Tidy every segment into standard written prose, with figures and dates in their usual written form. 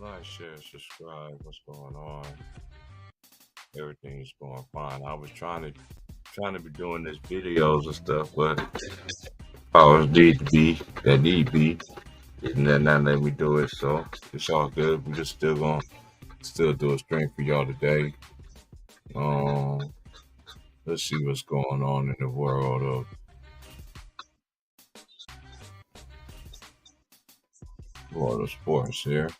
Like, share, subscribe. What's going on? Everything's going fine. I was trying to be doing these videos and stuff, but powers need to be that need be, and then not let me do it. So it's all good. We're just still gonna still do a stream for y'all today. Um, let's see what's going on in the world of sports here.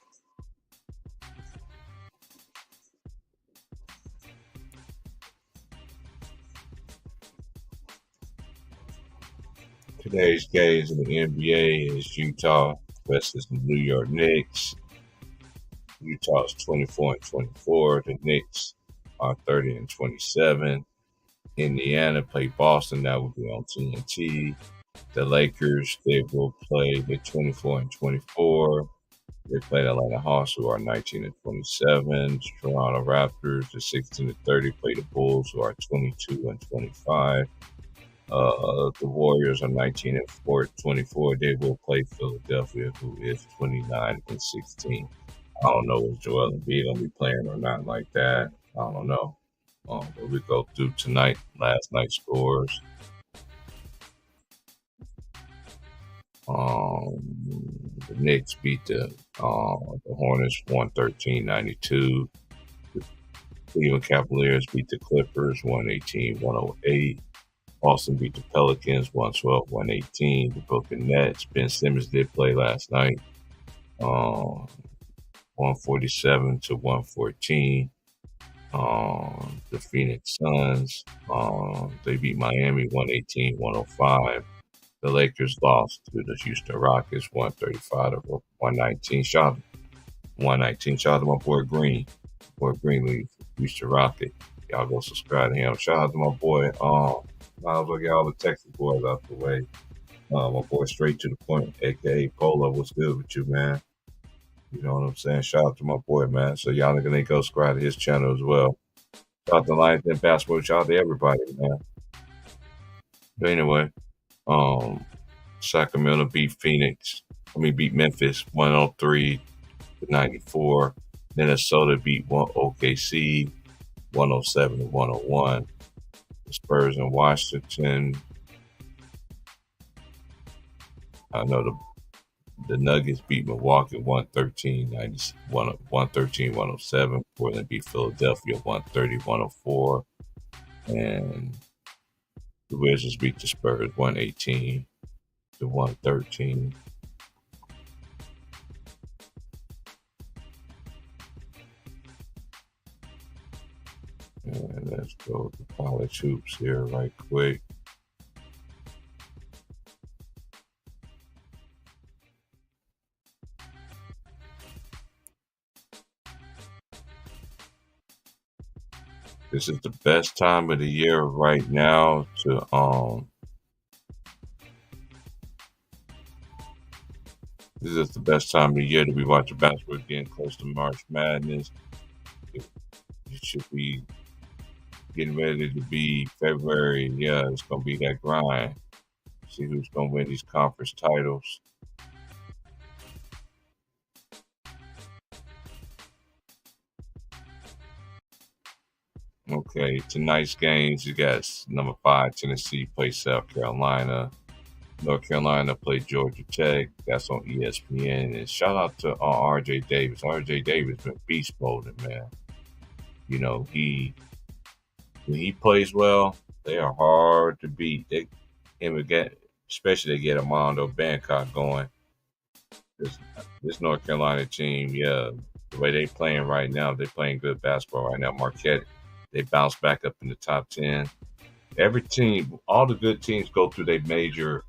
Today's games in the NBA is Utah versus the New York Knicks. Utah's 24 and 24. The Knicks are 30 and 27. Indiana play Boston. That will be on TNT. The Lakers, they will play the 24 and 24. They play the Atlanta Hawks, who are 19 and 27. Toronto Raptors, the 16 and 30, play the Bulls, who are 22 and 25. The Warriors are 19 and 24. They will play Philadelphia, who is 29 and 16. I don't know if Joel Embiid gonna be playing or not like that. I don't know. But we go through tonight, last night's scores. Um, the Knicks beat the Hornets 113-92. The Cleveland Cavaliers beat the Clippers 118-108. Boston beat the Pelicans 112-118. The Brooklyn Nets, Ben Simmons did play last night. 147-114. The Phoenix Suns, they beat Miami 118-105. The Lakers lost to the Houston Rockets 135-119. Shout 119. Shout out to my boy Green. Boy Greenleaf, Houston Rocket. Y'all go subscribe to him. Shout out to my boy. Might as well get all the Texas boys out the way. My boy Straight to the Point, aka Polo. What's good with you, man? You know what I'm saying? Shout out to my boy, man. So y'all gonna go subscribe to his channel as well. Shout out to Lions and Basketball. Shout out to everybody, man. But anyway, um, Sacramento beat beat Memphis 103-94. Minnesota beat OKC 107-101. The Spurs in Washington. I know the Nuggets beat Milwaukee 113-107. Portland beat Philadelphia 130-104. And the Wizards beat the Spurs 118-113. And let's go to college hoops here right quick. This is the best time of the year right now to this is the best time of the year to be watching basketball, getting close to March Madness. It should be getting ready to be February. Yeah, it's gonna be that grind. See who's gonna win these conference titles. Okay, tonight's games, you got number 5 Tennessee play South Carolina. North Carolina play Georgia Tech. That's on ESPN. And shout out to RJ Davis. RJ Davis been beast moding, man. You know, when he plays well, they are hard to beat. Him again, especially they get Armando Bangkok going. This North Carolina team, yeah, the way they playing right now, they're playing good basketball right now. Marquette, they bounce back up in the top 10. Every team, all the good teams go through their major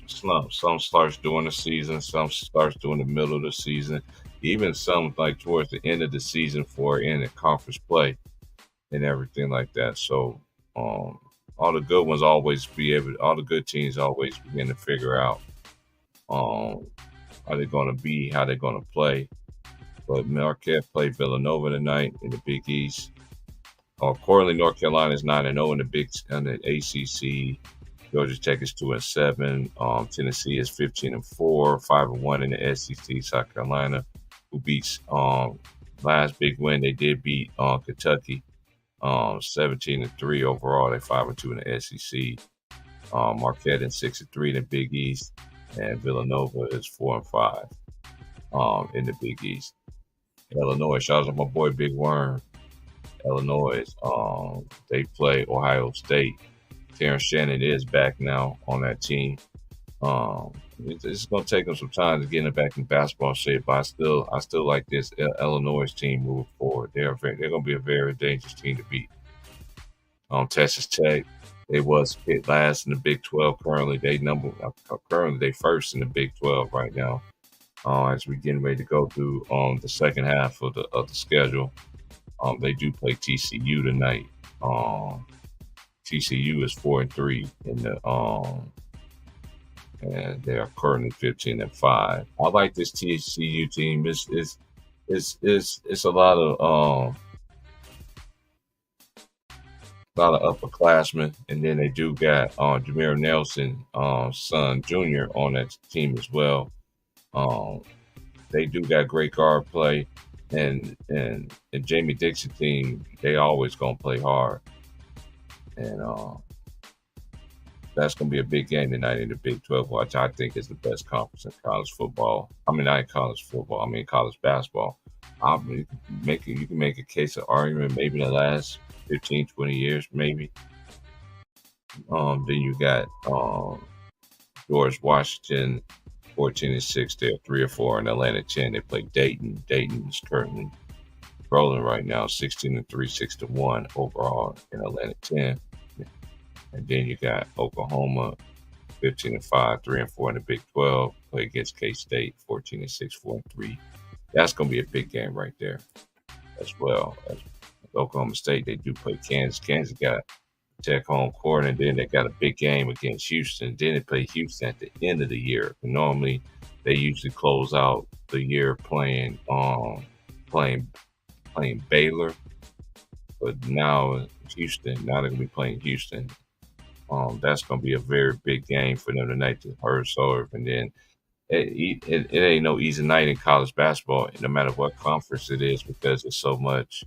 slumps. Some starts during the season, some starts during the middle of the season, even some like towards the end of the season for in the conference play and everything like that. So all the good ones always all the good teams always begin to figure out um, how they're going to be, how they're going to play. But Marquette played Villanova tonight in the Big East. Currently, North Carolina is 9-0 in the ACC. Georgia Tech is 2-7. Tennessee is 15-4, 5-1 in the SEC. South Carolina, who beats last big win, they did beat Kentucky 17-3 overall. They're 5-2 in the SEC. Marquette is 6-3 in the Big East, and Villanova is 4-5 in the Big East. Illinois, shout out to my boy Big Worm. Illinois, they play Ohio State. Terrence Shannon is back now on that team. It's going to take them some time to get them back in basketball shape, but I still like this Illinois team moving forward. They're going to be a very dangerous team to beat. Texas Tech, they was hit last in the Big 12. Currently, they first in the Big 12 right now. As we're getting ready to go through the second half of the schedule, they do play TCU tonight. TCU is 4-3 in the and they are currently 15-5. I like this TCU team. It's a lot of upperclassmen, and then they do got Jameer Nelson, son Jr. on that team as well. They do got great guard play, and Jamie Dixon team, they always gonna play hard, and that's gonna be a big game tonight in the Big 12, which I think is the best conference in college football. I mean, not in college football. I mean college basketball. You can make a case of argument maybe the last 15, 20 years, maybe. Then you got George Washington, 14-6. They're 3-4 in Atlanta 10. They play Dayton. Dayton is currently rolling right now, 16-3, 6-1 overall in Atlanta 10. And then you got Oklahoma, 15-5, 3-4 in the Big 12. Play against K-State, 14-6, 4-3. That's going to be a big game right there as well. As Oklahoma State, they do play Kansas. Kansas got Tech home court, and then they got a big game against Houston. Then they play Houston at the end of the year. And normally, they usually close out the year playing Baylor, but now Houston. Now they're gonna be playing Houston. That's gonna be a very big game for them tonight to serve. And then it ain't no easy night in college basketball, no matter what conference it is, because there's so much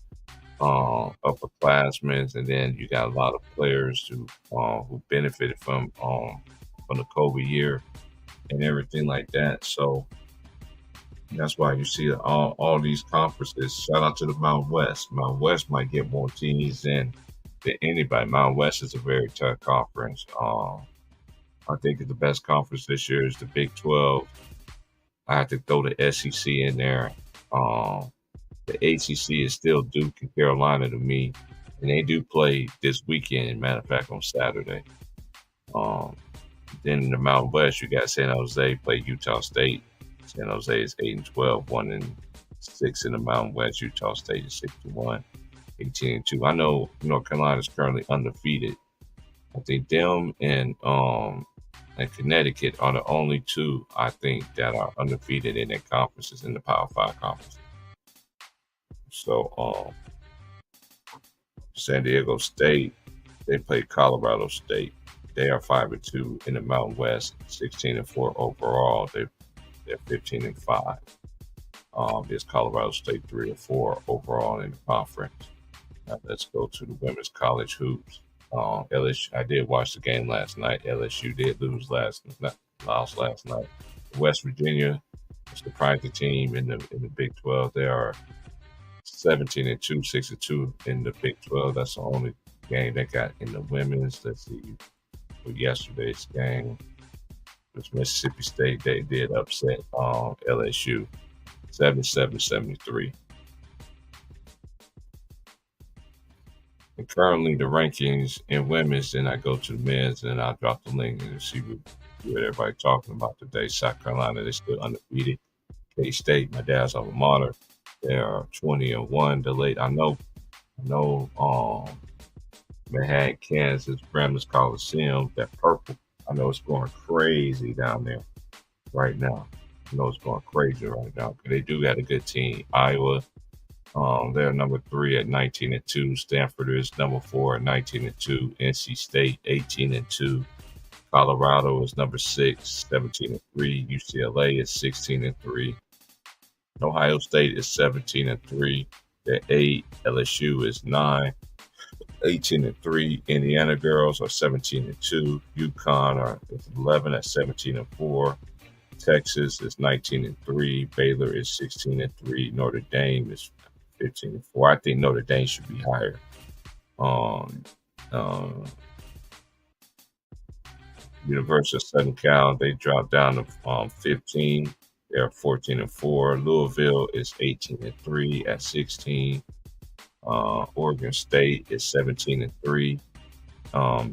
upperclassmen, and then you got a lot of players who benefited from the COVID year and everything like that. So that's why you see all these conferences. Shout out to the Mountain West. Mountain West might get more teams than anybody. Mountain West is a very tough conference. I think the best conference this year is the Big 12. I have to throw the SEC in there. The ACC is still Duke and Carolina to me, and they do play this weekend. Matter of fact, on Saturday. Then in the Mountain West, you got San Jose play Utah State. San Jose is 8-12, 1-6 in the Mountain West. Utah State is 6-1, 18-2. I know North Carolina is currently undefeated. I think them and Connecticut are the only two I think that are undefeated in their conferences in the Power 5 conference. So San Diego State, they play Colorado State. They are 5-2 in the Mountain West, 16-4 overall. They're 15-5. There's Colorado State 3-4 overall in the conference. Now let's go to the women's college hoops. LSU. I did watch the game last night. LSU did lost last night. West Virginia is the private team in the Big 12. They are 17-2, 6-2 in the Big 12. That's the only game they got in the women's. Let's see. For yesterday's game, which Mississippi State, they did upset LSU 77-73. And currently the rankings in women's, then I go to the men's, and I'll drop the link and see what everybody talking about today. South Carolina, they're still undefeated. K-State, my dad's alma mater, they are 20-1. Delayed. I know Manhattan, Kansas, Bramlett Coliseum, that purple, I know it's going crazy down there right now. I know it's going crazy right now, because they do got a good team. Iowa, they're number 3 at 19-2. Stanford is number 4 at 19-2. NC State 18-2. Colorado is number 6, 17-3. UCLA is 16-3. Ohio State is 17-3. They're 8. LSU is 9, 18-3. Indiana girls are 17-2. UConn are 11 at 17-4. Texas is 19-3. Baylor is 16-3. Notre Dame is 15-4. I think Notre Dame should be higher. Um, um, University of Southern Cal, they dropped down to 15. They're 14-4. Louisville is 18-3 at 16. Oregon State is 17-3.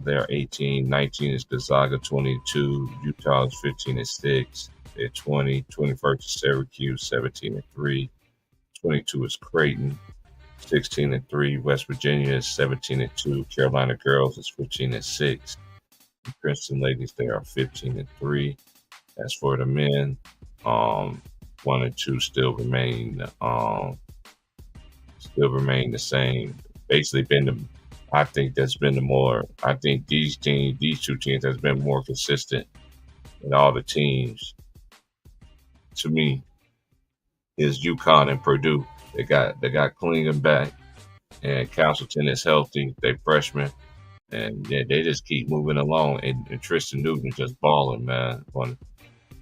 They're 18. 19 is Gonzaga, 22. Utah is 15-6. They're 20. 21st is Syracuse, 17-3. 22 is Creighton, 16-3. West Virginia is 17-2. Carolina girls is 15-6. Princeton ladies, they are 15-3. As for the men, 1 and 2 still remain the same. Basically, I think that's been the more. I think these two teams, has been more consistent in all the teams. To me, is UConn and Purdue. They got Klingon back, and Castleton is healthy. They freshmen. And yeah, they just keep moving along, and Tristan Newton is just balling, man.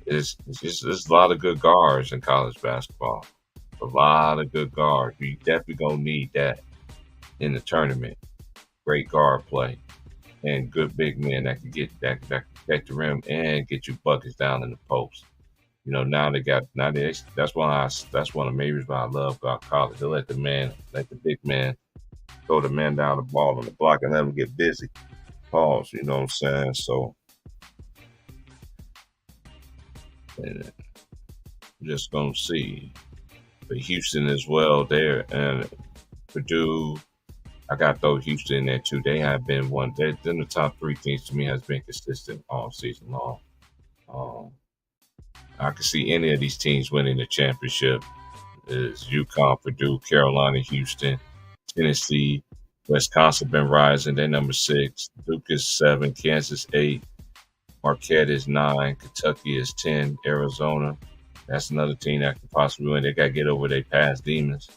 There's a lot of good guards in college basketball. A lot of good guards. You definitely gonna need that in the tournament. Great guard play and good big men that can protect the rim and get you buckets down in the post. You know, that's one of the main reasons why I love about college. They let the big man throw the man down the ball on the block and let him get busy. Pause, you know what I'm saying? So, and we're just going to see. But Houston as well there. And Purdue, I got to throw Houston in there too. They have been they're in the top 3 teams to me, has been consistent all season long. I can see any of these teams winning the championship. Is UConn, Purdue, Carolina, Houston, Tennessee, Wisconsin been rising. They're number 6. Duke is 7. Kansas 8. Marquette is 9. Kentucky is 10. Arizona, that's another team that could possibly win. They got to get over their past demons,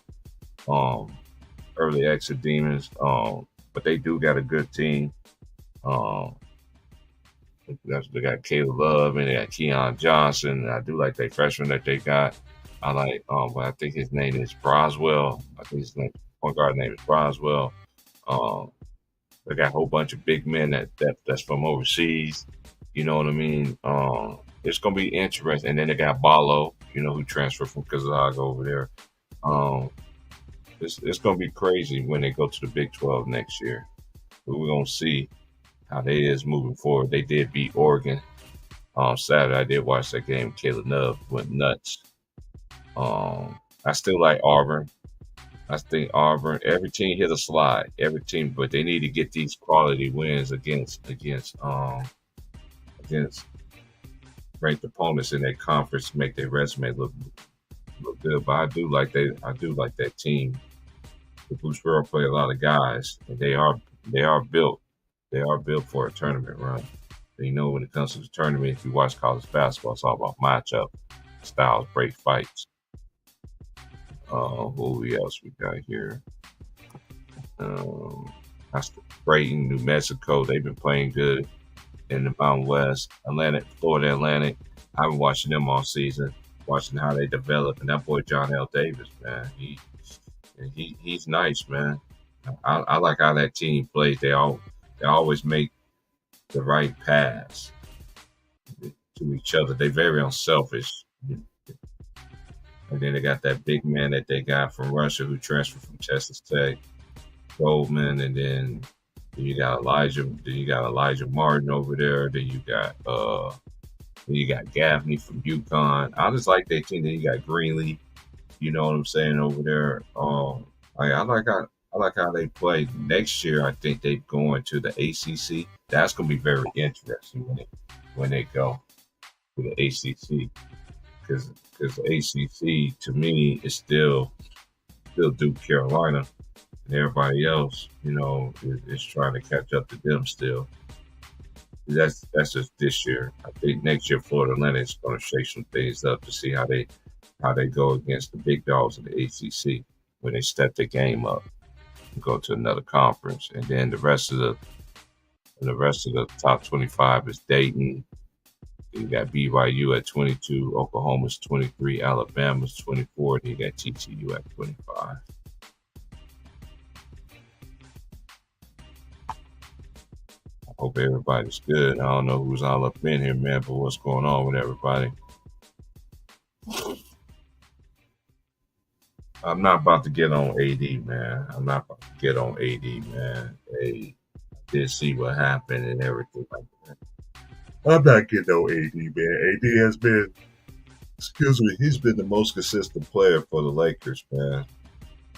early exit demons. But they do got a good team. They got Caleb Love and they got Keon Johnson. I do like their freshman that they got. I like, I think his name is Broswell. I think his point guard name is Broswell. They got a whole bunch of big men that's from overseas. You know what I mean? It's gonna be interesting. And then they got Ballo, who transferred from Gonzaga over there. It's gonna be crazy when they go to the Big 12 next year. But we're gonna see how they is moving forward. They did beat Oregon on Saturday. I did watch that game. Caleb Love went nuts. I still like Auburn. I think Auburn, every team hit a slide, every team, but they need to get these quality wins against ranked opponents in their conference to make their resume look good. But I do like that team. The Bruce Pearl play a lot of guys, and they are built. They are built for a tournament run. When it comes to the tournament, if you watch college basketball, it's all about matchup, styles, break fights. Who else we got here? That's Creighton, New Mexico. They've been playing good in the Mountain West. Florida Atlantic. I've been watching them all season, watching how they develop. And that boy John L. Davis, man, he's nice, man. I like how that team plays. They always make the right pass to each other. They're very unselfish. And then they got that big man that they got from Russia who transferred from Texas Tech, Goldman, and then you got Elijah Martin over there. Then you got Gaffney from UConn. I just like that team. Then you got Greenlee. You know what I'm saying over there. I like how they play. Next year, I think they're going to the ACC. That's going to be very interesting when they go to the ACC. Because the ACC, to me, is still Duke, Carolina, and everybody else, is trying to catch up to them still. That's just this year. I think next year Florida Atlantic is going to shake some things up to see how they go against the big dogs in the ACC when they step their game up and go to another conference. And then the rest of the top 25 is Dayton. You got BYU at 22, Oklahoma's 23, Alabama's 24, and you got TCU at 25. I hope everybody's good. I don't know who's all up in here, man, but what's going on with everybody? I'm not about to get on AD, man. I'm not about to get on AD, man. Hey, I did see what happened and everything like that. I'm not getting on AD, man. AD has been, excuse me, he's been the most consistent player for the Lakers, man.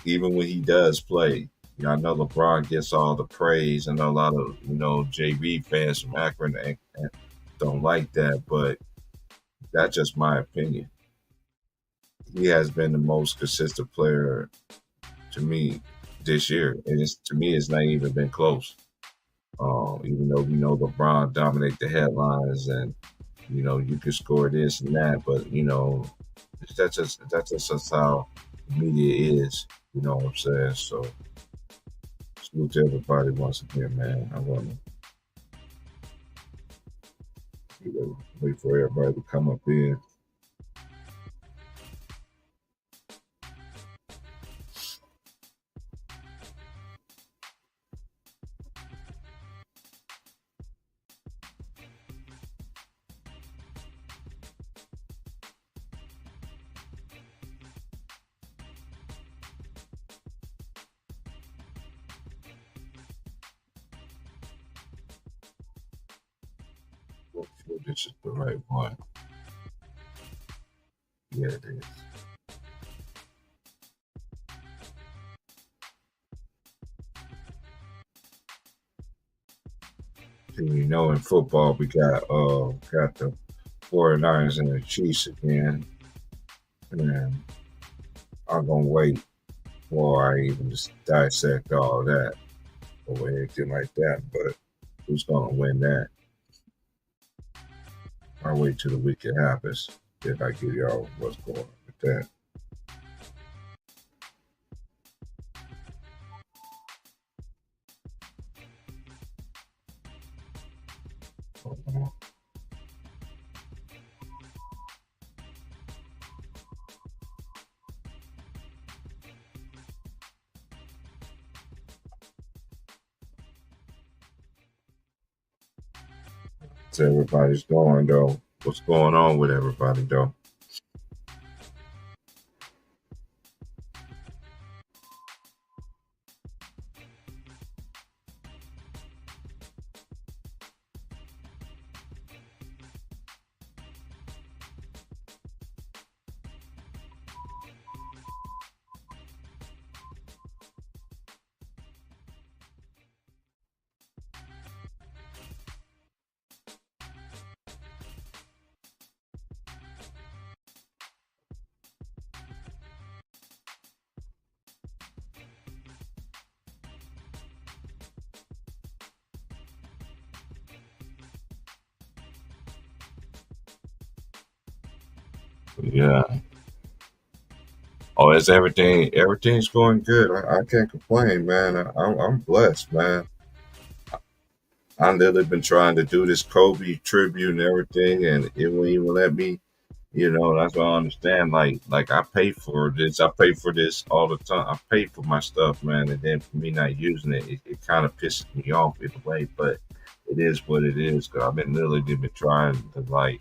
Even when he does play. I know LeBron gets all the praise. I know a lot of JV fans from Akron don't like that, but that's just my opinion. He has been the most consistent player to me this year, and to me, it's not even been close. Even though we know LeBron dominate the headlines, and you can score this and that, but that's just how the media is. You know what I'm saying? So salute to everybody once again, man. I want to wait for everybody to come up in. Make sure this is the right one. Yeah, it is. And in football we got the 49ers and the Chiefs again. And I'm gonna wait before I even just dissect all that or anything like that. But who's gonna win that? I'll wait till the weekend happens. Then I give y'all what's going on with that. So everybody's going though. What's going on with everybody though? Yeah. Oh, is everything's going good. I can't complain, man. I'm blessed, man. I literally been trying to do this Kobe tribute and everything, and it won't even let me. That's what I understand. Like I pay for this. I pay for this all the time. I pay for my stuff, man, and then for me not using it kind of pisses me off in a way. But it is what it is. Cause I've been literally been trying to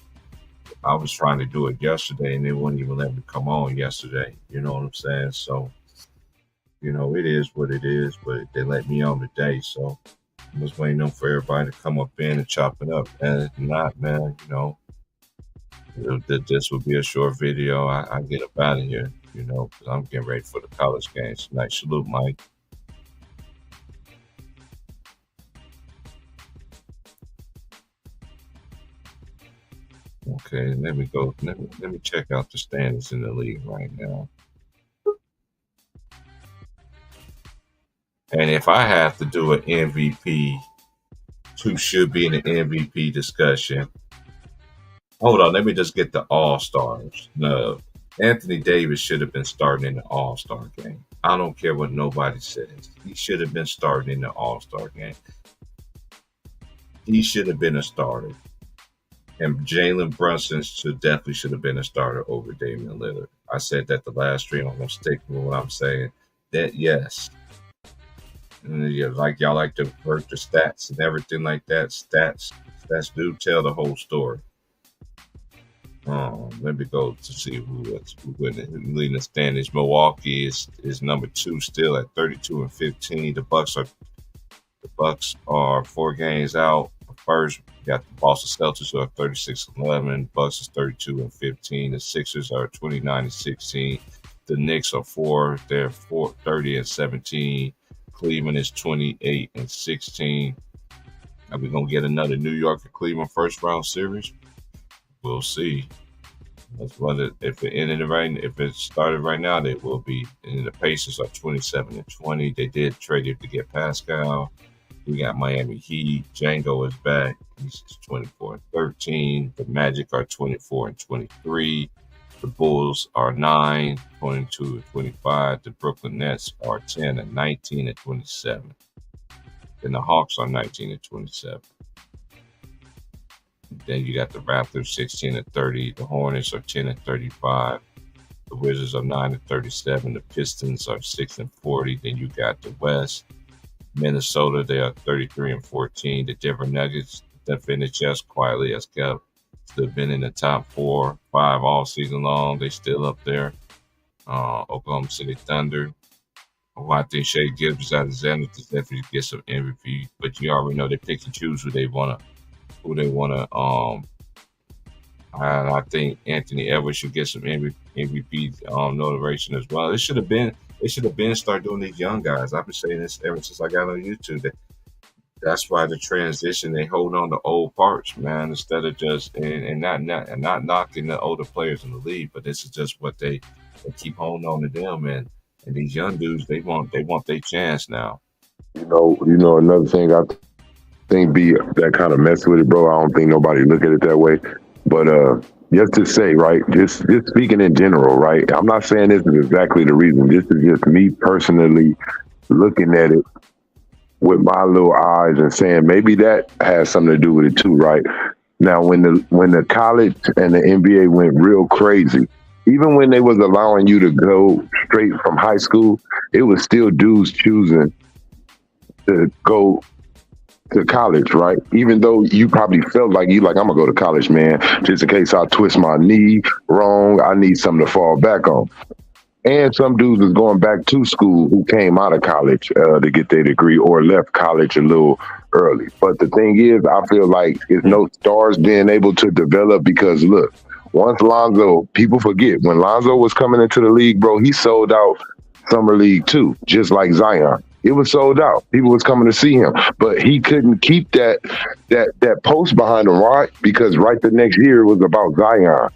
I was trying to do it yesterday, and they wouldn't even let me come on yesterday. You know what I'm saying? So it is what it is. But they let me on today, so I was waiting on for everybody to come up in and chop it up. And if not, man, this would be a short video. I get up out of here, because I'm getting ready for the college games tonight. Salute, Mike. Okay, let me go. Let me check out the standings in the league right now. And if I have to do an MVP who should be in the MVP discussion. Hold on, let me just get the All Stars. No, Anthony Davis should have been starting in the All Star game. I don't care what nobody says. He should have been starting in the All Star game. He should have been a starter. And Jalen Brunson should have been a starter over Damian Lillard. I said that the last stream. I'm gonna stick with what I'm saying. That yes, and yeah, like y'all like to work the stats and everything like that. Stats do tell the whole story. Let me go to see who leading the standings. Milwaukee is number 2 still at 32-15. The Bucks are 4 games out. First, you got the Boston Celtics who are 36-11. Bucks is 32-15. The Sixers are 29-16. The Knicks are 4. They're 30-17. Cleveland is 28-16. Are we gonna get another New York and Cleveland first round series? We'll see. That's whether if it started right now, they will be. And the Pacers are 27-20. They did trade it to get Pascal. We got Miami Heat. Django is back. He's 24-13. The Magic are 24-23. The Bulls are 9, 22-25. The Brooklyn Nets are 10-19-27. And the Hawks are 19-27. Then you got the Raptors 16-30. The Hornets are 10-35. The Wizards are 9-37. The Pistons are 6-40. Then you got the West. Minnesota, they are 33-14. The Denver Nuggets defended just quietly as kept. Still been in the top 4, 5 all season long. They still up there. Oklahoma City Thunder. I think Shea Gilgeous Alexander to definitely get some MVP, but you already know they pick and choose who they wanna. And I think Anthony Edwards should get some MVP notation as well. It should have been start doing these young guys. I've been saying this ever since I got on YouTube. That's why the transition, they hold on to old parts, man, instead of just and not knocking the older players in the league, but this is just what they keep holding on to them, and these young dudes, they want their chance now. You know, another thing I think be that kind of mess with it, bro. I don't think nobody look at it that way, but just to say, right, just speaking in general, right. I'm not saying this is exactly the reason. This is just me personally looking at it with my little eyes and saying maybe that has something to do with it too, right? Now, when the college and the NBA went real crazy, even when they was allowing you to go straight from high school, it was still dudes choosing to go to college, right? Even though you probably felt like I'm gonna go to college, man, just in case I twist my knee wrong, I need something to fall back on. And some dudes was going back to school who came out of college to get their degree or left college a little early. But the thing is, I feel like it's no stars being able to develop because, look, once Lonzo, people forget, when Lonzo was coming into the league, bro, he sold out Summer League too, just like Zion. It was sold out. People was coming to see him, but he couldn't keep that post behind him, right? Because right the next year it was about Zion.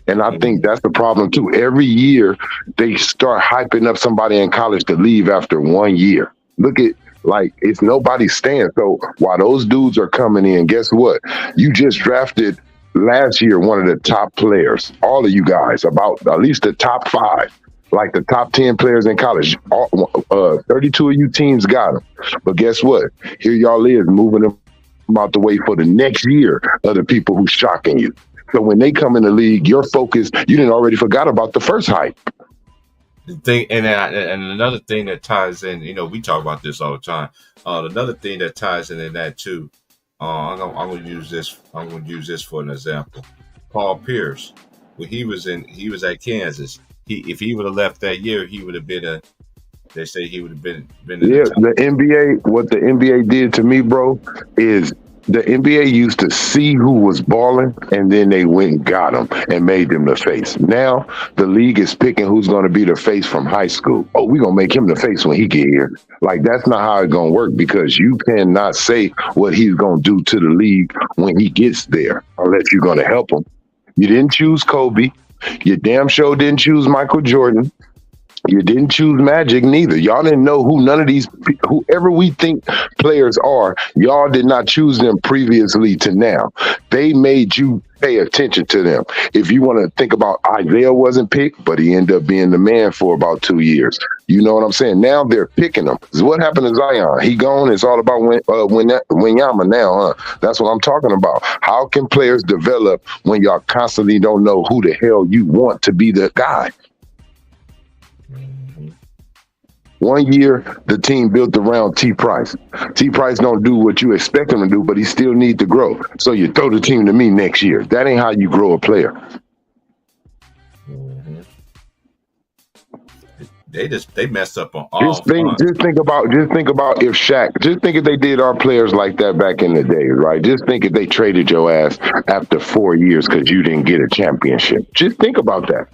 And I think that's the problem too. Every year they start hyping up somebody in college to leave after 1 year. Look at, like, it's nobody's stand. So while those dudes are coming in, guess what? You just drafted last year one of the top players, all of you guys, about at least the top 5, like the top 10 players in college. 32 of you teams got them. But guess what? Here y'all is moving them out the way for the next year of the people who's shocking you. So when they come in the league, your focus, you didn't already forgot about the first hype. The thing, and another thing that ties in, we talk about this all the time. Another thing that ties in that too. I'm gonna use this. I'm gonna use this for an example. Paul Pierce, when he was at Kansas. If he would have left that year, he would have been They say he would have been. Yeah, the NBA. What the NBA did to me, bro, is the NBA used to see who was balling, and then they went and got them and made them the face. Now the league is picking who's going to be the face from high school. Oh, we're going to make him the face when he get here. Like, that's not how it's going to work, because you cannot say what he's going to do to the league when he gets there unless you're going to help him. You didn't choose Kobe. You damn sure didn't choose Michael Jordan. You didn't choose Magic neither. Y'all didn't know who none of these, whoever we think players are, y'all did not choose them previously to now. They made you pay attention to them. If you want to think about Isaiah wasn't picked, but he ended up being the man for about 2 years. You know what I'm saying? Now they're picking him. So what happened to Zion? He gone. It's all about Wanyama now, huh? That's what I'm talking about. How can players develop when y'all constantly don't know who the hell you want to be the guy? 1 year, the team built around T. Price. T. Price don't do what you expect him to do, but he still need to grow. So you throw the team to me next year. That ain't how you grow a player. Mm-hmm. They messed up on all. Just think about if Shaq. Just think if they did our players like that back in the day, right? Just think if they traded your ass after 4 years because you didn't get a championship. Just think about that.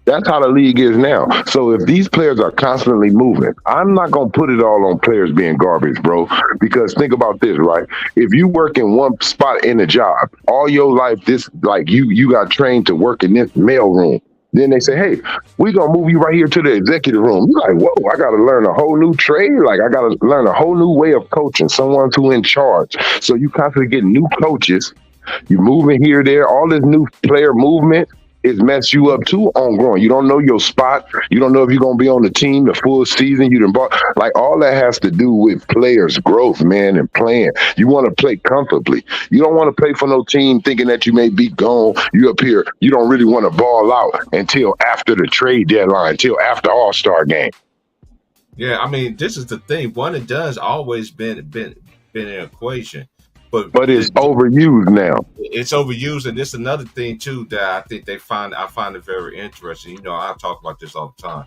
That's how the league is now. So if these players are constantly moving, I'm not going to put it all on players being garbage, bro. Because think about this, right? If you work in one spot in a job all your life, this like you got trained to work in this mail room. Then they say, hey, we're going to move you right here to the executive room. You're like, whoa, I got to learn a whole new trade. Like, I got to learn a whole new way of coaching, someone who's in charge. So you constantly get new coaches. You moving here, there, all this new player movement. It mess you up too on growing. You don't know your spot. You don't know if you're gonna be on the team the full season. You done bought like all that has to do with players' growth, man, and playing. You want to play comfortably. You don't want to play for no team thinking that you may be gone. You up here. You don't really want to ball out until after the trade deadline, until after All-Star game. Yeah, I mean, this is the thing. One and done's always been an equation. But it's overused now. It's overused, and this is another thing too that I think I find it very interesting. You know, I talk about this all the time.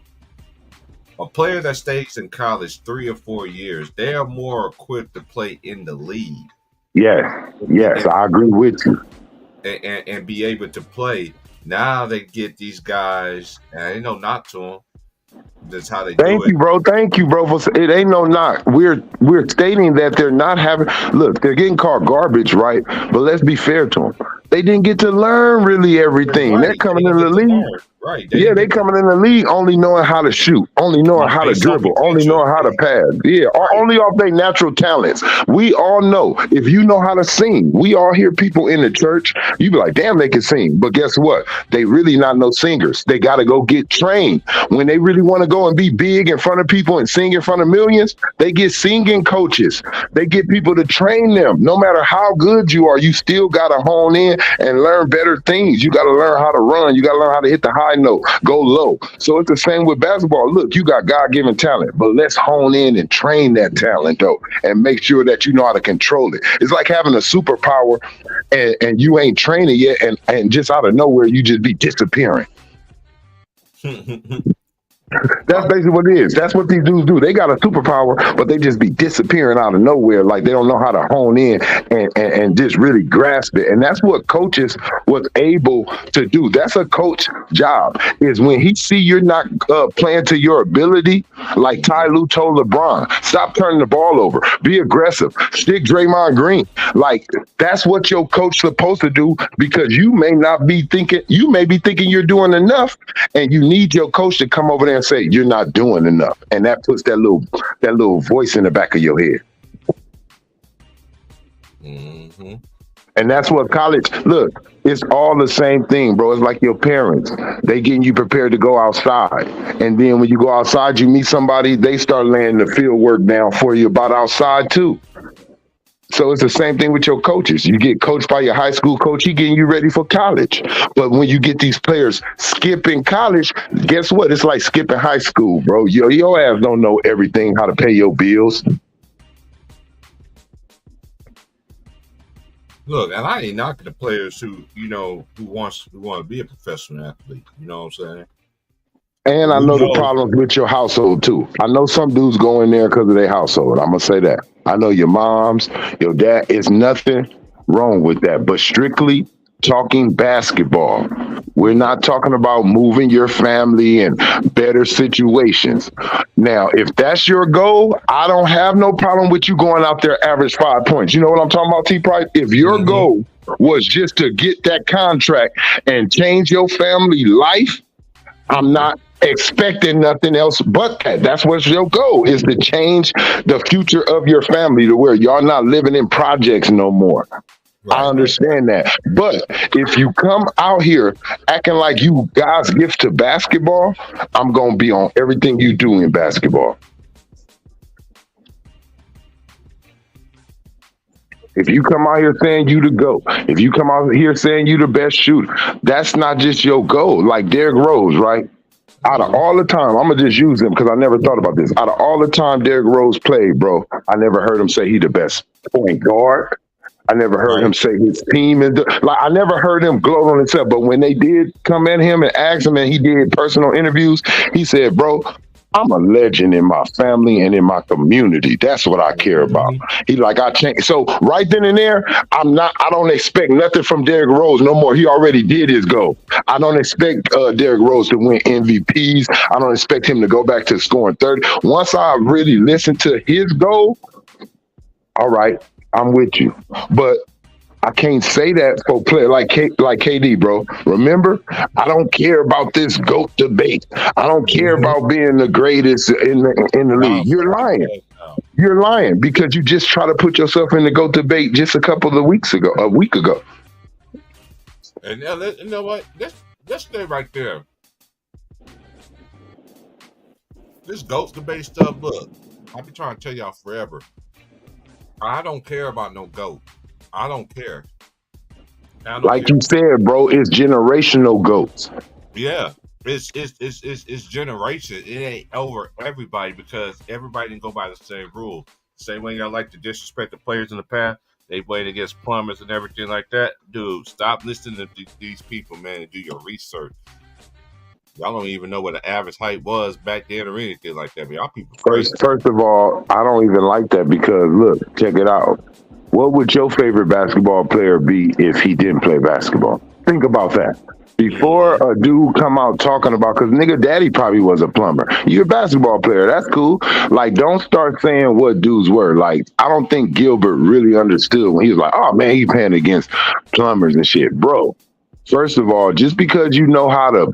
A player that stays in college 3 or 4 years, they are more equipped to play in the league. Yes, I agree with you. And be able to play. Now they get these guys, and I know not to them. That's how they do it. Thank you, bro. It ain't no knock. We're stating that they're not having. Look, they're getting called garbage, right? But let's be fair to them. They didn't get to learn really everything. Right. They're coming in the league. Right. They coming in the league only knowing how to shoot, only knowing how to dribble, only knowing how to pass. Yeah, only off their natural talents. We all know if you know how to sing, we all hear people in the church, you be like, damn, they can sing. But guess what? They really not no singers. They got to go get trained. When they really want to go and be big in front of people and sing in front of millions, they get singing coaches. They get people to train them. No matter how good you are, you still got to hone in and learn better things. You got to learn how to run. You got to learn how to hit the high note, go low. So it's the same with basketball. Look, you got God-given talent, but let's hone in and train that talent, though, and make sure that you know how to control it. It's like having a superpower and you ain't training yet, and just out of nowhere, you just be disappearing. That's basically what it is. That's what these dudes do. They got a superpower, but they just be disappearing out of nowhere. Like they don't know how to hone in and just really grasp it. And that's what coaches was able to do. That's a coach job, is when he see you're not playing to your ability, like Ty Lue told LeBron, stop turning the ball over, be aggressive, stick Draymond Green. Like that's what your coach supposed to do, because you may be thinking you're doing enough, and you need your coach to come over there and say you're not doing enough, and that puts that little voice in the back of your head. Mm-hmm. And that's what college. Look, it's all the same thing, bro. It's like your parents. They getting you prepared to go outside, and then when you go outside, you meet somebody. They start laying the field work down for you about outside too. So it's the same thing with your coaches. You get coached by your high school coach, he getting you ready for college. But when you get these players skipping college, guess what? It's like skipping high school, bro. Your ass don't know everything, how to pay your bills. Look, and I ain't knocking the players who want to be a professional athlete. You know what I'm saying? And I know the problems with your household too. I know some dudes go in there because of their household. I'm gonna say that. I know your moms, your dad. It's nothing wrong with that. But strictly talking basketball, we're not talking about moving your family and better situations. Now, if that's your goal, I don't have no problem with you going out there average 5 points. You know what I'm talking about, T. Price? If your goal was just to get that contract and change your family life, I'm not expecting nothing else but that. That's what's your goal, is to change the future of your family to where y'all not living in projects no more. I Right. understand that. But if you come out here acting like you God's gift to basketball, I'm going to be on everything you do in basketball. If you come out here saying you the GOAT, if you come out here saying you the best shooter, that's not just your goal. Like Derrick Rose, right? Out of all the time, I'm gonna just use him because I never thought about this. Out of all the time Derrick Rose played, bro, I never heard him say he the best point guard. I never heard Right. him say his team is like. I never heard him gloat on himself. But when they did come at him and ask him, and he did personal interviews, he said, "Bro, I'm a legend in my family and in my community. That's what I care about." Mhm. He like, I changed. So right then and there, I'm not. I don't expect nothing from Derrick Rose no more. He already did his goal. I don't expect Derrick Rose to win MVPs. I don't expect him to go back to scoring 30. Once I really listen to his goal, all right, I'm with you. But I can't say that for play like KD, bro. Remember, I don't care about this GOAT debate. I don't care Mhm. about being the greatest in the No, league. You're fuck lying. that. No. You're lying because you just try to put yourself in the GOAT debate just a week ago. And now, you know what? Let's stay right there. This ghost debate stuff. Look, I've been trying to tell y'all forever. I don't care about no goat. I don't care. I don't Like care. you said, bro, it's generational GOATs. Yeah, it's generation. It ain't over everybody because everybody didn't go by the same rule. Same way y'all like to disrespect the players in the past. They played against plumbers and everything like that. Dude, stop listening to these people, man, and do your research. Y'all don't even know what the average height was back then or anything like that. But y'all people crazy. First of all, I don't even like that because look, check it out. What would your favorite basketball player be if he didn't play basketball? Think about that. Before Mhm. a dude come out talking about, because nigga daddy probably was a plumber. You're a basketball player. That's cool. Like, don't start saying what dudes were. Like, I don't think Gilbert really understood when he was like, oh man, he playing against plumbers and shit. Bro, first of all, just because you know how to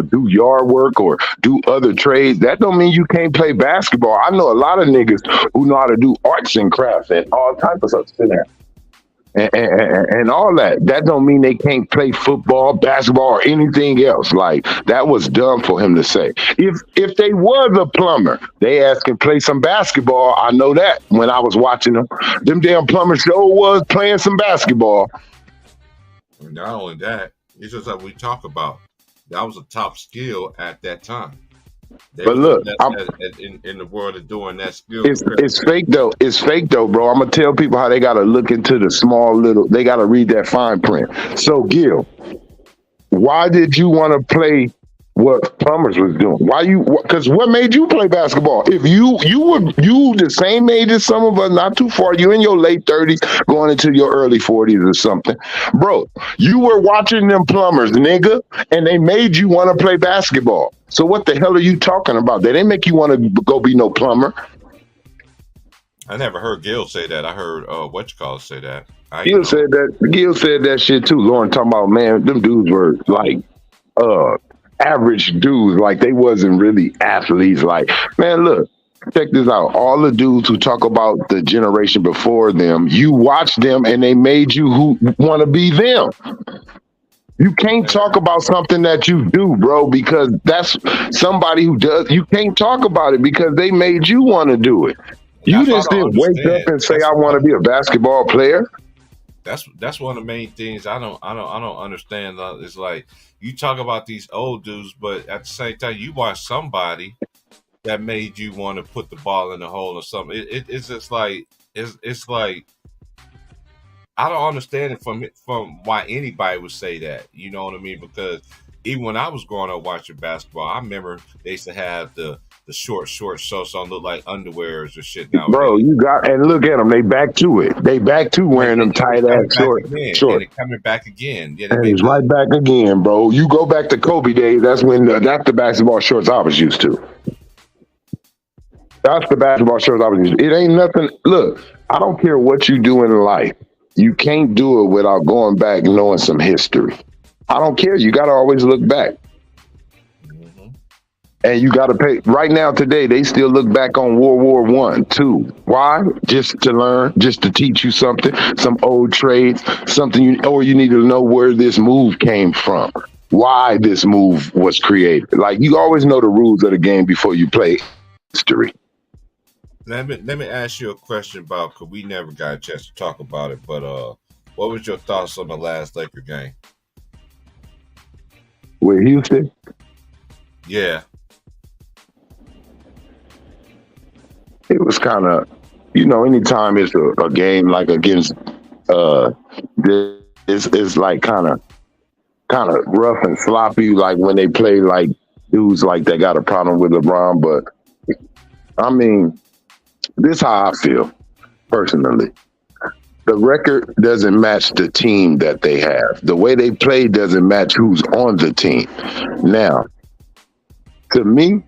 do yard work or do other trades, that don't mean you can't play basketball. I know a lot of niggas who know how to do arts and crafts and all type of stuff in there. And all that. That don't mean they can't play football, basketball, or anything else. Like that was dumb for him to say. If they was a plumber, they asked him play some basketball. I know that when I was watching them damn plumbers show was playing some basketball. And not only that, it's just like we talk about. That was a top skill at that time. They But was look, in the world of doing that skill. it's fake though. It's fake though, bro. I'm gonna tell people how they gotta look into the small little. They gotta read that fine print. So, Gil, why did you want to play what Plumbers was doing? Why you? Because what made you play basketball? If you the same age as some of us, not too far. You in your late 30s, going into your early 40s or something, bro. You were watching them Plumbers, nigga, and they made you want to play basketball. So what the hell are you talking about? They didn't make you want to go be no plumber. I never heard Gil say that. I heard what you call it say that. Gil said that. Gil said that shit too. Lauren talking about, man, them dudes were like average dudes, like they wasn't really athletes. Like, man, look, check this out. All the dudes who talk about the generation before them, you watch them and they made you who want to be them. You can't talk about something that you do, bro, because that's somebody who does. You can't talk about it because they made you want to do it. You just didn't wake up and say, I want to be a basketball player. That's one of the main things I don't understand. It's like you talk about these old dudes, but at the same time, you watch somebody that made you want to put the ball in the hole or something. It's just like it's like I don't understand it from why anybody would say that. You know what I mean? Because even when I was growing up watching basketball, I remember they used to have the short shorts on look like underwears or shit now. Bro, you got and look at them. They back to it. They back to wearing them tight ass shorts. And they're coming back again. Yeah, and it's right back again, bro. You go back to Kobe days. That's when that's the basketball shorts I was used to. That's the basketball shorts I was used to. It ain't nothing. Look, I don't care what you do in life. You can't do it without going back and knowing some history. I don't care. You got to always look back. Mm-hmm. And you got to pay. Right now, today, they still look back on World War One, two. Why? Just to learn, just to teach you something, some old trades, something or you need to know where this move came from, why this move was created. Like, you always know the rules of the game before you play history. Let me ask you a question about, because we never got a chance to talk about it, but what was your thoughts on the last Laker game? With Houston? Yeah. It was kind of, anytime it's a game like against it's like kind of rough and sloppy, like when they play like dudes like they got a problem with LeBron. But I mean, this is how I feel personally. The record doesn't match the team that they have. The way they play doesn't match who's on the team. Now, to me,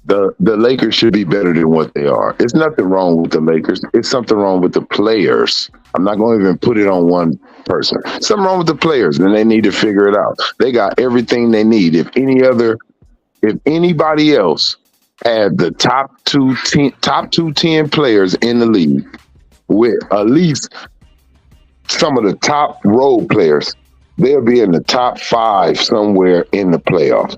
the Lakers should be better than what they are. It's nothing wrong with the Lakers. It's something wrong with the players. I'm not going to even put it on one person. Something wrong with the players, and they need to figure it out. They got everything they need. If anybody else had the top two 10 players in the league with at least some of the top role players, they'll be in the top 5 somewhere in the playoffs.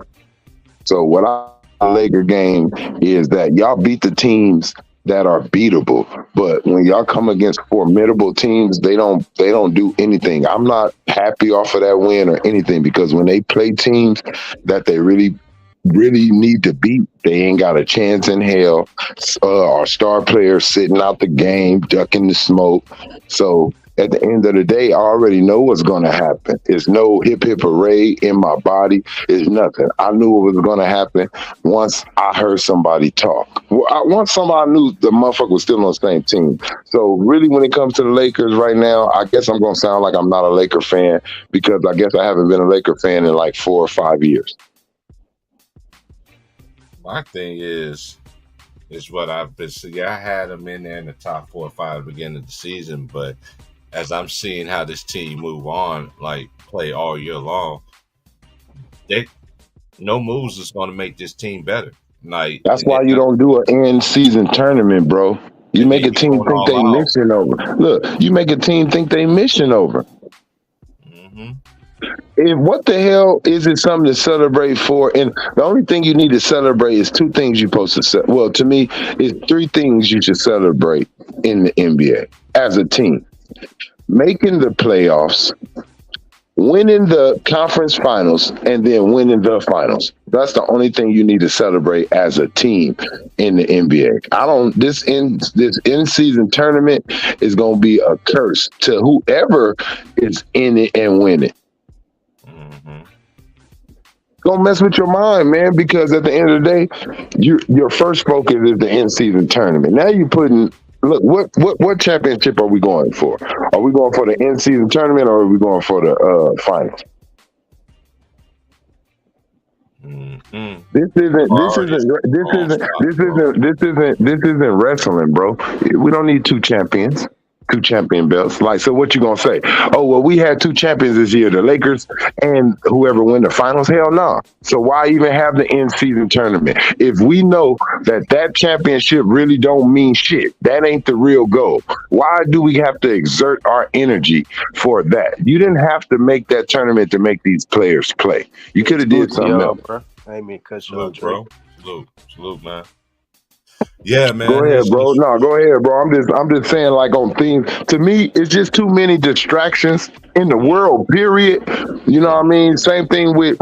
So what Laker game is that y'all beat the teams that are beatable, but when y'all come against formidable teams, they don't do anything. I'm not happy off of that win or anything, because when they play teams that they really need to beat, they ain't got a chance in hell. Our star players sitting out the game, ducking the smoke. So at the end of the day, I already know what's going to happen. It's no hip hooray in my body. It's nothing. I knew it was going to happen once I heard somebody talk. Once somebody knew the motherfucker was still on the same team. So really, when it comes to the Lakers right now, I guess I'm going to sound like I'm not a Laker fan, because I guess I haven't been a Laker fan in like 4 or 5 years. My thing is what I've been seeing. I had them in there in the top 4 or 5 at the beginning of the season, but as I'm seeing how this team move on, like play all year long, no moves is going to make this team better. Like, that's why you don't do an in-season tournament, bro. You make a team think they mission over. Look, you make a team think they mission over. Mm-hmm. And what the hell is it something to celebrate for? And the only thing you need to celebrate is 2 things you're supposed to celebrate. Well, to me, it's 3 things you should celebrate in the NBA as a team. Making the playoffs, winning the conference finals, and then winning the finals. That's the only thing you need to celebrate as a team in the NBA. This in-season tournament is going to be a curse to whoever is in it and win it. Don't mess with your mind, man, because at the end of the day, your first focus is the in-season tournament. Now you're putting, look, what championship are we going for? Are we going for the in-season tournament, or are we going for the finals? This isn't wrestling, bro. We don't need 2 champions. 2 champion belts. Like, so what you gonna say? Oh, well, we had 2 champions this year, the Lakers and whoever win the finals. Hell no. So why even have the in-season tournament? If we know that championship really don't mean shit, that ain't the real goal. Why do we have to exert our energy for that? You didn't have to make that tournament to make these players play. You could have did something else. Bro. I mean, salute, bro. Salute, man. Yeah, man. Go ahead, bro. No, go ahead, bro. I'm just saying, like, on theme. To me, it's just too many distractions in the world, period. You know what I mean? Same thing with,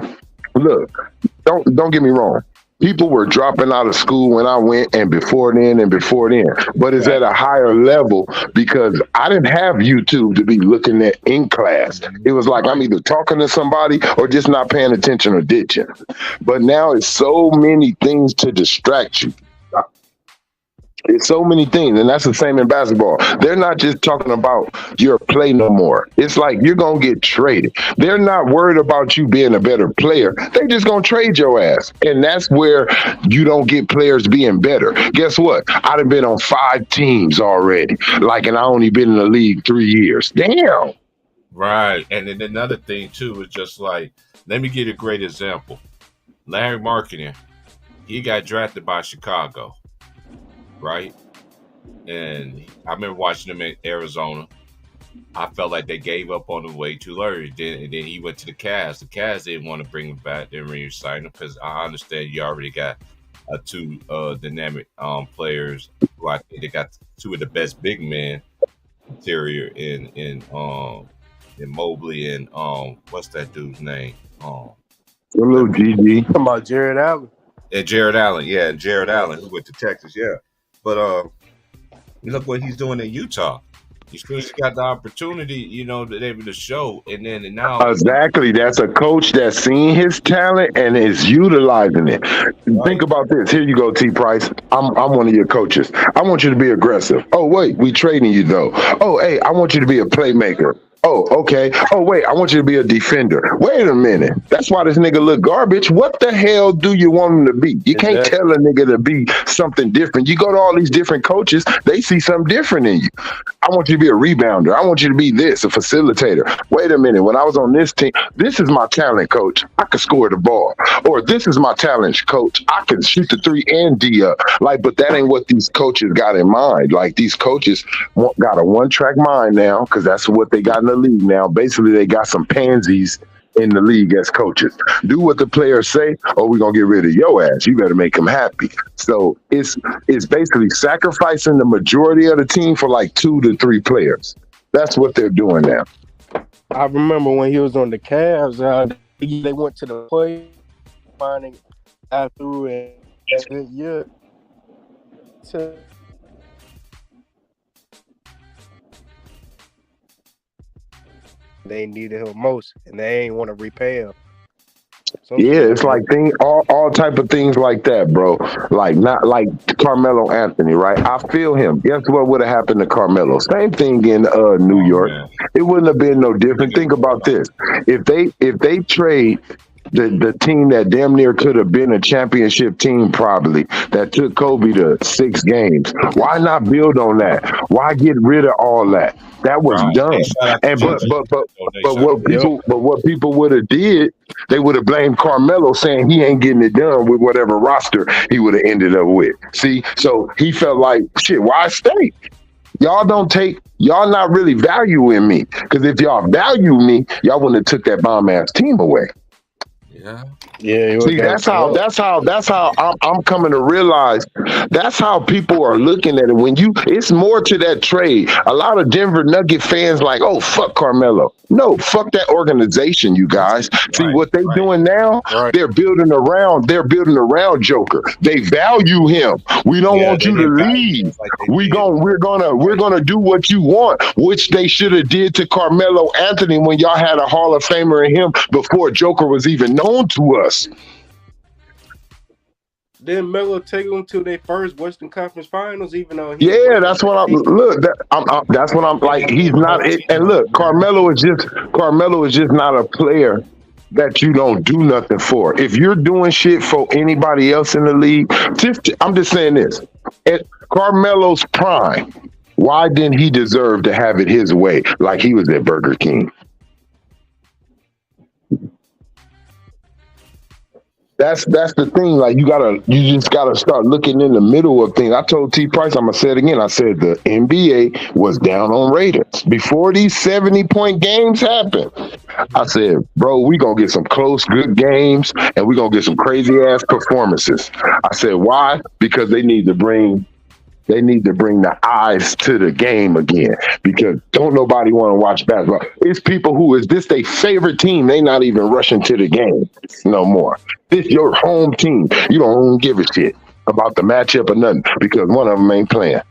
look, don't get me wrong. People were dropping out of school when I went, and before then. But it's at a higher level because I didn't have YouTube to be looking at in class. It was like I'm either talking to somebody or just not paying attention or ditching. But now it's so many things to distract you. It's so many things, and that's the same in basketball. They're not just talking about your play no more. It's like you're going to get traded. They're not worried about you being a better player. They just going to trade your ass, and that's where you don't get players being better. Guess what? I'd have been on 5 teams already, and I only been in the league 3 years. Damn. Right, and then another thing, too, is just like, let me give you a great example. Larry Markkinen, he got drafted by Chicago, right? And I remember watching him in Arizona. I felt like they gave up on him way too early. Then he went to the Cavs. The Cavs didn't want to bring him back. They didn't re-sign him because I understand you already got two dynamic players. Who I think they got two of the best big men interior in Mobley and what's that dude's name? A little GG. Talking about Jared Allen. And Jared Allen, yeah, Jared Allen who went to Texas, yeah. But look what he's doing in Utah. He's got the opportunity, to able to show, and now Exactly. That's a coach that's seen his talent and is utilizing it. Think about this. Here you go, T. Price. I'm one of your coaches. I want you to be aggressive. Oh, wait, we trading you though. Oh, hey, I want you to be a playmaker. Oh, okay. Oh, wait, I want you to be a defender. Wait a minute. That's why this nigga look garbage. What the hell do you want him to be? You can't tell a nigga to be something different. You go to all these different coaches, they see something different in you. I want you to be a rebounder. I want you to be this, a facilitator. Wait a minute. When I was on this team, this is my talent, coach. I could score the ball. Or this is my talent, coach. I can shoot the 3 and D up. But that ain't what these coaches got in mind. Like, these coaches got a one-track mind now because that's what they got in the league now. Basically, they got some pansies in the league as coaches. Do what the players say, or we're gonna get rid of your ass. You better make them happy. So it's basically sacrificing the majority of the team for like 2 to 3 players. That's what they're doing now. I remember when he was on the Cavs, they went to the play finding after and yeah. They needed him most, and they ain't want to repay him. Yeah, it's like all type of things like that, bro. Like not like Carmelo Anthony, right? I feel him. Guess what would have happened to Carmelo? Same thing in New York. It wouldn't have been no different. Think about this: if they trade the team that damn near could have been a championship team, probably that took Kobe to 6 games. Why not build on that? Why get rid of all that? That was done. And but what people would have did, they would have blamed Carmelo, saying he ain't getting it done with whatever roster he would have ended up with. See, so he felt like, shit, why stay? Y'all not really valuing me. Because if y'all value me, y'all wouldn't have took that bomb ass team away. Yeah. See, that's how I'm coming to realize. That's how people are looking at it. It's more to that trade. A lot of Denver Nugget fans like, oh, fuck Carmelo. No, fuck that organization, you guys. See what they're doing now? They're building around Joker. They value him. We don't want you to leave. We're gonna do what you want, which they should have did to Carmelo Anthony when y'all had a Hall of Famer in him before Joker was even known to us. Didn't Melo take them to their first Western Conference Finals, even though that's what that's what I'm like. He's not it. And look, Carmelo is just not a player that you don't do nothing for. If you're doing shit for anybody else in the league, I'm just saying this. At Carmelo's prime, why didn't he deserve to have it his way like he was at Burger King? That's the thing. Like you just gotta start looking in the middle of things. I told T Price, I'm gonna say it again. I said the NBA was down on ratings before these 70-point games happened. I said, bro, we gonna get some close, good games, and we gonna get some crazy ass performances. I said, why? Because they need to bring the eyes to the game again, because don't nobody want to watch basketball. It's people who is this their favorite team. They not even rushing to the game no more. This your home team. You don't give a shit about the matchup or nothing because one of them ain't playing.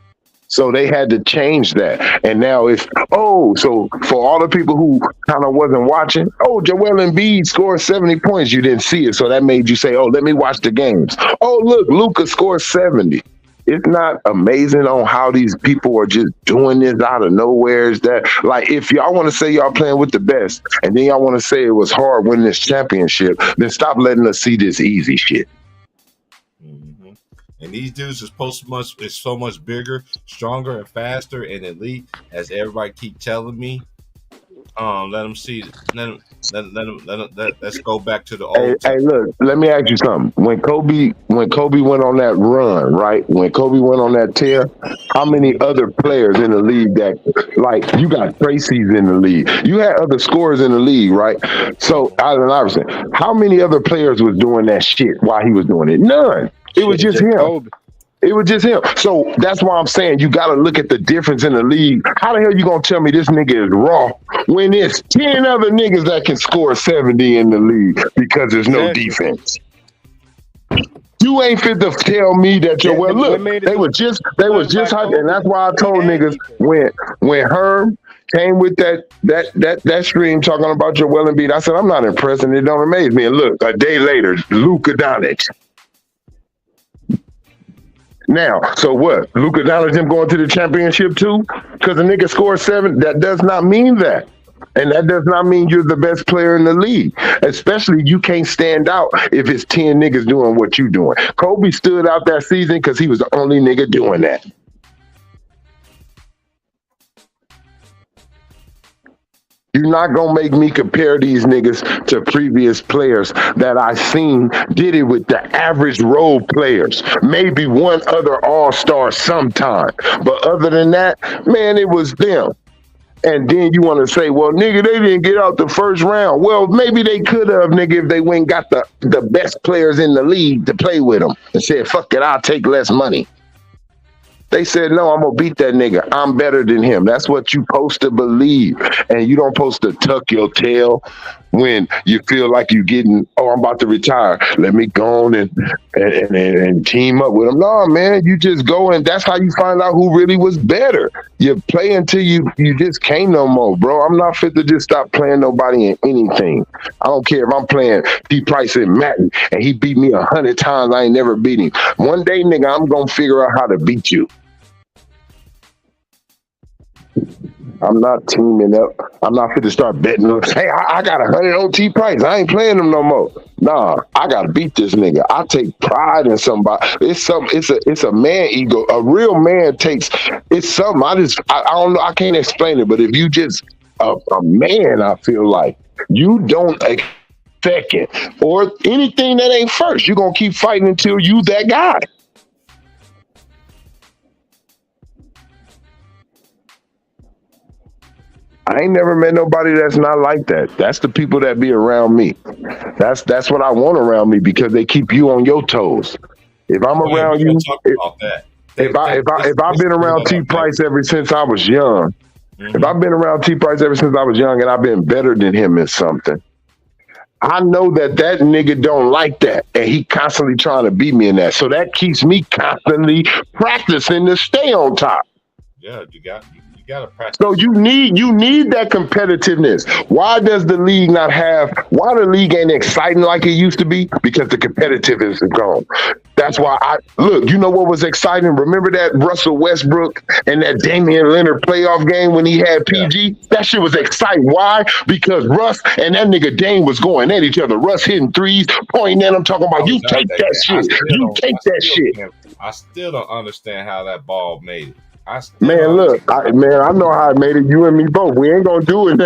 So they had to change that. And now so for all the people who kind of wasn't watching, Joel Embiid scored 70 points. You didn't see it. So that made you say, let me watch the games. Oh, look, Luka scored 70. It's not amazing on how these people are just doing this out of nowhere. Is that like, if y'all want to say y'all playing with the best and then y'all want to say it was hard winning this championship, then stop letting us see this easy shit. Mm-hmm. And these dudes is so much bigger, stronger, and faster and elite, as everybody keep telling me. Let him see. Let's go back to the Hey, old. hey, look, let me ask you something. When Kobe went on that run, right? When Kobe went on that tear, how many other players in the league that, like, you got Tracy's in the league, you had other scorers in the league, right? So Allen Iverson, how many other players was doing that shit while he was doing it? None. It was just him. Kobe. It was just him. So that's why I'm saying you got to look at the difference in the league. How the hell you gonna tell me this nigga is raw when there's 10 other niggas that can score 70 in the league because there's no Exactly. defense? You ain't fit to tell me that you're well. What Look, made it they was just hype, and that's why I told Kobe had niggas defense. when Herm came with that stream talking about Joel Embiid, I said I'm not impressed, and it don't amaze me. And look, a day later, Luka Doncic. Now, so what? Luka Doncic him going to the championship too? Because a nigga scored 7? That does not mean that. And that does not mean you're the best player in the league. Especially you can't stand out if it's 10 niggas doing what you doing. Kobe stood out that season because he was the only nigga doing that. You're not gonna make me compare these niggas to previous players that I seen did it with the average role players. Maybe one other all-star sometime. But other than that, man, it was them. And then you want to say, well, nigga, they didn't get out the first round. Well, maybe they could have, nigga, if they went and got the best players in the league to play with them and said, fuck it, I'll take less money. They said, no, I'm going to beat that nigga. I'm better than him. That's what you supposed to believe. And you don't supposed to tuck your tail when you feel like you're getting, oh, I'm about to retire. Let me go on and team up with him. No, man, you just go and that's how you find out who really was better. You play until you just can't no more, bro. I'm not fit to just stop playing nobody in anything. I don't care if I'm playing T. Price and Madden and he beat me 100 times. I ain't never beat him. One day, nigga, I'm going to figure out how to beat you. I'm not teaming up. I'm not fit to start betting. Hey, I got 100 OT Price. I ain't playing them no more. Nah, I gotta beat this nigga. I take pride in somebody. It's a man ego. A real man takes. It's something. I don't know. I can't explain it. But if you just a man, I feel like you don't second or anything that ain't first. You're gonna keep fighting until you that guy. I ain't never met nobody that's not like that. That's the people that be around me. That's what I want around me because they keep you on your toes. If I'm around you, about that. if I've been around T Price ever since I was young, if I've been around T Price ever since I was young and I've been better than him in something, I know that nigga don't like that, and he constantly trying to beat me in that. So that keeps me constantly practicing to stay on top. Yeah, you got to practice. So you need that competitiveness. Why does the league not have? Why the league ain't exciting like it used to be? Because the competitiveness is gone. That's why look. You know what was exciting? Remember that Russell Westbrook and that Damian Leonard playoff game when he had PG? Yeah. That shit was exciting. Why? Because Russ and that nigga Dame was going at each other. Russ hitting threes, pointing at him, talking about you take that shit. You take that shit. I still don't understand how that ball made it. Man, look, I know how I made it. You and me both. We ain't gonna do it.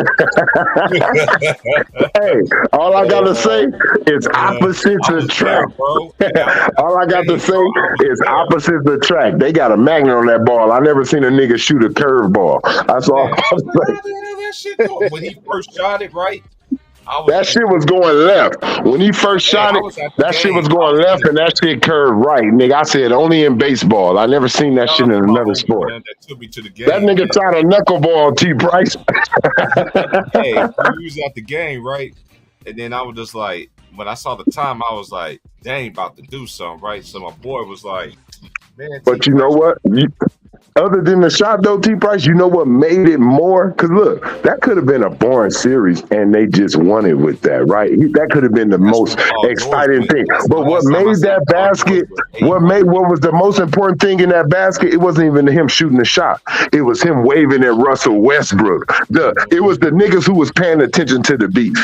Hey, all I gotta say is opposites attract. All I got to say is opposites attract. They got a magnet on that ball. I never seen a nigga shoot a curve ball. That's all I'm saying. When he first shot it, right? That shit was going left. When he first shot it, that shit was going left and that shit curved right. Nigga, I said only in baseball. I never seen that shit in another sport. That took me to the game. That nigga tried a knuckleball, T. Price. Hey, we was at the game, right? And then I was just like, when I saw the time, I was like, dang, about to do something, right? So my boy was like, man. But you know what? Other than the shot, though, T. Price, you know what made it more? Because, look, that could have been a boring series, and they just won it with that, right? That could have been the most exciting thing. But what made that basket, what was the most important thing in that basket, it wasn't even him shooting the shot. It was him waving at Russell Westbrook. It was the niggas who was paying attention to the beat.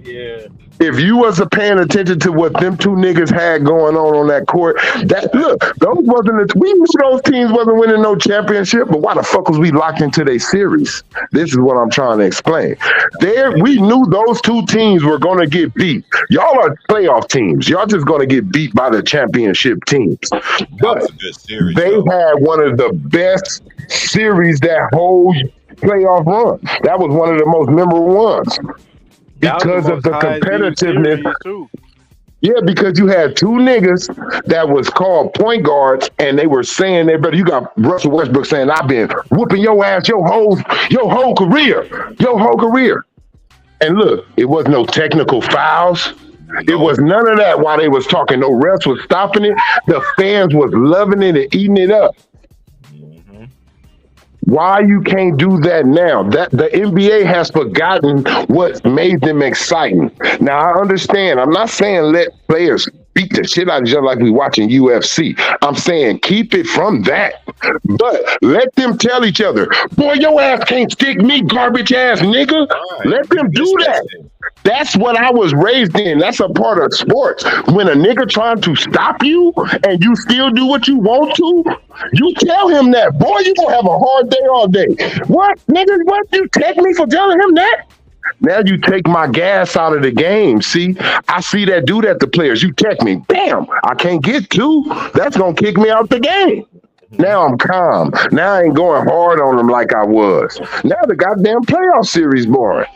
Yeah. if you wasn't paying attention to what them two niggas had going on that court, that look, those wasn't we knew those teams wasn't winning no championship, but why the fuck was we locked into their series? This is what I'm trying to explain. There, we knew those two teams were gonna get beat. Y'all are playoff teams. Y'all just gonna get beat by the championship teams. But series, they had one of the best series that whole playoff run. That was one of the most memorable ones because of the competitiveness. Yeah, because you had two niggas that was called point guards, and they were saying they better. You got Russell Westbrook saying, "I've been whooping your ass your whole career." And look, it was no technical fouls. It was none of that while they was talking. No refs was stopping it. The fans was loving it and eating it up. Why you can't do that now? That the NBA has forgotten what made them exciting. Now I understand. I'm not saying let players beat the shit out of each other like we watching UFC. I'm saying keep it from that. But let them tell each other, boy, your ass can't stick me, garbage ass nigga. Right. Let them do that. That's what I was raised in. That's a part of sports. When a nigga trying to stop you and you still do what you want to, you tell him that. Boy, you gonna have a hard day all day. What, nigga? What? You take me for telling him that? Now you take my gas out of the game. See, I see that do that to players. You text me, bam, I can't get two. That's gonna kick me out the game. Now I'm calm. Now I ain't going hard on them like I was. Now the goddamn playoff series boring.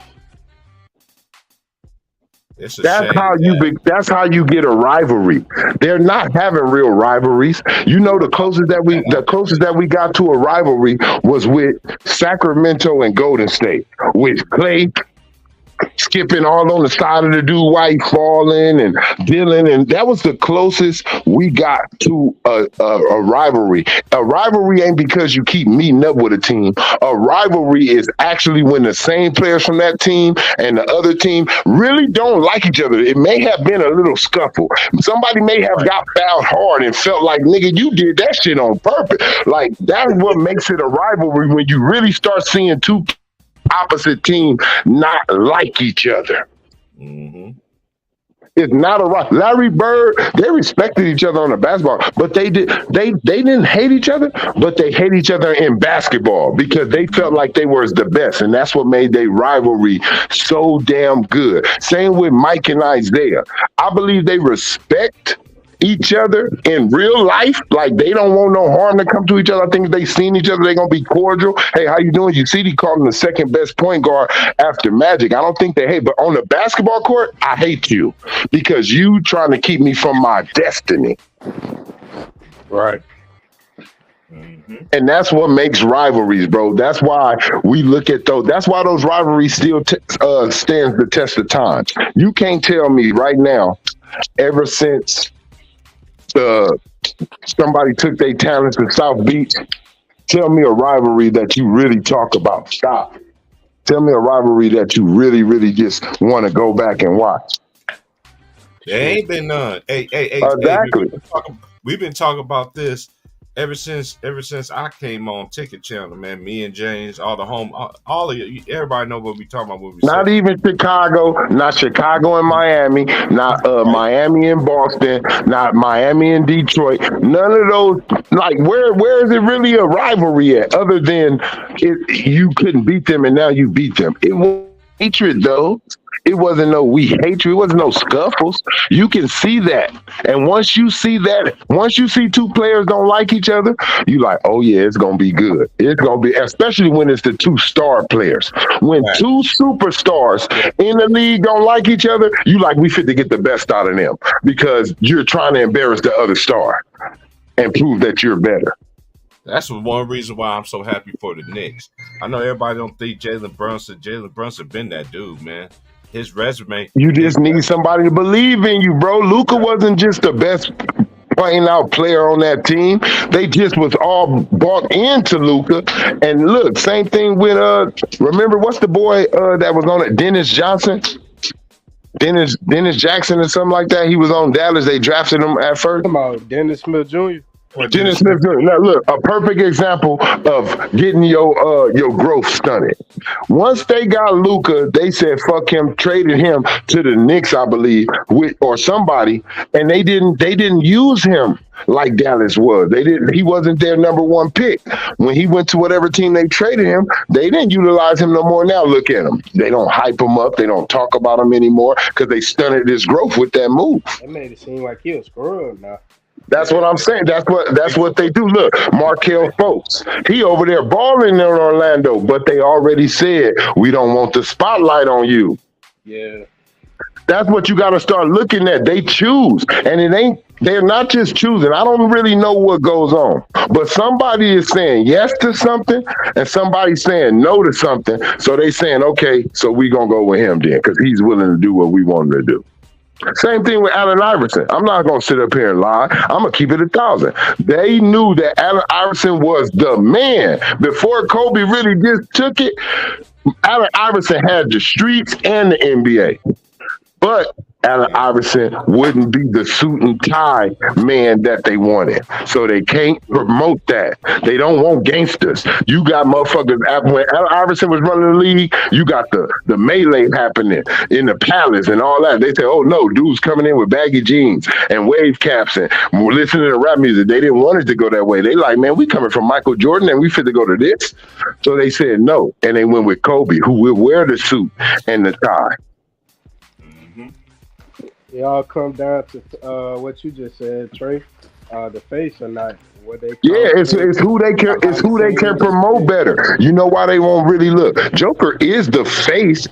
That's how you get a rivalry. They're not having real rivalries. You know, the closest that we got to a rivalry was with Sacramento and Golden State, with Clay skipping all on the side of the dude while he falling and Dylan, and that was the closest we got to a rivalry. A rivalry ain't because you keep meeting up with a team. A rivalry is actually when the same players from that team and the other team really don't like each other. It may have been a little scuffle. Somebody may have got fouled hard and felt like, nigga, you did that shit on purpose. Like, that's what makes it a rivalry, when you really start seeing two opposite team not like each other. It's not a right. Larry Bird, they respected each other on the basketball, but they didn't hate each other, but they hate each other in basketball because they felt like they were the best, and that's what made their rivalry so damn good. Same with Mike and Isaiah. I believe they respect each other in real life. Like, they don't want no harm to come to each other. I think if they seen each other, they're gonna be cordial. Hey, how you doing? You see, he called him the second best point guard after Magic. I don't think they hate, but on the basketball court, I hate you because you trying to keep me from my destiny. Right. And that's what makes rivalries, bro. That's why we look at those. That's why those rivalries still stands the test of time. You can't tell me right now, ever since somebody took their talents to South Beach, tell me a rivalry that you really talk about. Stop. Tell me a rivalry that you really, really just want to go back and watch. There ain't been none. Hey, exactly. We've been talking about this ever since I came on Ticket Channel, man. Me and James, all of you, everybody know what we talking about. Not even Chicago, not Chicago and Miami, not Miami and Boston, not Miami and Detroit. None of those. Like, where is it really a rivalry at? Other than you couldn't beat them and now you beat them. It was hatred though. It wasn't no we hate you. It wasn't no scuffles. You can see that. And once you see two players don't like each other, you like, oh yeah, it's going to be good. It's going to be, especially when it's the two star players. When two superstars in the league don't like each other, you like, we fit to get the best out of them because you're trying to embarrass the other star and prove that you're better. That's one reason why I'm so happy for the Knicks. I know everybody don't think Jalen Brunson been that dude, man. His resume. You just need somebody to believe in you, bro. Luka wasn't just the best playing out player on that team. They just was all bought into Luka. And look, same thing with remember what's the boy that was on it? Dennis Johnson? Dennis Jackson or something like that. He was on Dallas. They drafted him at first. About Dennis Smith Jr. What Dennis Dennis Smith Smith? Jr. Now look, a perfect example of getting your growth stunted. Once they got Luca, they said fuck him, traded him to the Knicks, I believe, or somebody, and they didn't use him like Dallas was. They didn't. He wasn't their number one pick. When he went to whatever team they traded him, they didn't utilize him no more. Now look at him. They don't hype him up. They don't talk about him anymore because they stunted his growth with that move. It made it seem like he was screwed now. That's what I'm saying. That's what they do. Look, Markel Fultz, he over there balling in Orlando, but they already said we don't want the spotlight on you. Yeah. That's what you got to start looking at. They choose, and they're not just choosing. I don't really know what goes on, but somebody is saying yes to something, and somebody's saying no to something. So they saying, okay, so we gonna go with him then, because he's willing to do what we want him to do. Same thing with Allen Iverson. I'm not going to sit up here and lie. I'm going to keep it 1,000. They knew that Allen Iverson was the man. Before Kobe really just took it, Allen Iverson had the streets and the NBA. But Allen Iverson wouldn't be the suit and tie man that they wanted. So they can't promote that. They don't want gangsters. You got motherfuckers. When Allen Iverson was running the league, you got the melee happening in the palace and all that. They say, oh no, dudes coming in with baggy jeans and wave caps and listening to rap music. They didn't want it to go that way. They like, man, we coming from Michael Jordan and we fit to go to this. So they said no. And they went with Kobe, who will wear the suit and the tie. It all come down to what you just said, Trey. The face or not. What they it's who they can promote better. You know why they won't really look. Joker is the face,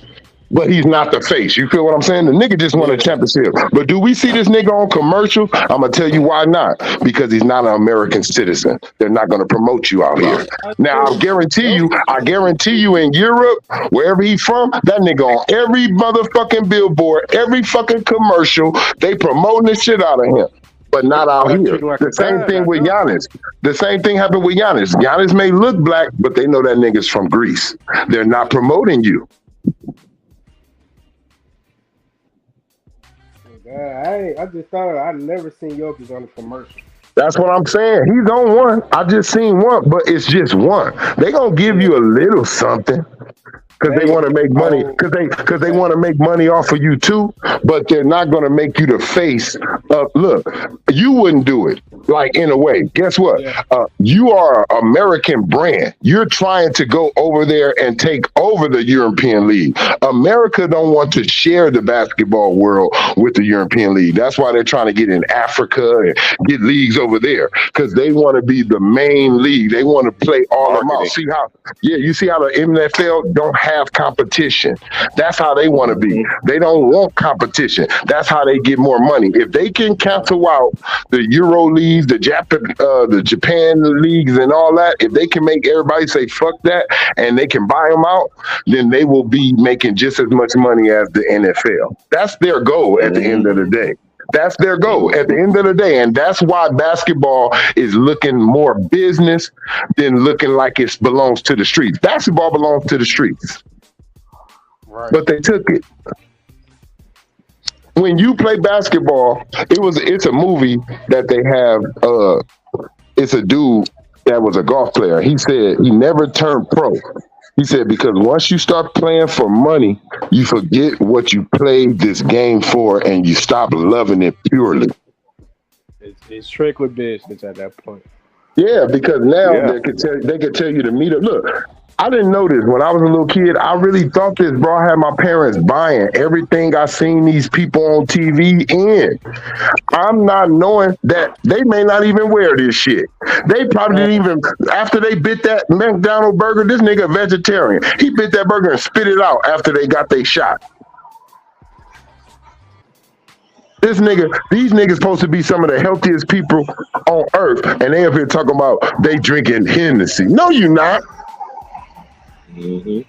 but he's not the face. You feel what I'm saying? The nigga just won a championship. But do we see this nigga on commercial? I'm gonna tell you why not. Because he's not an American citizen. They're not gonna promote you out here. Now I guarantee you in Europe, wherever he's from, that nigga on every motherfucking billboard, every fucking commercial, they promoting the shit out of him. But not out here. The same thing with Giannis. The same thing happened with Giannis. Giannis may look black, but they know that nigga's from Greece. They're not promoting you. I just thought I'd never seen Jokic on a commercial. That's what I'm saying. He's on one. I just seen one, but it's just one. They gonna give you a little something because they want to make money. Because they want to make money off of you too. But they're not gonna make you the face. Look, you wouldn't do it. Like in a way, guess what? Yeah. You are an American brand. You're trying to go over there and take over the European League. America don't want to share the basketball world with the European League. That's why they're trying to get in Africa and get leagues over there because they want to be the main league. They want to play all them out. You see how the NFL don't have competition. That's how they want to be. They don't want competition. That's how they get more money. If they can cancel out the Euro League, the Japan leagues and all that, if they can make everybody say fuck that and they can buy them out, then they will be making just as much money as the NFL. That's their goal at the end of the day. That's their goal at the end of the day. And that's why basketball is looking more business than looking like it belongs to the streets. Basketball belongs to the streets. Right. But they took it. When you play basketball, it's a movie that they have. It's a dude that was a golf player. He said he never turned pro. He said because once you start playing for money, you forget what you played this game for, and you stop loving it purely. It's strictly business at that point. Yeah, because now they could tell you to meet up. Look. I didn't know this when I was a little kid. I really thought this, bro. I had my parents buying everything I seen these people on TV in. I'm not knowing that they may not even wear this shit. They probably didn't even, after they bit that McDonald's burger, this nigga a vegetarian. He bit that burger and spit it out after they got their shot. These niggas supposed to be some of the healthiest people on earth, and they up here talking about they drinking Hennessy. No, you not. Mm-hmm.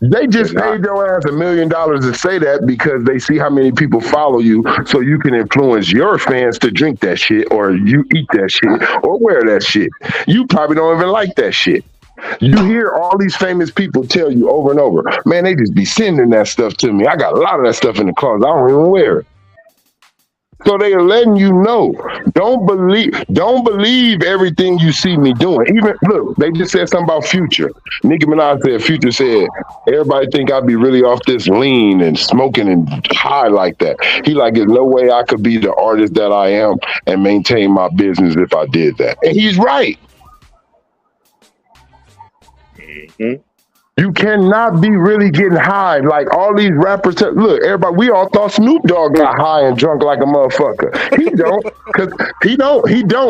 They just paid your ass $1 million to say that because they see how many people follow you, so you can influence your fans to drink that shit, or you eat that shit, or wear that shit. You probably don't even like that shit. You hear all these famous people tell you over and over, man, they just be sending that stuff to me. I got a lot of that stuff in the closet. I don't even wear it. So they are letting you know. Don't believe everything you see me doing. Even look, they just said something about Future. Nicki Minaj said Future said, everybody think I'd be really off this lean and smoking and high like that. He like, there's no way I could be the artist that I am and maintain my business if I did that. And he's right. Mm-hmm. You cannot be really getting high like all these rappers. Look, everybody, we all thought Snoop Dogg got high and drunk like a motherfucker. He don't,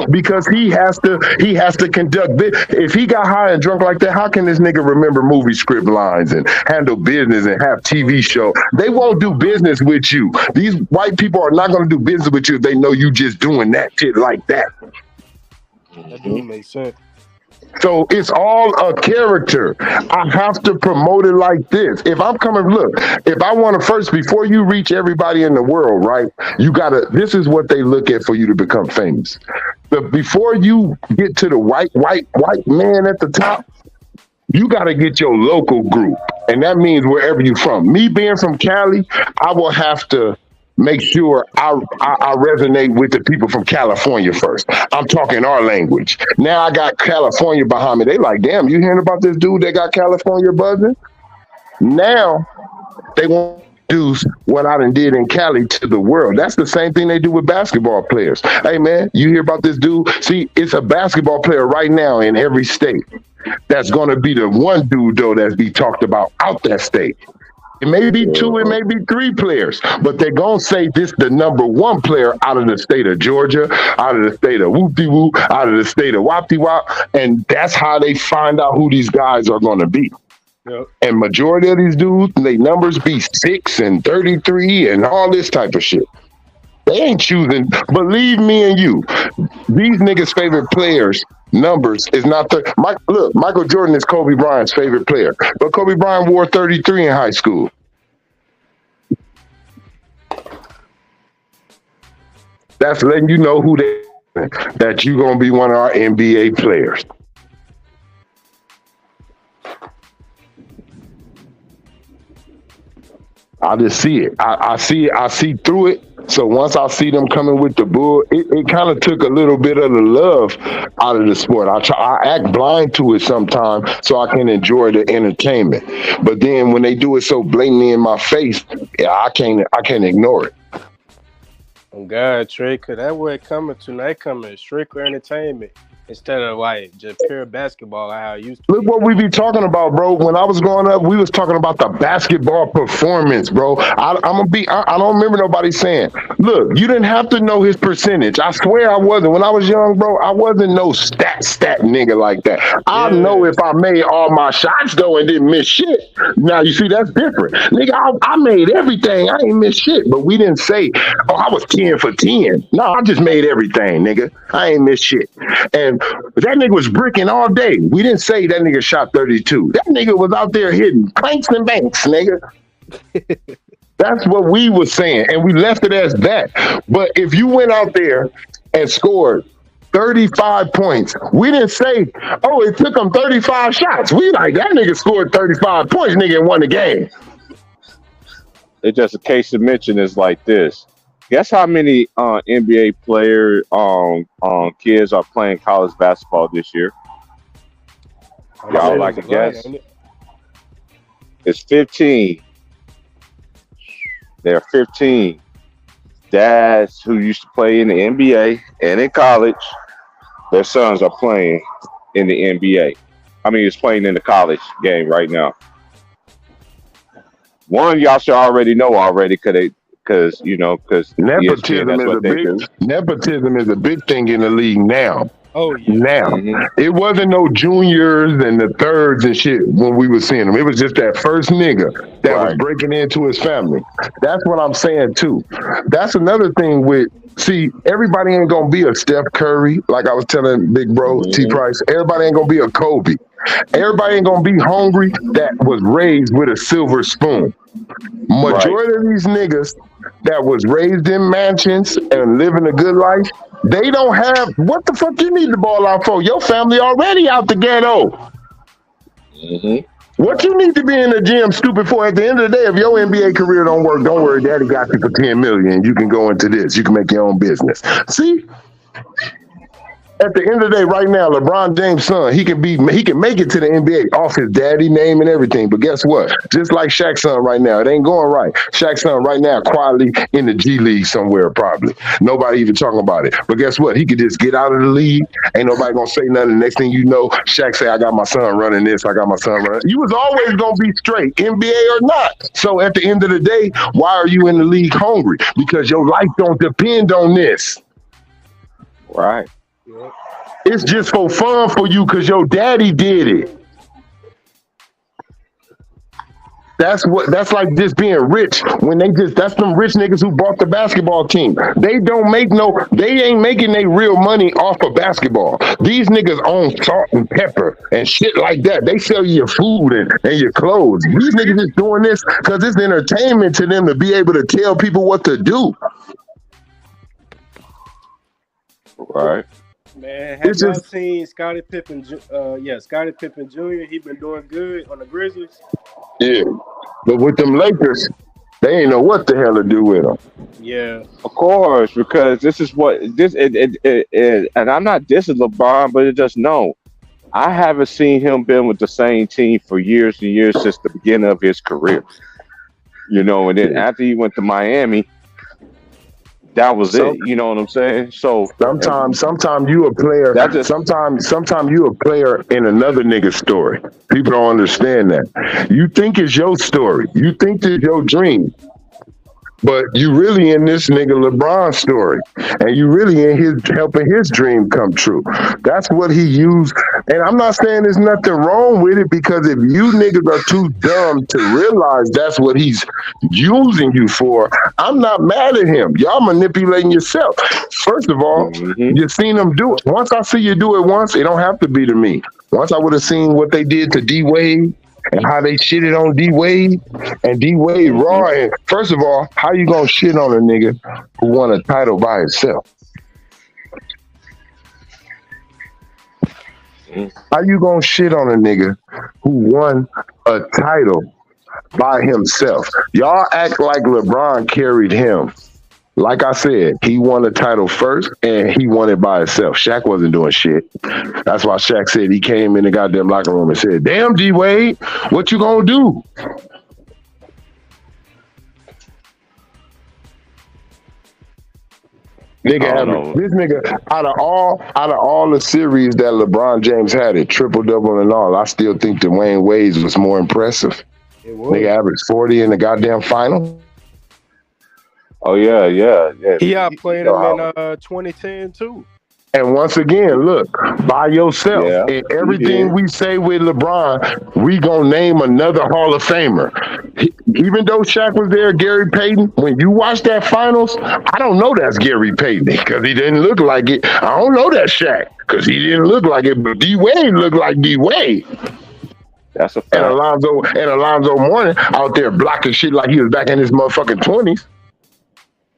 because he has to conduct. If he got high and drunk like that, how can this nigga remember movie script lines and handle business and have TV show? They won't do business with you. These white people are not going to do business with you if they know you just doing that shit like that. That do make sense. So it's all a character. I have to promote it like this. If I'm coming, look, if I want to first, before you reach everybody in the world, right, you gotta, this is what they look at for you to become famous. But before you get to the white man at the top, you got to get your local group. And that means wherever you're from. Me being from Cali, I will have to make sure I resonate with the people from California first. I'm talking our language. Now I got California behind me. They like, damn, you hearing about this dude that got California buzzing? Now they want to do what I done did in Cali to the world. That's the same thing they do with basketball players. Hey man, you hear about this dude? See, it's a basketball player right now in every state. That's going to be the one dude though that's be talked about out that state. It may be two, it may be three players, but they're going to say this the number one player out of the state of Georgia, out of the state of Whoop-de-Whoop, out of the state of Wop-de-Wop, and that's how they find out who these guys are going to be. Yep. And majority of these dudes, they numbers be 6 and 33 and all this type of shit. They ain't choosing, believe me and you, these niggas' favorite players numbers is not look, Michael Jordan is Kobe Bryant's favorite player, but Kobe Bryant wore 33 in high school. That's letting you know that you're gonna be one of our NBA players. I just see it. I see through it. So once I see them coming with the bull, it kind of took a little bit of the love out of the sport. I act blind to it sometimes so I can enjoy the entertainment. But then when they do it so blatantly in my face, yeah, I can't ignore it. Oh God, Trey, cause that way coming to that coming strictly entertainment instead of like just pure basketball like how I used to. Look what we be talking about, bro. When I was growing up, we was talking about the basketball performance, bro. I don't remember nobody saying, look, you didn't have to know his percentage. I swear I wasn't. When I was young, bro, I wasn't no stat nigga like that. I know if I made all my shots though and didn't miss shit. Now you see that's different. Nigga, I made everything. I ain't miss shit. But we didn't say, oh, I was 10 for 10. No, I just made everything, nigga. I ain't miss shit. And that nigga was bricking all day. We didn't say that nigga shot 32. That nigga was out there hitting clanks and banks, nigga. That's what we was saying, and we left it as that. But if you went out there and scored 35 points, we didn't say, oh, it took him 35 shots. We like, that nigga scored 35 points, nigga won the game. It's just a case of mention is like this. Guess how many NBA player kids are playing college basketball this year? Y'all like a guess? It's 15. There are 15 dads who used to play in the NBA and in college. Their sons are playing in the NBA. I mean, it's playing in the college game right now. One, y'all should already know already because nepotism is a big thing in the league now. Oh yeah. Now it wasn't no juniors and the thirds and shit when we were seeing them. It was just that first nigga that was breaking into his family. That's what I'm saying too. That's another thing with. See, everybody ain't gonna be a Steph Curry, like I was telling Big Bro T Price. Everybody ain't gonna be a Kobe. Everybody ain't gonna be hungry that was raised with a silver spoon. Majority of these niggas that was raised in mansions and living a good life, they don't have what the fuck you need the ball out for? Your family already out the ghetto. What you need to be in the gym stupid for? At the end of the day, if your NBA career don't work, don't worry, daddy got you for 10 million. You can go into this. You can make your own business. See? At the end of the day, right now, LeBron James' son, he can make it to the NBA off his daddy name and everything. But guess what? Just like Shaq's son right now, it ain't going right. Shaq's son right now, quietly in the G League somewhere, probably. Nobody even talking about it. But guess what? He could just get out of the league. Ain't nobody gonna say nothing. Next thing you know, Shaq say, "I got my son running this. I got my son running." You was always gonna be straight, NBA or not. So at the end of the day, why are you in the league hungry? Because your life don't depend on this. Right. It's just for fun for you because your daddy did it. That's like just being rich when that's them rich niggas who bought the basketball team. They ain't making their real money off of basketball. These niggas own salt and pepper and shit like that. They sell you your food and your clothes. These niggas is doing this because it's entertainment to them to be able to tell people what to do. Right. Man, have y'all seen Scottie Pippen? Scottie Pippen Jr. He been doing good on the Grizzlies. Yeah, but with them Lakers, they ain't know what the hell to do with them. Yeah, of course, because this is what this and I'm not dissing LeBron, but it just no. I haven't seen him been with the same team for years and years since the beginning of his career. You know, and then after he went to Miami. That was it. You know what I'm saying? So sometimes you a player. Sometimes you a player in another nigga's story. People don't understand that. You think it's your story. You think it's your dream. But you really in this nigga LeBron's story, and you really in helping his dream come true. That's what he used. And I'm not saying there's nothing wrong with it, because if you niggas are too dumb to realize that's what he's using you for, I'm not mad at him. Y'all manipulating yourself. First of all, you seen him do it. Once I see you do it once, it don't have to be to me. Once I would have seen what they did to D-Wade, and how they shitted on D-Wade, and D-Wade raw. And first of all, how you gonna shit on a nigga who won a title by himself? How you gonna shit on a nigga who won a title by himself? Y'all act like LeBron carried him. Like I said, he won a title first, and he won it by himself. Shaq wasn't doing shit. That's why Shaq said he came in the goddamn locker room and said, "Damn, D-Wade, what you gonna do?" This nigga, out of all the series that LeBron James had, it triple-double and all, I still think Dwayne Wade's was more impressive. Nigga averaged 40 in the goddamn final. Oh yeah. He outplayed him in 2010 too. And once again, look, by yourself. Yeah, and everything we say with LeBron, we gonna name another Hall of Famer. Even though Shaq was there, Gary Payton, when you watch that finals, I don't know that's Gary Payton because he didn't look like it. I don't know that Shaq because he didn't look like it, but D-Wade looked like D-Wade. That's a fact. And Alonzo Mourning out there blocking shit like he was back in his motherfucking 20s.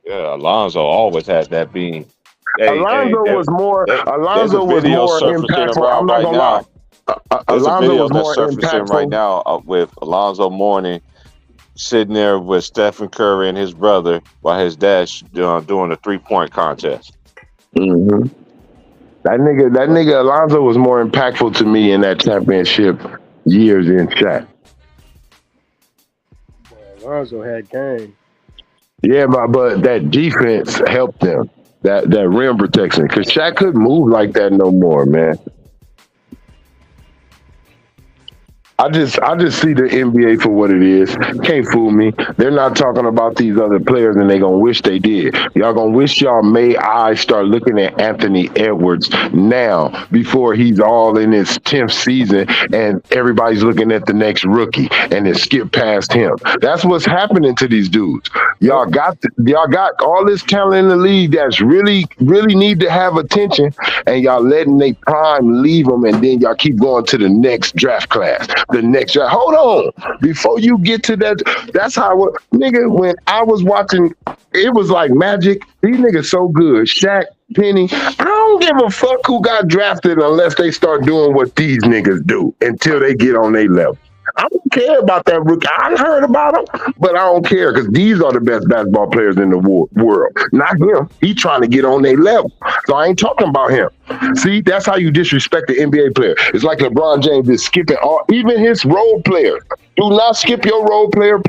Yeah, Alonzo always had that beam. Alonzo was more impactful. I'm not gonna lie. Alonzo was more impactful right now with Alonzo Mourning sitting there with Stephen Curry and his brother while his dad's doing a 3-point contest. Mm-hmm. That nigga Alonzo was more impactful to me in that championship years in Shaq. Alonzo had game. Yeah, but that defense helped them. That rim protection, because Shaq couldn't move like that no more, man. I just see the NBA for what it is. Can't fool me. They're not talking about these other players, and they gonna wish they did. Y'all gonna wish y'all may I start looking at Anthony Edwards now before he's all in his 10th season, and everybody's looking at the next rookie and then skip past him. That's what's happening to these dudes. Y'all got all this talent in the league that's really need to have attention, and y'all letting they prime leave them, and then y'all keep going to the next draft class. The next draft. Hold on. Before you get to that, that's how nigga, when I was watching, it was like magic. These niggas so good. Shaq, Penny. I don't give a fuck who got drafted unless they start doing what these niggas do until they get on their level. I don't care about that rookie. I heard about him, but I don't care because these are the best basketball players in the world. Not him. He trying to get on their level. So I ain't talking about him. See, that's how you disrespect the NBA player. It's like LeBron James is skipping even his role players. Do not skip your role player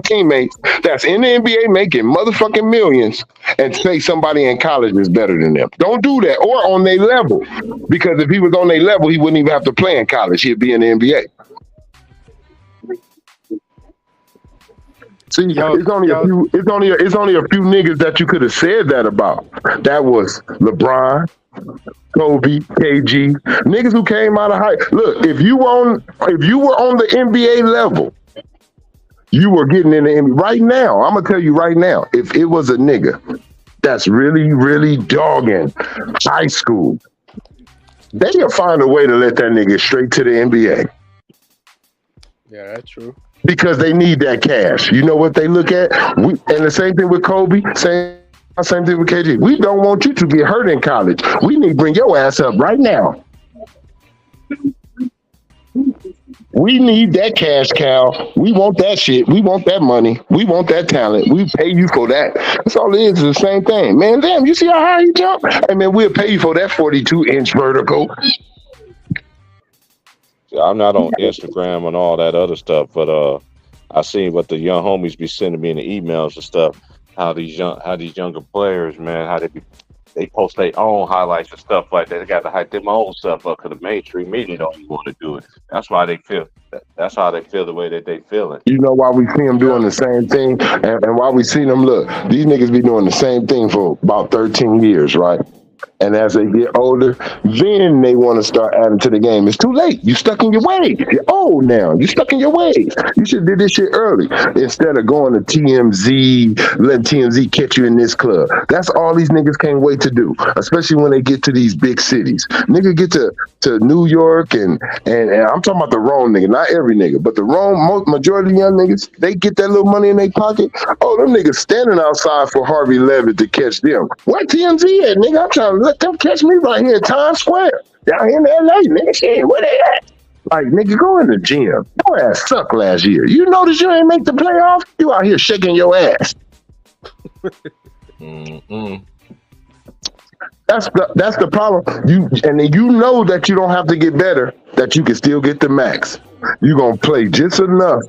teammates that's in the NBA making motherfucking millions and say somebody in college is better than them. Don't do that, or on their level. Because if he was on their level, he wouldn't even have to play in college. He'd be in the NBA. See, it's only a few niggas that you could have said that about. That was LeBron, Kobe, KG, niggas who came out of high. Look, if you were on the NBA level, you were getting in the NBA. Right now, I'm gonna tell you right now, if it was a nigga that's really, really dogging high school, they'll find a way to let that nigga straight to the NBA. Yeah, that's true. Because they need that cash. You know what they look at? And the same thing with Kobe, same thing with KG. We don't want you to get hurt in college. We need to bring your ass up right now. We need that cash cow. We want that shit. We want that money. We want that talent. We pay you for that. That's all it is. It's the same thing. Man, damn, you see how high he jumped? Hey, man, we'll pay you for that 42-inch vertical. I'm not on Instagram and all that other stuff, but I seen what the young homies be sending me in the emails and stuff. How these younger players, man, how they post their own highlights and stuff like that. They got to hype them own stuff up because the mainstream media don't even want to do it. That's why they feel. That's how they feel the way that they feeling. You know why we see them doing the same thing, and why we see them look. These niggas be doing the same thing for about 13 years, right? And as they get older, then they want to start adding to the game. It's too late. You stuck in your ways. You're old now. You stuck in your ways. You should have did this shit early instead of going to TMZ, letting TMZ catch you in this club. That's all these niggas can't wait to do, especially when they get to these big cities. Nigga get to New York and I'm talking about the wrong nigga, not every nigga, but the wrong majority of young niggas, they get that little money in their pocket. Oh, them niggas standing outside for Harvey Levitt to catch them. Where TMZ at, nigga? I'm trying to let them catch me right here in Times Square. Down here in LA, nigga. Shit, where they at? Like, nigga, go in the gym. Your ass sucked last year. You notice you ain't make the playoffs? You out here shaking your ass. Mm-mm. That's the problem. You know that you don't have to get better, that you can still get the max. You're gonna play just enough,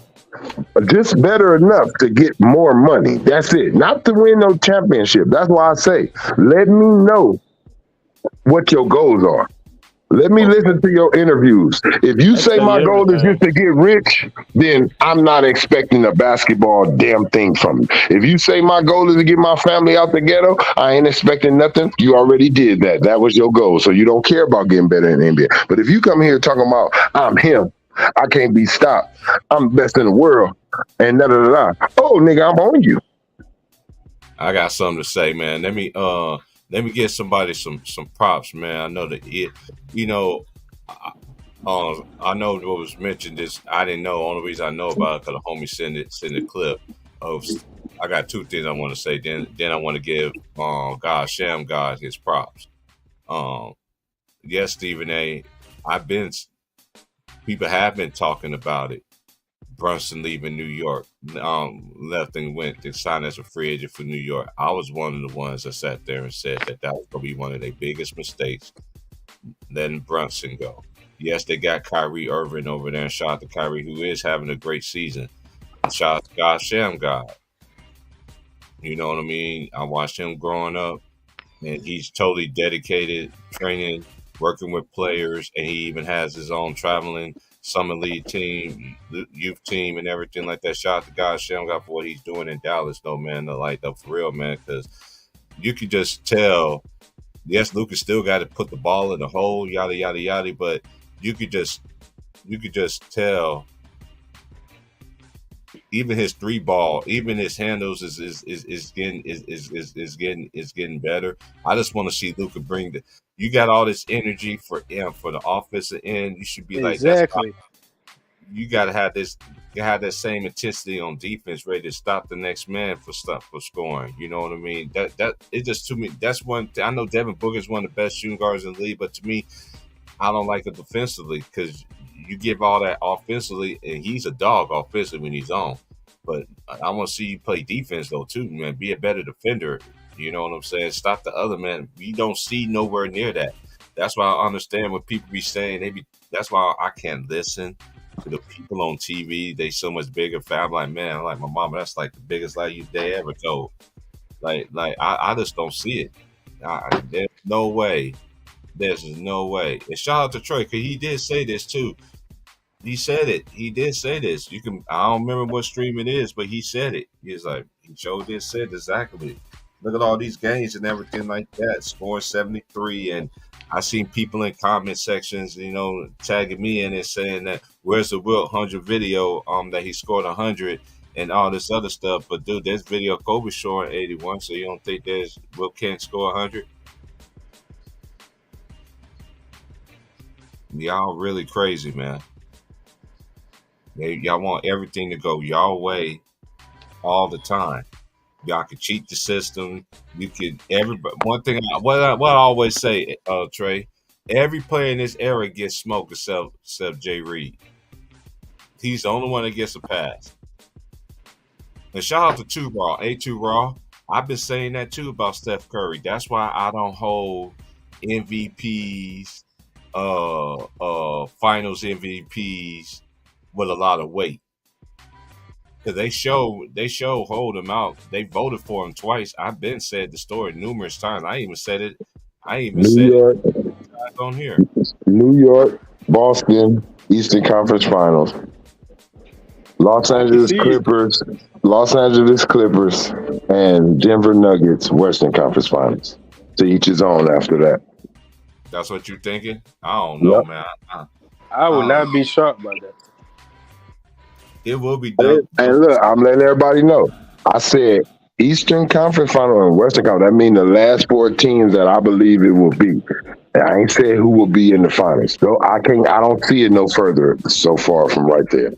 just better enough to get more money. That's it. Not to win no championship. That's why I say, let me know what your goals are. Let me listen to your interviews. If you say my goal is just to get rich, then I'm not expecting a basketball damn thing from you. If you say my goal is to get my family out the ghetto, I ain't expecting nothing. You already did that. That was your goal. So you don't care about getting better in the NBA. But if you come here talking about I'm him, I can't be stopped, I'm the best in the world, and da-da-da-da. Oh, nigga, I'm on you. I got something to say, man. Let me give somebody some props, man. I know that I know what was mentioned. This I didn't know. Only reason I know about it because the homie sent a clip of. I got two things I want to say. Then I want to give God Sham God his props. Yes, Stephen A. People have been talking about it. Brunson leaving New York, left and went to sign as a free agent for New York. I was one of the ones that sat there and said that was going to be one of their biggest mistakes, letting Brunson go. Yes, they got Kyrie Irving over there, and shout out to Kyrie, who is having a great season. Shout out to God Sham God. You know what I mean? I watched him growing up, and he's totally dedicated, training, working with players, and he even has his own traveling summer league team, youth team, and everything like that. Shout out to God Sham God for what he's doing in Dallas, though, man. For real, man, because you could just tell. Yes, Lucas still got to put the ball in the hole, yada yada yada, but you could just tell. Even his three ball, even his handles is getting better. I just want to see Luka bring the. You got all this energy for the offensive end. You should be exactly. Like that's you got to have this. You have that same intensity on defense, ready to stop the next man for scoring. You know what I mean? That it just to me. That's one. I know Devin Booker is one of the best shooting guards in the league, but to me, I don't like it defensively because you give all that offensively, and he's a dog offensively when he's on. But I want to see you play defense though too, man. Be a better defender. You know what I'm saying? Stop the other man. We don't see nowhere near that. That's why I understand what people be saying. That's why I can't listen to the people on TV. They so much bigger. I'm like, man, I'm like my mama. That's like the biggest lie they ever told. Like I just don't see it. There's no way. There's no way. And shout out to Troy because he did say this too. He said it. He did say this. You can. I don't remember what stream it is, but he said it. He's like he showed this. Said exactly. Look at all these games and everything like that. Scoring 73, and I seen people in comment sections, tagging me in and saying that where's the Wilt 100 video that he scored 100 and all this other stuff. But dude, there's video Kobe scoring 81, so you don't think there's Wilt can't score 100? Y'all really crazy, man. Y'all want everything to go y'all way all the time. Y'all could cheat the system. You could everybody. One thing, what I always say, Trey, every player in this era gets smoked except Jay Reed. He's the only one that gets a pass. And shout out to 2 Raw, A2 Raw. I've been saying that too about Steph Curry. That's why I don't hold MVPs, Finals MVPs with a lot of weight. Because they show hold him out. They voted for him twice. I've been said the story numerous times. I even said it. New York on here. New York, Boston, Eastern Conference Finals. Los Angeles Clippers, and Denver Nuggets, Western Conference Finals. To each his own after that. That's what you're thinking? I don't know, man. I would not be shocked by that. It will be dope. And look, I'm letting everybody know. I said Eastern Conference Final and Western Conference. That means the last 4 teams that I believe it will be. And I ain't said who will be in the finals. So I don't see it no further so far from right there.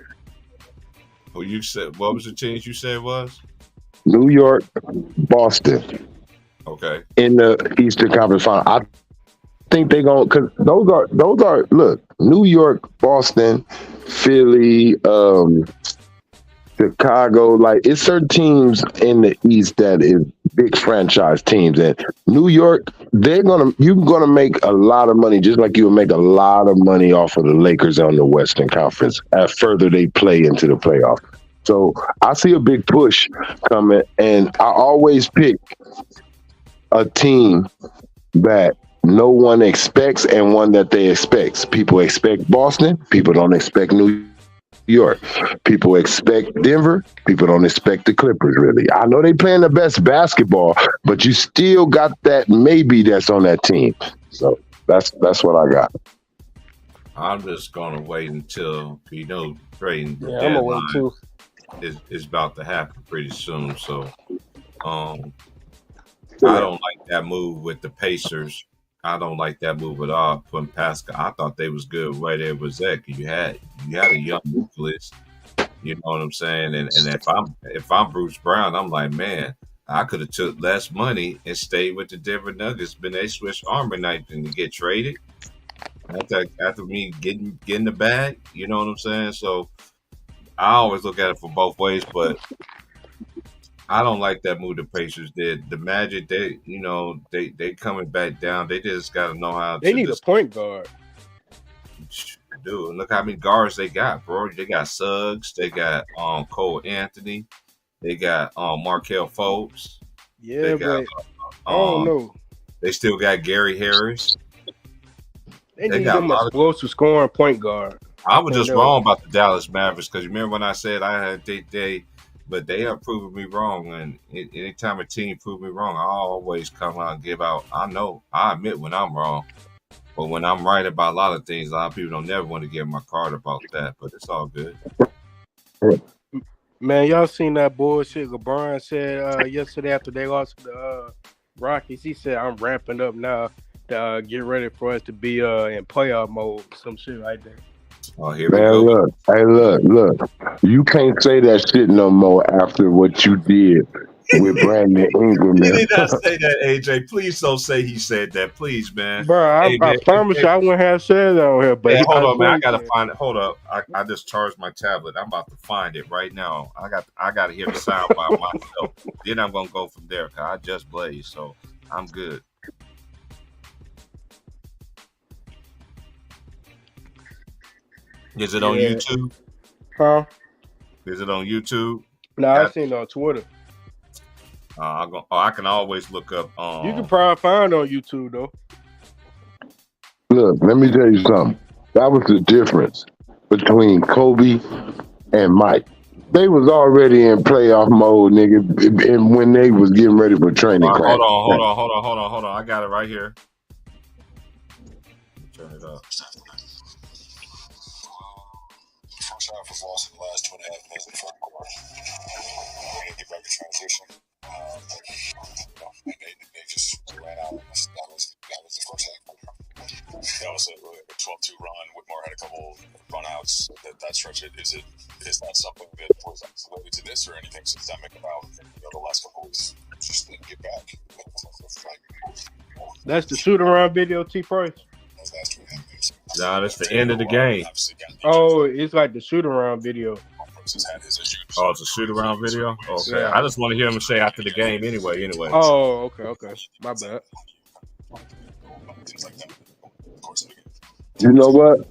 Well, you said what was the teams you said was? New York, Boston. Okay. In the Eastern Conference Final. I think they're going because those are look, New York, Boston, Philly, Chicago, like it's certain teams in the East that is big franchise teams. And New York, you're gonna make a lot of money, just like you would make a lot of money off of the Lakers on the Western Conference as further they play into the playoffs. So I see a big push coming, and I always pick a team that no one expects and one that they expect. People expect Boston. People don't expect New York. People expect Denver. People don't expect the Clippers, really. I know they playing the best basketball, but you still got that maybe that's on that team. So that's what I got. I'm just going to wait until, trading I'm going to wait too. Is about to happen pretty soon. So I don't like that move with the Pacers. I don't like that move at all. Putting Pascal, I thought they was good right there with Zach. You had a young nucleus. You know what I'm saying? And if I'm Bruce Brown, I'm like, man, I could have took less money and stayed with the Denver Nuggets. Been they switch armor night and to get traded after me getting the bag. You know what I'm saying? So I always look at it for both ways, but I don't like that move the Pacers did. The Magic, they coming back down. They just got to know how. They need a point guard. Dude, look how many guards they got, bro. They got Suggs. They got Cole Anthony. They got Markelle Fultz. Yeah, but I don't know. They still got Gary Harris. They need them explosive scoring point guard. I was just wrong about the Dallas Mavericks because you remember when I said I had but they have proven me wrong. And anytime a team proves me wrong, I always come out and give out. I admit when I'm wrong. But when I'm right about a lot of things, a lot of people don't never want to give my card about that. But it's all good. Man, y'all seen that bullshit LeBron said yesterday after they lost to the Rockets? He said, I'm ramping up now to get ready for us to be in playoff mode. Some shit like that. Oh, here we go. Look. You can't say that shit no more after what you did with Brandon Ingram. He did Man. not say that, AJ. Please don't say he said that, please, man. Bro, Hey, I man. promise you I wouldn't have said that on here, but Hey, hold I on, man. swear I he gotta did. find it. Hold up. I just charged my tablet. I'm about to find it right now. I gotta hear the sound by myself. Then I'm gonna go from there. Cause I just blazed, so I'm good. Is it on Yeah. YouTube? Huh? Is it on YouTube? No, I Got- seen it on Twitter. I can always look up. You can probably find it on YouTube though. Look, let me tell you something. That was the difference between Kobe and Mike. They was already in playoff mode, nigga, and when they was getting ready for training camp. Hold on. I got it right here. Turn it up. First half was lost in the last 2.5 minutes of the fourth quarter. We didn't get back to transition. And they just ran out. That was the first half. That was a 12-2 run. Whitmore had a couple run-outs. That stretch, is that something that was related to this or anything systemic about the last couple weeks? Just didn't get back. That's the shoot around video, T Price. Those last 2.5 minutes. Nah, that's the end of the game. Oh, it's like the shoot around video. Oh, it's a shoot around video? Okay. Yeah. I just want to hear him say after the game anyway. Oh, okay. My bad. You know what?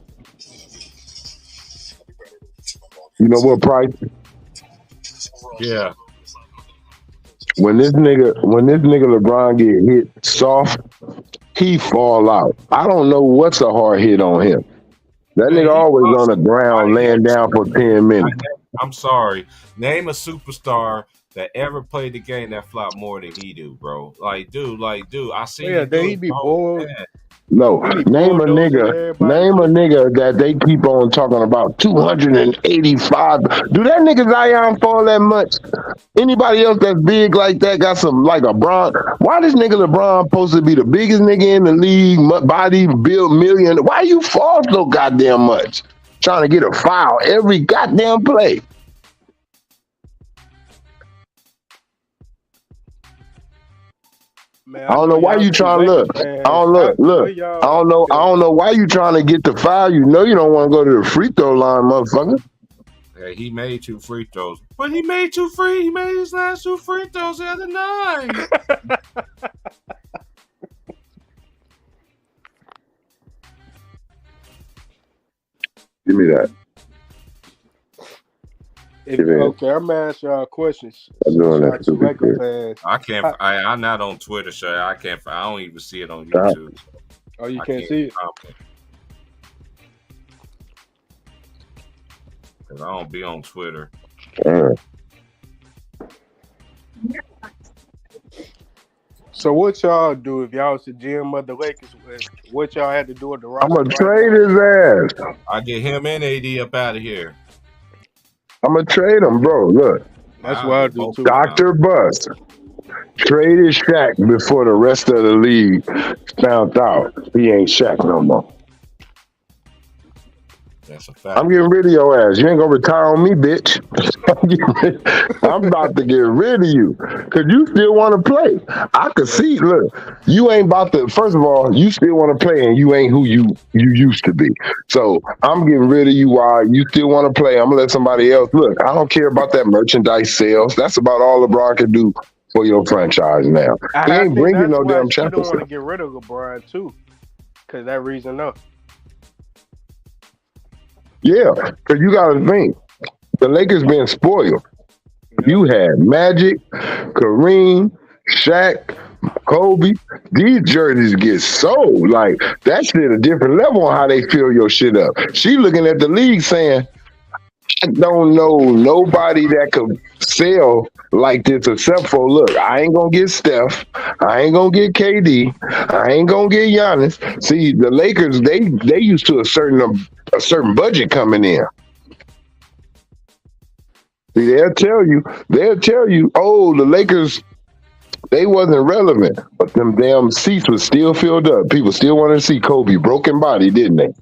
You know what, Price? Yeah. When this nigga LeBron get hit soft, he fall out. I don't know what's a hard hit on him. That nigga always on the ground laying down for 10 minutes. I'm sorry. Name a superstar that ever played the game that flopped more than he do, bro. Dude, I see. Yeah, then he be bored. No, name a nigga that they keep on talking about 285. Do that nigga Zion fall that much? Anybody else that's big like that got some like a Bron? Why this nigga LeBron supposed to be the biggest nigga in the league, body build million? Why you fall so goddamn much? Trying to get a foul every goddamn play. Man, I don't know why you trying to look. I don't know why you trying to get the foul. You know you don't want to go to the free throw line, motherfucker. Yeah, he made 2 free throws. But he made he made his last 2 free throws the other night. Give me that. Okay, I'm gonna ask y'all questions. I'm doing that. Two Laker fans. I can't. I'm not on Twitter, so I can't. I don't even see it on YouTube. Oh, you can't see it? Because I don't be on Twitter. So what y'all do if y'all was the GM of the Lakers? What y'all had to do with the roster? I'm gonna trade his ass. I get him and AD up out of here. I'm gonna trade him, bro. Look, that's what I do too. Dr. Bust traded Shaq before the rest of the league found out he ain't Shaq no more. That's a fact. I'm getting rid of your ass. You ain't gonna retire on me, bitch. I'm about to get rid of you because you still want to play. I could see. Look, you ain't about to. First of all, you still want to play, and you ain't who you used to be. So I'm getting rid of you while you still want to play. I'm gonna let somebody else. Look, I don't care about that merchandise sales. That's about all LeBron can do for your franchise now. He ain't bringing no damn championship. You don't want to get rid of LeBron too, because that reason though. Yeah, because you got to think, the Lakers been spoiled. You had Magic, Kareem, Shaq, Kobe. These jerseys get sold. Like, that shit a different level on how they fill your shit up. She looking at the league saying, I don't know nobody that could sell like this except for, look, I ain't going to get Steph. I ain't going to get KD. I ain't going to get Giannis. See, the Lakers, they used to a certain budget coming in. See, they'll tell you, oh, the Lakers, they wasn't relevant, but them damn seats was still filled up. People still wanted to see Kobe, broken body, didn't they?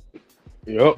Yep.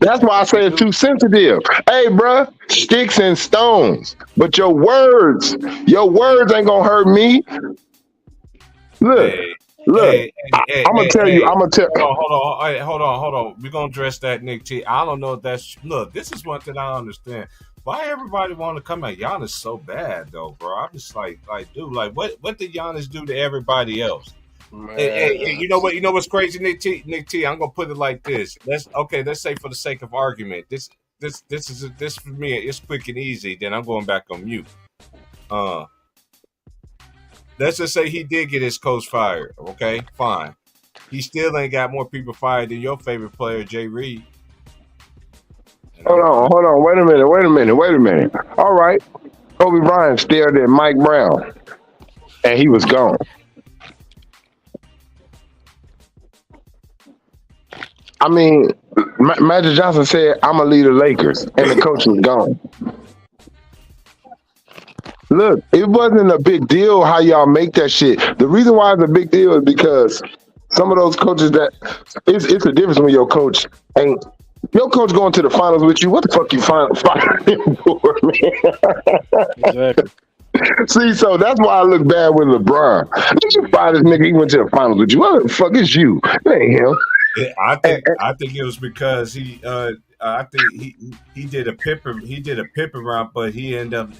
That's why I say it's too sensitive. Hey, bruh, sticks and stones. But your words ain't gonna hurt me. Look, Hey, look. I'm gonna tell you. hey. I'm gonna tell. Hold on. We're gonna address that, Nick T. I don't know if that's look. This is one thing I don't understand. Why everybody want to come at Giannis so bad though, bro? I'm just like, dude, like, what did Giannis do to everybody else? Hey, you know what? You know what's crazy, Nick T? Nick T, I'm gonna put it like this. Let's say for the sake of argument, this for me. It's quick and easy. Then I'm going back on mute. Uh, let's just say he did get his coach fired. Okay, fine. He still ain't got more people fired than your favorite player, Jay Reed. Hold on. Wait a minute. All right. Kobe Bryant stared at Mike Brown, and he was gone. I mean, Magic Johnson said, "I'm gonna lead the Lakers," and the coach was gone. Look, it wasn't a big deal how y'all make that shit. The reason why it's a big deal is because some of those coaches it's a difference when your coach ain't. Your coach going to the finals with you. What the fuck you firing him for, man? Exactly. See, so that's why I look bad with LeBron. You fire this nigga. He went to the finals with you. What the fuck is you? It ain't him. I think it was because I think he did a Pippen round, but he ended up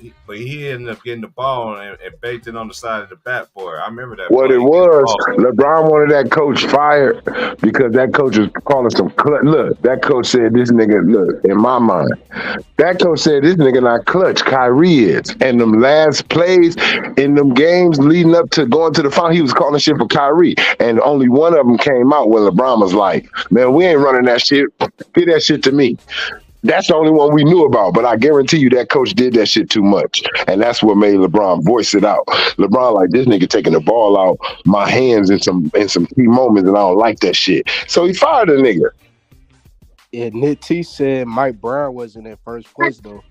getting the ball and baked it on the side of the backboard. I remember that. What it was, LeBron wanted that coach fired because that coach was calling some clutch. Look, that coach said this nigga. Look, in my mind, that coach said this nigga not clutch. Kyrie is, and them last plays in them games leading up to going to the final, he was calling shit for Kyrie, and only one of them came out when LeBron was like, "Man, we ain't running that shit. Get that shit to me." That's the only one we knew about, but I guarantee you that coach did that shit too much. And that's what made LeBron voice it out. LeBron like, this nigga taking the ball out my hands in some key moments, and I don't like that shit. So he fired the nigga. Yeah, Nick T said Mike Brown wasn't in first place though.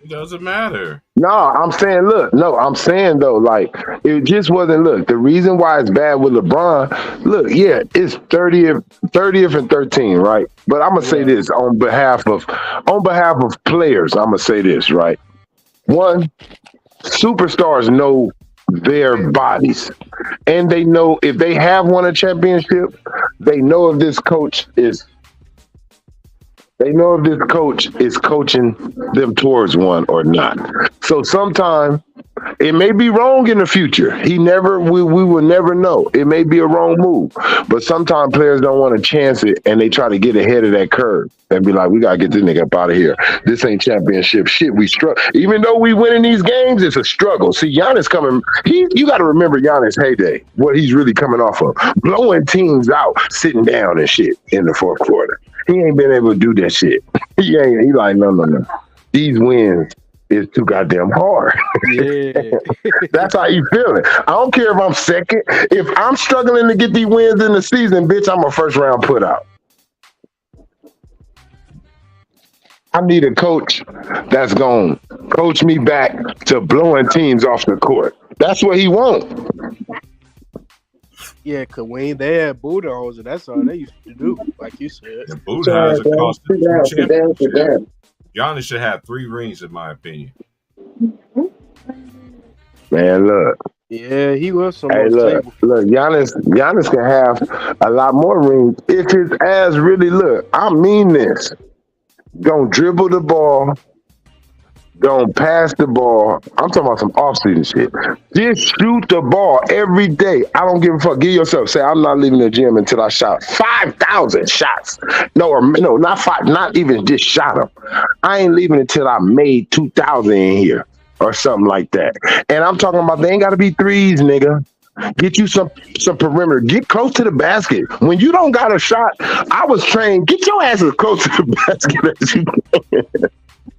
It doesn't matter. No, I'm saying, look, though, like, it just wasn't, look, the reason why it's bad with LeBron, look, yeah, it's 30th and 13, right? But I'm going to say this on behalf of players, I'm going to say this, right? One, superstars know their bodies, and they know if they have won a championship, they know if this coach is coaching them towards one or not. So sometimes it may be wrong in the future. We will never know. It may be a wrong move. But sometimes players don't want to chance it, and they try to get ahead of that curve and be like, we got to get this nigga up out of here. This ain't championship shit. We struggle. Even though we win in these games, it's a struggle. See, Giannis coming, you got to remember Giannis' heyday, what he's really coming off of. Blowing teams out, sitting down and shit in the fourth quarter. He ain't been able to do that shit. He like, no. These wins is too goddamn hard. Yeah. That's how you feeling. I don't care if I'm second. If I'm struggling to get these wins in the season, bitch, I'm a first round put out. I need a coach that's going to coach me back to blowing teams off the court. That's what he wants. Yeah, because when they had Bulldogs, and that's all they used to do, like you said. The Bulldogs are costing 2 championships. Giannis should have 3 rings, in my opinion. Man, look. Yeah, he was some. Hey, look, Giannis can have a lot more rings if his ass really look. I mean this. Don't dribble the ball. Don't pass the ball. I'm talking about some off-season shit. Just shoot the ball every day. I don't give a fuck. Give yourself. Say, I'm not leaving the gym until I shot 5,000 shots. No, not 5. Not even just shot them. I ain't leaving until I made 2,000 in here or something like that. And I'm talking about they ain't got to be threes, nigga. Get you some perimeter. Get close to the basket. When you don't got a shot, I was trained. Get your ass as close to the basket as you can.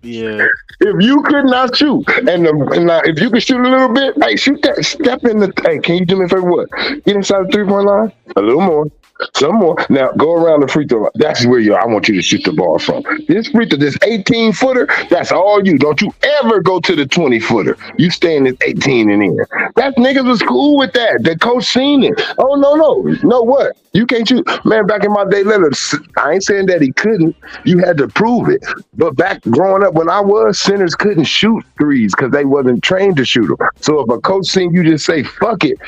Yeah. If you could not shoot, and if you could shoot a little bit, hey, shoot that. Step in the. Hey, can you do me a favor? What? Get inside the 3-point line a little more. Some more. Now go around the free throw line. That's where I want you to shoot the ball from. This free throw, this 18-footer, that's all you. Don't you ever go to the 20-footer. You stay in this 18 and in. That niggas was cool with that. The coach seen it. Oh, no. Know what? You can't shoot. Man, back in my day, I ain't saying that he couldn't. You had to prove it. But back growing up when I was, centers couldn't shoot threes because they wasn't trained to shoot them. So if a coach seen you just say, fuck it,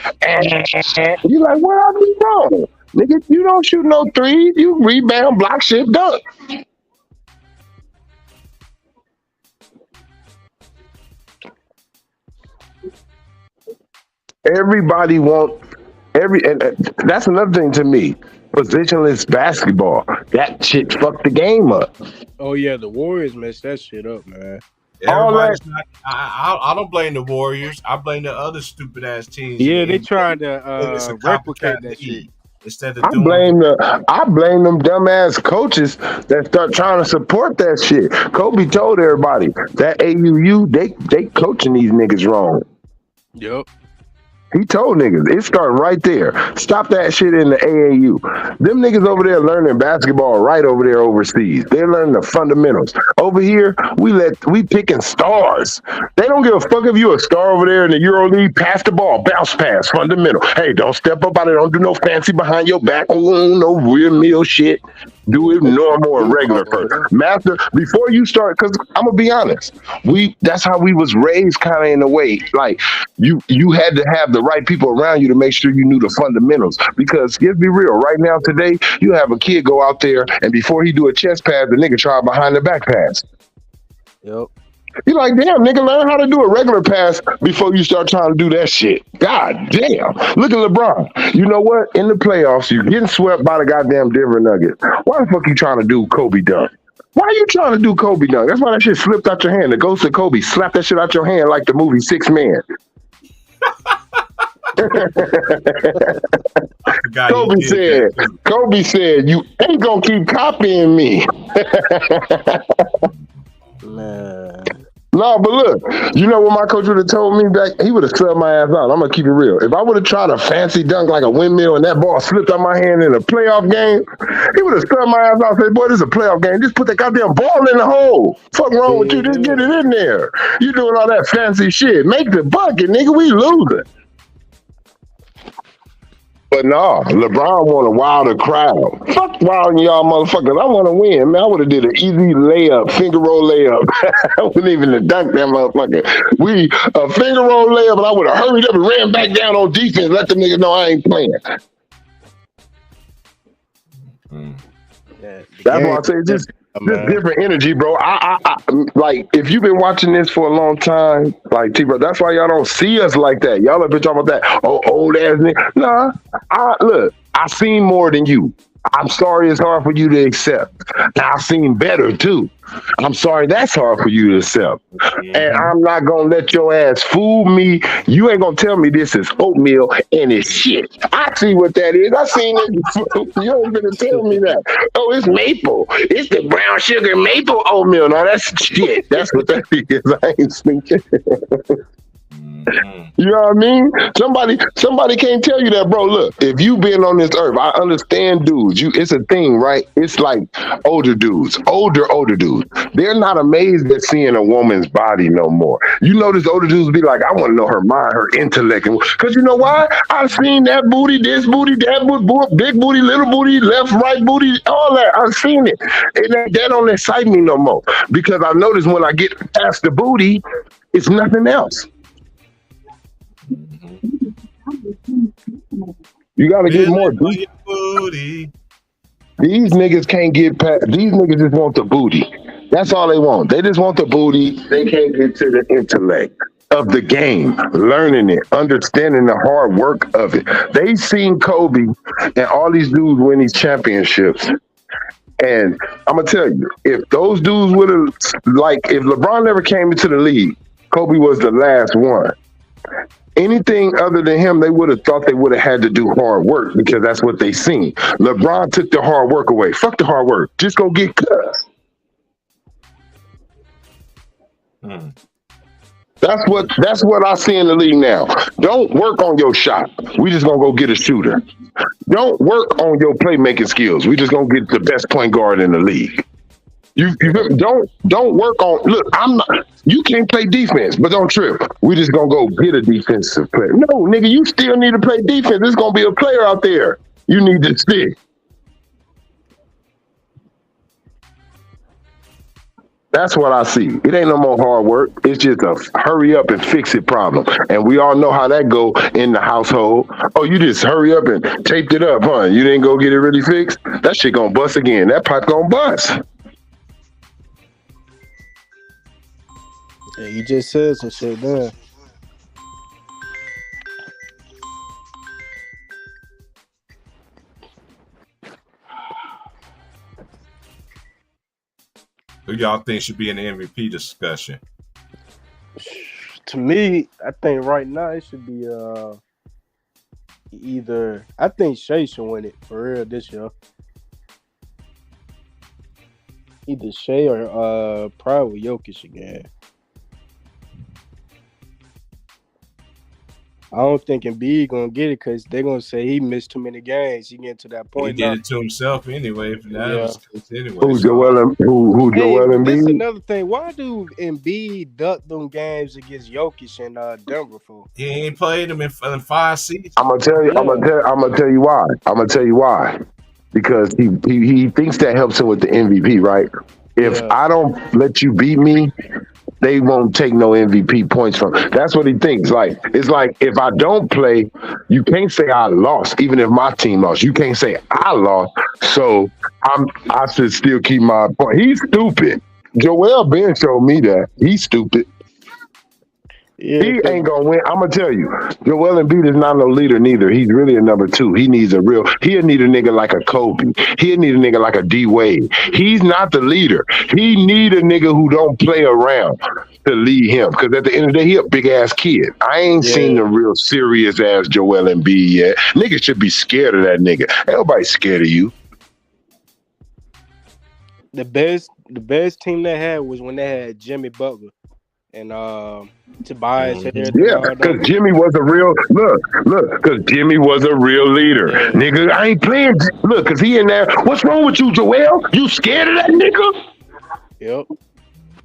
you like, what I be wrong? Nigga, you don't shoot no threes. You rebound, block, shit, dunk. Everybody and that's another thing to me. Positionless basketball. That shit fucked the game up. Oh yeah, the Warriors messed that shit up, man. Everybody's not. I don't blame the Warriors. I blame the other stupid ass teams. Yeah, they trying to replicate that shit. Instead of I blame them dumbass coaches that start trying to support that shit. Kobe told everybody that AUU they coaching these niggas wrong. Yep. He told niggas, it started right there. Stop that shit in the AAU. Them niggas over there learning basketball right over there overseas. They're learning the fundamentals. Over here, we picking stars. They don't give a fuck if you a star over there in the Euro League. Pass the ball, bounce pass, fundamental. Hey, don't step up out of it. Don't do no fancy behind your back. No real meal shit. Do it normal and regular first. Master, before you start, because I'm gonna be honest, that's how we was raised kind of in a way. Like you had to have the right people around you to make sure you knew the fundamentals. Because let's be real, right now today, you have a kid go out there and before he do a chest pass, the nigga try behind the back pass. Yep. You like, damn, nigga, learn how to do a regular pass before you start trying to do that shit. God damn. Look at LeBron. You know what? In the playoffs, you're getting swept by the goddamn Denver Nuggets. Why the fuck you trying to do Kobe dunk? Why are you trying to do Kobe dunk? That's why that shit slipped out your hand. The ghost of Kobe slapped that shit out your hand like the movie Six Man. Kobe said, you ain't gonna keep copying me. Man. No, but look, you know what my coach would have told me back? He would have subbed my ass out. I'm going to keep it real. If I would have tried a fancy dunk like a windmill and that ball slipped out my hand in a playoff game, he would have subbed my ass out and said, boy, this is a playoff game. Just put that goddamn ball in the hole. Fuck wrong with you? Just get it in there. You doing all that fancy shit. Make the bucket, nigga. We losing. But no, LeBron want a wilder crowd. Fuck wilding y'all motherfuckers. I want to win, man. I would have did an easy layup, finger roll layup. I wouldn't even have dunked that motherfucker. A finger roll layup, and I would have hurried up and ran back down on defense. Let the niggas know I ain't playing. Yeah, that's why I say this different energy, bro. I like if you've been watching this for a long time, like T-Bro, that's why y'all don't see us like that. Y'all have been talking about that old ass nigga. Nah, look, I seen more than you. I'm sorry it's hard for you to accept. Now, I've seen better too. I'm sorry that's hard for you to accept. And I'm not gonna let your ass fool me. You ain't gonna tell me this is oatmeal and it's shit. I see what that is. I seen it. You ain't gonna tell me that. Oh, it's maple. It's the brown sugar maple oatmeal. No, that's shit. That's what that is. I ain't speaking. You know what I mean? Somebody can't tell you that, bro. Look, if you been on this earth, I understand dudes. It's a thing, right? It's like older dudes, older dudes. They're not amazed at seeing a woman's body no more. You notice older dudes be like, I want to know her mind, her intellect. Because you know why? I've seen that booty, this booty, that booty, big booty, little booty, left, right booty, all that. I've seen it. And that don't excite me no more. Because I notice when I get past the booty, it's nothing else. You gotta get more booty. These niggas can't get past. These niggas just want the booty. That's all they want. They just want the booty. They can't get to the intellect of the game, learning it, understanding the hard work of it. They seen Kobe and all these dudes win these championships. And I'm gonna tell you, if those dudes would have, like, if LeBron never came into the league, Kobe was the last one. Anything other than him, they would have thought they would have had to do hard work because that's what they seen. LeBron took the hard work away. Fuck the hard work. Just go get cut. That's what I see in the league now. Don't work on your shot. We just gonna go get a shooter. Don't work on your playmaking skills. We just gonna get the best point guard in the league. Don't work on. Look, I'm not. You can't play defense, but don't trip. We just gonna go get a defensive player. No, nigga, you still need to play defense. There's gonna be a player out there. You need to stick. That's what I see. It ain't no more hard work. It's just a hurry up and fix it problem. And we all know how that go in the household. Oh, you just hurry up and taped it up, huh? You didn't go get it really fixed? That shit gonna bust again. That pipe gonna bust. Yeah, you just said some shit there. Who y'all think should be in the MVP discussion? To me, I think right now it should be either. I think Shea should win it for real this year. Either Shea or probably Jokic again. I don't think Embiid gonna get it because they're gonna say he missed too many games. He get to that He point. did it to himself anyway. If that Yeah. was the case anyway. Who So Joel Hey, this Embiid? another thing. Why do Embiid duck them games against Jokic in Denver for? he ain't played him in 5 seasons. I'm gonna tell you. I'm gonna tell you why. I'm gonna tell you why. Because he thinks that helps him with the MVP, right? If Yeah. I don't let you beat me, they won't take no MVP points from. That's what he thinks. Like it's like if I don't play, you can't say I lost, even if my team lost. You can't say I lost. So I should still keep my point. He's stupid. Joel Ben showed me that he's stupid. Yeah, He ain't gonna win. I'm gonna tell you, Joel Embiid is not no leader neither. He's really a number two. He'll need a nigga like a Kobe. He'll need a nigga like a D Wade. He's not the leader. He need a nigga who don't play around to lead him. Because at the end of the day, he a big ass kid. I ain't seen the real serious ass Joel Embiid yet. Niggas should be scared of that nigga. Everybody's scared of you. the best team they had was when they had Jimmy Butler and Tobias Harris. Yeah, because Jimmy was a real because Jimmy was a real leader. Yeah. Nigga, I ain't playing. Look, because he in there. What's wrong with you, Joel? You scared of that nigga? Yep.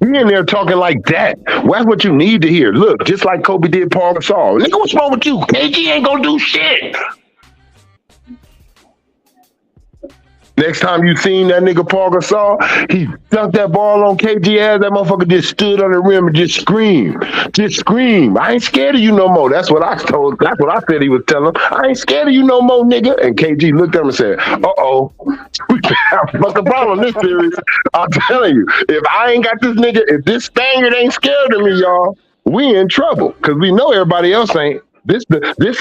He in there talking like that. Well, that's what you need to hear. Look, just like Kobe did Paul Gasol. Nigga, what's wrong with you? KG ain't gonna do shit. Next time you seen that nigga Paul Gasol, he dunked that ball on KG ass. That motherfucker just stood on the rim and just screamed. Just scream. I ain't scared of you no more. That's what I told. That's what I said he was telling him. I ain't scared of you no more, nigga. And KG looked at him and said, uh-oh. We have a fucking problem this series. I'm telling you, if I ain't got this nigga, if this Spaniard ain't scared of me, y'all, we in trouble. Because we know everybody else ain't. This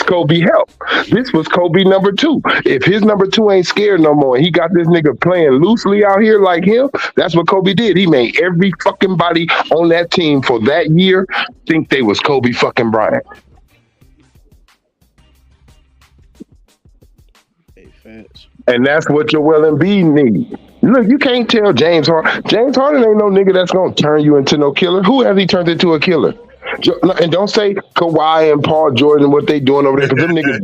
Kobe helped. This was Kobe number two. If his number two ain't scared no more, and he got this nigga playing loosely out here like him, that's what Kobe did. He made every fucking body on that team for that year think they was Kobe fucking Bryant. And that's what Joel Embiid needs. Look, you can't tell James Harden. James Harden ain't no nigga that's gonna turn you into no killer. Who has he turned into a killer? And don't say Kawhi and Paul Jordan what they doing over there, because them niggas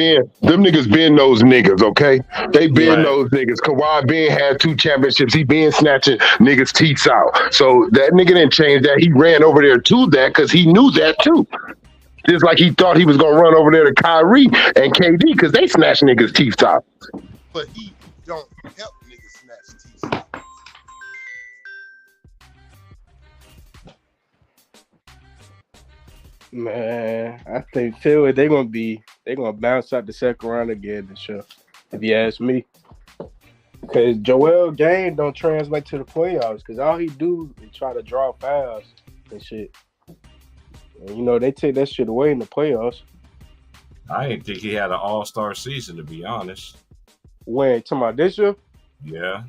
been those niggas, okay? They been those niggas. Kawhi been had 2 championships. He been snatching niggas' teeth out. So that nigga didn't change that. He ran over there to that because he knew that too. Just like he thought he was gonna run over there to Kyrie and KD because they snatch niggas' teeth out. But he don't help niggas snatch teeth out. Man, I think Philly they're gonna bounce out the second round again this year, if you ask me. Because Joel game don't translate to the playoffs. Because all he do is try to draw fouls and shit. And, you know, they take that shit away in the playoffs. I didn't think he had an all-star season, to be honest. When talking about this year, Yeah.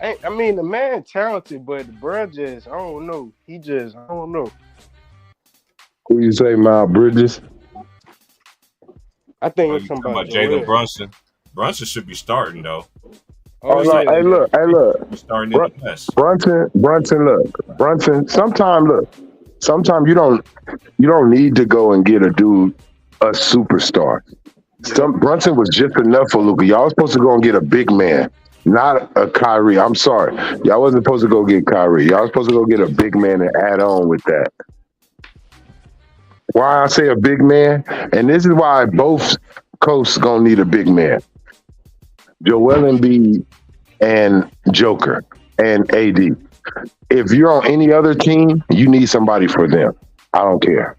I mean the man talented, but the bro just I don't know. I don't know. Who you say, Miles Bridges? I think Oh, it's you talking somebody about Jalen Brunson? Brunson should be starting, though. I Oh don't no, say that, man. hey look, He's starting in Br- the West. Brunson, look, Brunson. Sometimes you don't need to go and get a superstar. Brunson was just enough for Luka. Y'all supposed to go and get a big man, not a Kyrie. I'm sorry, y'all wasn't supposed to go get Kyrie. Y'all supposed to go get a big man and add on with that. Why I say a big man, and this is why both coasts gonna need a big man. Joel Embiid and Joker and AD. If you're on any other team, you need somebody for them. I don't care.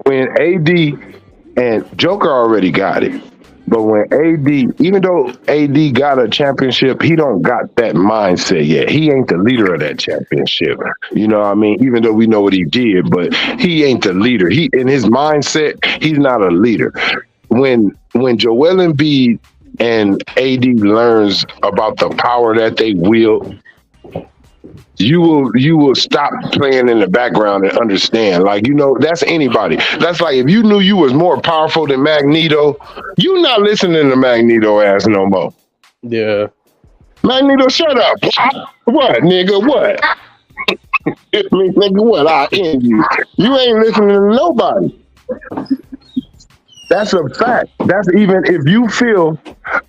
When AD and Joker already got it, but when AD, even though AD got a championship, he don't got that mindset yet. He ain't the leader of that championship. You know what I mean? Even though we know what he did, but he ain't the leader. He in his mindset, he's not a leader. When Joel Embiid and AD learns about the power that they wield, you will stop playing in the background and understand. Like, you know, that's anybody. That's like if you knew you was more powerful than Magneto, you not listening to Magneto ass no more. Yeah. Magneto, shut up. What, nigga? What? Nigga, what? I end you. You ain't listening to nobody. That's a fact. That's even if you feel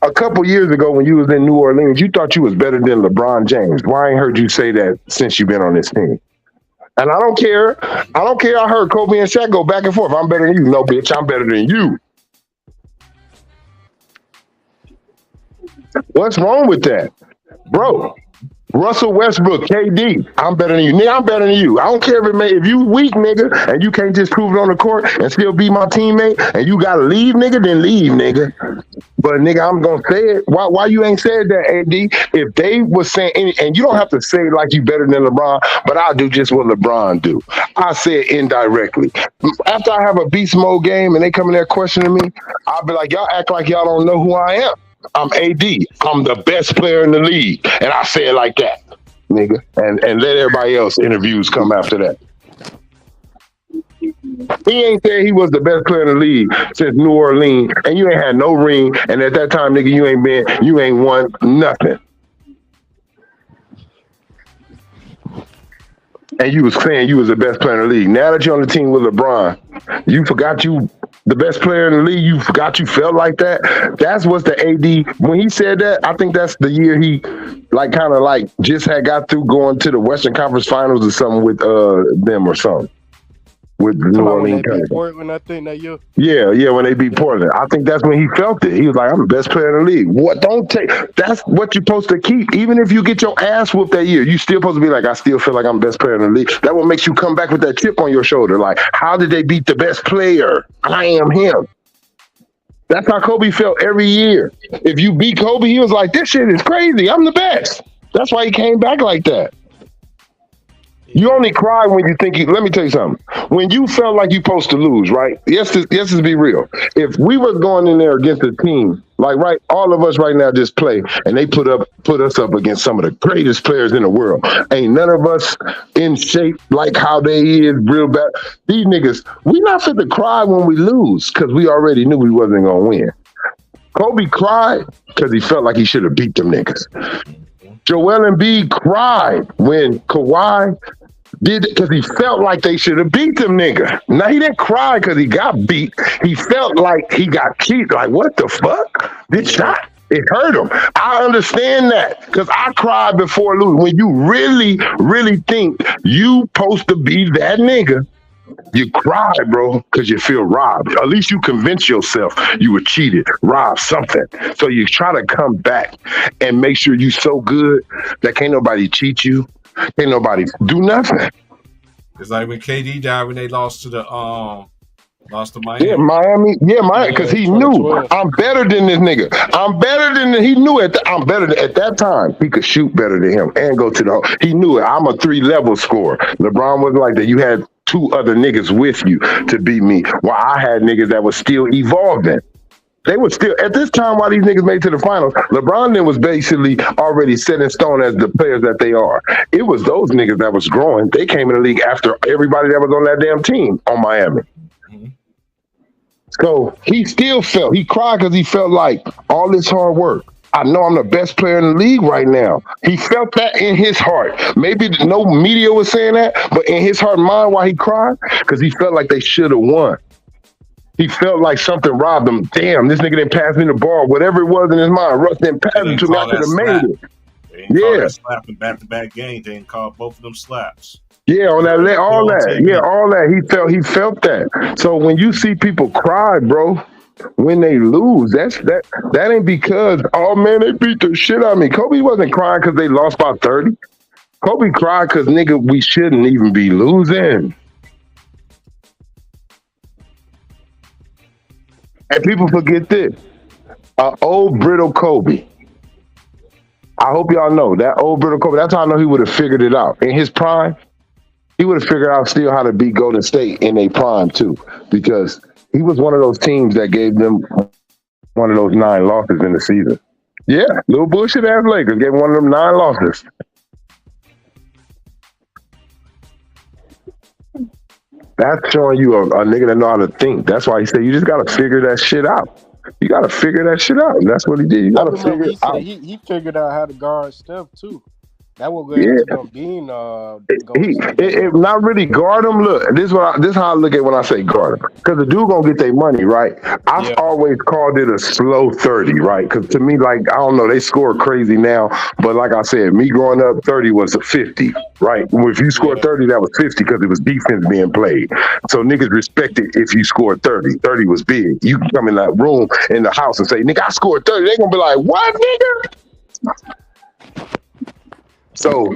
a couple years ago when you was in New Orleans, you thought you was better than LeBron James. Why I ain't heard you say that since you've been on this team? And I don't care. I heard Kobe and Shaq go back and forth. I'm better than you. No, bitch, I'm better than you. What's wrong with that? Bro, Russell Westbrook, KD, I'm better than you. Nigga, I'm better than you. I don't care if you weak, nigga, and you can't just prove it on the court and still be my teammate, and you gotta leave, nigga, then leave, nigga. But nigga, I'm gonna say it. Why you ain't said that, AD? If they was saying and you don't have to say it like you better than LeBron, but I'll do just what LeBron do. I say it indirectly. After I have a beast mode game and they come in there questioning me, I'll be like, y'all act like y'all don't know who I am. I'm AD. I'm the best player in the league. And I say it like that, nigga. And let everybody else interviews come after that. He ain't said he was the best player in the league since New Orleans, and you ain't had no ring. And at that time, nigga, you ain't won nothing. And you was saying you was the best player in the league. Now that you're on the team with LeBron, you forgot you the best player in the league. You forgot you felt like that. That's what's the AD. When he said that, I think that's the year he just had got through going to the Western Conference Finals or something with them or something. With New Orleans. Portland, I think that year. Yeah, when they beat Portland. I think that's when he felt it. He was like, I'm the best player in the league. That's what you're supposed to keep. Even if you get your ass whooped that year, you still supposed to be like, I still feel like I'm the best player in the league. That what makes you come back with that chip on your shoulder. Like, how did they beat the best player? I am him. That's how Kobe felt every year. If you beat Kobe, he was like, this shit is crazy. I'm the best. That's why he came back like that. You only cry when you think let me tell you something. When you felt like you're supposed to lose, right? Yes, to be real. If we were going in there against a team, all of us right now just play, and they put us up against some of the greatest players in the world. Ain't none of us in shape like how they is real bad. These niggas, we not fit to cry when we lose because we already knew we wasn't gonna win. Kobe cried because he felt like he should have beat them niggas. Joel Embiid cried when Kawhi did it because he felt like they should have beat them nigga. Now he didn't cry because he got beat. He felt like he got cheated. Like, what the fuck? This shot, it hurt him. I understand that because I cried before losing. When you really, really think you supposed to be that nigga, you cry, bro, because you feel robbed. At least you convince yourself you were cheated, robbed, something. So you try to come back and make sure you so good that can't nobody cheat you. Can't nobody do nothing. It's like when KD died when they lost to Miami. Yeah, Miami. Because he knew I'm better than this nigga. I'm better than he knew it. I'm better than, at that time. He could shoot better than him and go to the. He knew it. I'm a 3-level scorer. LeBron wasn't like that. You had 2 other niggas with you to beat me, while I had niggas that was still evolving. They were still, at this time, while these niggas made to the finals, LeBron then was basically already set in stone as the players that they are. It was those niggas that was growing. They came in the league after everybody that was on that damn team on Miami. So he still felt, he cried because he felt like all this hard work. I know I'm the best player in the league right now. He felt that in his heart. Maybe no media was saying that, but in his heart and mind, why he cried? Because he felt like they should have won. He felt like something robbed him. Damn, this nigga didn't pass me the ball. Whatever it was in his mind, Russ didn't pass They it didn't to me. I call could that have slap. made it. They didn't call Yeah. that slap in back-to-back games. They didn't call both of them slaps. Yeah, on that, Put all on that. TV. Yeah, all that. He felt that. So when you see people cry, bro, when they lose, that ain't because, oh man, they beat the shit out of me. Kobe wasn't crying because they lost by 30. Kobe cried because nigga, we shouldn't even be losing. And people forget this. Old brittle Kobe. I hope y'all know that old brittle Kobe. That's how I know he would have figured it out. In his prime, he would have figured out still how to beat Golden State in their prime too. Because he was one of those teams that gave them one of those 9 losses in the season. Yeah, little bullshit ass Lakers gave one of them 9 losses. That's showing you a nigga that know how to think. That's why he said you just gotta figure that shit out. You gotta figure that shit out. And that's what he did. You I gotta remember figure he it out. said he figured out how to guard Steph too. That was Yeah. going to be Golden State. Not really guard him. Look, this is how I look at when I say guard him. Because the dude gonna get their money, right? I've Yeah. always called it a slow 30, right? Because to me, like, I don't know, they score crazy now. But like I said, me growing up, 30 was a 50, right? If you scored 30, that was 50 because it was defense being played. So niggas respected if you scored 30. 30 was big. You can come in that room in the house and say, nigga, I scored 30. They gonna be like, what, nigga? So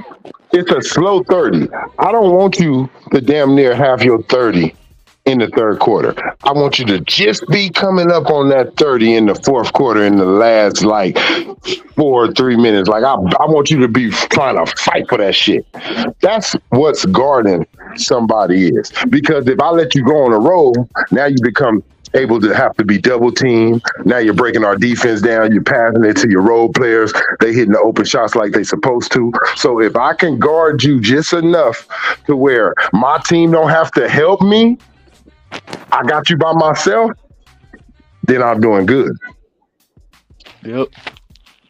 it's a slow 30. I don't want you to damn near have your 30 in the third quarter. I want you to just be coming up on that 30 in the fourth quarter in the last like 4 or 3 minutes. Like I want you to be trying to fight for that shit. That's what's guarding somebody is. Because if I let you go on a roll, now you become able to have to be double teamed. Now you're breaking our defense down. You're passing it to your role players. They hitting the open shots like they supposed to. So if I can guard you just enough to where my team don't have to help me, I got you by myself, then I'm doing good. Yep.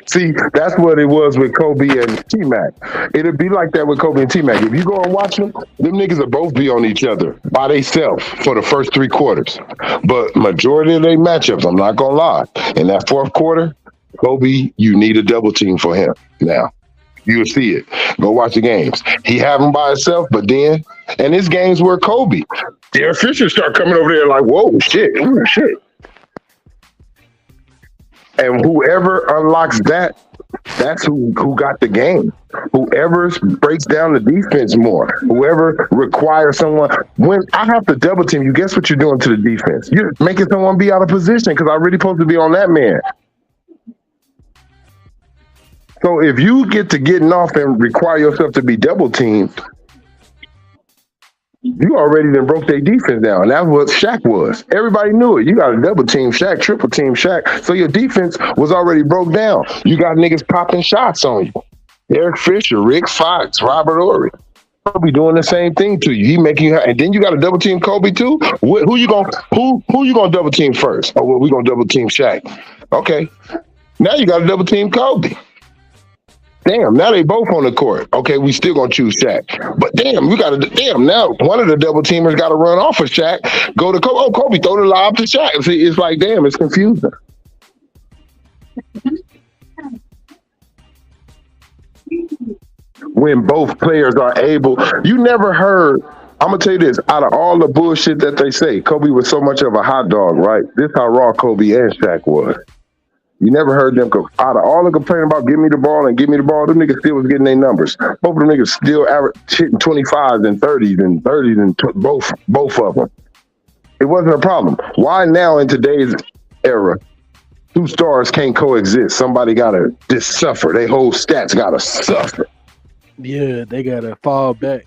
See, that's what it was with Kobe and T-Mac. It'll be like that with Kobe and T-Mac. If you go and watch them niggas will both be on each other by themselves for the first 3 quarters. But majority of their matchups, I'm not gonna lie, in that fourth quarter, Kobe, you need a double team for him now. You'll see it. Go watch the games. He have him by himself, but then, and his games were Kobe. Derek Fisher start coming over there like, whoa, shit, ooh, shit. And whoever unlocks that, that's who got the game. Whoever breaks down the defense more, whoever requires someone. When I have to double team you, guess what you're doing to the defense? You're making someone be out of position because I'm really supposed to be on that man. So if you get to getting off and require yourself to be double teamed, you already then broke their defense down. That's what Shaq was. Everybody knew it. You got a double team Shaq, triple team Shaq. So your defense was already broke down. You got niggas popping shots on you. Derek Fisher, Rick Fox, Robert Ory. Kobe doing the same thing to you. He making you, and then you got to double team Kobe too. Who you gonna double team first? Oh, well, we gonna double team Shaq. Okay, now you got to double team Kobe. Damn, now they both on the court. Okay, we still gonna choose Shaq. But damn, now one of the double teamers got to run off of Shaq, go to Kobe. Oh, Kobe, throw the lob to Shaq. See, it's like, damn, it's confusing. When both players are able, you never heard, I'm gonna tell you this, out of all the bullshit that they say, Kobe was so much of a hot dog, right? This how raw Kobe and Shaq was. You never heard them go, out of all the complaining about give me the ball, them niggas still was getting their numbers. Both of them niggas still hitting 25s and 30s and both of them. It wasn't a problem. Why now in today's era, 2 stars can't coexist? Somebody gotta just suffer. They whole stats gotta suffer. Yeah, they gotta fall back.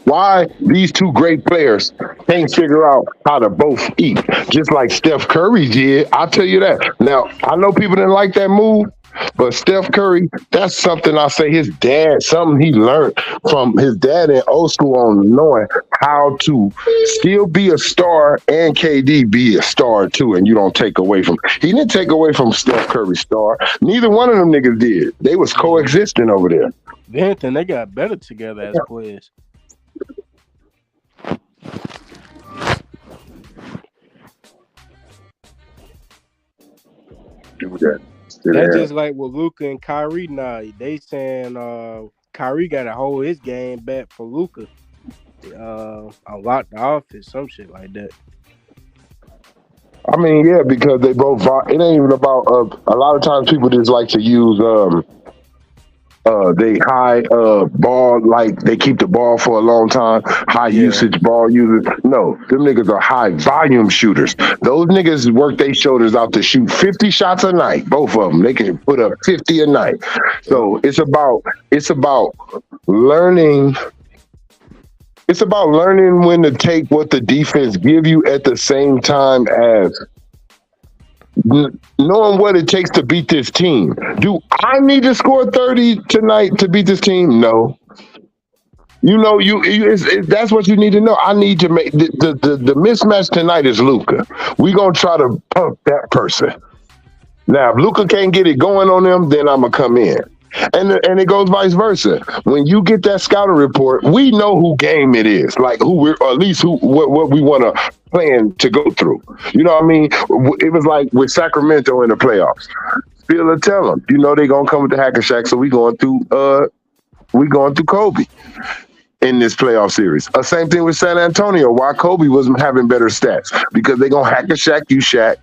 Why these 2 great players can't figure out how to both eat, just like Steph Curry did. I'll tell you that. Now, I know people didn't like that move, But Steph Curry, that's something I say his dad, something he learned from his dad in old school on knowing how to still be a star and KD be a star too, and you don't take away from. He didn't take away from Steph Curry's star. Neither one of them niggas did. They was coexisting over there. Then they got better together as players. Do that. That's just like with Luka and Kyrie now. They saying Kyrie got to hold his game back for Luka. Unlock the office, some shit like that. I mean, yeah, because they both. It ain't even about. A lot of times people just like to use they high ball, like they keep the ball for a long time, high usage ball users. No, them niggas are high volume shooters. Those niggas work their shoulders out to shoot 50 shots a night. Both of them, they can put up 50 a night. So it's about learning. It's about learning when to take what the defense give you at the same time as knowing what it takes to beat this team. Do I need to score 30 tonight to beat this team? No. You know, that's what you need to know. I need to make the mismatch tonight is Luka. We gonna try to pump that person. Now, if Luka can't get it going on them, then I'm gonna come in. And it goes vice versa. When you get that scouting report, we know who game it is, like who we're, or at least what we want to plan to go through. You know what I mean? It was like with Sacramento in the playoffs. Still tell them, you know, they gonna come with the Hacker Shack, so we going through Kobe in this playoff series. Same thing with San Antonio. Why Kobe was having better stats? Because they gonna Hacker Shack you, Shaq.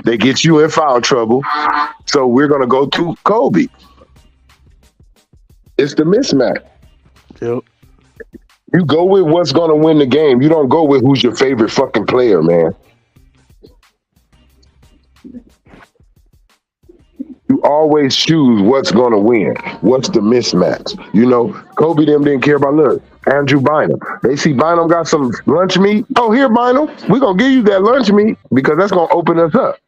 They get you in foul trouble, so we're gonna go to Kobe. It's the mismatch. Yep. You go with what's going to win the game. You don't go with who's your favorite fucking player, man. You always choose what's going to win. What's the mismatch? You know, Kobe them didn't care about, look, Andrew Bynum. They see Bynum got some lunch meat. Oh, here, Bynum. We're going to give you that lunch meat because that's going to open us up.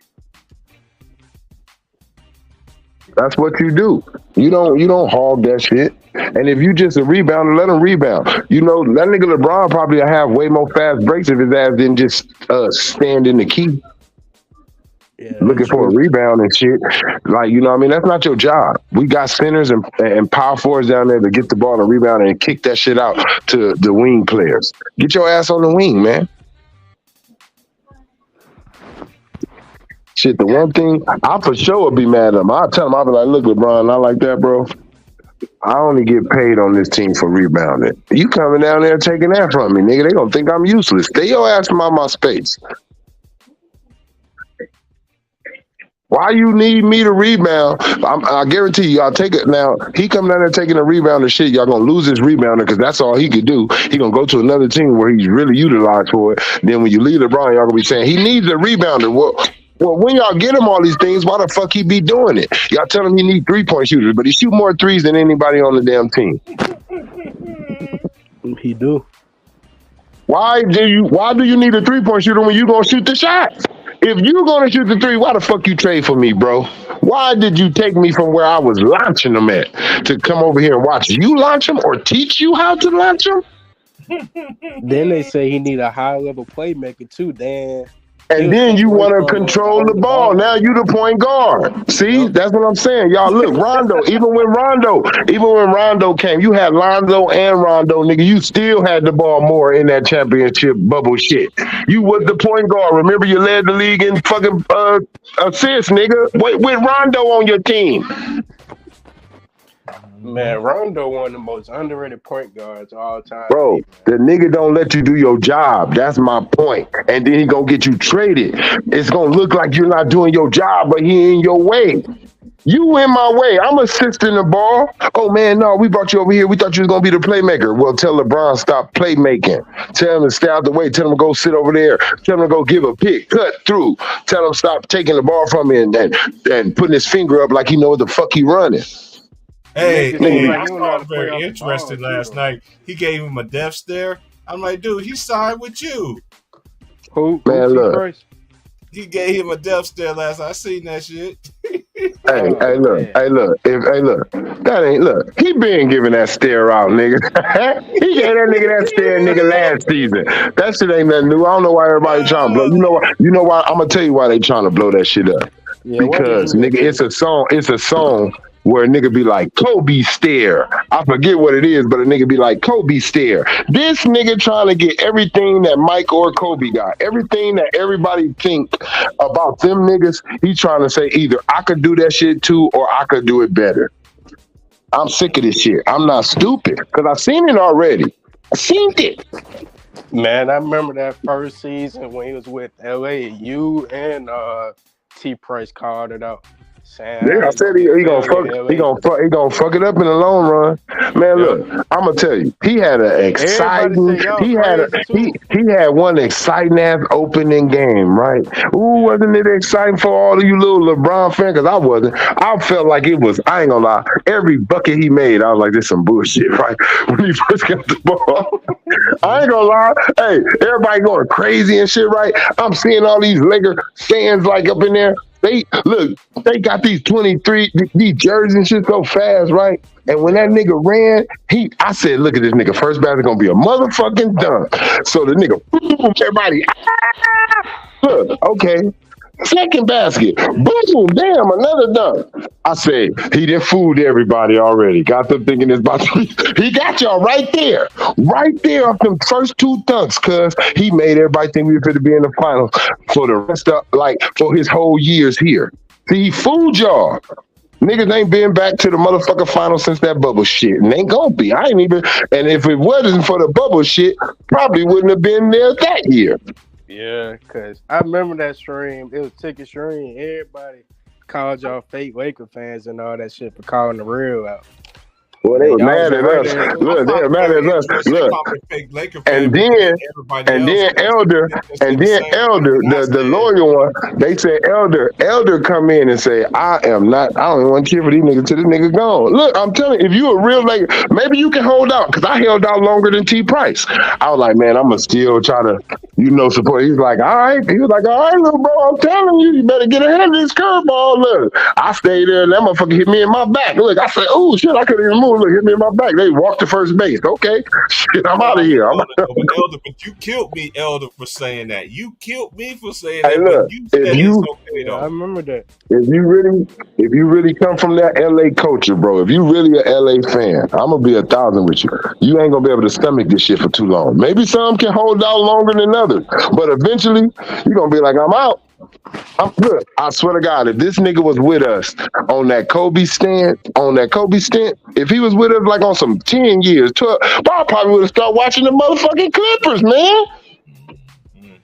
That's what you do. You don't hog that shit. And if you just a rebounder, let him rebound. You know, that nigga LeBron probably have way more fast breaks if his ass didn't just stand in the key. Yeah, looking for a rebound and shit. Like, you know what I mean? That's not your job. We got centers and power forwards down there to get the ball and rebound and kick that shit out to the wing players. Get your ass on the wing, man. Shit, the one thing I for sure would be mad at him. I'll tell him, I'll be like, look, LeBron, not like that, bro. I only get paid on this team for rebounding. You coming down there taking that from me, nigga. They gonna think I'm useless. Stay your ass from my space. Why you need me to rebound? I guarantee you, I'll take it. Now, he come down there taking a rebound and shit, y'all gonna lose his rebounder because that's all he could do. He gonna go to another team where he's really utilized for it. Then when you leave LeBron, y'all gonna be saying, he needs a rebounder. Well, when y'all get him all these things, why the fuck he be doing it? Y'all tell him he need 3-point shooters, but he shoot more threes than anybody on the damn team. He do. Why do you need a 3-point shooter when you gonna shoot the shot? If you gonna shoot the three, why the fuck you trade for me, bro? Why did you take me from where I was launching them at to come over here and watch you launch them or teach you how to launch them? Then they say he need a high level playmaker too, Dan. And then you want to control the ball. Now you the point guard. See, that's what I'm saying. Y'all look, Rondo, even when Rondo came, you had Lonzo and Rondo, nigga. You still had the ball more in that championship bubble shit. You was the point guard. Remember, you led the league in fucking assists, nigga. With Rondo on your team. Man, Rondo one of the most underrated point guards of all time. Bro, the nigga don't let you do your job. That's my point. And then he gonna get you traded. It's gonna look like you're not doing your job, but he in your way. You in my way. I'm assisting the ball. Oh, man, no, we brought you over here. We thought you was going to be the playmaker. Well, tell LeBron stop playmaking. Tell him to stay out the way. Tell him to go sit over there. Tell him to go give a pick. Cut through. Tell him stop taking the ball from me and putting his finger up like he know what the fuck he running. Hey, I saw very interested last night. He gave him a death stare. I'm like, dude, he signed with you. Who? Man, look. He gave him a death stare last night. I seen that shit. Hey, Oh man. look. That ain't look. He been giving that stare out, nigga. He gave that nigga that stare, nigga, last season. That shit ain't nothing new. I don't know why everybody trying to blow. You know what? You know why? I'm gonna tell you why they trying to blow that shit up. Yeah, what they Because do that nigga, for? it's a song where a nigga be like Kobe stare. I forget what it is, but a nigga be like Kobe stare. This nigga trying to get everything that Mike or Kobe got, everything that everybody think about them niggas. He trying to say either I could do that shit too or I could do it better. I'm sick of this shit. I'm not stupid because I seen it already. I seen it. Man, I remember that first season when he was with LA. You and T Price called it out, saying Yeah, I I ain't said gonna be a he gonna failure fuck in he LA. gonna fuck he gonna fuck it up in the long run. Man, Yep. look, I'm gonna tell you, he had an Everybody exciting say y'all he had a crazy too. he had one exciting ass opening game, right? Ooh, Yeah. wasn't it exciting for all of you little LeBron fans? Because I wasn't. I felt like it was. I ain't gonna lie. Every bucket he made, I was like, "This some bullshit," right? When he first got the ball, I ain't gonna lie. Hey, everybody going crazy and shit, right? I'm seeing all these Laker fans like up in there. They look, they got these 23, these jerseys and shit so fast, right? And when that Yeah. nigga ran, I said, look at this nigga. First basket gonna be a motherfucking dunk. So the nigga, boom, everybody, look, okay. Second basket, boom, damn, another dunk. I said, he done fooled everybody already. Got them thinking it's about to be. He got y'all right there off them first two dunks, cuz he made everybody think we were going to be in the finals for the rest of, like, for his whole years here. See, he fooled y'all. Niggas ain't been back to the motherfucking final since that bubble shit. And ain't gonna be. I ain't even, and if it wasn't for the bubble shit, probably wouldn't have been there that year. Yeah, cause I remember that stream. It was Ticket Stream. Everybody called y'all fake Laker fans and all that shit for calling the real out. Well, they Man, were y'all was mad just at right us. there too. I Look, they find were it mad very at us. interesting. You Look, call me a fake Laker and fan, but then everybody and else then Elder just and did the then same Elder, thing I the said. lawyer one, they said Elder come in and say, I don't even want to cheer for these niggas till this nigga gone. Look, I'm telling you, if you a real Laker, maybe you can hold out, because I held out longer than T Price. I was like, man, I'm gonna still try to, support. He's like, all right. He was like, all right, little bro, I'm telling you, you better get ahead of this curveball. Look, I stayed there and that motherfucker hit me in my back. Look, I said, oh shit, I couldn't even move. Look, hit me in my back. They walked to first base. Okay, shit, I'm Hold out of on, here. but you killed me, Elder, for saying that. You killed me for saying Hey, that, but look, you if said it's you okay Yeah, I though. remember that. if you really come from that LA culture, bro, if you really a LA fan, I'm gonna be 1,000 with you. You ain't gonna be able to stomach this shit for too long. Maybe some can hold out longer than others, but eventually you're gonna be like, I'm out. Look, I swear to God, if this nigga was with us on that Kobe stint, if he was with us like on some 10 years, 12, I probably would have started watching the motherfucking Clippers, man. Mm.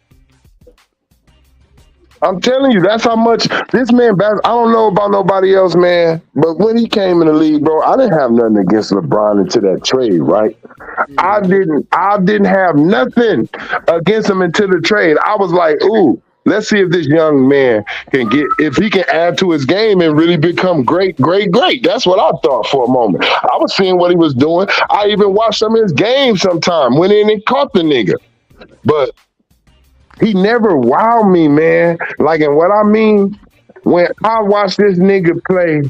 I'm telling you, that's how much this man. I don't know about nobody else, man. But when he came in the league, bro, I didn't have nothing against LeBron until that trade, right? I Mm-hmm. didn't. I didn't have nothing against him until the trade. I was like, ooh, let's see if this young man if he can add to his game and really become great, great, great. That's what I thought for a moment. I was seeing what he was doing. I even watched some of his games sometime. Went in and caught the nigga, but he never wowed me, man. Like, and what I mean, when I watched this nigga play,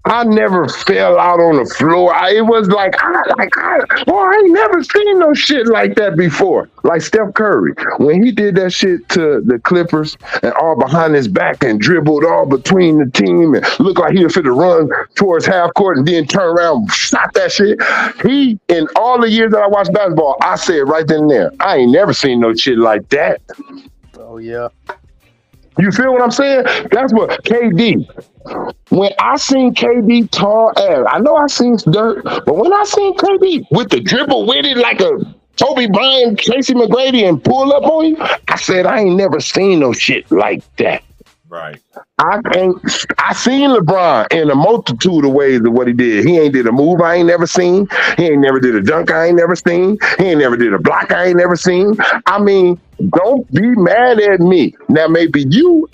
I never fell out on the floor. It was like, I ain't never seen no shit like that before. Like Steph Curry, when he did that shit to the Clippers and all behind his back and dribbled all between the team and looked like he was fit to run towards half court and then turn around, shot that shit. In all the years that I watched basketball, I said right then and there, I ain't never seen no shit like that. Oh yeah. You feel what I'm saying? That's what KD. When I seen KD tall ass, I know I seen dirt, but when I seen KD with the dribble with it like a Kobe Bryant, Tracy McGrady, and pull up on you, I said I ain't never seen no shit like that. Right. I seen LeBron in a multitude of ways of what he did. He ain't did a move I ain't never seen. He ain't never did a dunk I ain't never seen. He ain't never did a block I ain't never seen. I mean, don't be mad at me. Now maybe you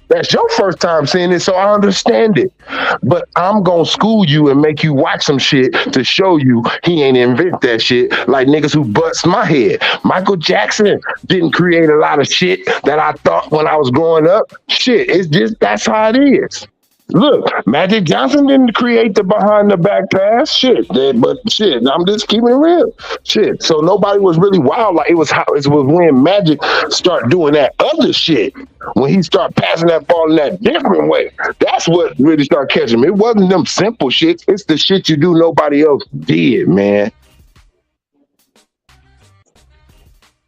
That's your first time seeing it, so I understand it. But I'm gonna school you and make you watch some shit to show you he ain't invent that shit like niggas who bust my head. Michael Jackson didn't create a lot of shit that I thought when I was growing up. Shit, it's just that's how it is. Look, Magic Johnson didn't create the behind the back pass. Shit, but shit, I'm just keeping it real. Shit. So nobody was really wild. Like it was when Magic started doing that other shit. When he started passing that ball in that different way. That's what really started catching me. It wasn't them simple shit. It's the shit you do nobody else did, man.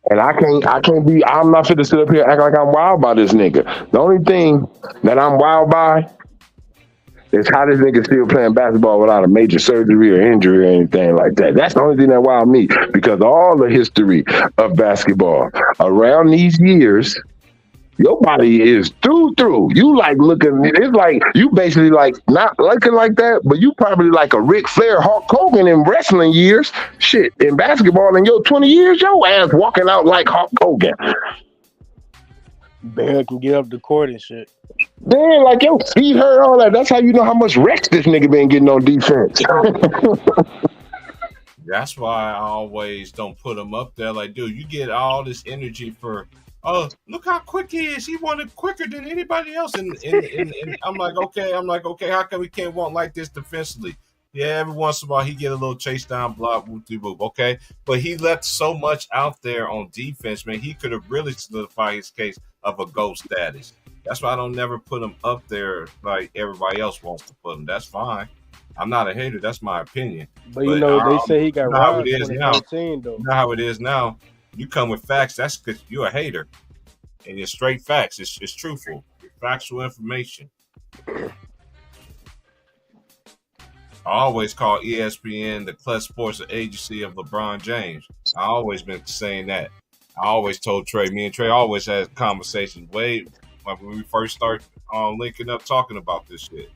And I'm not fit to sit up here and act like I'm wild by this nigga. The only thing that I'm wild by is how this nigga still playing basketball without a major surgery or injury or anything like that. That's the only thing that wowed me because all the history of basketball around these years, your body is through. You like looking, it's like you basically like not looking like that, but you probably like a Ric Flair, Hulk Hogan in wrestling years. Shit, in basketball in your 20 years, your ass walking out like Hulk Hogan. Barely can get up the court and shit. Damn, like your feet hurt, all that. That's how you know how much rest this nigga been getting on defense. That's why I always don't put him up there. Like, dude, you get all this energy for, oh, look how quick he is. He won it quicker than anybody else. And I'm like, okay, how come we can't want like this defensively? Yeah, every once in a while he get a little chase down block, whoop-de-whoop, okay? But he left so much out there on defense, man. He could have really solidified his case of a GOAT status. That's why I don't never put him up there like everybody else wants to put him. That's fine. I'm not a hater. That's my opinion. But you know, they say he got robbed in 2013, though. You know how it is now. You come with facts, that's because you're a hater. And it's straight facts. It's truthful. Factual information. I always call ESPN the Clutch Sports agency of LeBron James. I always been saying that. I always told Trey, me and Trey always had conversations way when we first started linking up talking about this shit.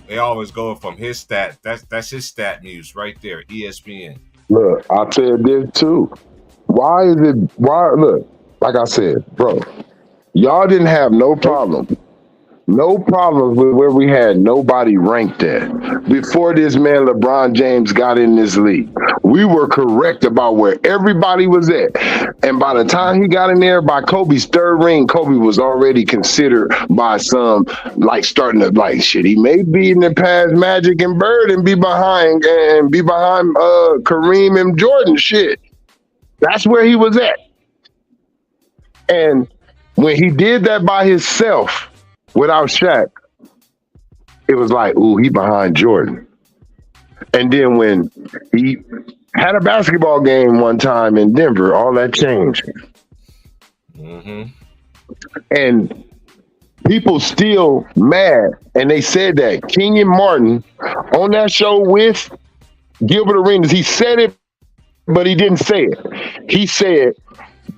They always go from his stat. That's his stat news right there, ESPN. Look, I said this too. Why look, like I said, bro, y'all didn't have no problems with where we had nobody ranked at. Before this man LeBron James got in this league, we were correct about where everybody was at. And by the time he got in there, by Kobe's third ring, Kobe was already considered by some like starting to like shit. He may be in the past Magic and Bird and be behind Kareem and Jordan shit. That's where he was at. And when he did that by himself, without Shaq, it was like, ooh, he behind Jordan. And then when he had a basketball game one time in Denver, all that changed. Mm-hmm. And people still mad. And they said that Kenyon Martin on that show with Gilbert Arenas, he said it, but he didn't say it. He said,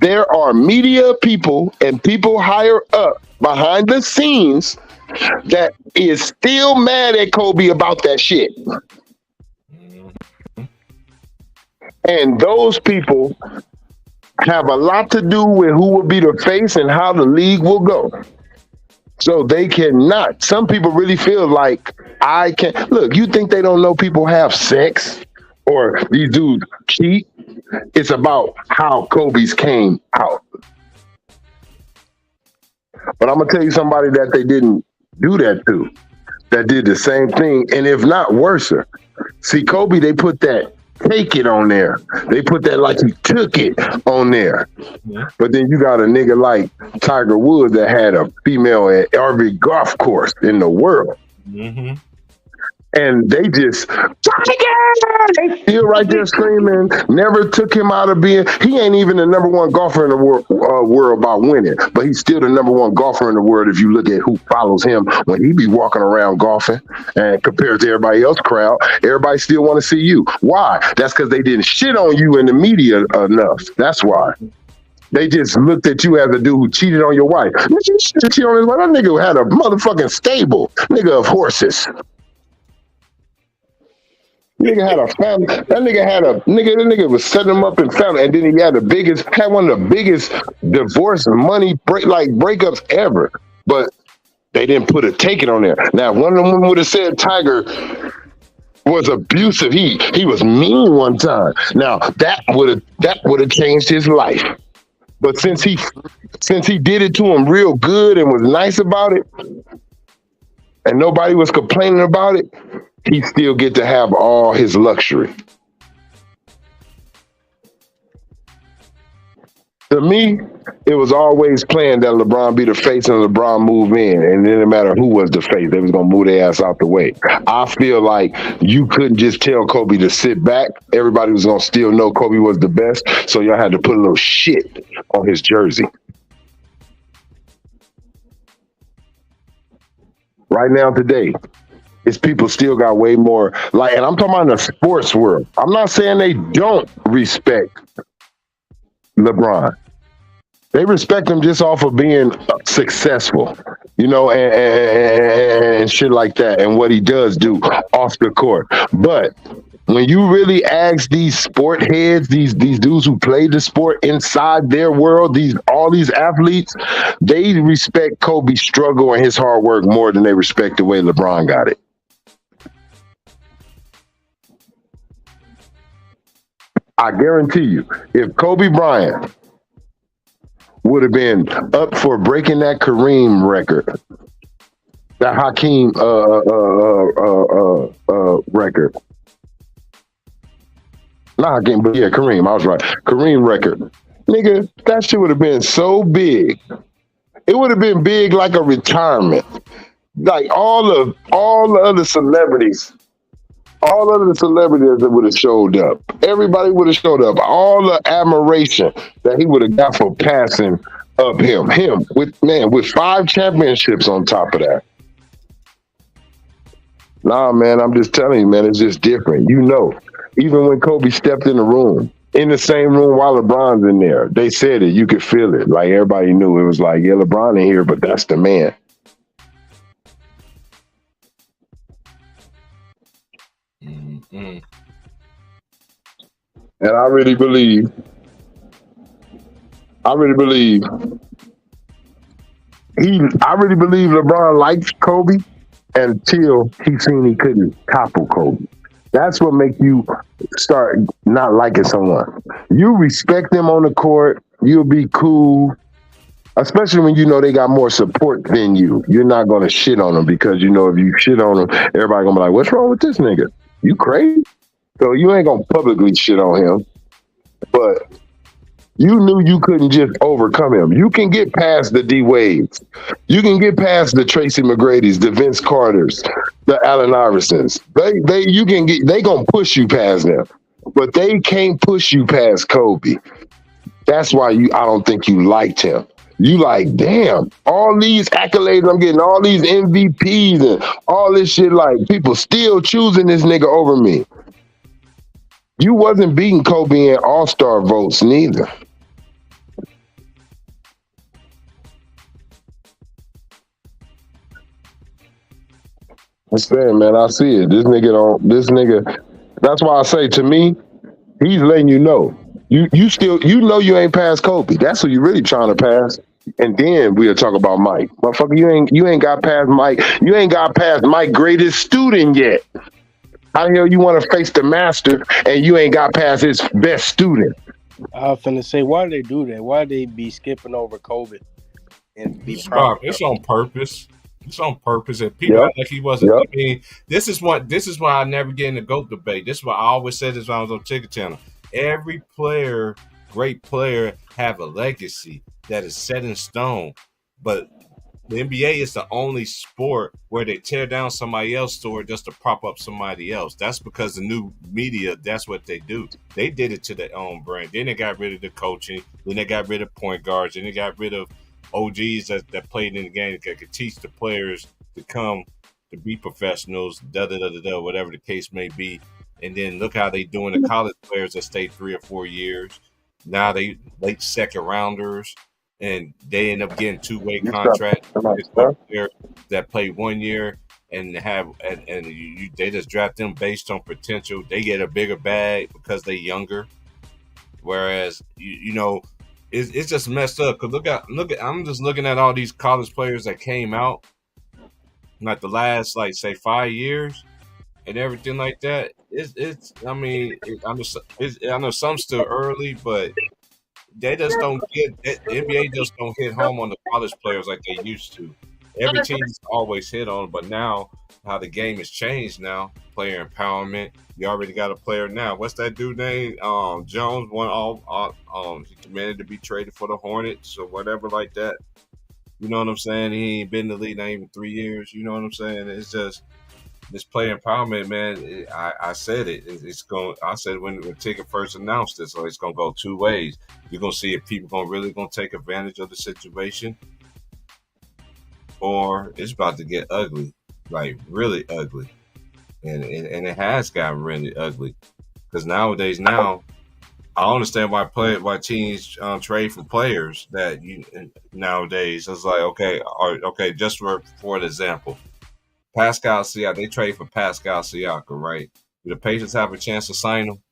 there are media people and people higher up behind the scenes that is still mad at Kobe about that shit. And those people have a lot to do with who will be the face and how the league will go. So they cannot. Some people really feel like I can't. Look, you think they don't know people have sex or these dudes cheat? It's about how Kobe's came out. But I'm going to tell you somebody that they didn't do that to, that did the same thing, and if not worse. See, Kobe, they put that take it on there. They put that like he took it on there. Yeah. But then you got a nigga like Tiger Woods that had a female at every golf course in the world. Mm-hmm. And they just, they still right there screaming, never took him out of being, he ain't even the number one golfer in the world by winning, but he's still the number one golfer in the world if you look at who follows him when he be walking around golfing. And compared to everybody else crowd, everybody still want to see you. Why? That's because they didn't shit on you in the media enough. That's why. They just looked at you as a dude who cheated on your wife. You cheated on his wife. That nigga had a motherfucking stable, nigga of horses. Nigga had a family. That nigga was setting him up in family, and then he had one of the biggest divorce money breakups ever. But they didn't put a take it on there. Now, if one of them would have said Tiger was abusive. He was mean one time. Now that would have changed his life. But since he did it to him real good and was nice about it, and nobody was complaining about it, he still get to have all his luxury. To me, it was always planned that LeBron be the face and LeBron move in, and it didn't matter who was the face, they was gonna move their ass out the way. I feel like you couldn't just tell Kobe to sit back. Everybody was gonna still know Kobe was the best, so y'all had to put a little shit on his jersey. Right now, today, is people still got way more and I'm talking about in the sports world. I'm not saying they don't respect LeBron. They respect him just off of being successful, and shit like that, and what he does do off the court. But when you really ask these sport heads, these dudes who play the sport inside their world, all these athletes, they respect Kobe's struggle and his hard work more than they respect the way LeBron got it. I guarantee you, if Kobe Bryant would have been up for breaking that Kareem record, that Hakeem record. Not Hakeem, but yeah, Kareem. I was right. Kareem record. Nigga, that shit would have been so big. It would have been big like a retirement. Like all the other celebrities. All of the celebrities that would have showed up. Everybody would have showed up. All the admiration that he would have got for passing up him. Him with 5 championships on top of that. Nah, man, I'm just telling you, man, it's just different. Even when Kobe stepped in the room, in the same room while LeBron's in there, they said it. You could feel it. Like everybody knew it was like, yeah, LeBron in here, but that's the man. Mm. And I really believe LeBron likes Kobe until he seen he couldn't topple Kobe. That's what makes you start not liking someone. You respect them on the court, you'll be cool, especially when you know they got more support than you. You're not going to shit on them because if you shit on them, everybody going to be like, what's wrong with this nigga? You crazy? So you ain't going to publicly shit on him. But you knew you couldn't just overcome him. You can get past the D Wades. You can get past the Tracy McGrady's, the Vince Carters, the Allen Iversons. They gonna push you past them, but they can't push you past Kobe. That's why I don't think you liked him. You like, damn, all these accolades I'm getting, all these MVPs and all this shit, like people still choosing this nigga over me. You wasn't beating Kobe in all-star votes neither. I'm saying, man, I see it. This nigga, that's why I say, to me, he's letting you know. You still, you ain't past Kobe. That's who you really trying to pass. And then we'll talk about Mike. Motherfucker, you ain't got past Mike. You ain't got past Mike's greatest student yet. How the hell you want to face the master and you ain't got past his best student? I was finna say, why do they do that? Why they be skipping over Kobe and be proud? It's on purpose. It's on purpose, and people act like he wasn't. Yep. I mean, this is why I never get in the GOAT debate. This is why I always said this when I was on Ticket Channel. Every player, great player, have a legacy that is set in stone. But the NBA is the only sport where they tear down somebody else's story just to prop up somebody else. That's because the new media, that's what they do. They did it to their own brand. Then they got rid of the coaching. Then they got rid of point guards. Then they got rid of OGs that played in the game that could teach the players to come to be professionals, whatever the case may be. And then look how they doing the college players that stayed 3 or 4 years. Now they late second rounders, and they end up getting 2-way contracts that play 1 year. and they just draft them based on potential. They get a bigger bag because they're younger. Whereas it's just messed up. Cause look at I'm just looking at all these college players that came out like the last like say 5 years and everything like that. It's I mean I know some still early, but they just don't get the NBA just don't hit home on the college players like they used to. Every team always hit on, but now how the game has changed now, player empowerment. You already got a player now. What's that dude name? Jones won he demanded to be traded for the Hornets or whatever like that. You know what I'm saying? He ain't been in the league not even 3 years. You know what I'm saying? It's just this player empowerment, man. I said it. It's going. I said when Ticket first announced it, so it's gonna go two ways. You're gonna see if people really gonna take advantage of the situation, or it's about to get ugly, like really ugly, and it has gotten really ugly. Because nowadays, I understand why teams trade for players that nowadays. It's like okay, just for an example. Pascal Siakam, they trade for Pascal Siakam, right? Do the Patriots have a chance to sign him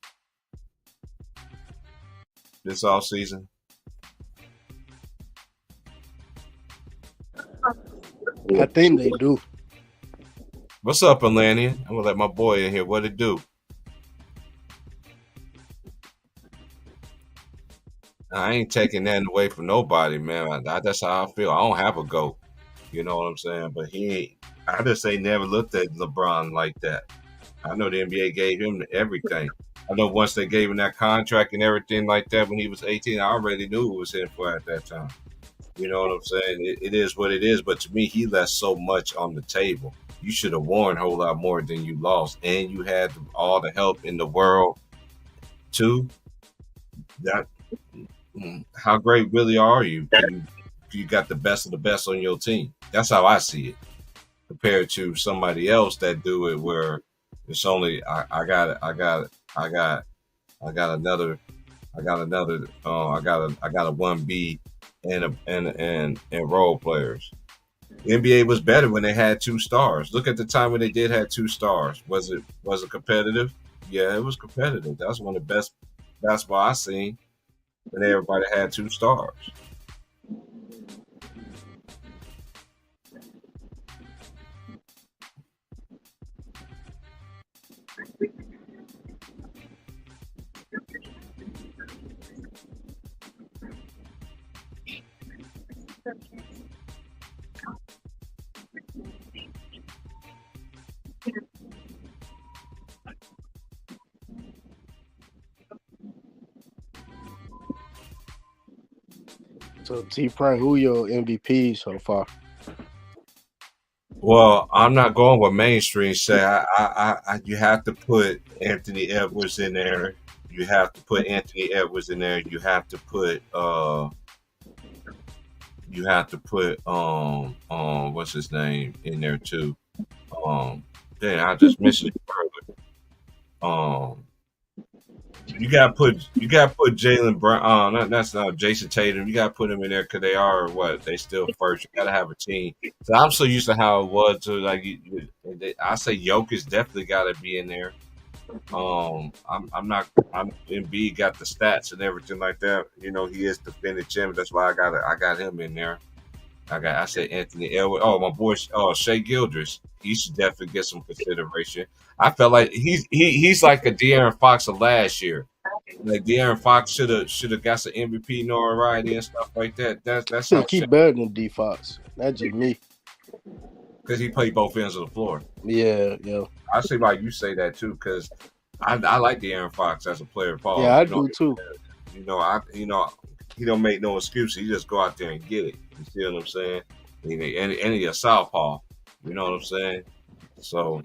this offseason? I think they do. What's up, Atlantean? I'm gonna let my boy in here. What it do? I ain't taking that away from nobody, man. That's how I feel. I don't have a GOAT. You know what I'm saying? But I just ain't never looked at LeBron like that. I know the NBA gave him everything. I know once they gave him that contract and everything like that when he was 18, I already knew it was him for at that time. You know what I'm saying? It is what it is. But to me, he left so much on the table. You should have won a whole lot more than you lost. And you had all the help in the world, too. How great really are you? You got the best of the best on your team. That's how I see it. Compared to somebody else that do it where it's only I got a 1B and role players. The NBA was better when they had 2 stars. Look at the time when they did have 2 stars. Was it competitive? Yeah, it was competitive. That's one of the best basketball I seen when everybody had 2 stars. So T Frank, who your MVP so far? Well, I'm not going with mainstream say. You have to put Anthony Edwards in there. You have to put Anthony Edwards in there. You have to put what's his name in there too. I just mentioned it earlier. You gotta put Jaylen Brown. That's not Jason Tatum. You gotta put him in there because they are what they still first. You gotta have a team. So I'm so used to how it was. To like, I say Jokic definitely got to be in there. I'm not. Embiid got the stats and everything like that. You know, he is defending champion. That's why I got him in there. I said Anthony Edwards. Oh, my boy, Shea Gildress. He should definitely get some consideration. I felt like he's like a De'Aaron Fox of last year. Like De'Aaron Fox should have got some MVP notoriety and stuff like that. That's how keep better than D Fox. That's just me. Because he played both ends of the floor. Yeah. I see why you say that too. Because I like De'Aaron Fox as a player. Paul. Yeah, I do too. He don't make no excuses. He just go out there and get it. You see what I'm saying? And he's a southpaw. You know what I'm saying? So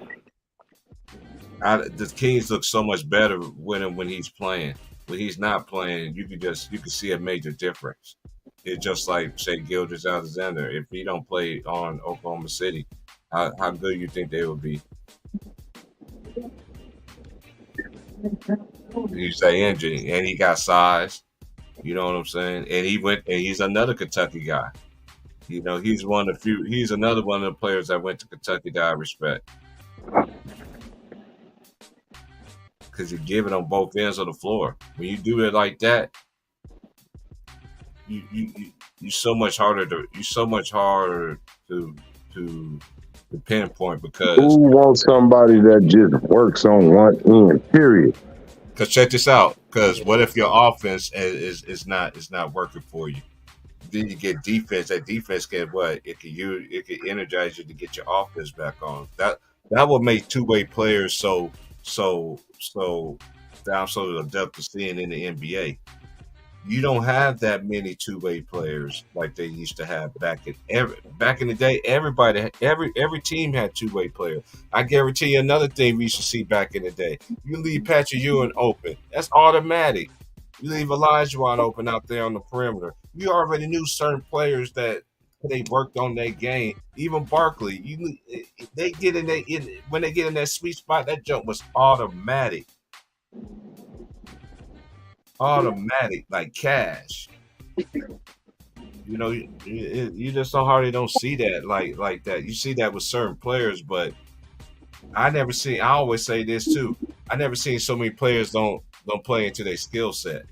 the Kings look so much better when he's playing. When he's not playing, you can see a major difference. It's just like say Gilgeous-Alexander. If he don't play on Oklahoma City, how good you think they would be? You say injury, and he got size. You know what I'm saying? And he's another Kentucky guy. You know, he's one of the few. He's another one of the players that went to Kentucky that I respect because you give it on both ends of the floor. When you do it like that, you so much harder to to to pinpoint because Who wants somebody that just works on one end? Period. check this out. Because what if your offense is not working for you? Then you get defense. That defense can what? It can energize you to get your offense back on. That will make two-way players so down so the depth of seeing in the NBA. You don't have that many two-way players like they used to have back in the day. Every team had two-way players. I guarantee you another thing we used to see back in the day. You leave Patrick Ewing open, that's automatic. You leave Olajuwon open out there on the perimeter. You already knew certain players that they worked on their game. Even Barkley, they get when they get in that sweet spot. That jump was automatic like cash. You know, you just so hardly don't see that like that. You see that with certain players, but I always say this too. I never seen so many players don't play into their skill set.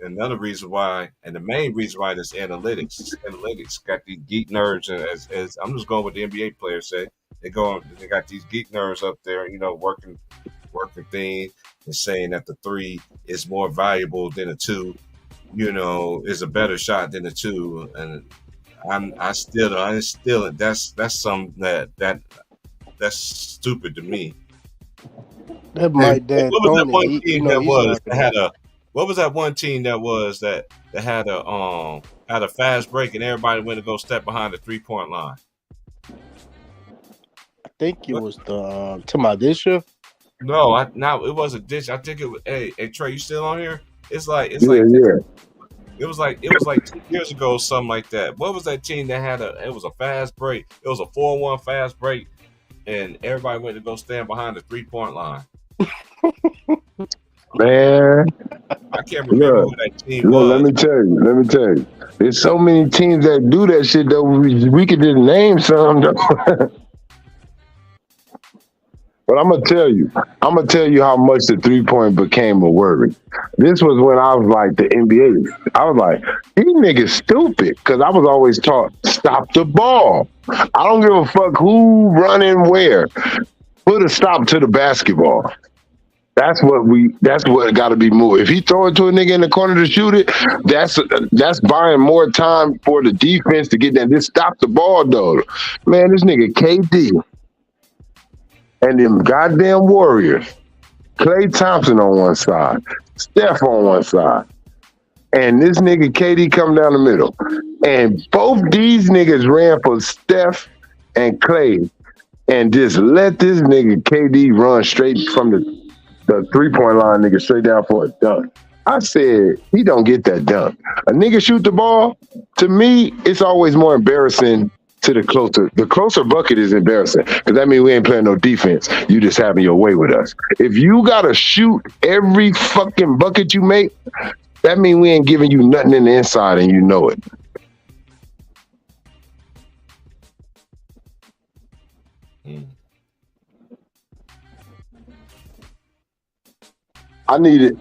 Another reason why, and the main reason why, is analytics. Analytics got these geek nerds, and as I'm just going with the NBA players say, they got these geek nerds up there, you know, working things and saying that the three is more valuable than a two, you know, is a better shot than a two, and I still that's something that's stupid to me. That Mike What was that one D'Antoni, team that was that had a? What was that one team that had a fast break and everybody went to go step behind the 3-point line? I think it was the Tamadisha. No, it wasn't Dish. I think it was. Hey, Trey, you still on here? It's like Yeah. it was like 2 years ago, something like that. What was that team that had it was a fast break? It was a 4-1 fast break, and everybody went to go stand behind the 3-point line. Man, I can't remember who that team was. let me tell you. There's so many teams that do that shit though. We could just name some though. But I'm gonna tell you how much the 3-point became a worry. This was when I was like the NBA. I was like, these niggas stupid, because I was always taught stop the ball. I don't give a fuck who running where. Put a stop to the basketball. That's what got to be moved. If he throw it to a nigga in the corner to shoot it, that's buying more time for the defense to get that. Just stop the ball though, man. This nigga KD and them goddamn Warriors, Klay Thompson on one side, Steph on one side, and this nigga KD come down the middle, and both these niggas ran for Steph and Klay, and just let this nigga KD run straight from the 3-point line, nigga, straight down for a dunk. I said, he don't get that dunk. A nigga shoot the ball, to me, it's always more embarrassing to the closer bucket is embarrassing, because that means we ain't playing no defense. You just having your way with us. If you got to shoot every fucking bucket you make, that means we ain't giving you nothing in the inside, and you know it. I need you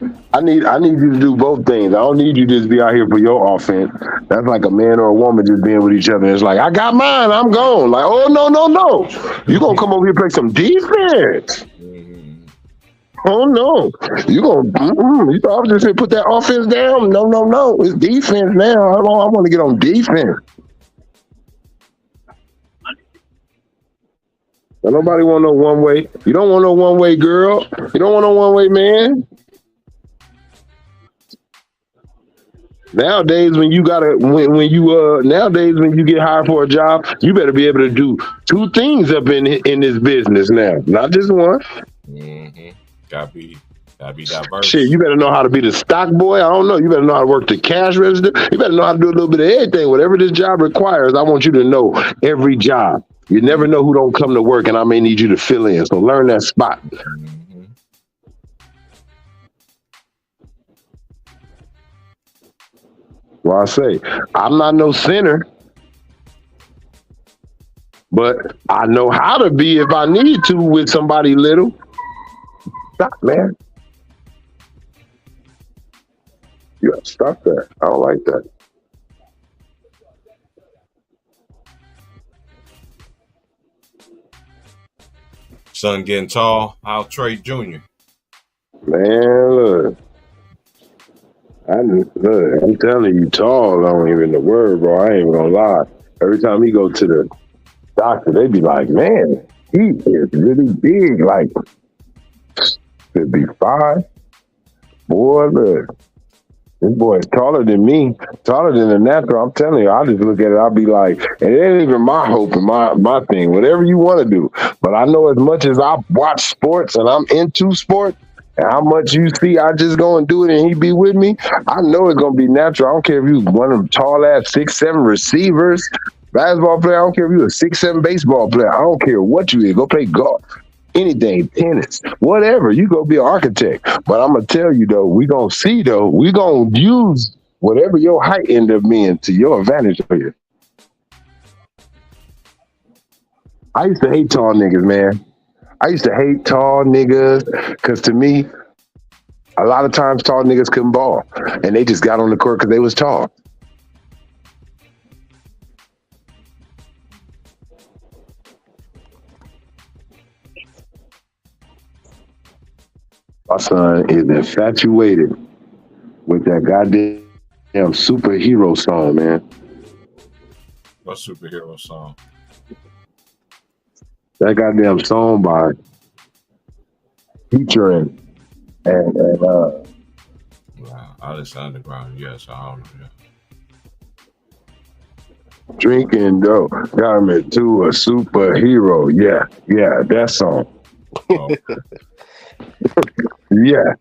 to do both things. I don't need you to just be out here for your offense. That's like a man or a woman just being with each other. It's like, I got mine, I'm gone. Like, oh, no. You gonna come over here and play some defense. Oh, no. You gonna, you thought I was just gonna put that offense down? No. It's defense now. I want to get on defense. Don't nobody want no one way. You don't want no one way, girl. You don't want no one way, man. Nowadays, when you get hired for a job, you better be able to do two things up in this business now, not just one. Mm-hmm. Gotta be diverse. Shit, you better know how to be the stock boy. I don't know. You better know how to work the cash register. You better know how to do a little bit of everything. Whatever this job requires, I want you to know every job. You never know who don't come to work, and I may need you to fill in. So learn that spot. Mm-hmm. Well, I say, I'm not no sinner, but I know how to be if I need to with somebody little. Stop, man. You gotta stop that. I don't like that. Son getting tall. I'll trade Junior. Man, look. Look, I'm telling you, tall, I don't even the word, bro. I ain't even gonna lie. Every time he go to the doctor, they be like, man, he is really big. Like, 55. Boy, look. This boy is taller than me, taller than the natural. I'm telling you, I just look at it, I'll be like, and it ain't even my hope and my thing, whatever you want to do. But I know as much as I watch sports and I'm into sport, and how much you see I just go and do it and he be with me, I know it's going to be natural. I don't care if you one of them tall-ass 6'7" receivers, basketball player. I don't care if you a 6'7" baseball player. I don't care what you is. Go play golf. Anything, tennis, whatever, you go be an architect. But I'm gonna tell you though, we gonna use whatever your height end up being to your advantage here. I used to hate tall niggas, man. I used to hate tall niggas because to me, a lot of times tall niggas couldn't ball and they just got on the court because they was tall. My son is infatuated with that goddamn superhero song, man. What superhero song? That goddamn song by featuring and Wow, Alice Underground. Yes, I don't know. Drinking dope got me to a superhero. Yeah, that song. Oh, Yeah.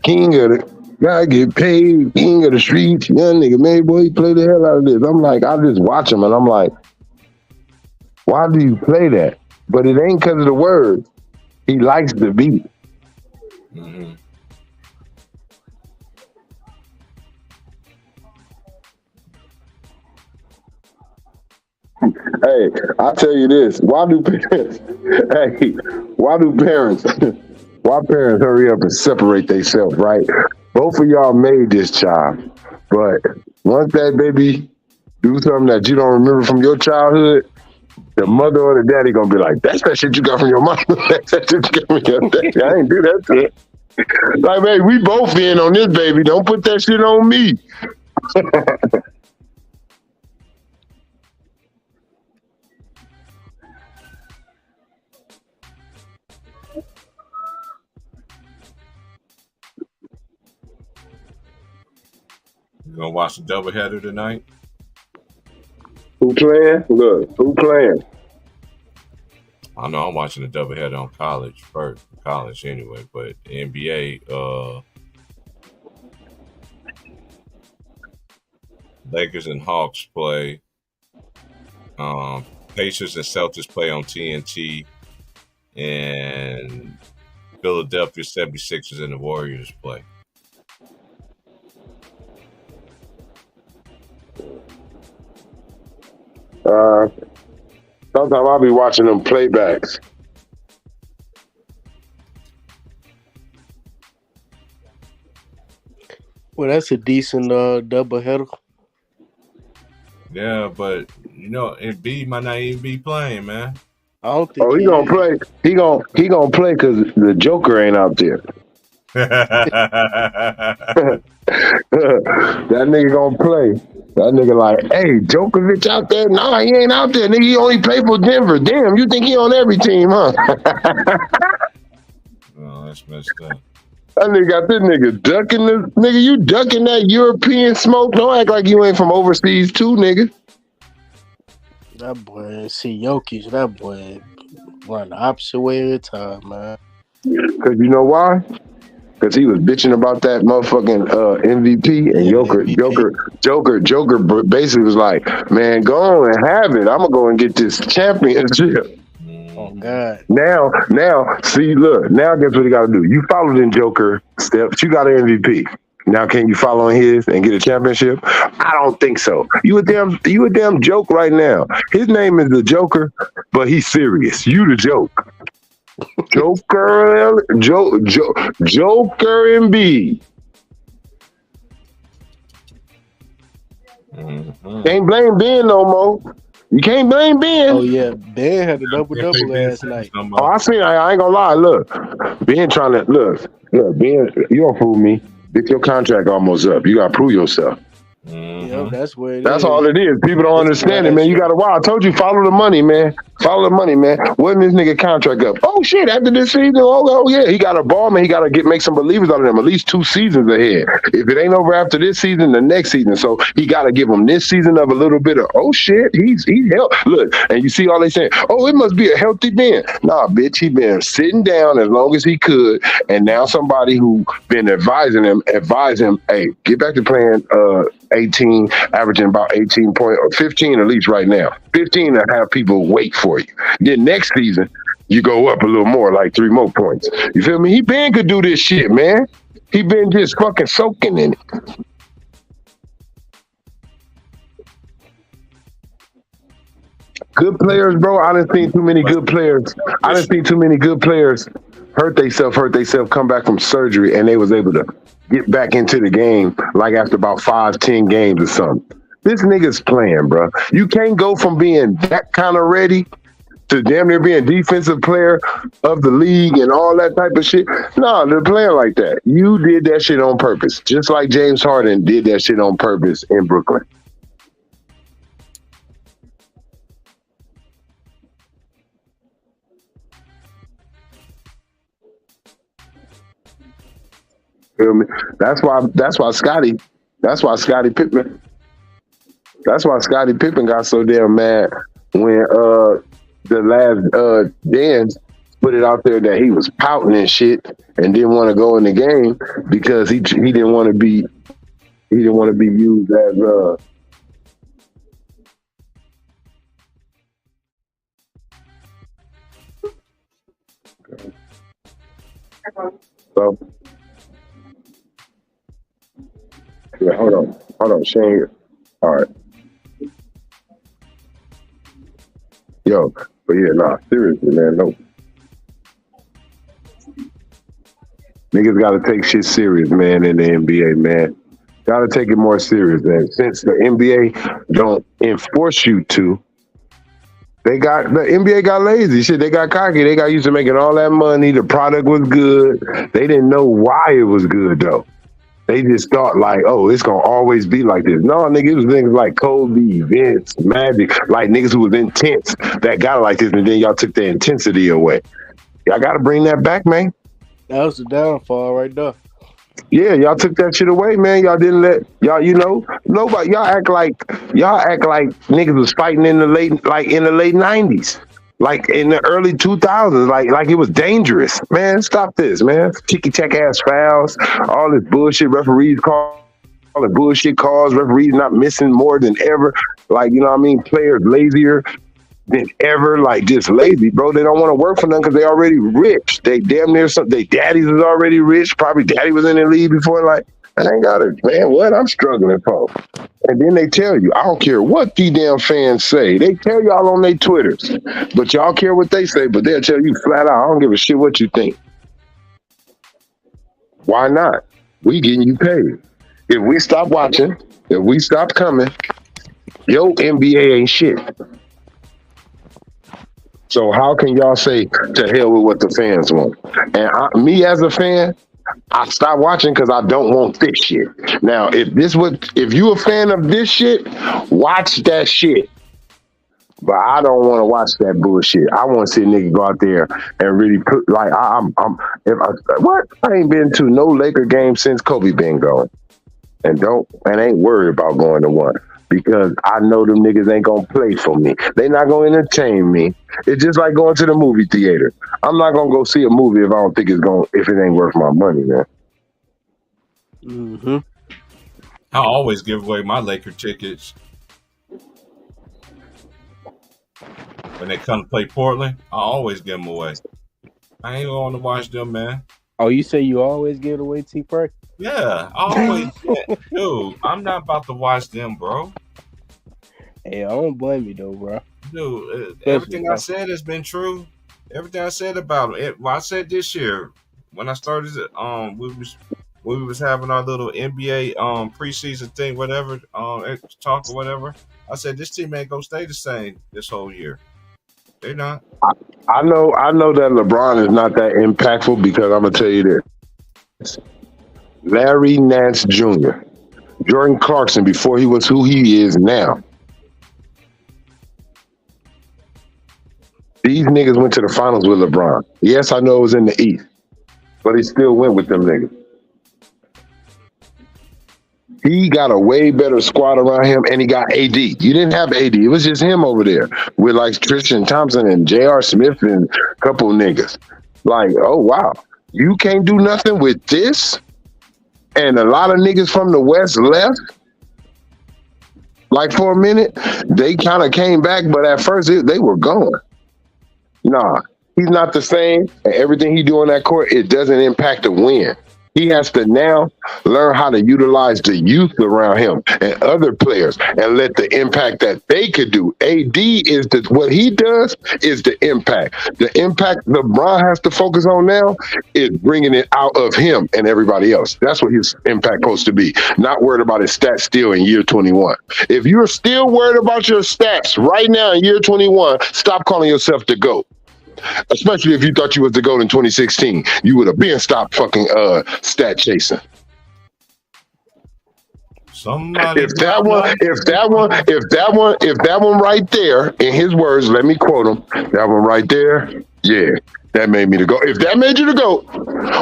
King of the gotta get paid, king of the streets, young nigga, man, boy, he play the hell out of this. I'm like, I just watch him and I'm like, why do you play that? But it ain't because of the words. He likes the beat. mm-hmm. Hey, I'll tell you this. Why do parents why parents hurry up and separate themselves, right? Both of y'all made this child, but once that baby do something that you don't remember from your childhood, the mother or the daddy gonna be like, that's that shit you got from your mom. That's that shit you got from your daddy. I ain't do that to it. Like, baby, we both in on this, baby. Don't put that shit on me. You gonna watch the doubleheader tonight? Who playing? Look, who playing? I know I'm watching the doubleheader on college anyway, but the NBA, Lakers and Hawks play. Pacers and Celtics play on TNT, and Philadelphia 76ers and the Warriors play. Sometimes I'll be watching them playbacks. Well, that's a decent double header. Yeah, but Embiid might not even be playing, man. I don't think Oh, he gonna play. He gonna play because the Joker ain't out there. That nigga gonna play. That nigga like, hey, Djokovic out there? Nah, he ain't out there. Nigga, he only played for Denver. Damn, you think he on every team, huh? Oh, that's messed up. That nigga got this nigga ducking this. Nigga, you ducking that European smoke? Don't act like you ain't from overseas too, nigga. that boy, see Jokic, that boy run the opposite way every time, man. Because you know why? Because he was bitching about that motherfucking MVP, and Joker basically was like, man, go on and have it. I'm going to go and get this championship. Oh, Oh God. Now, see, look, now guess what you got to do? You followed in Joker steps. You got an MVP. Now, can you follow in his and get a championship? I don't think so. You a damn joke right now. His name is the Joker, but he's serious. You the joke. Joker Embiid. Can't blame Ben no more. You can't blame Ben. Oh yeah, Ben had a double last night. Oh, I ain't gonna lie. Look, Ben trying to look. Ben, you don't fool me. Bitch, your contract almost up. You gotta prove yourself. Yep, that's what it That's is. all it is. People don't understand it, man. You gotta I told you, follow the money, man. Follow the money, man. When this nigga contract up? Oh shit! After this season, oh yeah, he got a ball, man. He gotta make some believers out of them. At least 2 seasons ahead. If it ain't over after this season, the next season. So he gotta give him this season of a little bit of oh shit. He's look, and you see all they saying. Oh, it must be a healthy Ben. Nah, bitch, he been sitting down as long as he could, and now somebody who been advising him, hey, get back to playing 18, averaging about 18 point or 15 at least right now. 15 to have people wait for you. Then next season, you go up a little more, like 3 more points. You feel me? He been could do this shit, man. He been just fucking soaking in it. Good players, bro. I done seen too many good players. Hurt themselves, come back from surgery, and they was able to get back into the game like after about 5-10 games or something. This nigga's playing, bro. You can't go from being that kind of ready to damn near being defensive player of the league and all that type of shit. No, they're playing like that. You did that shit on purpose, just like James Harden did that shit on purpose in Brooklyn. Feel me? That's why Scottie Pippen got so damn mad when the last dance put it out there that he was pouting and shit and didn't want to go in the game because he didn't want to be used as so. Yeah, hold on, Shane. All right. Yo, but yeah, nah, seriously, man, no. Niggas gotta take shit serious, man, in the NBA, man. Gotta take it more serious, man. Since the NBA don't enforce you to, the NBA got lazy. Shit, they got cocky. They got used to making all that money. The product was good. They didn't know why it was good, though. They just thought like, oh, it's gonna always be like this. No, nigga, it was niggas like Kobe, Vince, Magic, like niggas who was intense that got like this, and then y'all took the intensity away. Y'all gotta bring that back, man. That was the downfall right there. Yeah, y'all took that shit away, man. Y'all didn't let y'all, nobody. Y'all act like niggas was fighting in the late 90s. Like in the early 2000s, like it was dangerous. Man, stop this, man. Ticky-tack ass fouls, all this bullshit. Referees calling bullshit calls. Referees not missing more than ever. Like, you know what I mean? Players lazier than ever. Like, just lazy, bro. They don't want to work for them because they already rich. They damn near they daddies was already rich. Probably daddy was in the league before. Like, I ain't got it, man. What I'm struggling for. And then they tell you, I don't care what the damn fans say. They tell y'all on their Twitters, but y'all care what they say, but they'll tell you flat out, I don't give a shit what you think. Why not? We getting you paid. If we stop watching, if we stop coming, yo, NBA ain't shit. So how can y'all say to hell with what the fans want? And me as a fan, I stopped watching because I don't want this shit. Now, if you a fan of this shit, watch that shit. But I don't want to watch that bullshit. I want to see a nigga go out there and really put like I ain't been to no Laker game since Kobe been going, and ain't worried about going to one because I know them niggas ain't gonna play for me. They not gonna entertain me. It's just like going to the movie theater. I'm not gonna go see a movie if I don't think if it ain't worth my money, man. Mm-hmm. I always give away my Laker tickets. when they come to play Portland, I always give them away. I ain't going to watch them, man. Oh, you say you always give it away, T. Perk? Yeah, I always. Dude, I'm not about to watch them, bro. Hey, I don't blame you though, bro. Dude, Especially, everything I bro. said has been true. Everything I said about it. Well, I said this year when I started, we was having our little NBA preseason thing, whatever, talk or whatever. I said this team ain't gonna stay the same this whole year. They're not. I know that LeBron is not that impactful because I'm gonna tell you this. Larry Nance Jr., Jordan Clarkson, before he was who he is now, these niggas went to the finals with LeBron. Yes, I know it was in the East, but he still went with them niggas. He got a way better squad around him, and he got AD. You didn't have AD. It was just him over there with like Tristan Thompson and J.R. Smith and a couple niggas. Like, oh, wow. You can't do nothing with this? And a lot of niggas from the West left? Like, for a minute, they kind of came back, but at first they were gone. Nah, he's not the same. And everything he do on that court, it doesn't impact the win. He has to now learn how to utilize the youth around him and other players and let the impact that they could do. AD is what he does is the impact. The impact LeBron has to focus on now is bringing it out of him and everybody else. That's what his impact supposed to be. Not worried about his stats still in year 21. If you're still worried about your stats right now in year 21, stop calling yourself the GOAT. Especially if you thought you was the GOAT in 2016, you would have been stopped fucking stat chasing. Somebody If that one right there, in his words, let me quote him. That one right there, yeah, that made me the GOAT. If that made you the GOAT,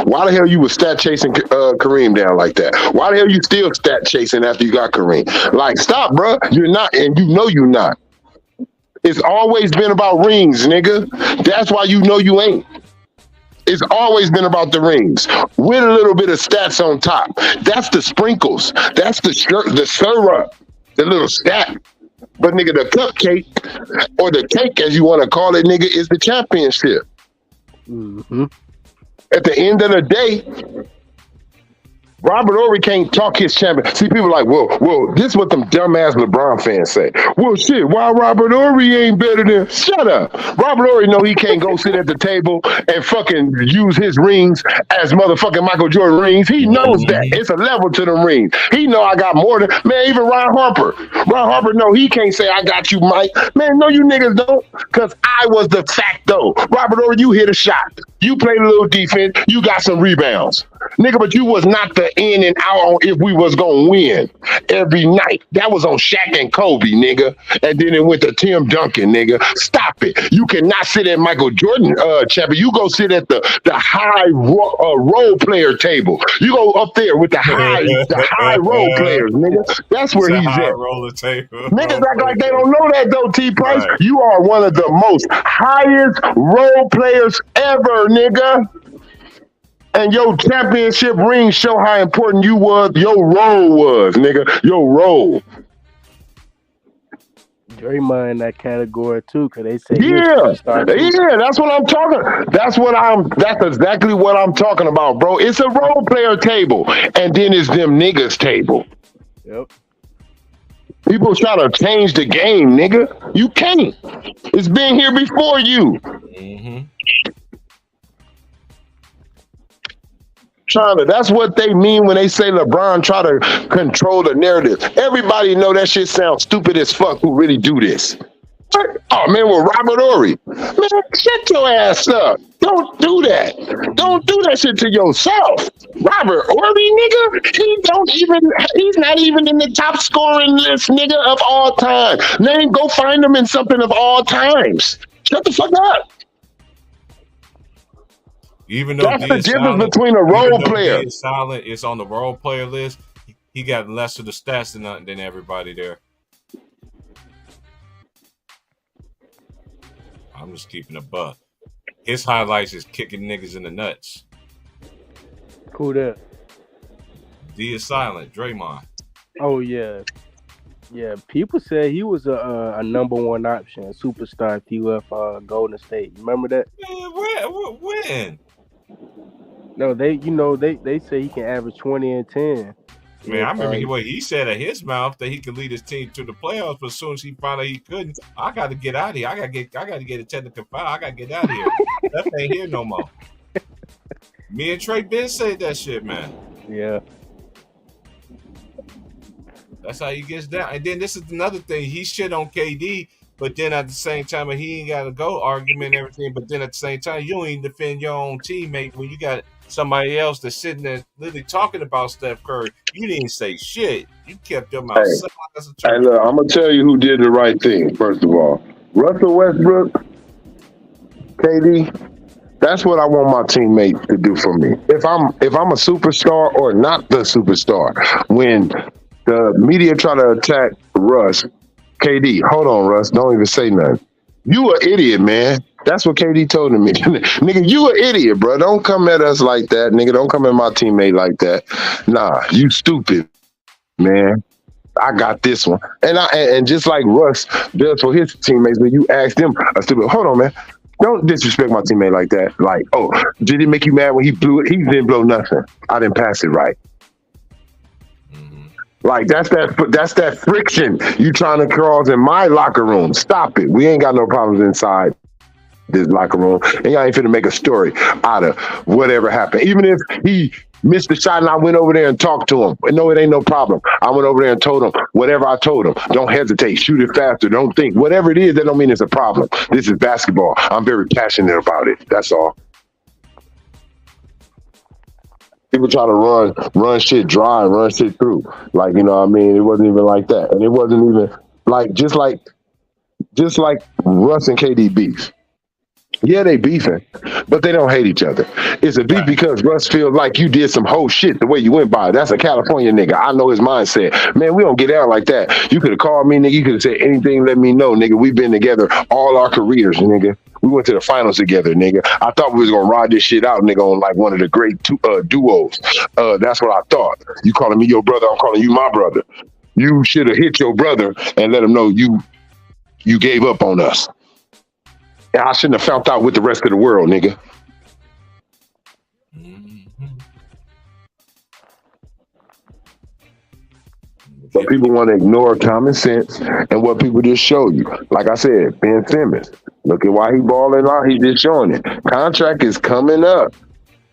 why the hell you was stat chasing Kareem down like that? Why the hell you still stat chasing after you got Kareem? Like, stop, bro. You're not, and you know you're not. It's always been about rings, nigga. That's why you know you ain't. It's always been about the rings with a little bit of stats on top. That's the sprinkles. That's the syrup, the little stat. But nigga, the cupcake or the cake, as you want to call it, nigga, is the championship. Mm-hmm. At the end of the day, Robert Ory can't talk his champion. See, people like, well, this is what them dumbass LeBron fans say. Well, shit, why Robert Ory ain't better than? Shut up. Robert Ory know he can't go sit at the table and fucking use his rings as motherfucking Michael Jordan rings. He knows that. It's a level to them rings. He know I got more than, man, even Ron Harper. Ron Harper know he can't say I got you, Mike. Man, no, you niggas don't, because I was the facto. Robert Ory, you hit a shot. You played a little defense. You got some rebounds. Nigga, but you was not the in and out on if we was gonna win every night. That was on Shaq and Kobe, nigga. And then it went to Tim Duncan, nigga. Stop it. You cannot sit at Michael Jordan champion. You go sit at the high role player table. You go up there with the high role players, nigga. That's where he's at. Roller table. Niggas act like they don't know that though, T Price. Right. You are one of the most highest role players ever, nigga. And your championship ring show how important you was, your role was, nigga. Your role. Draymond in that category too, cause they say that's what I'm talking. That's exactly what I'm talking about, bro. It's a role player table, and then it's them niggas table. Yep. People try to change the game, nigga. You can't. It's been here before you. Mm-hmm. That's what they mean when they say LeBron try to control the narrative. Everybody know that shit sounds stupid as fuck who really do this. Oh man, well, Robert Ory. Man, shut your ass up. Don't do that. Don't do that shit to yourself. Robert Ory, nigga, he's not even in the top scoring list, nigga, of all time. Name, go find him in something of all times. Shut the fuck up. Even though that's the difference between a role player. Silent is on the role player list. He got less of the stats than everybody there. I'm just keeping a buck. His highlights is kicking niggas in the nuts. Who that? D is silent. Draymond. Oh yeah. Yeah, people said he was a number one option, a superstar if he left Golden State. Remember that? Man, when? No, they say he can average 20 and 10. Man, If I remember what he said at his mouth that he could lead his team to the playoffs, but as soon as he found out he couldn't, I got to get out of here. I got to get a technical foul. I got to get out of here. That ain't here no more. Me and Trey Ben said that shit, man. Yeah. That's how he gets down. And then this is another thing. He shit on KD, but then at the same time, he ain't got to go argument and everything. But then at the same time, you don't even defend your own teammate when you got somebody else that's sitting there literally talking about Steph Curry. You didn't say shit. You kept your mouth silent as a Hey, turtle. look, I'm gonna tell you who did the right thing. First of all, Russell Westbrook, KD. That's what I want my teammates to do for me. If I'm a superstar or not the superstar, when the media try to attack Russ, KD, hold on, Russ, don't even say nothing. You an idiot, man. That's what KD told me. Nigga, you an idiot, bro. Don't come at us like that, nigga. Don't come at my teammate like that. Nah, you stupid, man. I got this one. And just like Russ does for his teammates, when you ask them a stupid, hold on, man. Don't disrespect my teammate like that. Like, oh, did it make you mad when he blew it? He didn't blow nothing. I didn't pass it right. Like that's that friction you trying to cause in my locker room. Stop it. We ain't got no problems inside this locker room, and y'all ain't finna make a story out of whatever happened. Even if he missed the shot and I went over there and talked to him, no, it ain't no problem. I went over there and told him whatever I told him. Don't hesitate. Shoot it faster. Don't think. Whatever it is, that don't mean it's a problem. This is basketball. I'm very passionate about it. That's all. People try to run shit dry and run shit through. Like, you know what I mean? It wasn't even like that. And it wasn't even like just like Russ and KD beef. Yeah, they beefing, but they don't hate each other. It's a beef because Russ feels like you did some whole shit the way you went by. That's a California nigga. I know his mindset. Man, we don't get out like that. You could have called me, nigga. You could have said anything, let me know, nigga. We've been together all our careers, nigga. We went to the finals together, nigga. I thought we was gonna ride this shit out, nigga, on like one of the great duos. That's what I thought. You calling me your brother, I'm calling you my brother. You should have hit your brother and let him know you gave up on us. And I shouldn't have found out with the rest of the world, nigga. But people want to ignore common sense and what people just show you. Like I said, Ben Simmons. Look at why he balling out. He just showing it. Contract is coming up.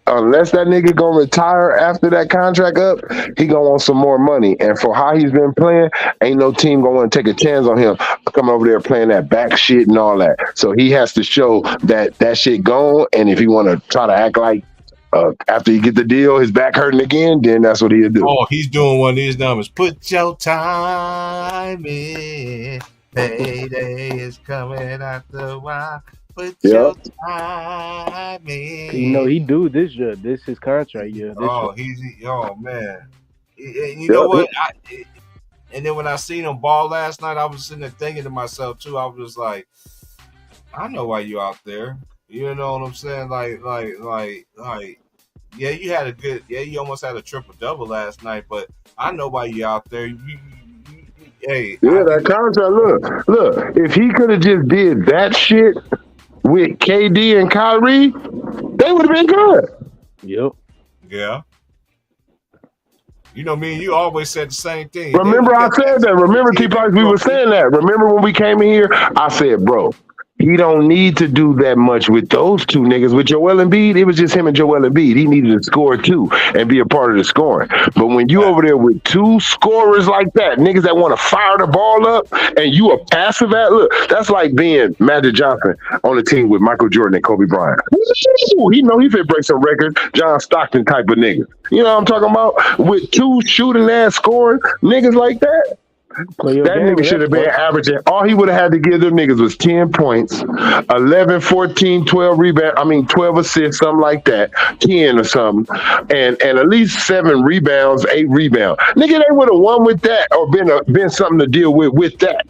Unless that nigga gonna retire after that contract up, he gonna want some more money. And for how he's been playing, ain't no team gonna want to take a chance on him coming over there playing that back shit and all that. So he has to show that shit gone. And if he want to try to act like after he get the deal, his back hurting again, then that's what he'll do. Oh, he's doing one of these numbers. Put your time in. Payday is coming after a while. Put your time in. You know, he do this year. This his contract year. Oh man. You know what? And then when I seen him ball last night, I was sitting there thinking to myself too. I was like, I know why you out there. You know what I'm saying? Like. Yeah, you almost had a triple double last night, but I know why you out there. Hey. Yeah, that contract. Look. If he could have just did that shit with KD and Kyrie, they would have been good. Yep. Yeah. You know, me and you always said the same thing. Remember I said that. Remember, T-Price, we were saying that. Remember when we came in here? I said, bro, he don't need to do that much with those two niggas. With Joel Embiid, it was just him and Joel Embiid. He needed to score too and be a part of the scoring. But when you over there with two scorers like that, niggas that want to fire the ball up, and you a passive at, look, that's like being Magic Johnson on a team with Michael Jordan and Kobe Bryant. He know he fit break some records, John Stockton type of nigga. You know what I'm talking about? With two shooting ass scoring niggas like that. That nigga should have been averaging. All he would have had to give them niggas was 10 points, 11, 14, 12 rebounds. 12 assists, something like that, 10 or something, and at least 7 rebounds, 8 rebounds. Nigga, they would have won with that or been something to deal with that.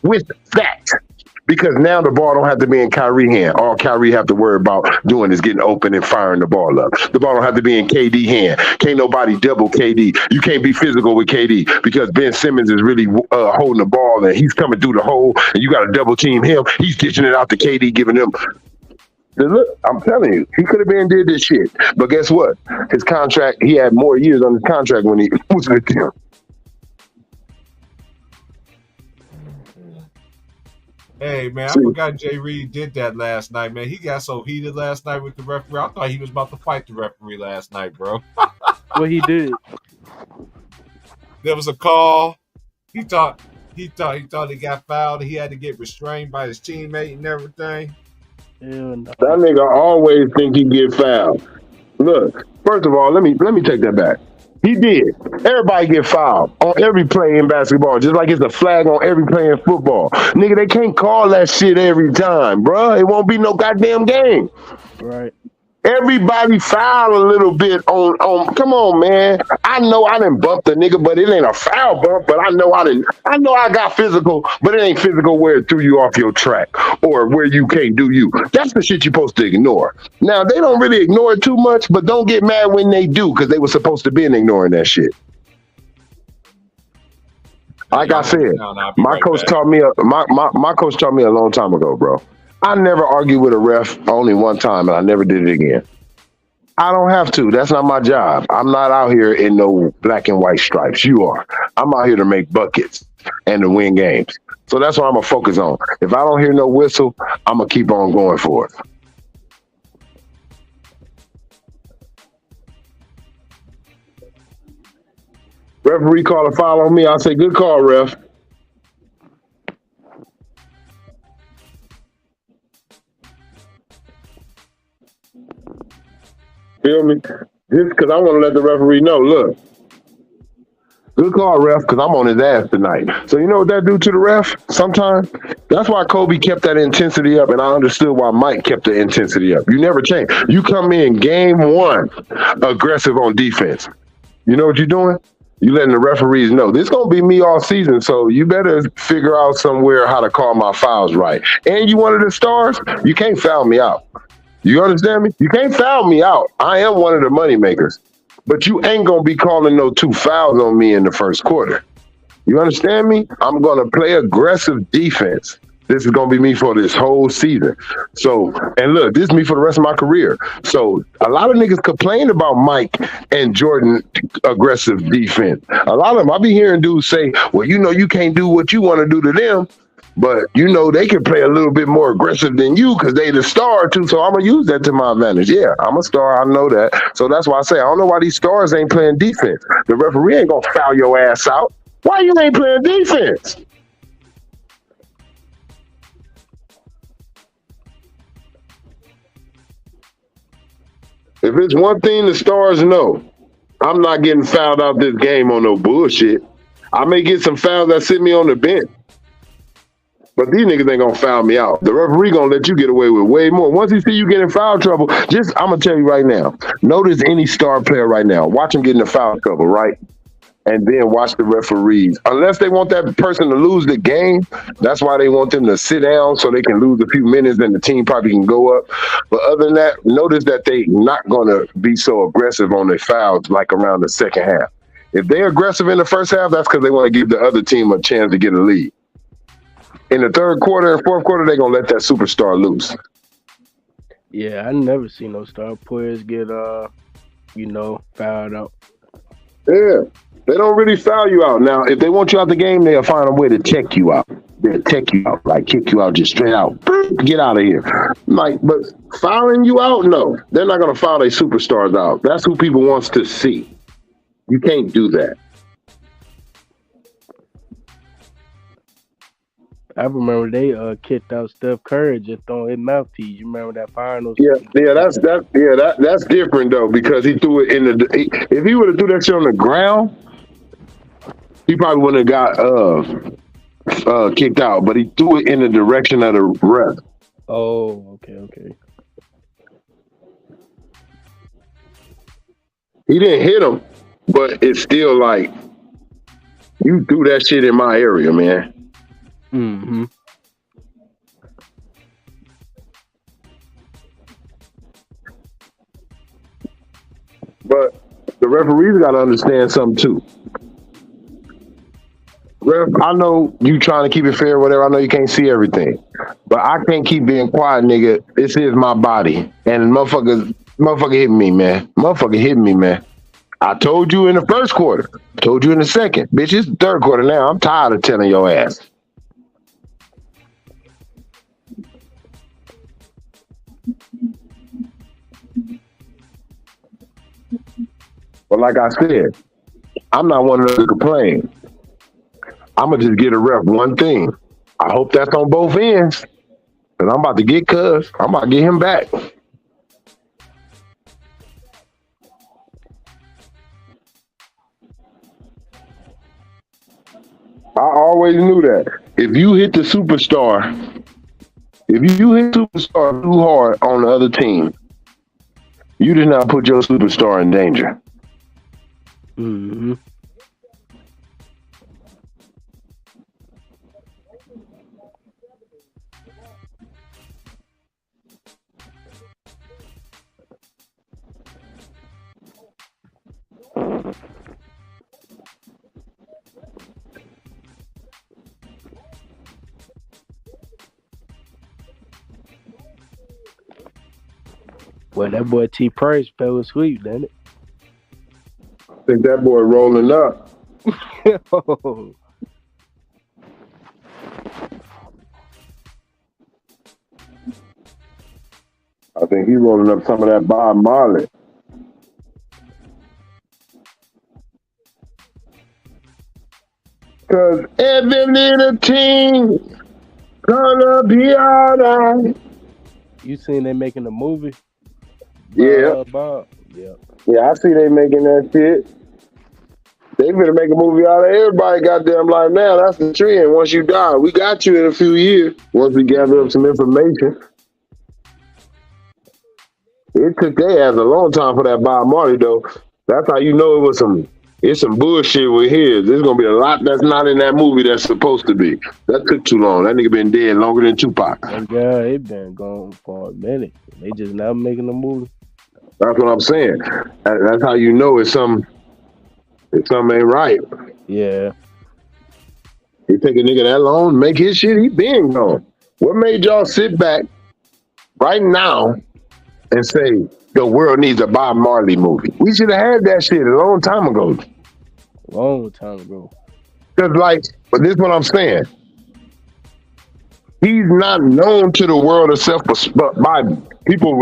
With that. Because now the ball don't have to be in Kyrie hand. All Kyrie have to worry about doing is getting open and firing the ball up. The ball don't have to be in KD hand. Can't nobody double KD. You can't be physical with KD because Ben Simmons is really holding the ball and he's coming through the hole and you got to double team him. He's ditching it out to KD, giving him. Look, I'm telling you, he could have been did this shit. But guess what? His contract, he had more years on his contract when he was with him. Hey, man, I See, forgot Jay Reed did that last night, man. He got so heated last night with the referee. I thought he was about to fight the referee last night, bro. What he did? There was a call. He thought he got fouled. He had to get restrained by his teammate and everything. Hell no. that nigga always think he get fouled. Look, first of all, let me take that back. He did. Everybody get fouled on every play in basketball, just like it's a flag on every play in football. Nigga, they can't call that shit every time, bruh. It won't be no goddamn game. Right. Everybody foul a little bit on. Come on, man. I know I didn't bump the nigga, but it ain't a foul bump. But I know I got physical, but it ain't physical where it threw you off your track or where you can't do you. That's the shit you're supposed to ignore. Now they don't really ignore it too much, but don't get mad when they do because they were supposed to be ignoring that shit. Like I said, my coach taught me my coach taught me a long time ago, bro. I never argued with a ref only one time, and I never did it again. I don't have to. That's not my job. I'm not out here in no black and white stripes. You are. I'm out here to make buckets and to win games. So that's what I'm going to focus on. If I don't hear no whistle, I'm going to keep on going for it. Referee call a foul on me. I'll say, good call, ref. Feel me? Just because I want to let the referee know, look, good call, ref, because I'm on his ass tonight. So you know what that do to the ref sometimes? That's why Kobe kept that intensity up, and I understood why Mike kept the intensity up. You never change. You come in game one aggressive on defense. You know what you're doing? You letting the referees know this gonna be me all season, so you better figure out somewhere how to call my fouls right. And you one of the stars, you can't foul me out. You understand me? You can't foul me out. I am one of the money makers, but you ain't gonna be calling no 2 fouls on me in the first quarter. You understand me? I'm gonna play aggressive defense. This is gonna be me for this whole season. So, and look, this is me for the rest of my career. So a lot of niggas complain about Mike and Jordan aggressive defense. A lot of them, I be hearing dudes say, well, you know, you can't do what you want to do to them, but you know they can play a little bit more aggressive than you because they the star too. So I'm gonna use that to my advantage. Yeah, I'm a star. I know that. So that's why I say I don't know why these stars ain't playing defense. The referee ain't gonna foul your ass out. Why you ain't playing defense? If it's one thing the stars know, I'm not getting fouled out this game on no bullshit. I may get some fouls that sit me on the bench. But these niggas ain't gonna foul me out. The referee gonna let you get away with way more. Once he see you get in foul trouble, just I'm gonna tell you right now. Notice any star player right now. Watch them get in the foul trouble, right? And then watch the referees. Unless they want that person to lose the game, that's why they want them to sit down so they can lose a few minutes and the team probably can go up. But other than that, notice that they not gonna be so aggressive on their fouls like around the second half. If they're aggressive in the first half, that's because they want to give the other team a chance to get a lead. In the third quarter and fourth quarter, they're going to let that superstar loose. Yeah, I never seen no star players get, fouled out. Yeah, they don't really foul you out. Now, if they want you out the game, they'll find a way to check you out. They'll check you out, like kick you out just straight out. Get out of here. Like, but fouling you out, no. They're not going to foul their superstars out. That's who people wants to see. You can't do that. I remember they kicked out Steph Curry just throwing his mouthpiece. You remember that finals? Yeah, that's different though because he threw it in the. If he would have threw that shit on the ground, he probably wouldn't have got kicked out. But he threw it in the direction of the ref. Oh, okay. He didn't hit him, but it's still like you threw that shit in my area, man. Mm-hmm. But the referees got to understand something too. Ref, I know you trying to keep it fair, whatever. I know you can't see everything, but I can't keep being quiet, nigga. This is my body, and motherfucker hit me, man. Motherfucker hit me, man. I told you in the first quarter. Told you in the second. Bitch, it's the third quarter now. I'm tired of telling your ass. But like I said, I'm not one of those to complain. I'm going to just get a ref one thing. I hope that's on both ends. Because I'm about to get Cuz. I'm about to get him back. I always knew that. If you hit the superstar, too hard on the other team, you did not put your superstar in danger. Mm-hmm. Well, that boy T Price fell asleep, didn't it? I think that boy rolling up. I think he rolling up some of that Bob Marley. Cause every little thing gonna be alright. You seen they making a movie? Yeah. Bob. Yeah. Yeah, I see they making that shit. They gonna make a movie out of everybody goddamn life now. That's the trend. Once you die, we got you in a few years. Once we gather up some information. It took their ass a long time for that Bob Marley though. That's how you know it's some bullshit with his. There's gonna be a lot that's not in that movie that's supposed to be. That took too long. That nigga been dead longer than Tupac. Yeah, it been gone for a minute. They just now making a movie. That's what I'm saying. That's how you know it's something ain't right. Yeah. It take a nigga that long to make his shit, he been gone. What made y'all sit back right now and say the world needs a Bob Marley movie? We should have had that shit a long time ago. Long time ago. Cause but this is what I'm saying. He's not known to the world itself, but by people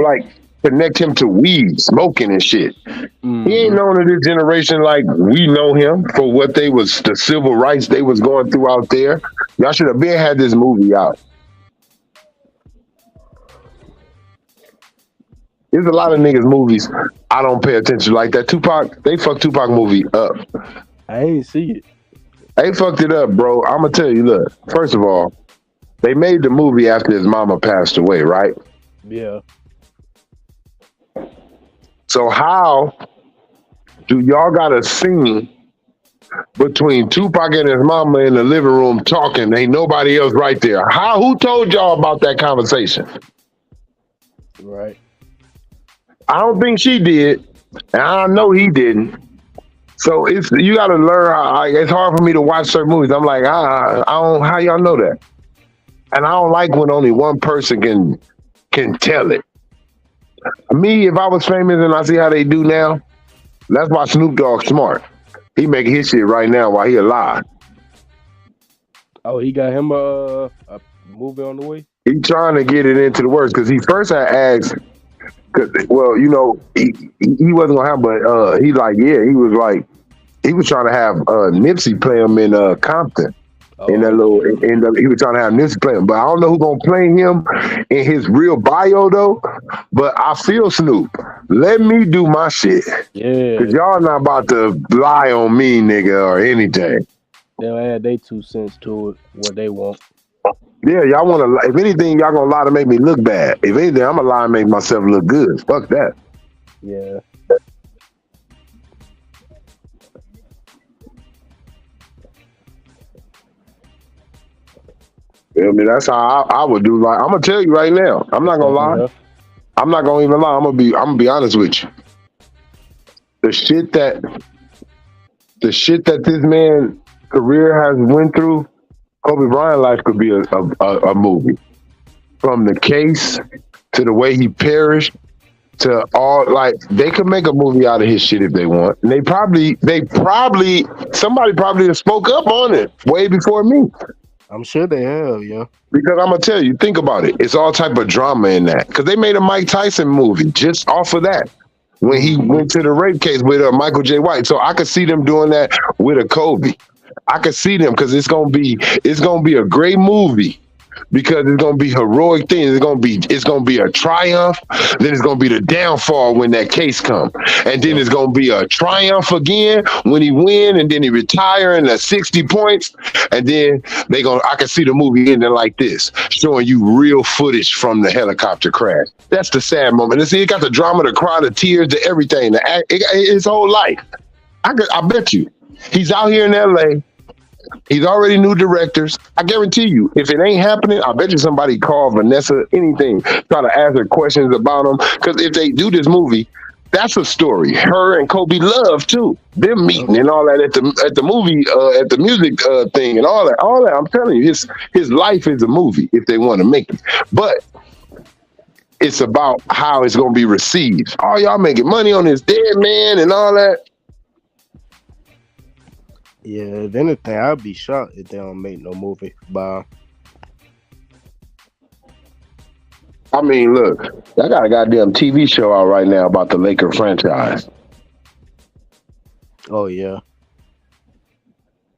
connect him to weed, smoking and shit. Mm-hmm. He ain't known to this generation like we know him for what the civil rights they was going through out there. Y'all should have been had this movie out. There's a lot of niggas movies I don't pay attention like that. Tupac, they fucked Tupac movie up. I ain't see it. They fucked it up, bro. I'm gonna tell you, look, first of all, they made the movie after his mama passed away, right? Yeah. So how do y'all got a scene between Tupac and his mama in the living room talking? Ain't nobody else right there. Who told y'all about that conversation? Right. I don't think she did, and I know he didn't. So you got to learn. It's hard for me to watch certain movies. I'm like, I don't. How y'all know that? And I don't like when only one person can tell it. Me, if I was famous and I see how they do now, that's why Snoop Dogg smart. He making his shit right now while he alive. Oh, he got him a movie on the way? He trying to get it into the works because he first had asked, well, you know, he wasn't gonna have, but he was trying to have Nipsey play him in Compton. In that he was trying to have Nipsey play him, but I don't know who's gonna play him in his real bio though. But I feel Snoop. Let me do my shit. Yeah, cause y'all not about to lie on me, nigga, or anything. They'll add their 2 cents to it, what they want. Yeah, y'all want to. If anything, y'all gonna lie to make me look bad. If anything, I'm gonna lie and make myself look good. Fuck that. Yeah. I mean, that's how I would do. Like, I'm gonna tell you right now. I'm not gonna lie. I'm not gonna even lie. I'm gonna be honest with you. the shit that this man career has went through, Kobe Bryant life could be a movie. From the case to the way he perished to all, like, they could make a movie out of his shit if they want. And somebody probably spoke up on it way before me. I'm sure they have, yeah. Because I'm gonna tell you, think about it. It's all type of drama in that. Because they made a Mike Tyson movie just off of that when he went to the rape case with Michael J. White. So I could see them doing that with a Kobe. I could see them because it's gonna be a great movie. Because it's gonna be heroic things. It's gonna be a triumph. Then it's gonna be the downfall when that case comes, and then it's gonna be a triumph again when he win, and then he retire in the 60 points, and then I can see the movie ending like this, showing you real footage from the helicopter crash. That's the sad moment. And see, it got the drama, the cry, the tears, the everything, his whole life. I bet you, he's out here in LA. He's already new directors. I guarantee you, if it ain't happening, I bet you somebody call Vanessa, anything, try to ask her questions about him. Because if they do this movie, that's a story. Her and Kobe Love too. Them meeting and all that at the movie, at the music thing and all that. All that. I'm telling you, his life is a movie if they want to make it. But it's about how it's gonna be received. Oh, y'all making money on this dead man and all that. Yeah, if anything, I'd be shocked if they don't make no movie by. I mean, look, I got a goddamn TV show out right now about the Laker franchise. Oh yeah.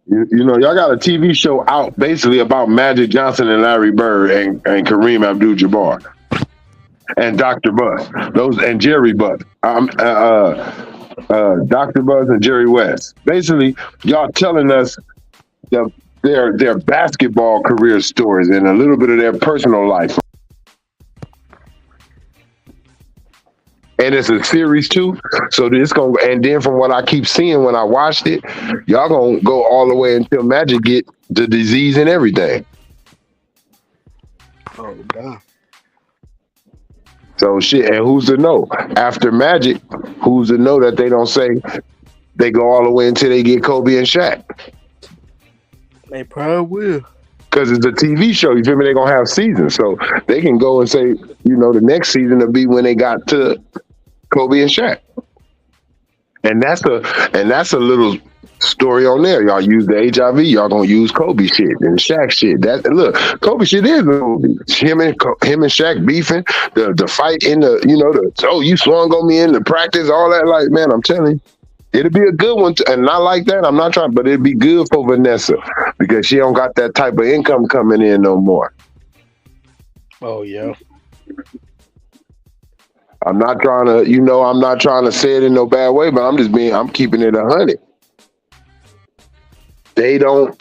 You know, y'all got a TV show out basically about Magic Johnson and Larry Bird and Kareem Abdul-Jabbar and Dr. Buzz, and Jerry Buzz. Dr. Buzz and Jerry West. Basically, y'all telling us their basketball career stories and a little bit of their personal life. And it's a series too. So and then from what I keep seeing when I watched it, y'all gonna go all the way until Magic get the disease and everything. Oh God. So shit, and who's to know? After Magic, who's to know that they don't say they go all the way until they get Kobe and Shaq? They probably will. Because it's a TV show, you feel me? They're gonna have seasons. So they can go and say, you know, the next season will be when they got to Kobe and Shaq. And that's a little story on there. Y'all use the HIV, y'all gonna use Kobe shit and Shaq shit. Look, Kobe shit is a movie. Him and Shaq beefing, the fight in the, you know, you swung on me in the practice, all that. Like, man, I'm telling you, it'll be a good one, and not like that. I'm not trying, but it'd be good for Vanessa because she don't got that type of income coming in no more. Oh yeah. I'm not trying to say it in no bad way, but I'm keeping it 100.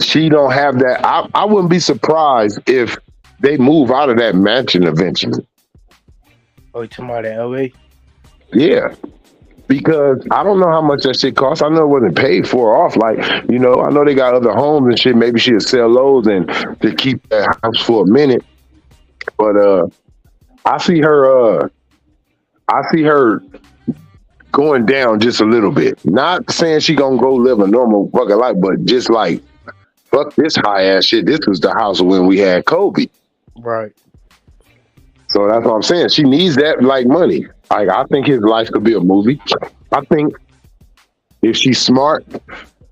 She don't have that. I wouldn't be surprised if they move out of that mansion eventually. Oh, you talking about in LA? Yeah. Because I don't know how much that shit costs. I know it wasn't paid for off. Like, you know, I know they got other homes and shit. Maybe she'll sell those and to keep that house for a minute. But I see her going down just a little bit. Not saying she gonna go live a normal fucking life, but just like, fuck this high ass shit. This was the house when we had Kobe. Right. So that's what I'm saying. She needs that like money. Like, I think his life could be a movie. I think if she's smart,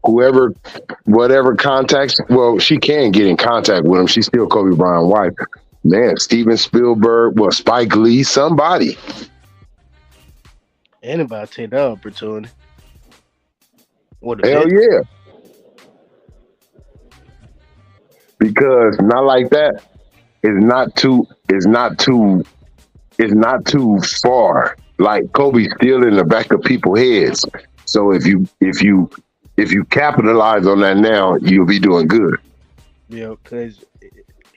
whatever contacts, well, she can get in contact with him. She's still Kobe Bryant's wife. Man, Steven Spielberg, Spike Lee, somebody. Anybody take that opportunity. Hell yeah. Because not like that is not too far. Like, Kobe's still in the back of people's heads. So if you capitalize on that now, you'll be doing good. Yeah, because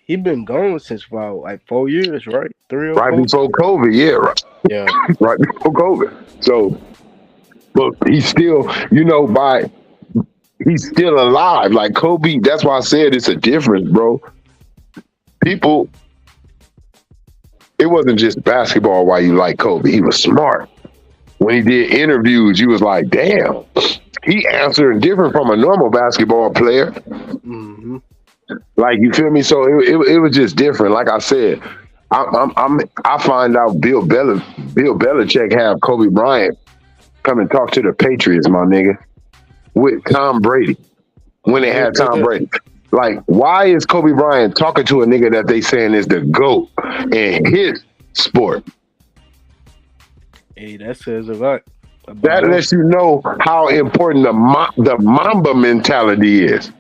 he been gone since about like 4 years, right? 3 or 4? Right before COVID, yeah. Right. Yeah. Right before COVID. So, but he's still, you know, he's still alive. Like Kobe, that's why I said it's a difference, bro. People, it wasn't just basketball why you like Kobe. He was smart. when he did interviews, you was like, damn, he answered different from a normal basketball player. Mm-hmm. Like, you feel me? So it was just different. Like I said, I find out Bill Belichick have Kobe Bryant come and talk to the Patriots, my nigga, with Tom Brady when they had Tom Brady. Like, why is Kobe Bryant talking to a nigga that they saying is the GOAT in his sport? Hey, that says a lot. That lets you know how important the Mamba mentality is.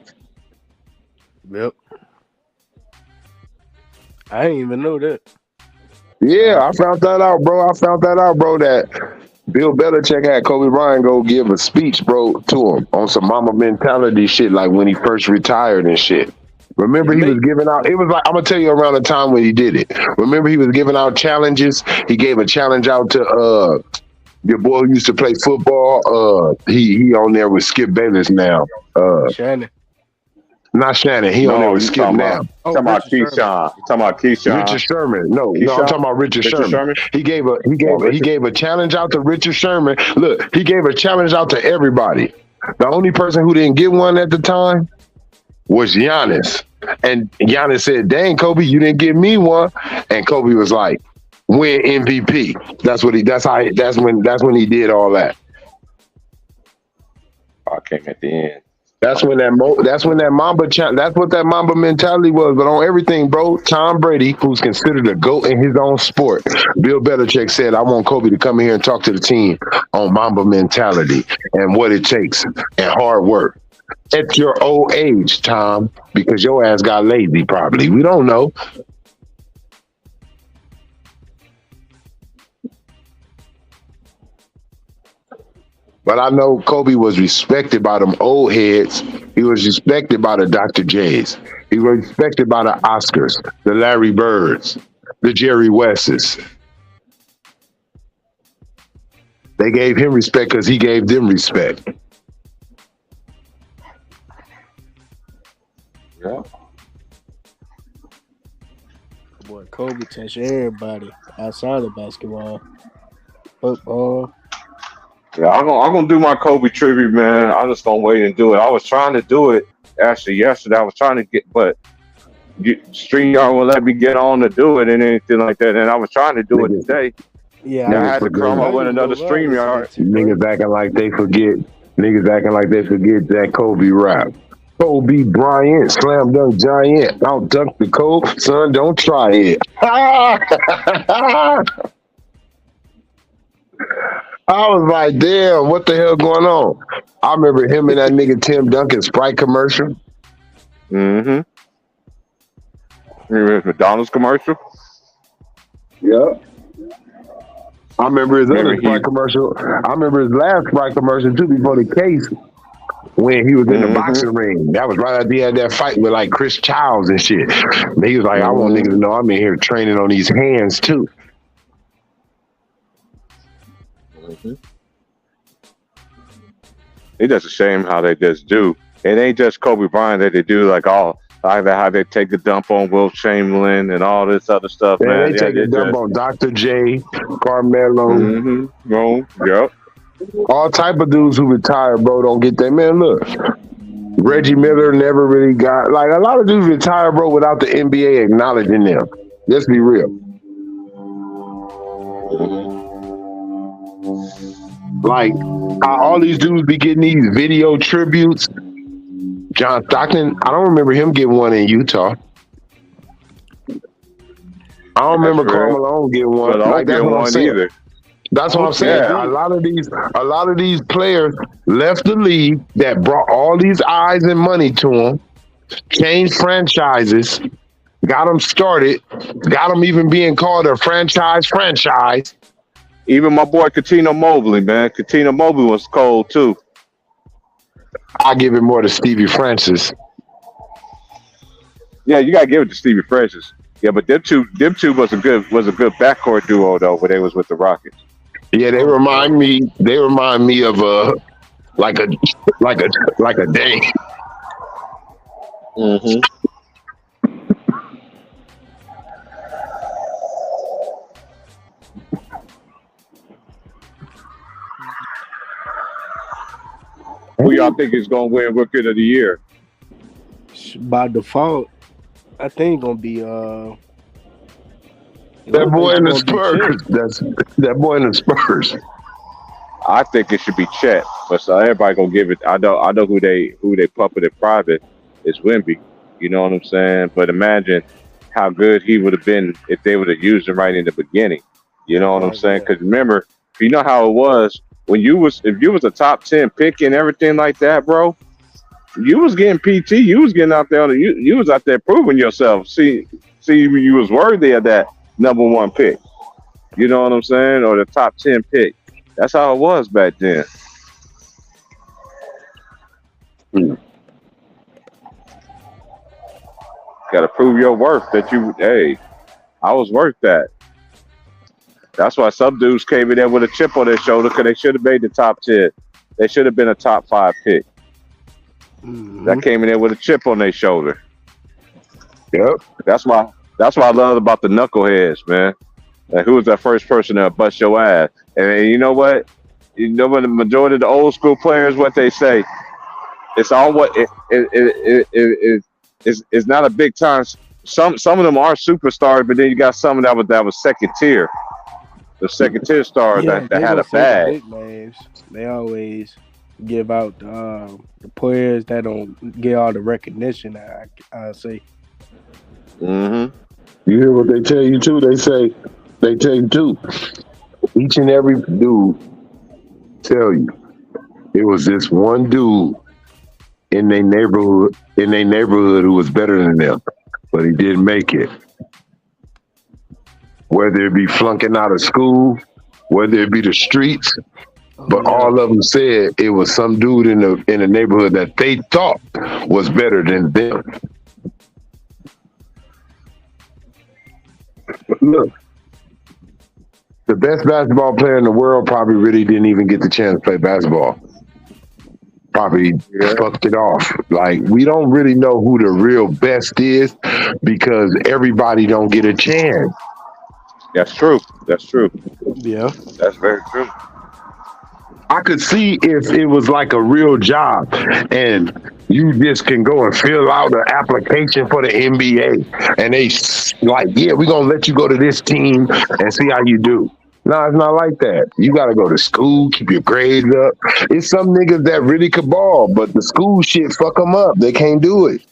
Yep. I didn't even know that. Yeah, I found that out, bro. That Bill Belichick had Kobe Bryant go give a speech, bro, to him on some Mamba mentality shit, like when he first retired and shit. Remember, he was giving out, it was like, I'm going to tell you around the time when he did it. Remember, he was giving out challenges. He gave a challenge out to your boy who used to play football. He on there with Skip Bayless now. Shannon. Not Shannon. He on there with Skip now. Talking about Keyshawn. Talking about Keyshawn. Richard Sherman. No, I'm talking about Richard Sherman. He gave a challenge out to Richard Sherman. Look, he gave a challenge out to everybody. The only person who didn't get one at the time was Giannis. And Giannis said, "Dang, Kobe, you didn't give me one." And Kobe was like, "Win MVP." That's when he did all that. I came at the end. That's what that Mamba mentality was. But on everything, bro, Tom Brady, who's considered a GOAT in his own sport, Bill Belichick said, "I want Kobe to come in here and talk to the team on Mamba mentality and what it takes and hard work." At your old age, Tom, because your ass got lazy, probably. We don't know. But I know Kobe was respected by them old heads. He was respected by the Dr. J's. He was respected by the Oscars, the Larry Birds, the Jerry Wesses. They gave him respect because he gave them respect. Yeah. Boy, Kobe touched everybody outside of basketball, football. Yeah, I'm gonna do my Kobe tribute, man. I'm just gonna wait and do it. I was trying to do it actually yesterday. I was trying to get, but StreamYard won't let me get on to do it and anything like that. And I was trying to do it today. Yeah, I had to come up with another StreamYard. Niggas acting like they forget. That Kobe rap. Kobe Bryant, slam dunk giant. Out dunk the cold, son. Don't try it. I was like, damn, what the hell going on? I remember him and that nigga Tim Duncan Sprite commercial. Mm-hmm. Remember McDonald's commercial? Yeah. I remember his other Sprite commercial. I remember his last Sprite commercial too before the case when he was in the boxing ring. That was right after he had that fight with like Chris Childs and shit. And he was like, I want niggas to know I'm in here training on these hands too. It's just a shame how they just do. It ain't just Kobe Bryant that they do like how they take a dump on Will Chamberlain and all this other stuff, man. They take a dump on Dr. J, Carmelo. Yep. All type of dudes who retired, bro, don't get that. Man, look. Reggie Miller never really got, like, a lot of dudes retire, bro, without the NBA acknowledging them. Let's be real. Like, how all these dudes be getting these video tributes. John Stockton, I don't remember him getting one in Utah. I don't remember Karl Malone getting one. Like, that's what I'm saying. Either. That's what I'm saying. Yeah. A lot of these players left the league that brought all these eyes and money to them, changed franchises, got them started, got them even being called a franchise. Even my boy Cuttino Mobley, man. Cuttino Mobley was cold too. I give it more to Stevie Francis. Yeah, you gotta give it to Stevie Francis. Yeah, but them two was a good backcourt duo though when they was with the Rockets. Yeah, they remind me of like a day. Mm-hmm. y'all think is gonna win Rookie of the Year? By default, I think it's gonna be That boy in the it's gonna be Spurs. Chet. That's that boy in the Spurs. I think it should be Chet, but so everybody gonna give it. I know who they puppet in private is Wemby. You know what I'm saying? But imagine how good he would have been if they would have used him right in the beginning. You know what I'm Right, saying? yeah. Because remember, you know how it was when if you was a top 10 pick and everything like that, bro. You was getting PT. You was getting out there on you was out there proving yourself. See, you was worthy of that number 1 pick. You know what I'm saying? Or the top 10 pick. That's how it was back then. Hmm. Got to prove your worth that I was worth that. That's why some dudes came in there with a chip on their shoulder because they should have made the top 10. They should have been a top 5 pick. Mhm. That came in there with a chip on their shoulder. Yep. That's why I love about the knuckleheads, man. Like, who was that first person to bust your ass? And you know what? You know what? The majority of the old school players, what they say, it's all what it's not a big time. Some of them are superstars, but then you got some that was second tier. The second tier stars Yeah, that they had gonna a say the bag. big names. They always give out the players that don't get all the recognition. I say. Mm-hmm. You hear what they tell you too? They tell you too. Each and every dude tell you it was this one dude in their neighborhood who was better than them, but he didn't make it. Whether it be flunking out of school, whether it be the streets, but all of them said it was some dude in the neighborhood that they thought was better than them. Look, the best basketball player in the world probably really didn't even get the chance to play basketball. Probably fucked it off. Like, we don't really know who the real best is because everybody don't get a chance. That's true. That's true. Yeah. That's very true. I could see if it was like a real job and you just can go and fill out an application for the NBA and they like, yeah, we're going to let you go to this team and see how you do. No, it's not like that. You got to go to school, keep your grades up. It's some niggas that really could ball, but the school shit fuck them up. They can't do it.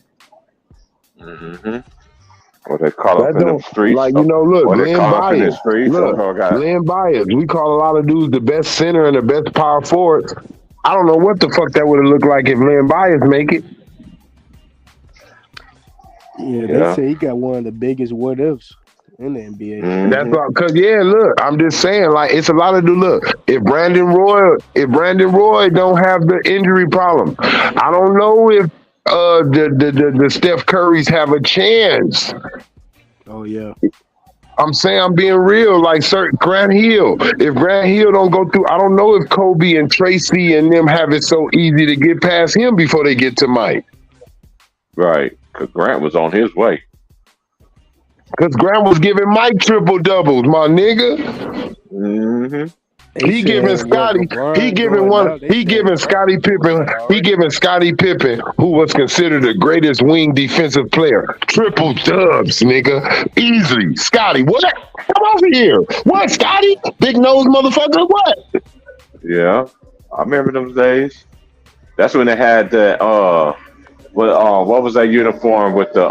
Mm-hmm. What they call up That in the don't, streets. like, you know, look, What they Glenn call up in the Byers. streets. Look, Glenn Byers. We call a lot of dudes the best center and the best power forward. I don't know what the fuck that would have looked like if Glenn Byers make it. Yeah, they say he got one of the biggest what ifs in the NBA. Mm-hmm. That's why, cause yeah, look, I'm just saying, like, it's a lot of dudes. Look, if Brandon Roy don't have the injury problem, I don't know if the Steph Currys have a chance. Oh yeah. I'm saying, I'm being real, like Grant Hill. If Grant Hill don't go through, I don't know if Kobe and Tracy and them have it so easy to get past him before they get to Mike. Right, because Grant was on his way. Because Grant was giving Mike triple doubles, my nigga. Mm-hmm. He giving Scotty. He giving one. He giving Scottie Pippen. He giving Scottie Pippen, who was considered the greatest wing defensive player, triple dubs, nigga, easily. Scotty, what? Come over here. What, Scotty? Big nose motherfucker. What? Yeah, I remember those days. That's when they had the what was that uniform with the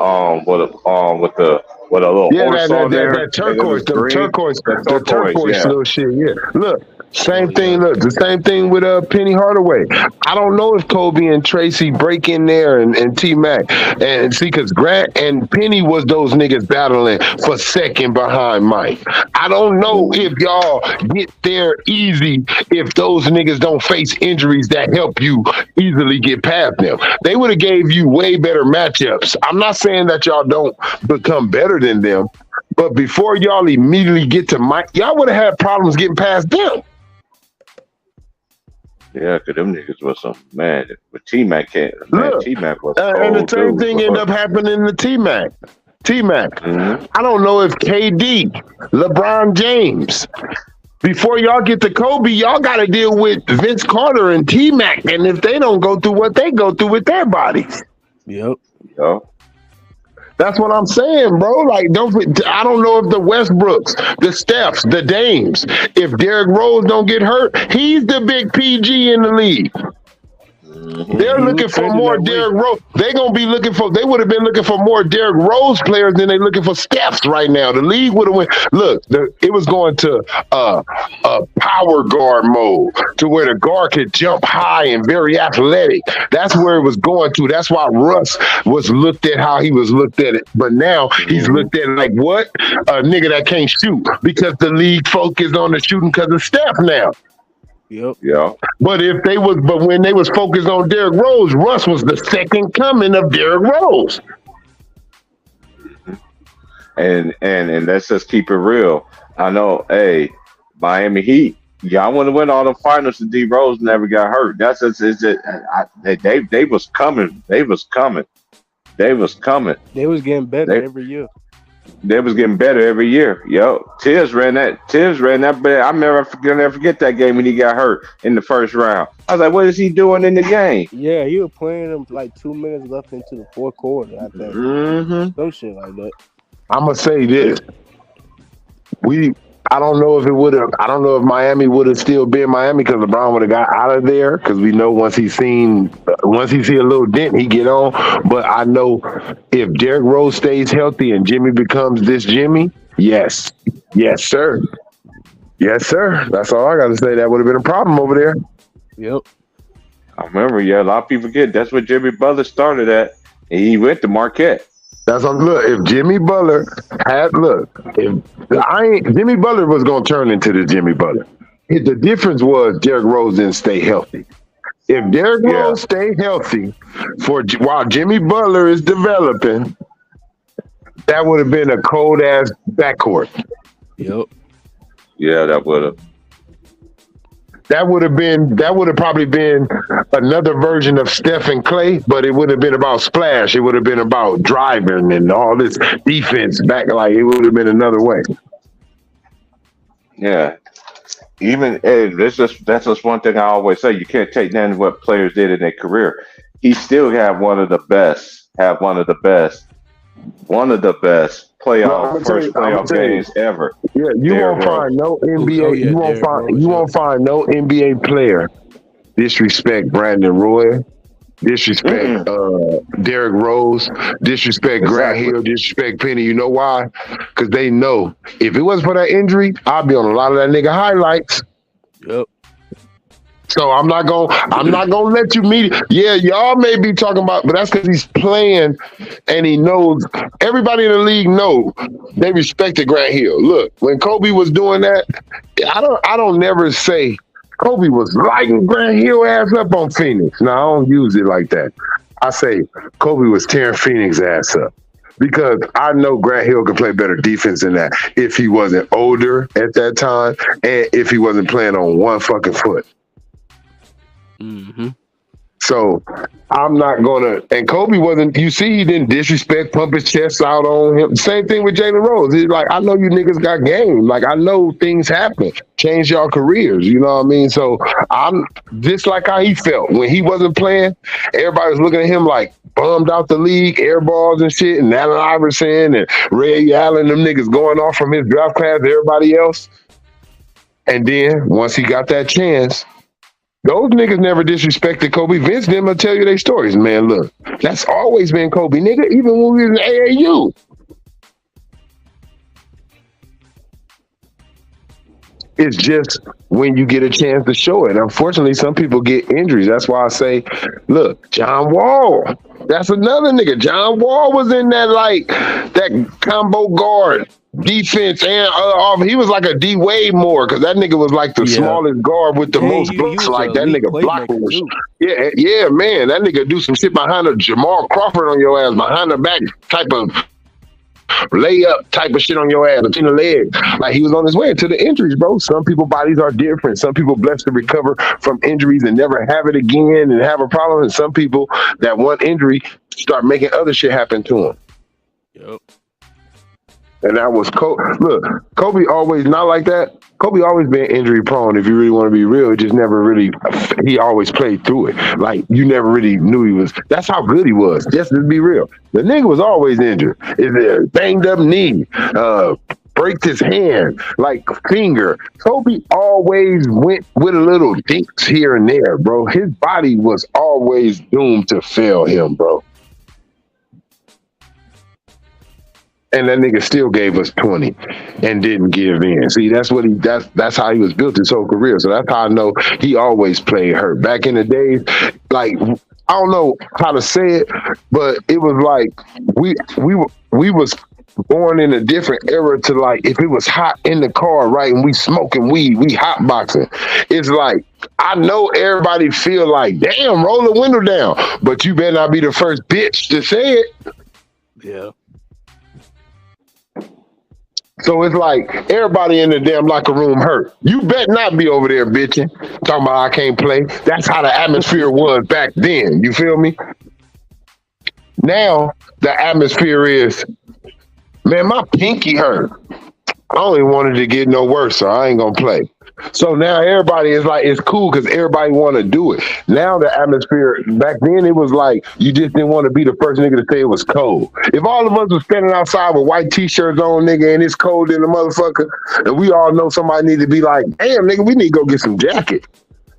with a little horse on there? That turquoise, the turquoise yeah. little shit. Yeah, look. Same thing. Look, the same thing with Penny Hardaway. I don't know if Kobe and Tracy break in there and T Mac and see, because Grant and Penny was those niggas battling for second behind Mike. I don't know if y'all get there easy if those niggas don't face injuries that help you easily get past them. They would have gave you way better matchups. I'm not saying that y'all don't become better than them, but before y'all immediately get to Mike, y'all would have had problems getting past them. Yeah, because them niggas was some man. But T-Mac can't. Man, T-Mac was and the same thing ended up happening to T-Mac. Mm-hmm. I don't know if KD, LeBron James, Before y'all get to Kobe, y'all got to deal with Vince Carter and T Mac, and if they don't go through what they go through with their bodies, Yep. Yo. that's what I'm saying, bro. Like, I don't know if the Westbrooks, the Stephs, the Dames, if Derrick Rose don't get hurt, he's the big PG in the league. They're He was looking for trending more that way. Derrick Rose. They would have been looking for more Derrick Rose players than they looking for Stephs right now. The league would have went. Look, it was going to a power guard mode to where the guard could jump high and very athletic. That's where it was going to. That's why Russ was looked at how he was looked at it. But now he's looked at like what? A nigga that can't shoot because the league focused on the shooting because of Steph now. Yep. Yeah. But when they was focused on Derrick Rose, Russ was the second coming of Derrick Rose. And let's just keep it real. I know, hey, Miami Heat, y'all want to win all the finals, and D Rose never got hurt. That's just they was coming. They was coming. They was coming. They was getting better every year. They was getting better every year. Yo, Tibbs ran that. But I'm never gonna forget that game when he got hurt in the first round. I was like, what is he doing in the game? Yeah, he was playing them like 2 minutes left into the fourth quarter, I think. Mm-hmm. Some shit like that. I'm gonna say this: I don't know if Miami would have still been Miami because LeBron would have got out of there. Because we know once he see a little dent, he get on. But I know if Derrick Rose stays healthy and Jimmy becomes this Jimmy, yes, sir. That's all I got to say. That would have been a problem over there. Yep. I remember. Yeah, a lot of people forget that's what Jimmy Butler started at, and he went to Marquette. If Jimmy Butler Jimmy Butler was gonna turn into the Jimmy Butler. The difference was Derrick Rose didn't stay healthy. If Derrick Rose stayed healthy while Jimmy Butler is developing, that would have been a cold ass backcourt. Yep. Yeah, that would have. That would have probably been another version of Steph and Clay, but it would have been about splash. It would have been about driving and all this defense back. Like it would have been another way. Yeah. That's just one thing I always say. You can't take none of what players did in their career. He still have one of the best playoff games ever. Yeah, you won't find no NBA. You won't find no NBA player disrespect Brandon Roy, disrespect Derrick Rose, disrespect Grant Hill, disrespect Penny. You know why? Because they know if it wasn't for that injury, I'd be on a lot of that nigga highlights. Yep. So I'm not gonna let you meet. Yeah, y'all may be talking about, but that's because he's playing and he knows everybody in the league know they respected Grant Hill. Look, when Kobe was doing that, I don't never say Kobe was lighting Grant Hill ass up on Phoenix. No, I don't use it like that. I say Kobe was tearing Phoenix ass up. Because I know Grant Hill could play better defense than that if he wasn't older at that time and if he wasn't playing on one fucking foot. Mm-hmm. So I'm not gonna. And Kobe wasn't. You see, he didn't disrespect, pump his chest out on him. Same thing with Jalen Rose. He's like, I know you niggas got game. Like I know things happen, change y'all careers. You know what I mean? So I'm just like how he felt when he wasn't playing. Everybody was looking at him like bummed out the league, air balls and shit, and Allen Iverson and Ray Allen, them niggas going off from his draft class to everybody else. And then once he got that chance. Those niggas never disrespected Kobe. Vince them will tell you their stories. Man, look, that's always been Kobe, nigga, even when we was in AAU. It's just when you get a chance to show it. Unfortunately, some people get injuries. That's why I say, look, John Wall. That's another nigga. John Wall was in that combo guard defense and he was like a D Wade more because that nigga was like the smallest guard with the most blocks. Like that nigga block was yeah, man. That nigga do some shit behind a Jamal Crawford on your ass, behind the back type of layup type of shit on your ass between the legs. Like he was on his way to the injuries, bro. Some people's bodies are different. Some people blessed to recover from injuries and never have it again and have a problem. And some people that one injury start making other shit happen to them. Yep. And that was Kobe. Look, Kobe always not like that. Kobe always been injury prone. If you really want to be real, it just never really. He always played through it. Like you never really knew he was. That's how good he was. Just to be real, the nigga was always injured. Is a banged up knee, breaks his hand, like finger. Kobe always went with a little dinks here and there, bro. His body was always doomed to fail him, bro. And that nigga still gave us 20 and didn't give in. See, that's how he was built his whole career. So that's how I know he always played hurt. Back in the days, like I don't know how to say it, but it was like we was born in a different era to like if it was hot in the car, right, and we smoking weed, we hot boxing. It's like I know everybody feel like, damn, roll the window down, but you better not be the first bitch to say it. Yeah. So it's like everybody in the damn locker room hurt. You bet not be over there bitching, talking about I can't play. That's how the atmosphere was back then. You feel me? Now the atmosphere is, man, my pinky hurt. I only wanted to get no worse, so I ain't gonna play. So now everybody is like, it's cool because everybody want to do it. Now the atmosphere, back then it was like, you just didn't want to be the first nigga to say it was cold. If all of us was standing outside with white t-shirts on, nigga, and it's cold in the motherfucker, and we all know somebody need to be like, damn, nigga, we need to go get some jacket.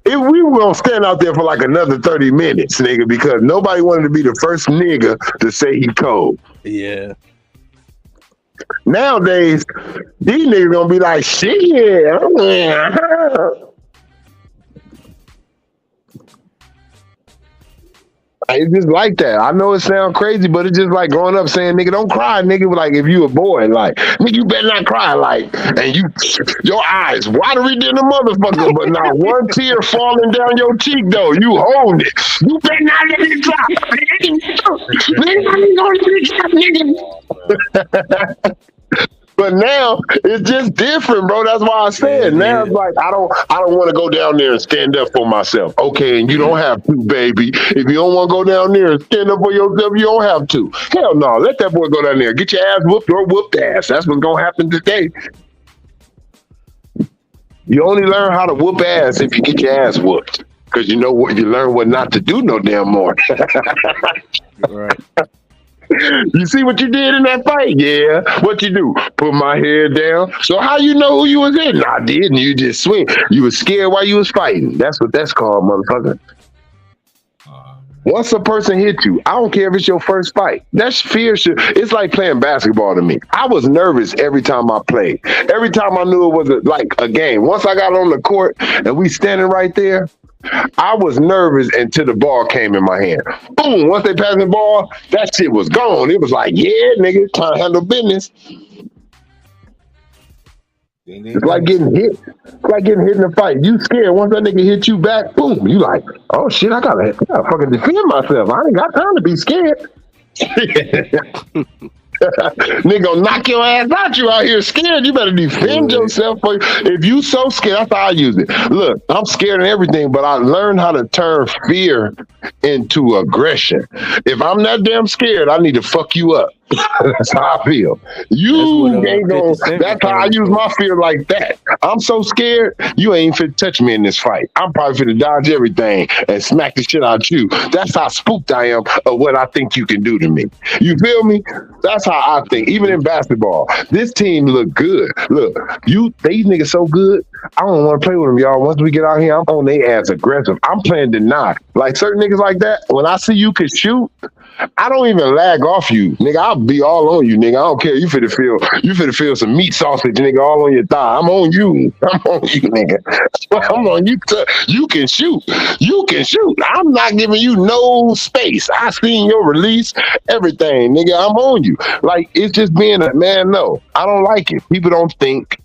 If we were gonna stand out there for like another 30 minutes, nigga, because nobody wanted to be the first nigga to say he cold. Yeah. Nowadays, these niggas gonna be like, shit. It's just like that. I know it sounds crazy, but it's just like growing up saying, nigga, don't cry, nigga. Like if you a boy, like, nigga, you better not cry, like, and your eyes watery than a motherfucker, but not one tear falling down your cheek though. You hold it. You better not let it drop. Nigga. But now it's just different, bro. That's why I said now it's like I don't want to go down there and stand up for myself. Okay, and you don't have to, baby. If you don't want to go down there and stand up for yourself, you don't have to. Hell no, let that boy go down there. Get your ass whooped or whooped ass. That's what's gonna happen today. You only learn how to whoop ass if you get your ass whooped. Because you know what, you learn what not to do no damn more. Right. You see what you did in that fight? Yeah. What you do? Put my head down. So how you know who you was in? I didn't. You just swing. You was scared while you was fighting. That's what that's called, motherfucker. Once a person hit you, I don't care if it's your first fight. That's fear. It's like playing basketball to me. I was nervous every time I played. Every time I knew it was like a game. Once I got on the court and we standing right there, I was nervous until the ball came in my hand. Boom! Once they passed the ball, that shit was gone. It was like, yeah, nigga, trying to handle business. It's like getting hit. It's like getting hit in a fight. You scared. Once that nigga hit you back, boom, you like, oh shit, I gotta fucking defend myself. I ain't got time to be scared. Nigga gonna knock your ass out. You out here scared. You better defend yourself. If you so scared, that's how I use it. Look, I'm scared of everything, but I learned how to turn fear into aggression. If I'm that damn scared, I need to fuck you up. That's how I feel. You ain't gonna. That's how I use my fear like that. I'm so scared, you ain't fit to touch me in this fight. I'm probably fit to dodge everything and smack the shit out you. That's how spooked I am of what I think you can do to me. You feel me? That's how I think. Even in basketball, this team look good. Look, these niggas so good. I don't want to play with them, y'all. Once we get out here, I'm on their ass aggressive. I'm playing deny. Like certain niggas like that. When I see you can shoot, I don't even lag off you, nigga. I'll be all on you, nigga. I don't care. You finna feel some meat sausage, nigga, all on your thigh. I'm on you. I'm on you, nigga. I'm on you. You can shoot. You can shoot. I'm not giving you no space. I seen your release, everything, nigga. I'm on you. Like, it's just being a man. No, I don't like it. People don't think.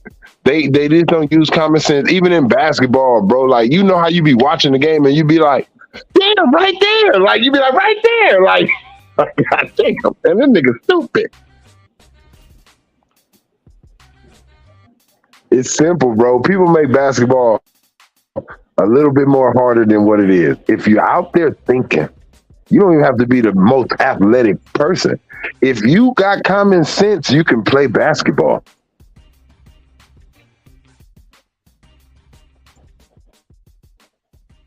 They just don't use common sense. Even in basketball, bro. Like, you know how you be watching the game and you be like, damn, right there. Like, you be like, right there. Like, God damn, man, this nigga stupid. It's simple, bro. People make basketball a little bit more harder than what it is. If you're out there thinking, you don't even have to be the most athletic person. If you got common sense, you can play basketball.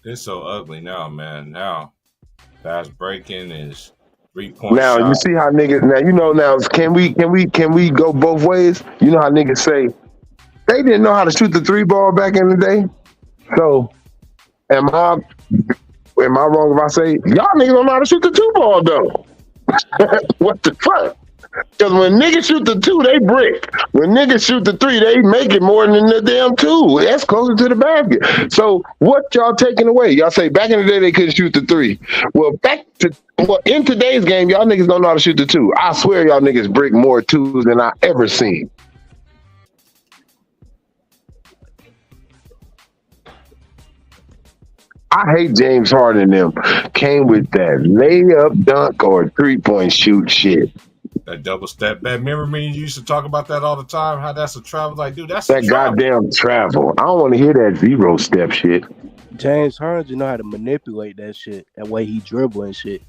It's so ugly now, man. Now, fast breaking is 3-point Now you shot. see how niggas. Now you know. Now can we go both ways? You know how niggas say they didn't know how to shoot the 3 ball back in the day. So am I wrong if I say y'all niggas don't know how to shoot the 2 ball though? What the fuck? Because when niggas shoot the 2, they brick. When niggas shoot the 3, they make it more than the damn 2. That's closer to the basket. So what y'all taking away? Y'all say back in the day they couldn't shoot the 3. Well, in today's game, y'all niggas don't know how to shoot the 2. I swear y'all niggas brick more 2s than I ever seen. I hate James Harden them. Came with that layup, dunk, or 3-point shoot shit. That double step back. Remember me? You used to talk about that all the time. How that's a travel. Like, dude, that's a That travel. goddamn travel. I don't want to hear that 0 step shit. James Harden, you know how to manipulate that shit. That way he dribble and shit.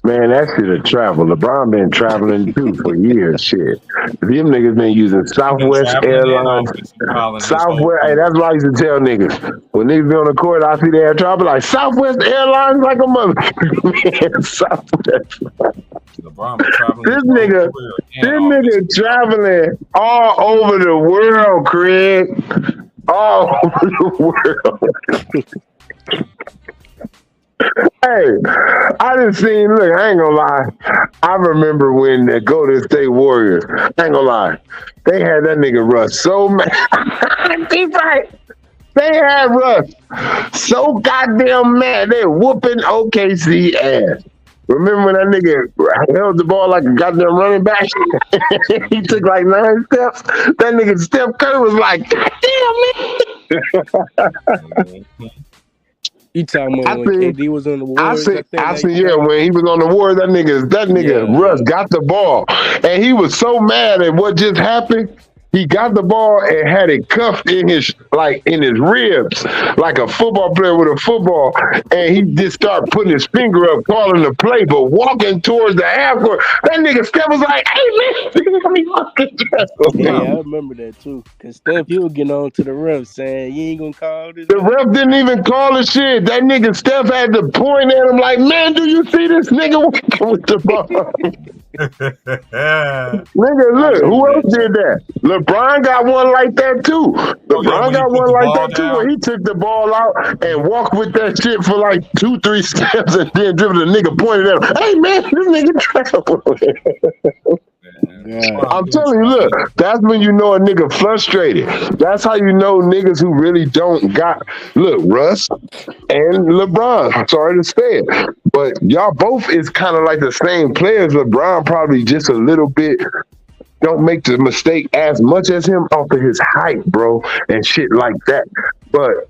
Man, that shit a travel. LeBron been traveling too for years. Shit, them niggas been using Southwest Airlines. Southwest. Hey, that's what I used to tell niggas. When niggas be on the court, I see they have travel like Southwest Airlines like a mother. Man, Southwest. LeBron been traveling. This nigga traveling all over the world, Craig. All over the world. Hey, I done seen, look, I ain't gonna lie. I remember when the Golden State Warriors, I ain't gonna lie, they had that nigga Russ so mad. He's right. They had Russ so goddamn mad. They whooping OKC ass. Remember when that nigga held the ball like a goddamn running back? He took like 9 steps. That nigga Steph Curry was like, goddamn, man. You talking about when KD was on the Warriors? I said, yeah, when he was on the Warriors, that nigga Russ got the ball. And he was so mad at what just happened. He got the ball and had it cuffed in his ribs, like a football player with a football. And he just started putting his finger up, calling the play, but walking towards the half court. That nigga Steph was like, hey, man, let me fucking yeah, I remember that too. Because Steph, he was getting on to the ref saying, you ain't going to call this. The ref didn't even call the shit. That nigga Steph had to point at him like, man, do you see this nigga walking with the ball? Nigga, look, who else did that? LeBron got one like that too. LeBron got one like that too, where he took the ball out and walked with that shit for like 2-3 steps and then dribbled. The nigga pointed at him. Hey man, this nigga travel. I'm telling you, look, that's when you know a nigga frustrated. That's how you know niggas who really don't got. Look, Russ and LeBron. I'm sorry to say it, but y'all both is kind of like the same players. LeBron probably just a little bit. Don't make the mistake as much as him off of his height, bro, and shit like that. But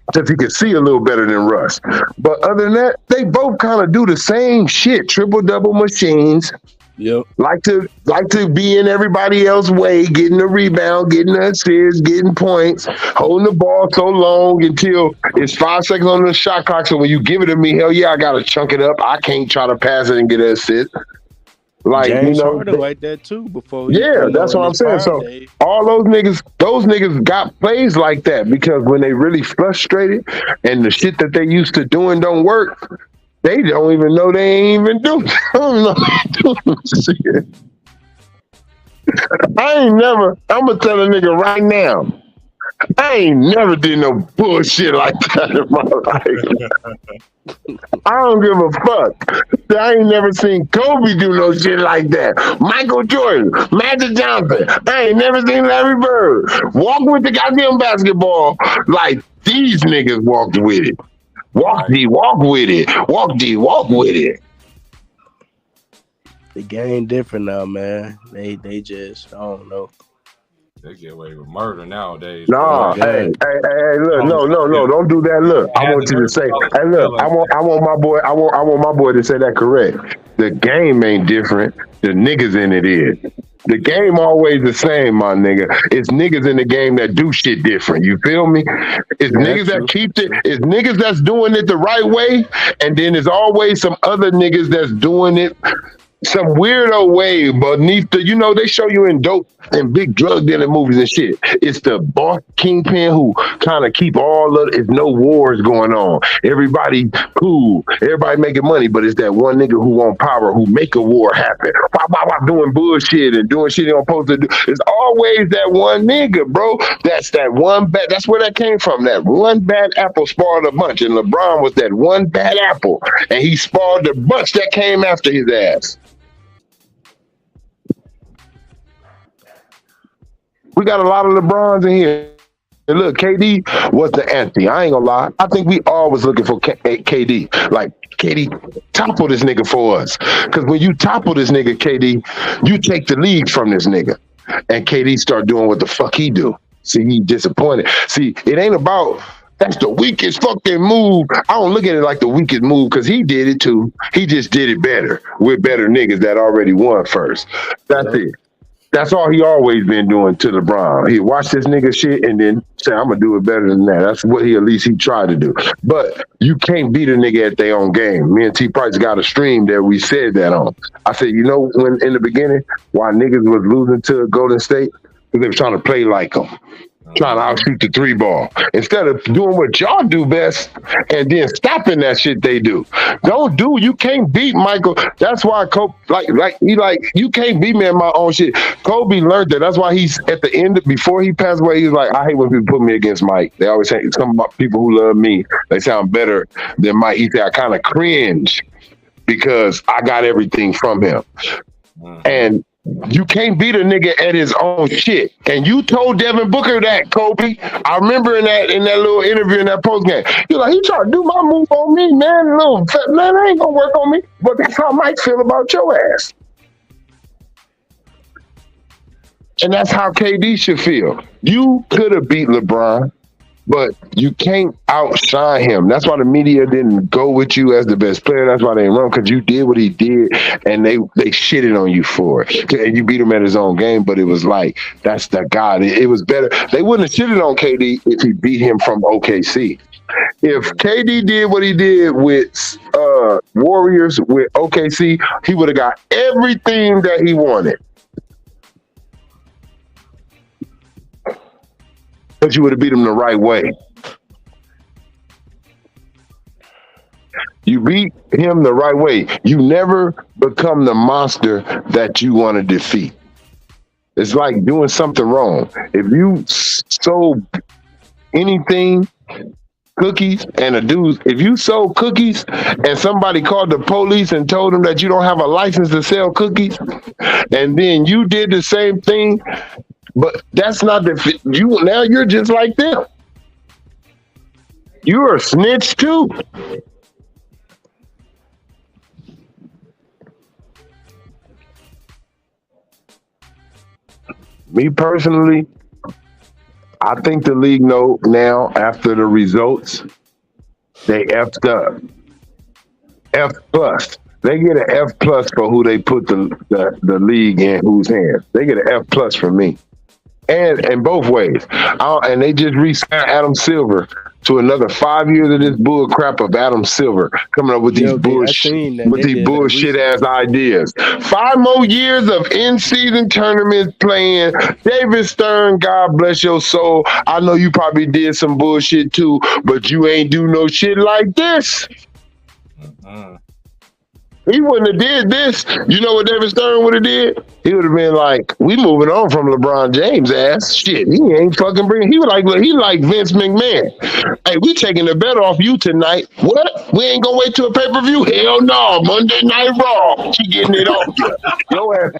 because he can see a little better than Russ. But other than that, they both kind of do the same shit. Triple-double machines. Yep. Like to be in everybody else's way, getting the rebound, getting the assist, getting points, holding the ball so long until it's 5 seconds on the shot clock. So when you give it to me, hell yeah, I gotta chunk it up. I can't try to pass it and get an assist. Like James you know, Harden like that too. Before yeah, that's what I'm saying. So all those niggas got plays like that because when they really frustrated and the shit that they used to doing don't work. They don't even know they ain't even doing shit. I'm gonna tell a nigga right now, I ain't never did no bullshit like that in my life. I don't give a fuck. I ain't never seen Kobe do no shit like that. Michael Jordan, Magic Johnson. I ain't never seen Larry Bird walk with the goddamn basketball like these niggas walked with it. Walk with it. Walk with it. The game different now, man. They just, I don't know. They get away with murder nowadays. No, hey, look, no, don't do that. Look, I want you to say, hey, look, I want my boy to say that correct. The game ain't different. The niggas in it is. The game always the same, my nigga. It's niggas in the game that do shit different. You feel me? It's niggas that keep it. It's niggas that's doing it the right way, and then there's always some other niggas that's doing it some weirdo way beneath the, they show you in dope and big drug dealing movies and shit. It's the boss kingpin who kind of keep all of it's no wars going on. Everybody cool, everybody making money, but it's that one nigga who want power, who make a war happen. Doing bullshit and doing shit he don't supposed to do. It's always that one nigga, bro. That's that one bad. That's where that came from. That one bad apple spoiled a bunch, and LeBron was that one bad apple, and he spoiled the bunch that came after his ass. We got a lot of LeBrons in here. And look, KD was the anti. I ain't gonna lie. I think we always looking for KD. Like, KD, topple this nigga for us. Because when you topple this nigga, KD, you take the lead from this nigga. And KD start doing what the fuck he do. See, he disappointed. See, it ain't about, that's the weakest fucking move. I don't look at it like the weakest move because he did it too. He just did it better with better niggas that already won first. That's it. That's all he always been doing to LeBron. He watch this nigga shit and then say, I'm gonna do it better than that. That's what at least he tried to do. But you can't beat a nigga at their own game. Me and T Price got a stream that we said that on. I said, when in the beginning, why niggas was losing to Golden State? Because they were trying to play like them. Trying to outshoot the 3-ball instead of doing what y'all do best and then stopping that shit they do. You can't beat Michael. That's why Kobe, you can't beat me in my own shit. Kobe learned that. That's why he's at the end, before he passed away, he's like, I hate when people put me against Mike. They always say some people who love me, they sound better than Mike. He said, I kind of cringe because I got everything from him. And you can't beat a nigga at his own shit. And you told Devin Booker that, Kobe. I remember in that little interview in that post game. You're like, he tried to do my move on me, man. Little fat man, that ain't gonna work on me. But that's how Mike feel about your ass. And that's how KD should feel. You could have beat LeBron, but you can't outshine him. That's why the media didn't go with you as the best player. That's why they didn't run, because you did what he did, and they shitted on you for it. And you beat him at his own game, but it was like, that's the guy. It was better. They wouldn't have shitted on KD if he beat him from OKC. If KD did what he did with Warriors, with OKC, he would have got everything that he wanted. But you would have beat him the right way. You beat him the right way. You never become the monster that you want to defeat. It's like doing something wrong. If you sold anything, cookies, and if you sold cookies and somebody called the police and told them that you don't have a license to sell cookies, and then you did the same thing, but that's not now you're just like them. You're a snitch too. Me personally, I think the league know now after the results, they effed up. F plus. They get an F plus for who they put the league in whose hands. They get an F plus from me. And in both ways. And they just re-signed Adam Silver to another 5 years of this bull crap of Adam Silver coming up with these bullshit ass ideas. 5 more years of in-season tournaments playing. David Stern, God bless your soul. I know you probably did some bullshit too, but you ain't do no shit like this. He wouldn't have did this. You know what David Stern would have did? He would have been like, we moving on from LeBron James ass. Shit, he ain't fucking bringing. He like Vince McMahon. Hey, we taking the bet off you tonight. What? We ain't gonna wait till a pay-per-view? Hell no. Monday Night Raw. She getting it off you. Your ass.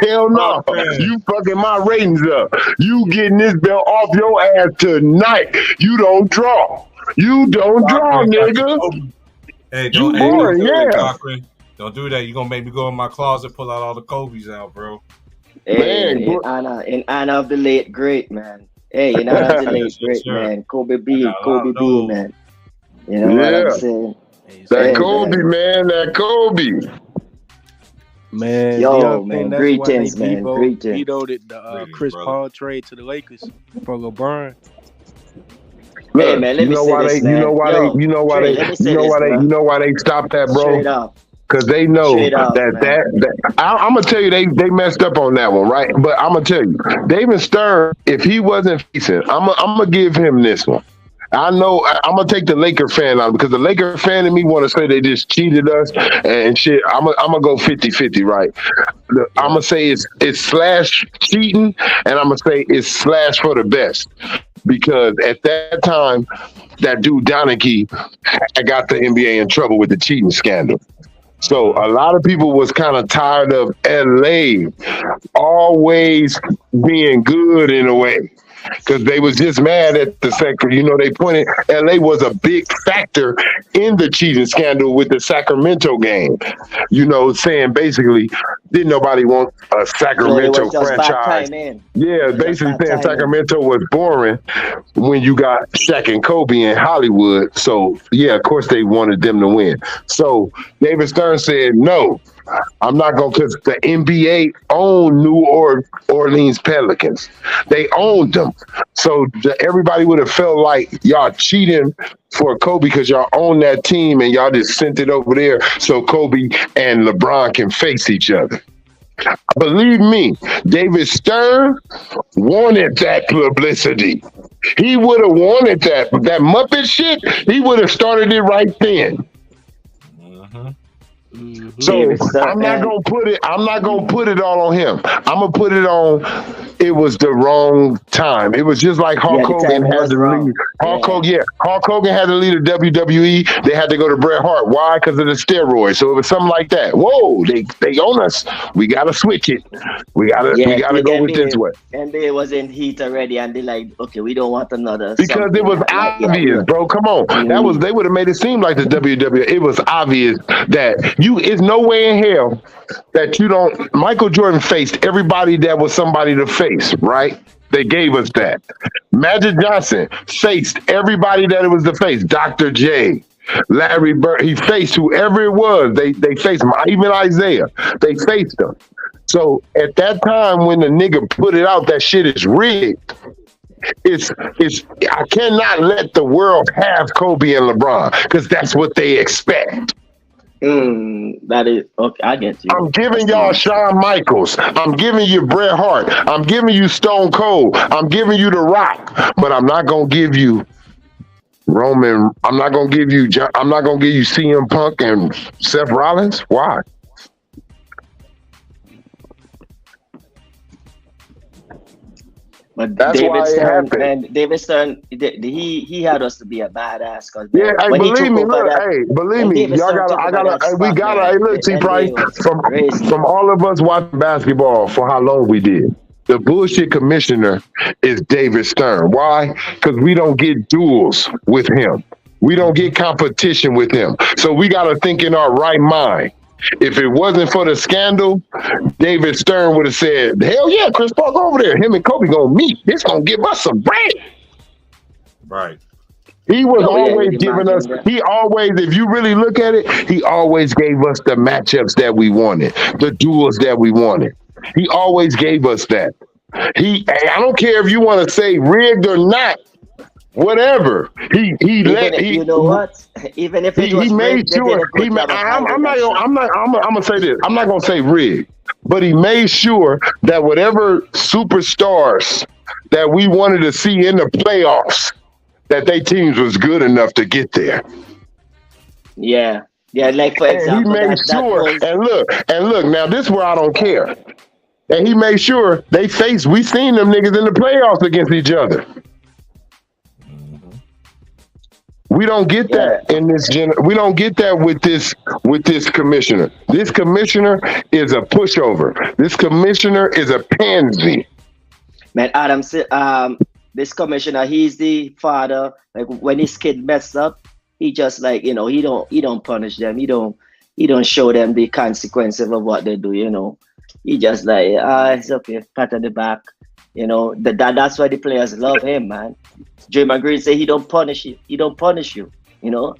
Hell no. You fucking my ratings up. You getting this belt off your ass tonight. You don't draw. You don't draw, nigga. Hey, don't don't do that. You're gonna make me go in my closet, pull out all the Kobe's out, bro. Hey, man, in honor of the late great, man. Hey, in honor of the late great, man. Kobe B, man. You know what I'm saying? That Kobe, man. That Kobe. Man, yo, man, greetings, man. Greetings. Vetoed the Chris Paul trade to the Lakers for LeBron. Look, hey man, let me say this, man. You know why they stopped that, bro? because they know Straight up, that man. I'm gonna tell you they messed up on that one, right? But I'm gonna tell you, David Stern, if he wasn't facing, I'm gonna give him this one. I know I'm gonna take the Laker fan out because the Laker fan in me want to say they just cheated us and shit. I'm gonna go 50-50, right? I'm gonna say it's slash cheating, and I'm gonna say it's slash for the best because at that time, that dude Donaghy got the NBA in trouble with the cheating scandal. So a lot of people was kind of tired of LA always being good in a way. Because they was just mad at the sector. You know, they pointed LA was a big factor in the cheating scandal with the Sacramento game. You know, saying basically, didn't nobody want a Sacramento franchise? Yeah, basically saying Sacramento was boring when you got Shaq and Kobe in Hollywood. So yeah, of course they wanted them to win. So David Stern said no. I'm not going to, because the NBA owned New Orleans Pelicans. They owned them. So everybody would have felt like y'all cheating for Kobe because y'all own that team and y'all just sent it over there so Kobe and LeBron can face each other. Believe me, David Stern wanted that publicity. He would have wanted that Muppet shit. He would have started it right then. So I'm not gonna put it all on him. I'm gonna put it on. It was the wrong time. It was just like Hulk Hogan had to leave. Hulk Hogan had to leave the WWE. They had to go to Bret Hart. Why? Because of the steroids. So it was something like that. Whoa, they own us. We gotta switch it. We gotta go with this way. NBA was in heat already, and they like, okay, we don't want another. Because it was obvious, bro. Come on, they would have made it seem like the WWE. It was obvious that it's no way in hell that you don't. Michael Jordan faced everybody that was somebody to face, right? They gave us that. Magic Johnson faced everybody that it was to face. Dr. J, Larry Bird, he faced whoever it was. They faced him. Even Isaiah, they faced him. So at that time when the nigga put it out, that shit is rigged. I cannot let the world have Kobe and LeBron because that's what they expect. That is okay. I get you. I'm giving y'all Shawn Michaels. I'm giving you Bret Hart. I'm giving you Stone Cold. I'm giving you The Rock. But I'm not gonna give you Roman. I'm not gonna give you CM Punk and Seth Rollins. Why? But that's David Stern, and David Stern, he had us to be a badass. Cause yeah, hey, believe me, look, T-Price, from all of us watching basketball for how long we did. The bullshit commissioner is David Stern. Why? Because we don't get duels with him. We don't get competition with him. So we got to think in our right mind. If it wasn't for the scandal, David Stern would have said, hell yeah, Chris Paul over there. Him and Kobe gonna meet. It's gonna give us some bread. Right. He was always giving us, if you really look at it, he always gave us the matchups that we wanted, the duels that we wanted. He always gave us that. I don't care if you want to say rigged or not. Whatever you know what? Even if it was he made sure I'm gonna say this. I'm not gonna say rigged, but he made sure that whatever superstars that we wanted to see in the playoffs, that they teams was good enough to get there. Yeah, like for example, he made sure. And look. Now this is where I don't care. And he made sure we seen them niggas in the playoffs against each other. We don't get that in this we don't get that with this commissioner. This commissioner is a pushover. This commissioner is a pansy. Man, Adam, this commissioner, he's the father. Like when his kid messed up, he just like, he don't punish them. He don't show them the consequences of what they do, He just like, it's okay, pat on the back. That's why the players love him, man. Draymond Green say he don't punish you. He don't punish you. Hey, look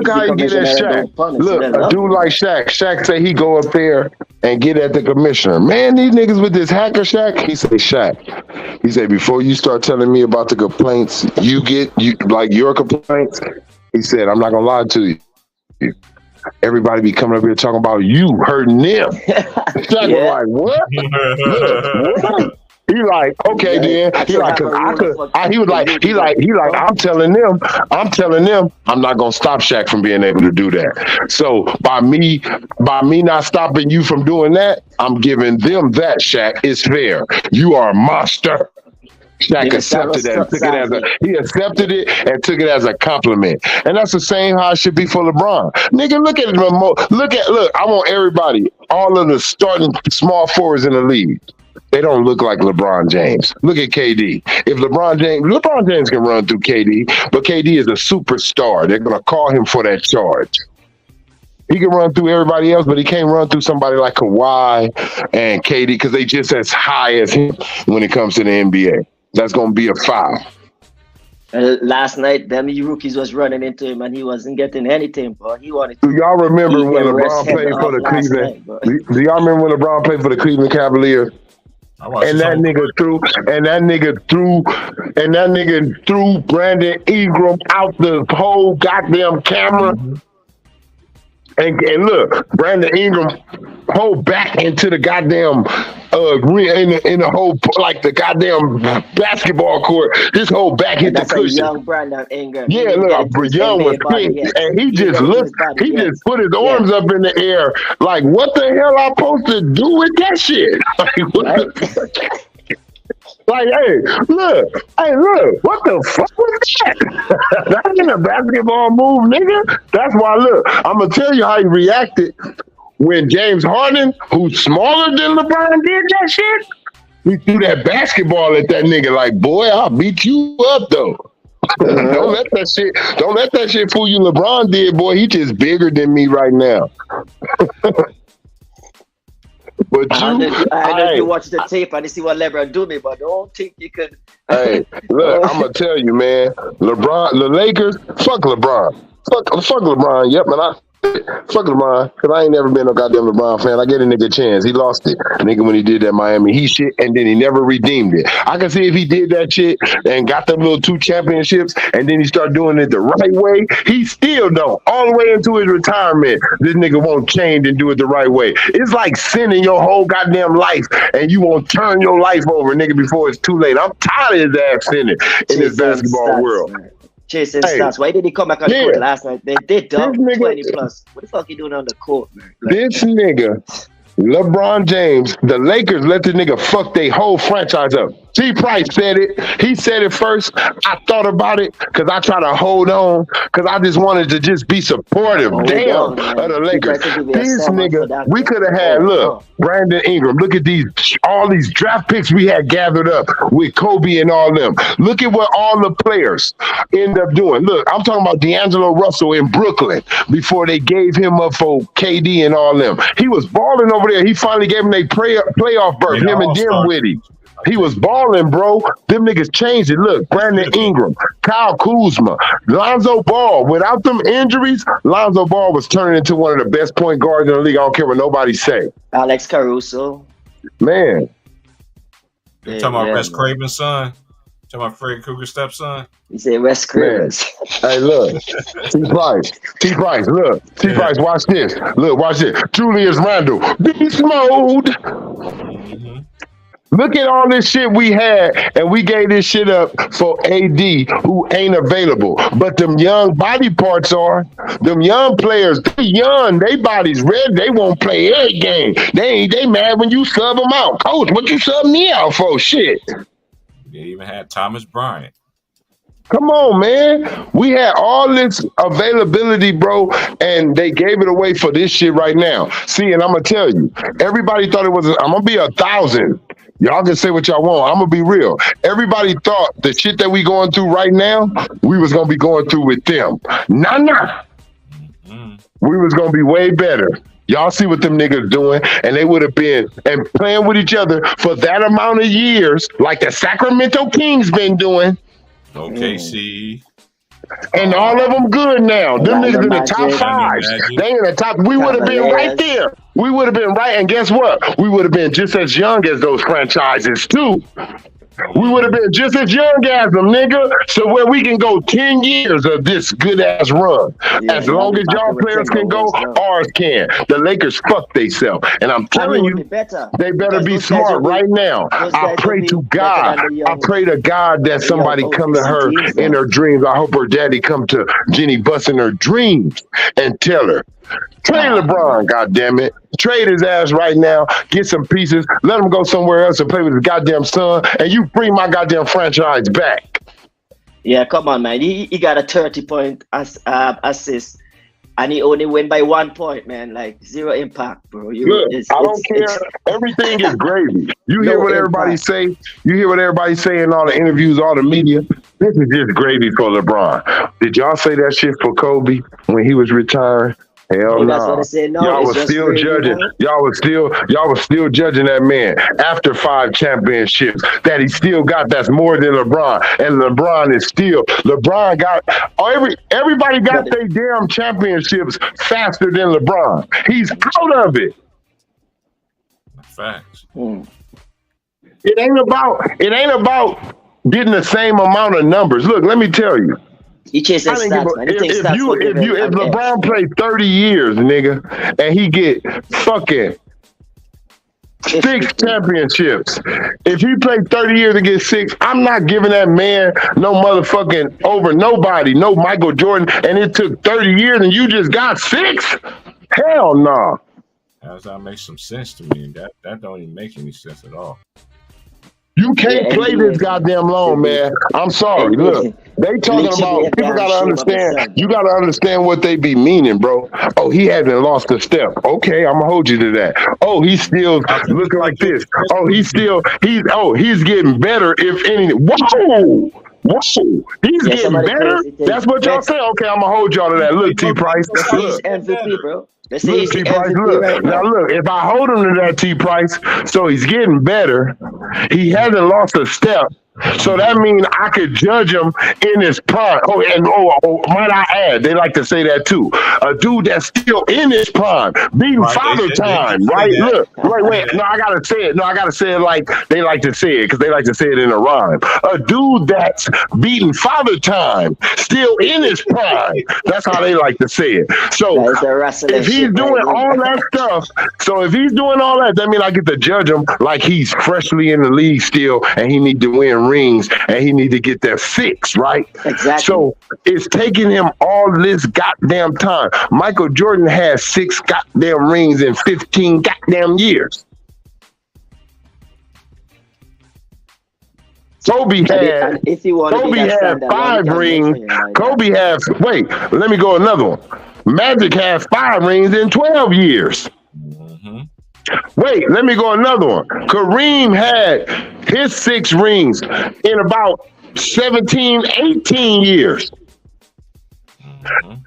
how he get at Shaq. Look, a dude like Shaq. Shaq say he go up there and get at the commissioner. Man, these niggas with this hacker Shaq. He say, Shaq. He say, before you start telling me about the complaints your complaints. He said, I'm not gonna lie to you. everybody be coming up here talking about you hurting them. Shaq was like, what? Look, what? He like, okay, then. He like, cause I could. He was like, he like, I'm telling them, I'm not gonna stop Shaq from being able to do that. So by me not stopping you from doing that, I'm giving them that. Shaq, it's fair. You are a monster. Shaq accepted that and took it as he accepted it and took it as a compliment. And that's the same how it should be for LeBron. Nigga, look, I want everybody, all of the starting small forwards in the league. They don't look like LeBron James. Look at KD. If LeBron James can run through KD, but KD is a superstar. They're gonna call him for that charge. He can run through everybody else, but he can't run through somebody like Kawhi and KD because they just as high as him when it comes to the NBA. That's going to be a foul. Last night, them rookies was running into him and he wasn't getting anything, bro. He wanted to. Do y'all remember when LeBron played for the Cleveland? Do y'all remember when LeBron played for the Cleveland Cavaliers? And that nigga threw Brandon Ingram out the whole goddamn camera. Mm-hmm. And look, Brandon Ingram whole back into the goddamn in the whole like the goddamn basketball court. His whole back hit the cushion. Young Brandon Ingram. Yeah, look, young was pink, and he just looked. He just put his arms up in the air, like, what the hell I supposed to do with that shit? Like, what the Like, hey, look, what the fuck was that? That ain't a basketball move, nigga. That's why, look, I'm going to tell you how he reacted when James Harden, who's smaller than LeBron, did that shit. He threw that basketball at that nigga like, boy, I'll beat you up, though. Don't let that shit fool you. LeBron did, boy. He just bigger than me right now. But I know you watch the tape and you see what LeBron do me, but don't think you could. Hey, look, I'm gonna tell you, man. LeBron, the Lakers, fuck LeBron, fuck LeBron. Yep, man. Fuck LeBron, because I ain't never been no goddamn LeBron fan. I get a nigga a chance. He lost it. Nigga, when he did that Miami Heat shit, and then he never redeemed it. I can see if he did that shit and got them little 2 championships, and then he started doing it the right way, he still don't. All the way into his retirement, this nigga won't change and do it the right way. It's like sinning your whole goddamn life, and you won't turn your life over, nigga, before it's too late. I'm tired of his ass sinning in this basketball world. Man. Chasing stats. Why did he come back on the court last night? They did dump 20 plus. What the fuck he doing on the court, man? Like, this nigga, LeBron James, the Lakers let the nigga fuck their whole franchise up. T. Price said it. He said it first. I thought about it because I try to hold on because I just wanted to just be supportive. Of the Lakers. These niggas, we could have had, look, Brandon Ingram. Look at all these draft picks we had gathered up with Kobe and all them. Look at what all the players end up doing. Look, I'm talking about D'Angelo Russell in Brooklyn before they gave him up for KD and all them. He was balling over there. He finally gave him their playoff berth, him and Dinwiddie. He was balling, bro. Them niggas changed it. Look, Brandon Ingram, Kyle Kuzma, Lonzo Ball. Without them injuries, Lonzo Ball was turning into one of the best point guards in the league. I don't care what nobody say. Alex Caruso. Man. You talking about Wes Craven's son? Talking about Fred Cougar's stepson? You say Wes Craven's. Hey, look. T. Price, look. T. Price, watch this. Look, watch this. Julius Randle. Beast mode. Mm-hmm. Look at all this shit we had, and we gave this shit up for AD, who ain't available. But them young body parts are. Them young players, they young, they bodies red, they won't play every game. They mad when you sub them out. Coach, what you sub me out for? Shit. They even had Thomas Bryant. Come on, man. We had all this availability, bro, and they gave it away for this shit right now. See, and I'm going to tell you, everybody thought it was, I'm going to be 1,000. Y'all can say what y'all want. I'm going to be real. Everybody thought the shit that we going through right now, we was going to be going through with them. Nah. Mm-hmm. We was going to be way better. Y'all see what them niggas doing, and they would have been and playing with each other for that amount of years, like the Sacramento Kings been doing. OKC. And all of them good now. Them niggas in the top 5. They in the top. We would have been right there. We would have been right. And guess what? We would have been just as young as those franchises too. We would have been just as young as them, nigga. So where we can go 10 years of this good ass run. Yeah, As long as y'all players can go, ours can. The Lakers fuck theyself. And I'm telling you, they better be smart right now. I pray to God. I pray to God that somebody come to her in her dreams. I hope her daddy come to Jenny Buss in her dreams and tell her, trade LeBron, goddammit. Trade his ass right now. Get some pieces. Let him go somewhere else and play with his goddamn son. And you bring my goddamn franchise back. Yeah, come on, man. He got a 30-point assist. And he only win by 1 point, man. Like, zero impact, bro. Look, I don't care. Everything is gravy. You hear what everybody say? You hear what everybody say in all the interviews, all the media? This is just gravy for LeBron. Did y'all say that shit for Kobe when he was retiring? Hell no. Y'all was still judging. Y'all was still judging that man after 5 championships that he still got. That's more than LeBron. And LeBron is still got everybody got their damn championships faster than LeBron. He's out of it. Facts. It ain't about getting the same amount of numbers. Look, let me tell you. He chased that stats, man. If LeBron played 30 years, nigga, and he get fucking 6 championships. If he played 30 years and get 6, I'm not giving that man no motherfucking over nobody, no Michael Jordan, and it took 30 years and you just got 6? Hell no. Nah. How does that make some sense to me? That don't even make any sense at all. You can't play this goddamn long, man. I'm sorry. Look, they talking about, people gotta understand, you gotta understand what they be meaning, bro. Oh, he hasn't lost a step. Okay, I'm gonna hold you to that. Oh, he's still looking like this. Oh, he's getting better, if any. Whoa! He's getting better? That's what y'all say? Okay, I'm gonna hold y'all to that. Look, T. Price. He's MVP, bro. Look, T. Price, look. Right now, look, if I hold him to that, T. Price, so he's getting better. He hasn't lost a step. So that means I could judge him in his prime. Might I add, they like to say that too. A dude that's still in his prime, beating father time, right? Look, wait. No, I gotta say it. No, I gotta say it like they like to say it because they like to say it in a rhyme. A dude that's beating father time, still in his prime. That's how they like to say it. So if he's doing all that stuff, that means I get to judge him like he's freshly in the league still, and he need to win rings and he need to get that fixed, right? Exactly. So it's taking him all this goddamn time. Michael Jordan has 6 goddamn rings in 15 goddamn years. Kobe had 5 rings. Wait, let me go another one. Magic had 5 rings in 12 years. Wait, let me go another one. Kareem had his 6 rings in about 17, 18 years.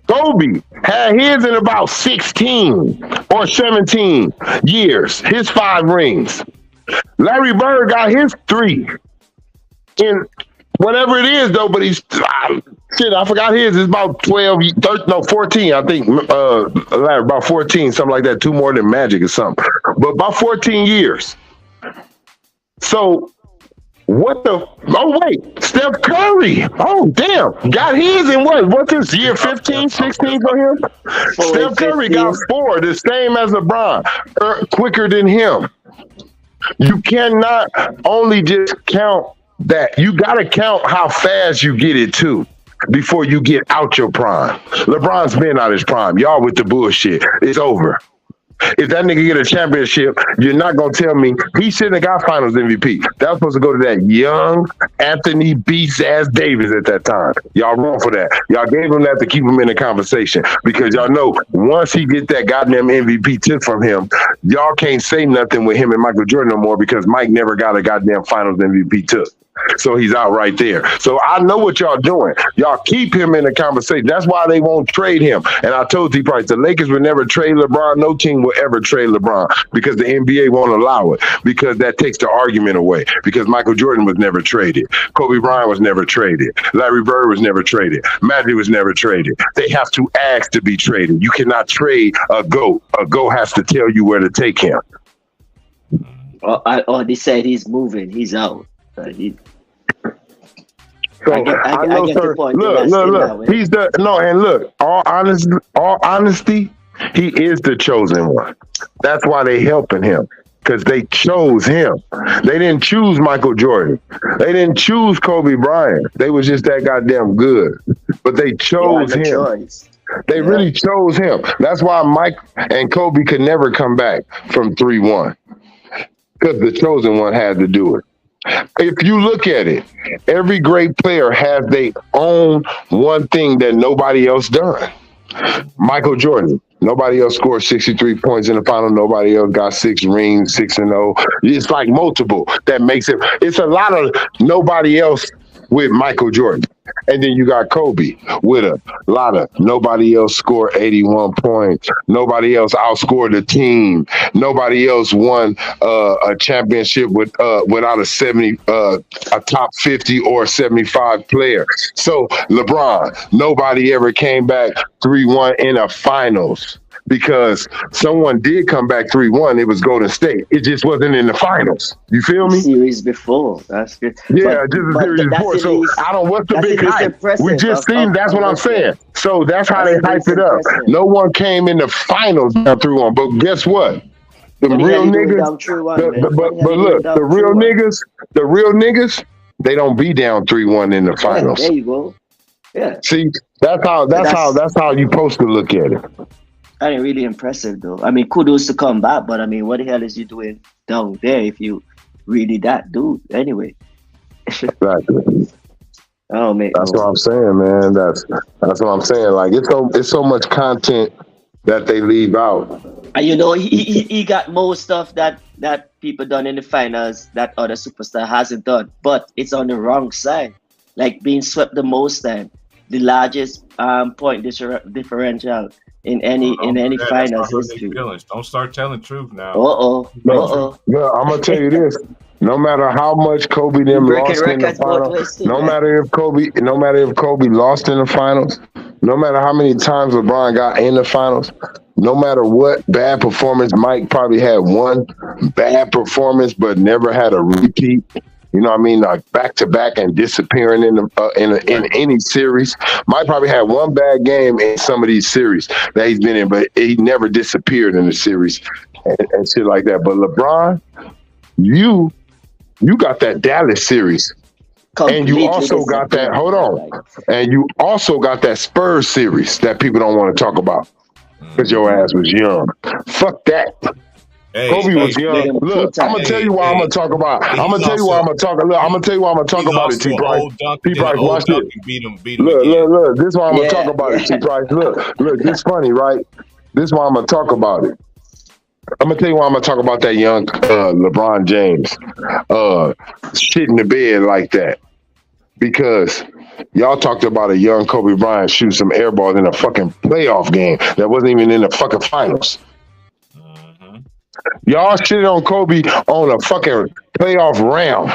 Kobe had his in about 16 or 17 years, his 5 rings. Larry Bird got his 3 in whatever it is, though, but he's I forgot his. It's about 14, I think. About 14, something like that. 2 more than Magic or something. But about 14 years. So, what the? Oh, wait. Steph Curry. Oh, damn. Got his in what? What's this year? 15, 16 for him? Steph Curry got 4, the same as LeBron. Quicker than him. You cannot only just count that. You got to count how fast you get it, too, before you get out your prime. LeBron's been out his prime. Y'all with the bullshit. It's over. If that nigga get a championship, you're not going to tell me he shouldn't have got finals MVP. That was supposed to go to that young Anthony Beast-ass Davis at that time. Y'all wrong for that. Y'all gave him that to keep him in the conversation because y'all know once he get that goddamn MVP tip from him, y'all can't say nothing with him and Michael Jordan no more because Mike never got a goddamn finals MVP tip. So he's out right there. So I know what y'all doing. Y'all keep him in the conversation. That's why they won't trade him. And I told T. Price, the Lakers would never trade LeBron. No team will ever trade LeBron because the NBA won't allow it because that takes the argument away because Michael Jordan was never traded. Kobe Bryant was never traded. Larry Bird was never traded. Magic was never traded. They have to ask to be traded. You cannot trade a GOAT. A GOAT has to tell you where to take him. Or they said he's moving. He's out. He, So I get I know, the sir. point. Look, That's look, in that look. way. He's the no, and look. All honesty, he is the chosen one. That's why they helping him. Because they chose him. They didn't choose Michael Jordan. They didn't choose Kobe Bryant. They was just that goddamn good. But they They had chose no him. choice. They Yeah. really chose him. That's why Mike and Kobe could never come back from 3-1. Because the chosen one had to do it. If you look at it, every great player has their own one thing that nobody else done. Michael Jordan, nobody else scored 63 points in the final. Nobody else got 6 rings, 6-0. It's like multiple that makes it. It's a lot of nobody else with Michael Jordan. And then you got Kobe with a lot of nobody else scored 81 points. Nobody else outscored the team. Nobody else won a championship without a top 50 or 75 player. So LeBron, nobody ever came back 3-1 in a finals. Because someone did come back 3-1, it was Golden State. It just wasn't in the finals. You feel me? Series before. That's good. Yeah, just a series that's before. at So least I don't. What's the that's big at least hype? impressive. We just seen. That's what I'm saying. So that's how they That's at hype least it up. impressive. No one came in the finals down 3-1. But guess what? The What the hell real you doing niggas. down 3-1, man? What the But hell you doing look, down the real 3-1? niggas, they don't be down 3-1 in the Yeah, finals. there you go. Yeah, See, that's how you supposed to look at it. that ain't really impressive though. I mean, kudos to come back, but I mean, what the hell is you doing down there if you really that dude? Anyway, Exactly. oh man, That's what I'm saying, man. That's what I'm saying. Like it's so much content that they leave out. and you know he got more stuff that people done in the finals that other superstar hasn't done, but it's on the wrong side. Like being swept the most time, the largest point differential in any That's finals not hurting their history. feelings. Don't start telling truth now. Uh oh. No, I'm gonna tell you this. No matter how much Kobe them Breaking lost in the records both finals, ways too, no man. matter if Kobe lost in the finals, no matter how many times LeBron got in the finals, no matter what bad performance, Mike probably had one bad performance, but never had a repeat. You know what I mean? Like back to back and disappearing in any series. Mike probably had one bad game in some of these series that he's been in, but he never disappeared in the series and shit like that. But LeBron, you got that Dallas series. And you Completely also got that, disappeared. hold on. And you also got that Spurs series that people don't want to talk about because your ass was young. Fuck that. Hey, Kobe was Get young. him Look, two I'm gonna times. tell you why I'm gonna talk about. I'm gonna tell you why I'm gonna talk. Look, I'm gonna tell you why I'm gonna talk He's about it. also T an Price. old dunk, T then an Price, old watch dunk this. and beat him Look, again. look. This is why I'm gonna talk Yeah, about it. yeah. T Price. Look. This funny, right? This is why I'm gonna talk about it. I'm gonna tell you why I'm gonna talk about that young LeBron James shit in the bed like that. Because y'all talked about a young Kobe Bryant shoot some air balls in a fucking playoff game that wasn't even in the fucking finals. Mhm. Y'all shit on Kobe on a fucking playoff round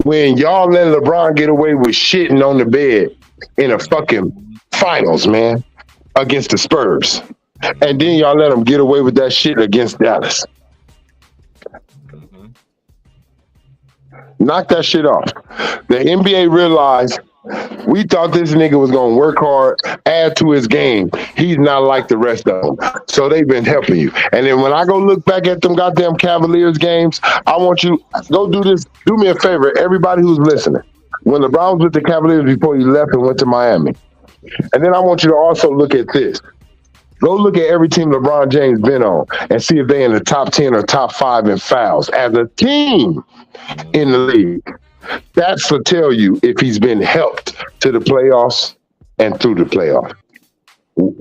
when y'all let LeBron get away with shitting on the bed in a fucking finals, man, against the Spurs. And then y'all let him get away with that shit against Dallas. Mhm. Knock that shit off. The NBA realized we thought this nigga was gonna work hard, add to his game. He's not like the rest of them. So they've been helping you. And then when I go look back at them goddamn Cavaliers games, I want you go do this. Do me a favor, everybody who's listening. When LeBron was with the Cavaliers before he left and went to Miami, and then I want you to also look at this. Go look at every team LeBron James been on and see if they in the top 10 or top 5 in fouls as a team in the league. That's to tell you if he's been helped to the playoffs and through the playoffs.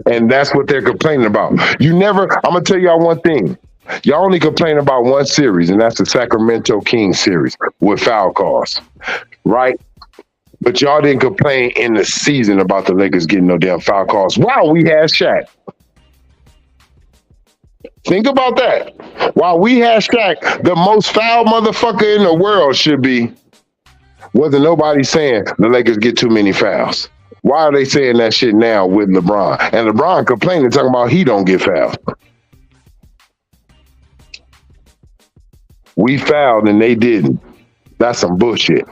And that's what they're complaining about. I'm going to tell y'all one thing. Y'all only complain about one series, and that's the Sacramento Kings series with foul calls, right? But y'all didn't complain in the season about the Lakers getting no damn foul calls. Wow, we had Shaq. Think about that. While we had Shaq, the most foul motherfucker in the world should be, wasn't nobody saying the Lakers get too many fouls. Why are they saying that shit now with LeBron? And LeBron complaining, talking about he don't get fouled. We fouled and they didn't. That's some bullshit.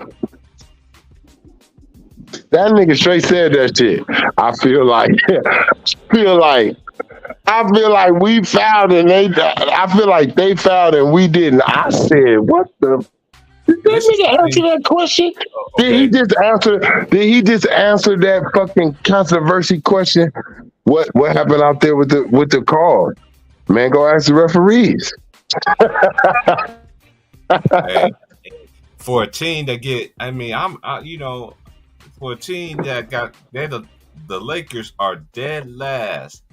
That nigga straight said that shit. I feel like, I feel like we fouled and they. I feel like they fouled and we didn't. I said, what the? Did that This is nigga answer funny. that question? Did he Okay. just answer? Did he just answer that fucking controversy question? What happened out there with the call? Man, go ask the referees. Hey, for a team that get, I mean, you know, for a team that got, the Lakers are dead last.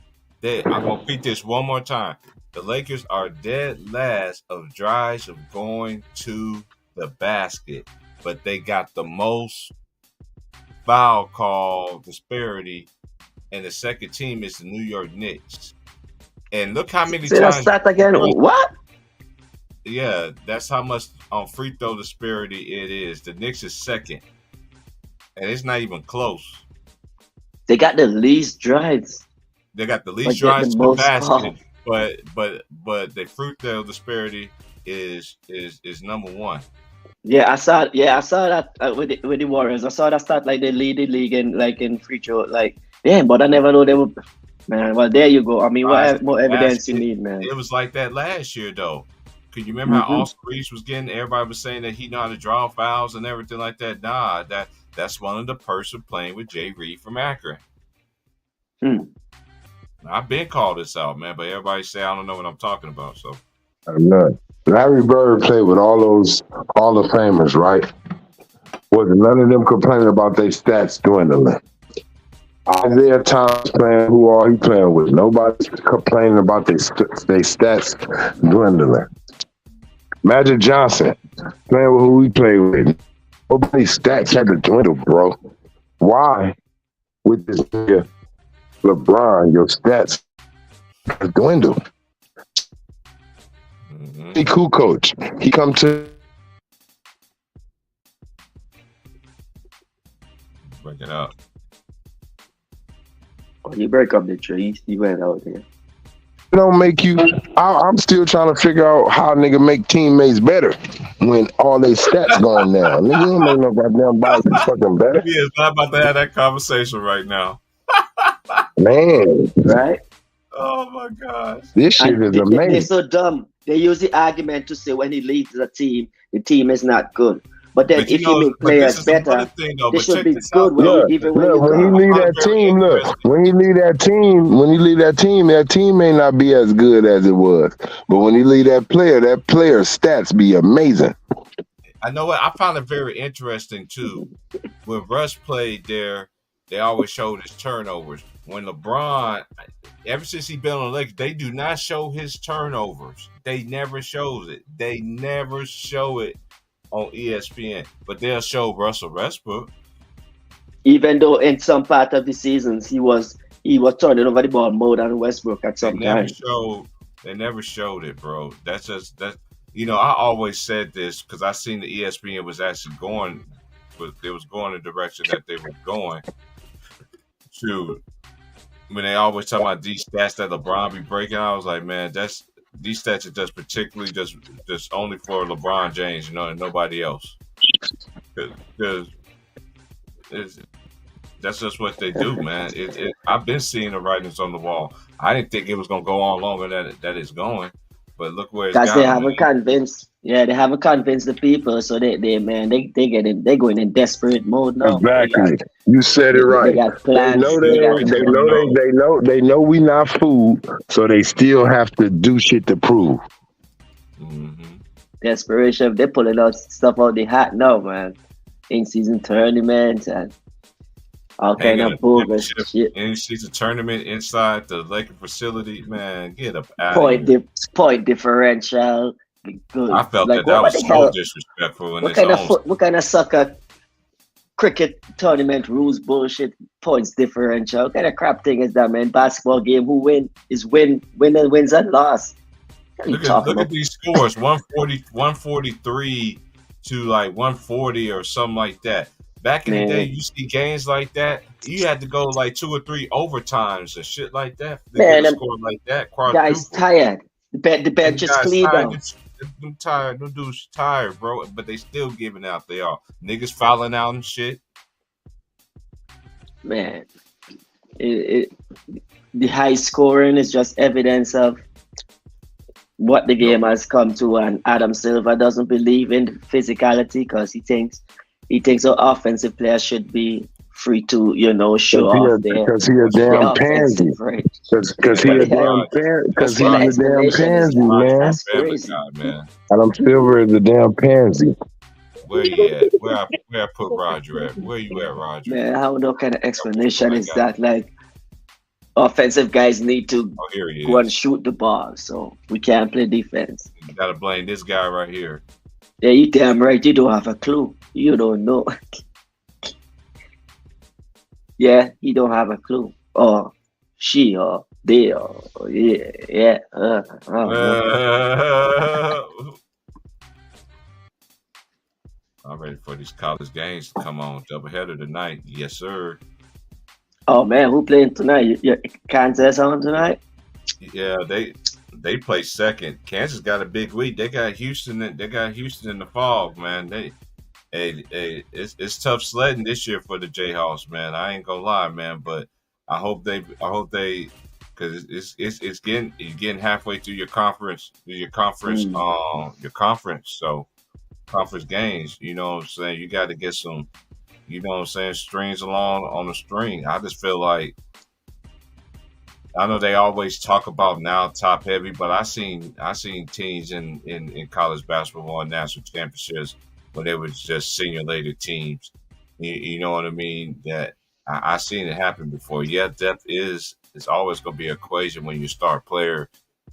I'm gonna repeat this one more time. The Lakers are dead last of drives of going to the basket, but they got the most foul call disparity, and the second team is the New York Knicks. And look how many Say that times. stat again. What? Yeah, that's how much on free throw disparity it is. The Knicks is second, and it's not even close. They got the least drives, They got the but least get the drives to the most basket, calls. but the free throw disparity is number one. Yeah, I saw. Yeah, I saw that with the Warriors. I saw that stat like they lead the league in free throw. Like, damn, but I never know they would. Man, well, there you go. I mean, Drives to what more the evidence you basket. need, man? It was like that last year, though. Could you remember how Hmm Austin Reeves was getting? Everybody was saying that he know how to draw fouls and everything like that. Nah, that's one of the perks of playing with Jay Reed from Akron. Hmm. I've been called this out, man, but everybody say I don't know what I'm talking about. So Look, Larry Bird played with all those Hall of Famers, right? Wasn't none of them complaining about their stats dwindling. Isaiah Thomas playing who all he playing with. Nobody's complaining about their stats dwindling. Magic Johnson playing with who he played with. Nobody's stats had to dwindle, bro. Why? With this nigga LeBron, your stats have dwindled. He cool coach. He come to break it up. Oh, you break up the tree. He went out there. don't make you. I'm still trying to figure out how nigga make teammates better when all they stats going down. Nigga don't make no goddamn body fucking better. He is not about to have that conversation right now. Man, Right? Oh my gosh. this shit And is they're amazing. so dumb. They use the argument to say when he leads the team is not good. But then But you if know, you make but this players is another better, thing though. they But should check be this good out. when Look, even when look, you when he come. leave I'm that very team, look, interested. when he leave that team may not be as good as it was. But when he leave that player's stats be amazing. I know what I found it very interesting too. When Russ played there, they always showed his turnovers. When LeBron, ever since he been on the Lakers, they do not show his turnovers. They never shows it. They never show it on ESPN. But they'll show Russell Westbrook. Even though in some part of the seasons he was turning over the ball more than Westbrook at They some never time. showed. They never showed it, bro. That's just that. You know, I always said this because I seen the ESPN was actually going, but it was going the direction that they were going to. When they always talk about these stats that LeBron be breaking, I was like, man, these stats are just particularly just only for LeBron James, you know, and nobody else. Because that's just what they do, man. I've been seeing the writings on the wall. I didn't think it was gonna go on longer than that it's going, but look where it's Because they got them. haven't convinced. Yeah, they haven't convinced the people. So they going in desperate mode now. Exactly. You said it They right. got They plans. know They they know we not food, so they still have to do shit to prove. Mm-hmm. desperation. They're pulling out stuff out the hat now, man. In season tournaments and all kind Hanging of bogus championship shit. in season tournament inside the Laker facility, man. Get up out Point of here. point differential. Good. I felt Like that what was the so hell? disrespectful in What its kind own. of what kind of soccer cricket tournament rules bullshit? Points differential. What kind of crap thing is that, man? Basketball game, who win is win and wins and loss. What are you talking Look about? at these scores 143 to like 140 or something like that. Back in the day, Man. you see games like that, you had to go like 2 or 3 overtimes and shit like that to Man, get a them score like that. guys Quadruple. tired. The bench Them is guys clean tired. now. Them dudes tired, bro. But they still giving out. They are niggas fouling out and shit. Man, it, the high scoring is just evidence of what the game has come to, and Adam Silver doesn't believe in physicality because he thinks our offensive players should be free to, show off Because he a damn pansy. Because he a damn pansy, man. That's crazy. God, man. Adam Silver is a damn pansy. Where you at? Where I put Roger at? Where you at, Roger? Man, how no kind of explanation is that? Like, offensive guys need to go and shoot the ball, so we can't play defense. You gotta blame this guy right here. Yeah, you damn right. You don't have a clue. You don't know. Yeah, you don't have a clue. Or she, or they, or yeah. I'm ready for these college games to come on. Doubleheader tonight. Yes, sir. Oh man, who playing tonight? Kansas on tonight? Yeah, they play second. Kansas got a big week. They got Houston. They got Houston in the fog, man. It's tough sledding this year for the Jayhawks, man. I ain't gonna lie, man. But I hope they, because it's getting halfway through your conference, So conference games. You know what I'm saying? You got to get some. You know what I'm saying? Strings along on the string. I just feel like, I know they always talk about now top heavy, but I seen teams in college basketball and national championships when they were just simulated teams. You know what I mean? That I seen it happen before. Yeah, depth is always going to be an equation when your star player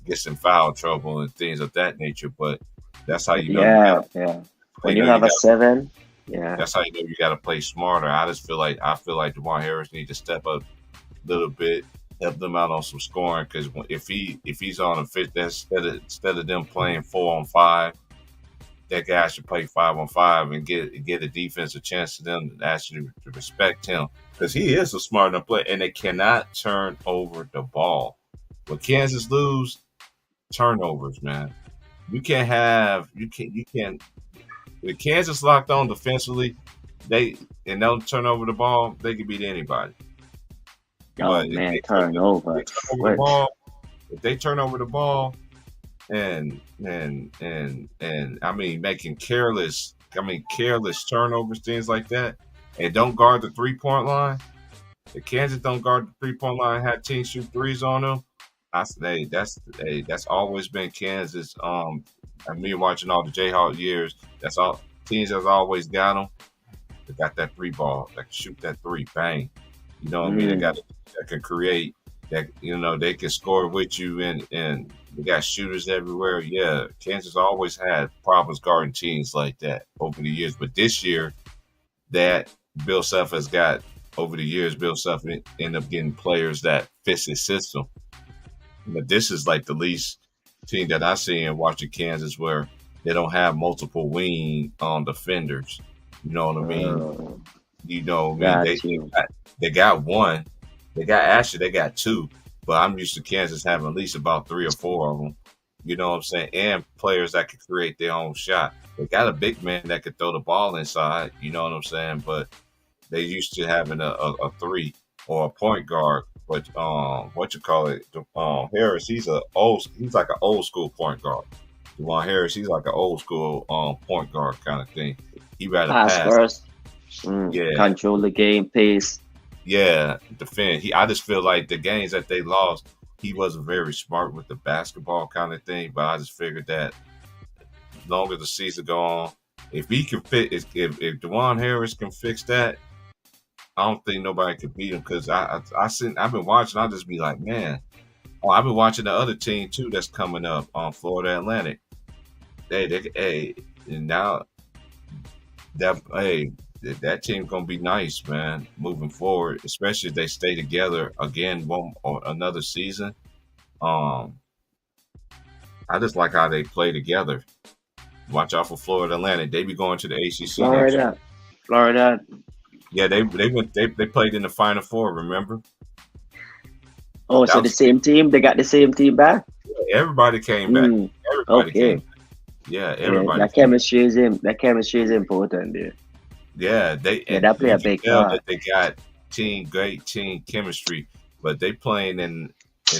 gets in foul trouble and things of that nature. But that's how you know. Yeah. When you have a 7. Yeah, that's how you know you got to play smarter. I feel like DeJuan Harris needs to step up a little bit, help them out on some scoring. Because if he's on a fit, instead of them playing 4-on-5, that guy should play 5-on-5 and get a defensive chance to them to actually to respect him, because he is a smart enough player, and they cannot turn over the ball. When Kansas lose, turnovers, man. You can't. With Kansas locked on defensively, they don't turn over the ball, they can beat anybody. If they turn over the ball and I mean making careless turnovers, things like that, and don't guard the 3-point line. If Kansas don't guard the 3-point line, have teams shoot threes on them, that's always been Kansas. And me watching all the Jayhawk years, that's all teams has always got them. They got that 3 ball that can shoot that 3, bang. You know what I mean? They got that can create that. They can score with you, and they got shooters everywhere. Yeah, Kansas always had problems guarding teams like that over the years, but this year, that Bill Self has got over the years. Bill Self ended up getting players that fits his system. But this is like the least team that I see in watching Kansas where they don't have multiple wing defenders. You know what I mean? They got one. They got 2. But I'm used to Kansas having at least about 3 or 4 of them. You know what I'm saying? And players that can create their own shot. They got a big man that could throw the ball inside. You know what I'm saying? But they used to having a 3 or a point guard. But Harris, he's like an old school point guard. DeJuan Harris, he's like an old school point guard kind of thing. He rather pass first, control the game, pace. Yeah, defend. I just feel like the games that they lost, he wasn't very smart with the basketball kind of thing. But I just figured that as long as the season go on, if he can if DeJuan Harris can fix that, I don't think nobody could beat him, because I've been watching. I'll just be like, man. Oh, I've been watching the other team too that's coming up on Florida Atlantic. And now that team gonna be nice, man, moving forward. Especially if they stay together again one or another season. I just like how they play together. Watch out for Florida Atlantic. They be going to the ACC. Florida. Yeah, they played in the Final Four. Remember? Oh, so the same team? They got the same team back? Everybody came back. Everybody came back. Yeah, Yeah, everybody that playing. chemistry is in. That chemistry is important there. Yeah, Yeah, that play you a can big tell part. that they got great team chemistry, but they playing in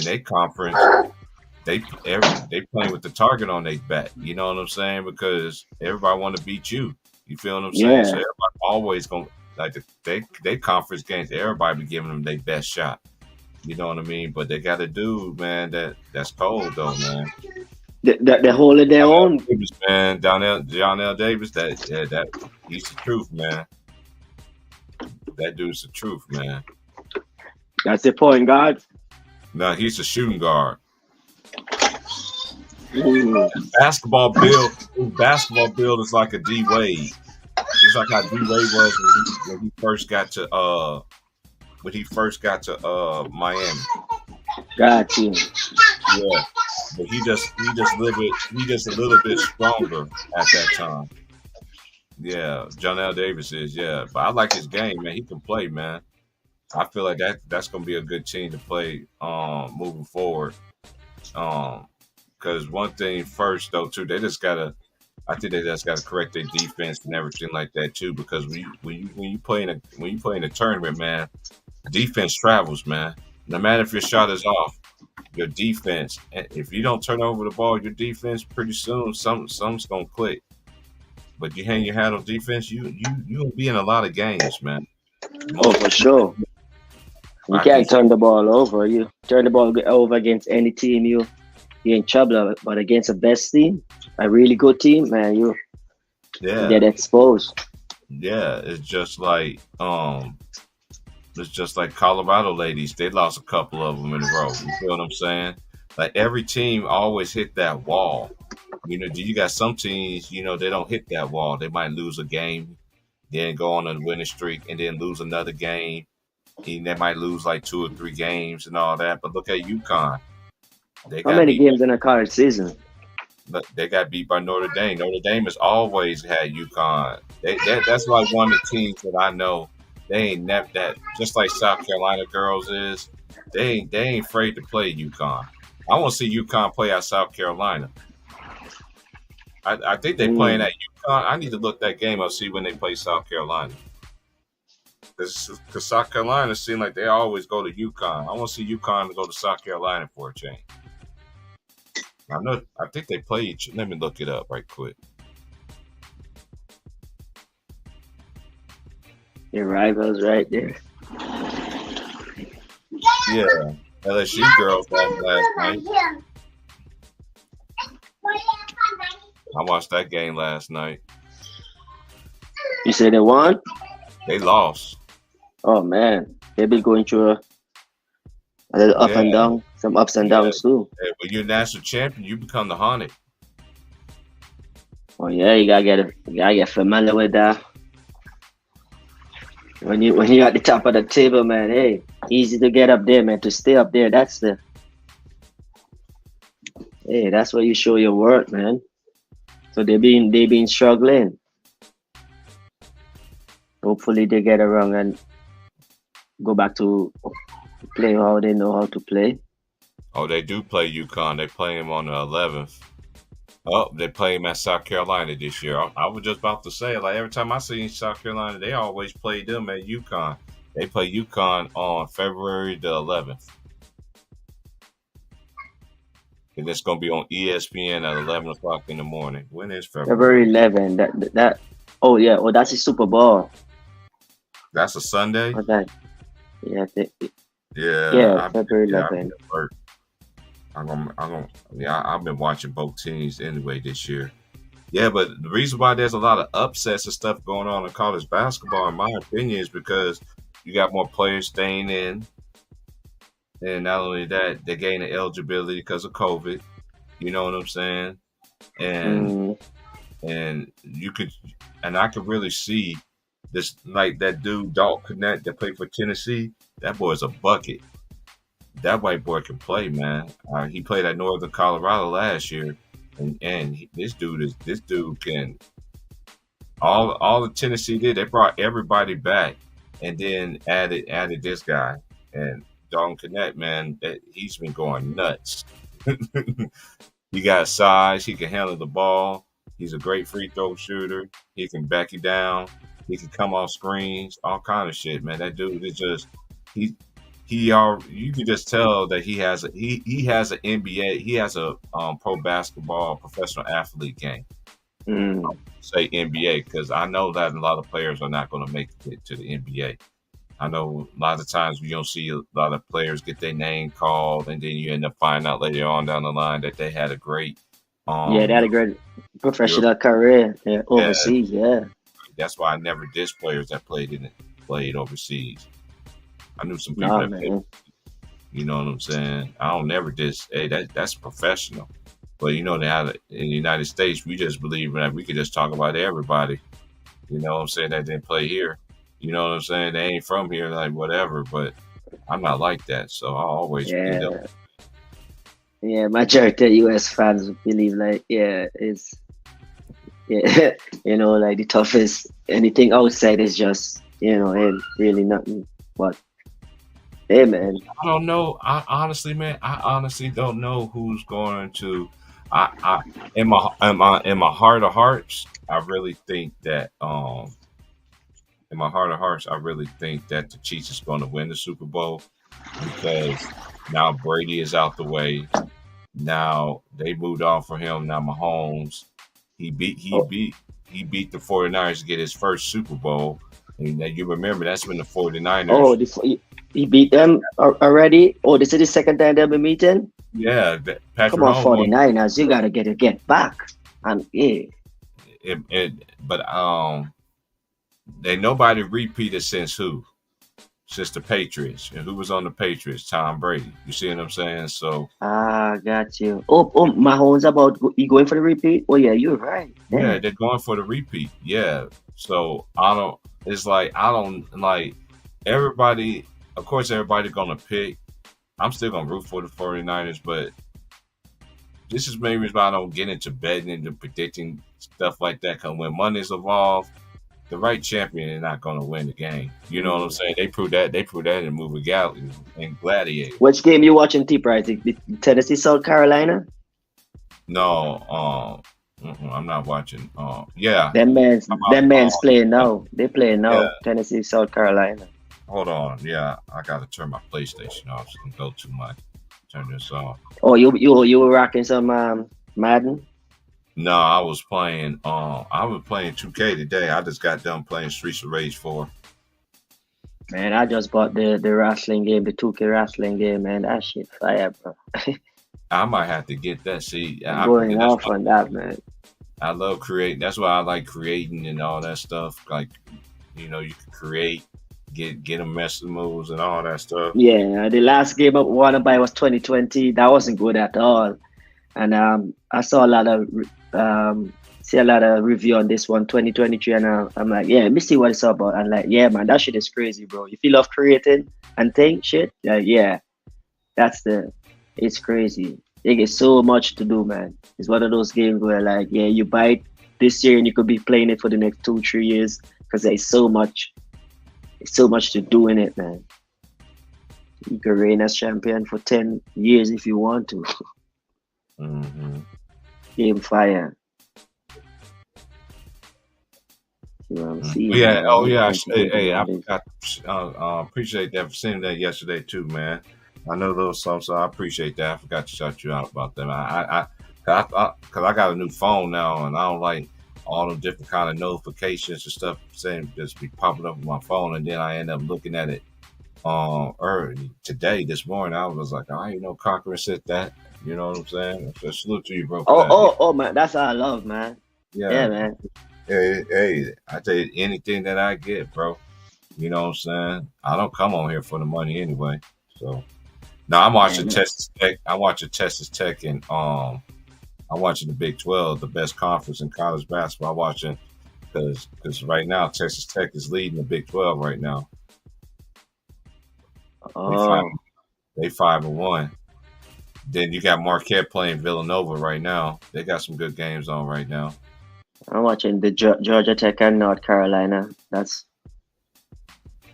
their conference. They playing with the target on their back. You know what I'm saying? Because everybody want to beat you. You feel what I'm saying? So Yeah, everybody always gonna like they conference games. Everybody be giving them their best shot. You know what I mean? But they got a dude, man, that's cold though, man. the whole of their Donnell own. Davis, man, Donnell Davis, that he's the truth, man. That dude's the truth, man. That's the point guard. No, he's a shooting guard. Mm, Basketball build is like a D Wade. It's like how D Wade was when he first got to Miami. got you. Yeah, but he just a little bit stronger at that time. Yeah, John L. Davis is, yeah, but I like his game, man. He can play, man. I feel like that's gonna be a good team to play moving forward. Because one thing first though too, I think they just gotta correct their defense and everything like that too. Because when you play in a tournament, man, defense travels, man. No matter if your shot is off, your defense. And if you don't turn over the ball, your defense pretty soon something's gonna click. But you hang your hat on defense, you'll be in a lot of games, man. Oh, Most for sure. You I can can't turn the ball over. You turn the ball over against any team, you're in trouble. But against the best team, a really good team, man, you yeah. get exposed. Yeah, it's just like Colorado ladies. They lost a couple of them in a row. You feel what I'm saying? Like every team always hit that wall. You got some teams, they don't hit that wall. They might lose a game, then go on a winning streak, and then lose another game. And they might lose like 2 or 3 games and all that. But look at UConn. They How got many beat. games in a college season? But they got beat by Notre Dame. Notre Dame has always had UConn. That's like one of the teams that I know. They ain't never that just like South Carolina girls is. They ain't afraid to play UConn. I want to see UConn play out South Carolina. I think they playing Mm. at UConn. I need to look that game up, see when they play South Carolina. Because South Carolina seem like they always go to UConn. I want to see UConn go to South Carolina for a change. I think they play each. Let me look it up right quick. Your rivals right there. Yeah, LSU girls won last night. I watched that game last night. You say they won? They lost. Oh man, they be going through a little up and Yeah, down, some ups and yeah. downs too. When you're national champion, you become the Hornet. Oh yeah, you gotta get familiar with that. When you at the top of the table, man, hey, easy to get up there, man. To stay up there, that's where you show your worth, man. So they been struggling. Hopefully they get around and go back to play how they know how to play. Oh, they do play UConn. They play him on the 11th. Oh, they play him at South Carolina this year. I was just about to say, like every time I see South Carolina, they always play them at UConn. They play UConn on February the 11th. And it's going to be on ESPN at 11 o'clock in the morning. When is February February? 11. That. Oh yeah. Oh, that's the Super Bowl. That's a Sunday? What's that? Yeah. Yeah, February I've 11. been at work. I've been watching both teams anyway this year. Yeah, but the reason why there's a lot of upsets and stuff going on in college basketball, in my opinion, is because you got more players staying in. And not only that, they're gaining eligibility because of COVID. You know what I'm saying? And Mm, I could really see this, like that dude Dalton Connect that played for Tennessee. That boy's a bucket. That white boy can play, man. He played at Northern Colorado last year, and this dude can. All the Tennessee did, they brought everybody back, and then added this guy and Dalton Connect, man. He's been going nuts. He got size. He can handle the ball. He's a great free throw shooter. He can back you down. He can come off screens, all kind of shit, man. That dude is just you can just tell that he has an NBA, he has a pro basketball professional athlete game. Say NBA, because I know that a lot of players are not going to make it to the NBA. I know a lot of times you don't see a lot of players get their name called, and then you end up finding out later on down the line that they had a great they had a great professional career overseas. Yeah, that's why I never dissed players that played overseas. I knew some people that played, you know what I'm saying? I don't never diss. Hey, that's professional. But you know, in the United States, we just believe that we could just talk about everybody. You know what I'm saying? That didn't play here. You know what I'm saying? They ain't from here, like whatever. But I'm not like that, so I always majority of US fans believe like it's you know, like the toughest. Anything outside is just, you know, ain't really nothing. But hey, man, I don't know. I honestly don't know who's going to. In my heart of hearts, I really think that in my heart of hearts, I really think that the Chiefs is going to win the Super Bowl, because now Brady is out the way. Now they moved on for him. Now Mahomes, he beat the 49ers to get his first Super Bowl. And you remember that's when the 49ers. He beat them already. Oh, this is the second time they've been meeting. Yeah, Patrick come on, 49ers, you gotta get back. And nobody repeated since who? Since the Patriots. And who was on the Patriots? Tom Brady. You see what I'm saying? So got you. Oh, Mahomes you going for the repeat? Oh yeah, you're right. Damn. Yeah, they're going for the repeat. Yeah. So everybody, of course everybody's gonna pick. I'm still gonna root for the 49ers, but this is maybe why I don't get into betting and predicting stuff like that. Because when money's involved, the right champion is not going to win the game. You know what I'm saying? They proved that in movie and Gladiator. Which game you watching, T-Price? Tennessee, South Carolina? No, I'm not watching. Yeah. Them man's playing now. They playing now. Yeah. Tennessee, South Carolina. Hold on. Yeah, I got to turn my PlayStation off and go to turn this off. Oh, you were rocking some Madden? No, I was playing 2K today. I just got done playing Streets of Rage 4. Man, I just bought the wrestling game, the 2K wrestling game, man. That shit fire, bro. I might have to get that. See, I'm going off on that, man. I love creating. That's why I like creating and all that stuff. Like, you know, you can create, get them messing moves and all that stuff. Yeah, the last game I wanted to buy was 2020. That wasn't good at all. And I saw a lot of review on this one, 2023, and I'm like, yeah, let me see what it's about. And like, yeah, man, that shit is crazy, bro. If you love creating and think shit, yeah, it's crazy. They get so much to do, man. It's one of those games where like, yeah, you buy it this year and you could be playing it for the next 2-3 years because there's so much to do in it, man. You can reign as champion for 10 years if you want to. Game fire. Yeah. Oh yeah. Hey, I appreciate that for seeing that yesterday too, man. I know those songs, so I appreciate that. I forgot to shout you out about them. Cause I got a new phone now, and I don't like all the different kind of notifications and stuff saying just be popping up on my phone, and then I end up looking at it this morning. I was like, I ain't know Conqueror said that. You know what I'm saying? So salute to you, bro. Oh, man, that's how I love, man. Yeah, man. Hey, I tell you, anything that I get, bro. You know what I'm saying? I don't come on here for the money anyway. So now I'm watching Texas Tech. I'm watching Texas Tech, and I'm watching the Big 12, the best conference in college basketball. I'm watching because right now Texas Tech is leading the Big 12 right now. They 5-1. Then you got Marquette playing Villanova right now. They got some good games on right now. I'm watching the Georgia Tech and North Carolina. That's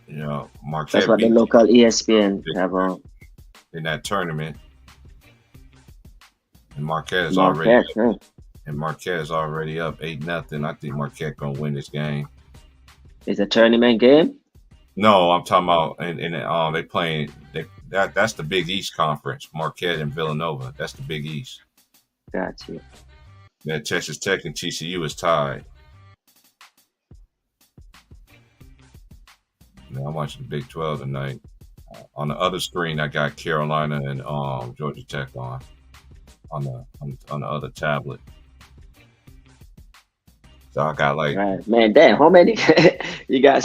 Marquette. That's what the local ESPN have on in that tournament. And Marquette is already and Marquette is already up 8-0. I think Marquette gonna win this game. It's a tournament game. No, I'm talking about and they playing that's the Big East Conference. Marquette and Villanova. That's the Big East. Got you. Yeah, Texas Tech and TCU is tied. Yeah, I'm watching the Big 12 tonight. On the other screen, I got Carolina and Georgia Tech on the other tablet. So I got like Right, man. Damn, how many you guys?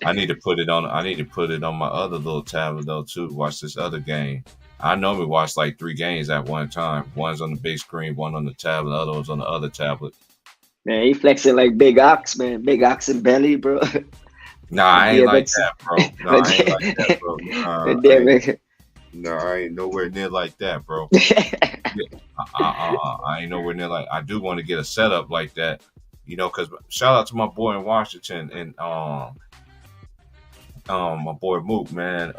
I need to put it on my other little tablet though too. Watch this other game. I normally watch like 3 games at one time. One's on the big screen, one on the tablet, the other one's on the other tablet. Man, he flexing like Big Ox, man. Big Ox and belly, bro. Nah, I ain't Yeah, like that's that, bro. No, I ain't like that, bro. I ain't nowhere near like that, bro. I ain't nowhere near like. I do want to get a setup like that, you know. Because shout out to my boy in Washington and my boy Mook, man.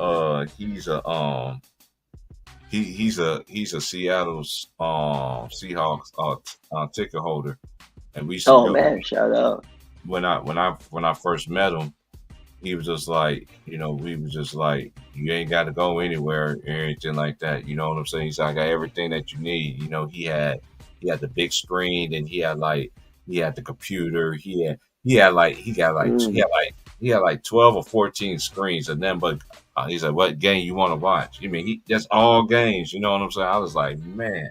He's a he's a Seattle's Seahawks ticket holder, and we used to Oh go man, shout out. when I first met him. He was just like, you know, we was just like, you ain't got to go anywhere or anything like that. You know what I'm saying? He said, I got everything that you need. You know, he had the big screen, and he had the computer. He had like 12 or 14 screens, and then but he said, what game you want to watch? I mean, that's all games. You know what I'm saying? I was like, man,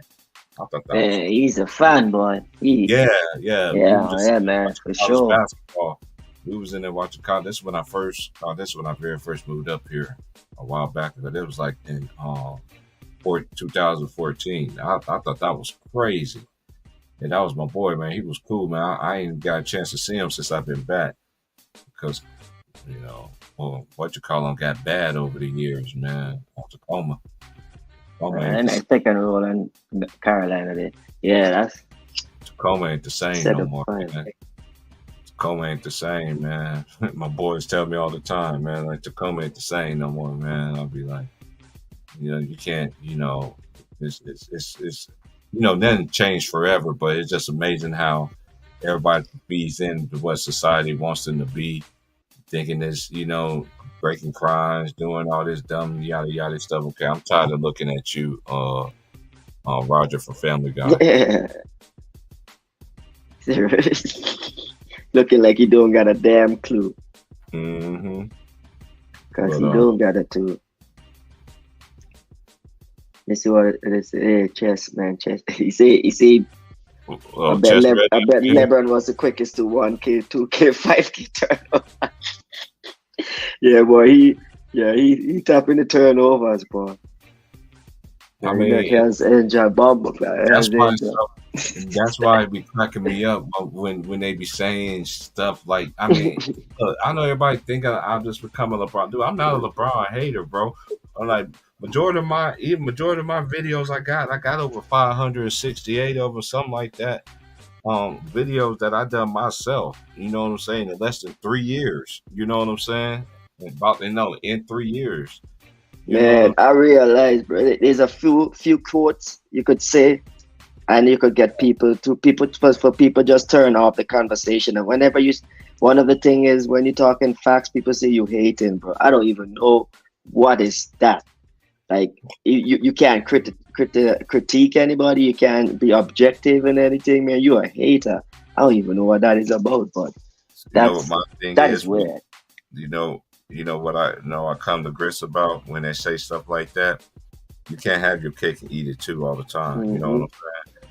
I thought that was He's a fanboy. yeah. Man, for College sure. basketball. We was in there watching college. This is when I very first moved up here a while back ago. It was like in 2014. I thought that was crazy. And that was my boy, man. He was cool, man. I ain't got a chance to see him since I've been back. Because, you know, got bad over the years, man. Tacoma. And I think I roll in Carolina there. Yeah, that's Tacoma ain't the same set no up more, fine. man. Tacoma ain't the same, man. My boys tell me all the time, man, like Tacoma ain't the same no more, man. I'll be like, you know, you can't, you know, it's you know, nothing changed forever, but it's just amazing how everybody feeds into what society wants them to be, thinking this, you know, breaking crimes, doing all this dumb yada yada stuff. Okay, I'm tired of looking at you, Roger from Family Guy. Looking like he don't got a damn clue. Mm-hmm. Because he don't got a clue. Let's see what it is. Hey, chess, man, chess. He said I bet LeBron was the quickest to 1K, 2K, 5K turnover. Yeah, boy, he tapping the turnovers, boy. I mean, that's why it be cracking me up when they be saying stuff like, I mean, look, I know everybody think I'll just become a LeBron. Dude, I'm not a LeBron hater, bro. I'm like, majority of my videos I got over 568 over something like that. Videos that I done myself, you know what I'm saying, in less than 3 years. You know what I'm saying? In 3 years. Man, I realized, bro, there's a few quotes you could say, and you could get people just turn off the conversation. And whenever one of the thing is when you're talking facts, people say you hating, bro. I don't even know what is that. Like you can't critique anybody. You can't be objective in anything, man. You're a hater. I don't even know what that is about, but that is weird. You know what I come to grips about when they say stuff like that. You can't have your cake and eat it too all the time. Mm-hmm. You know what I'm saying?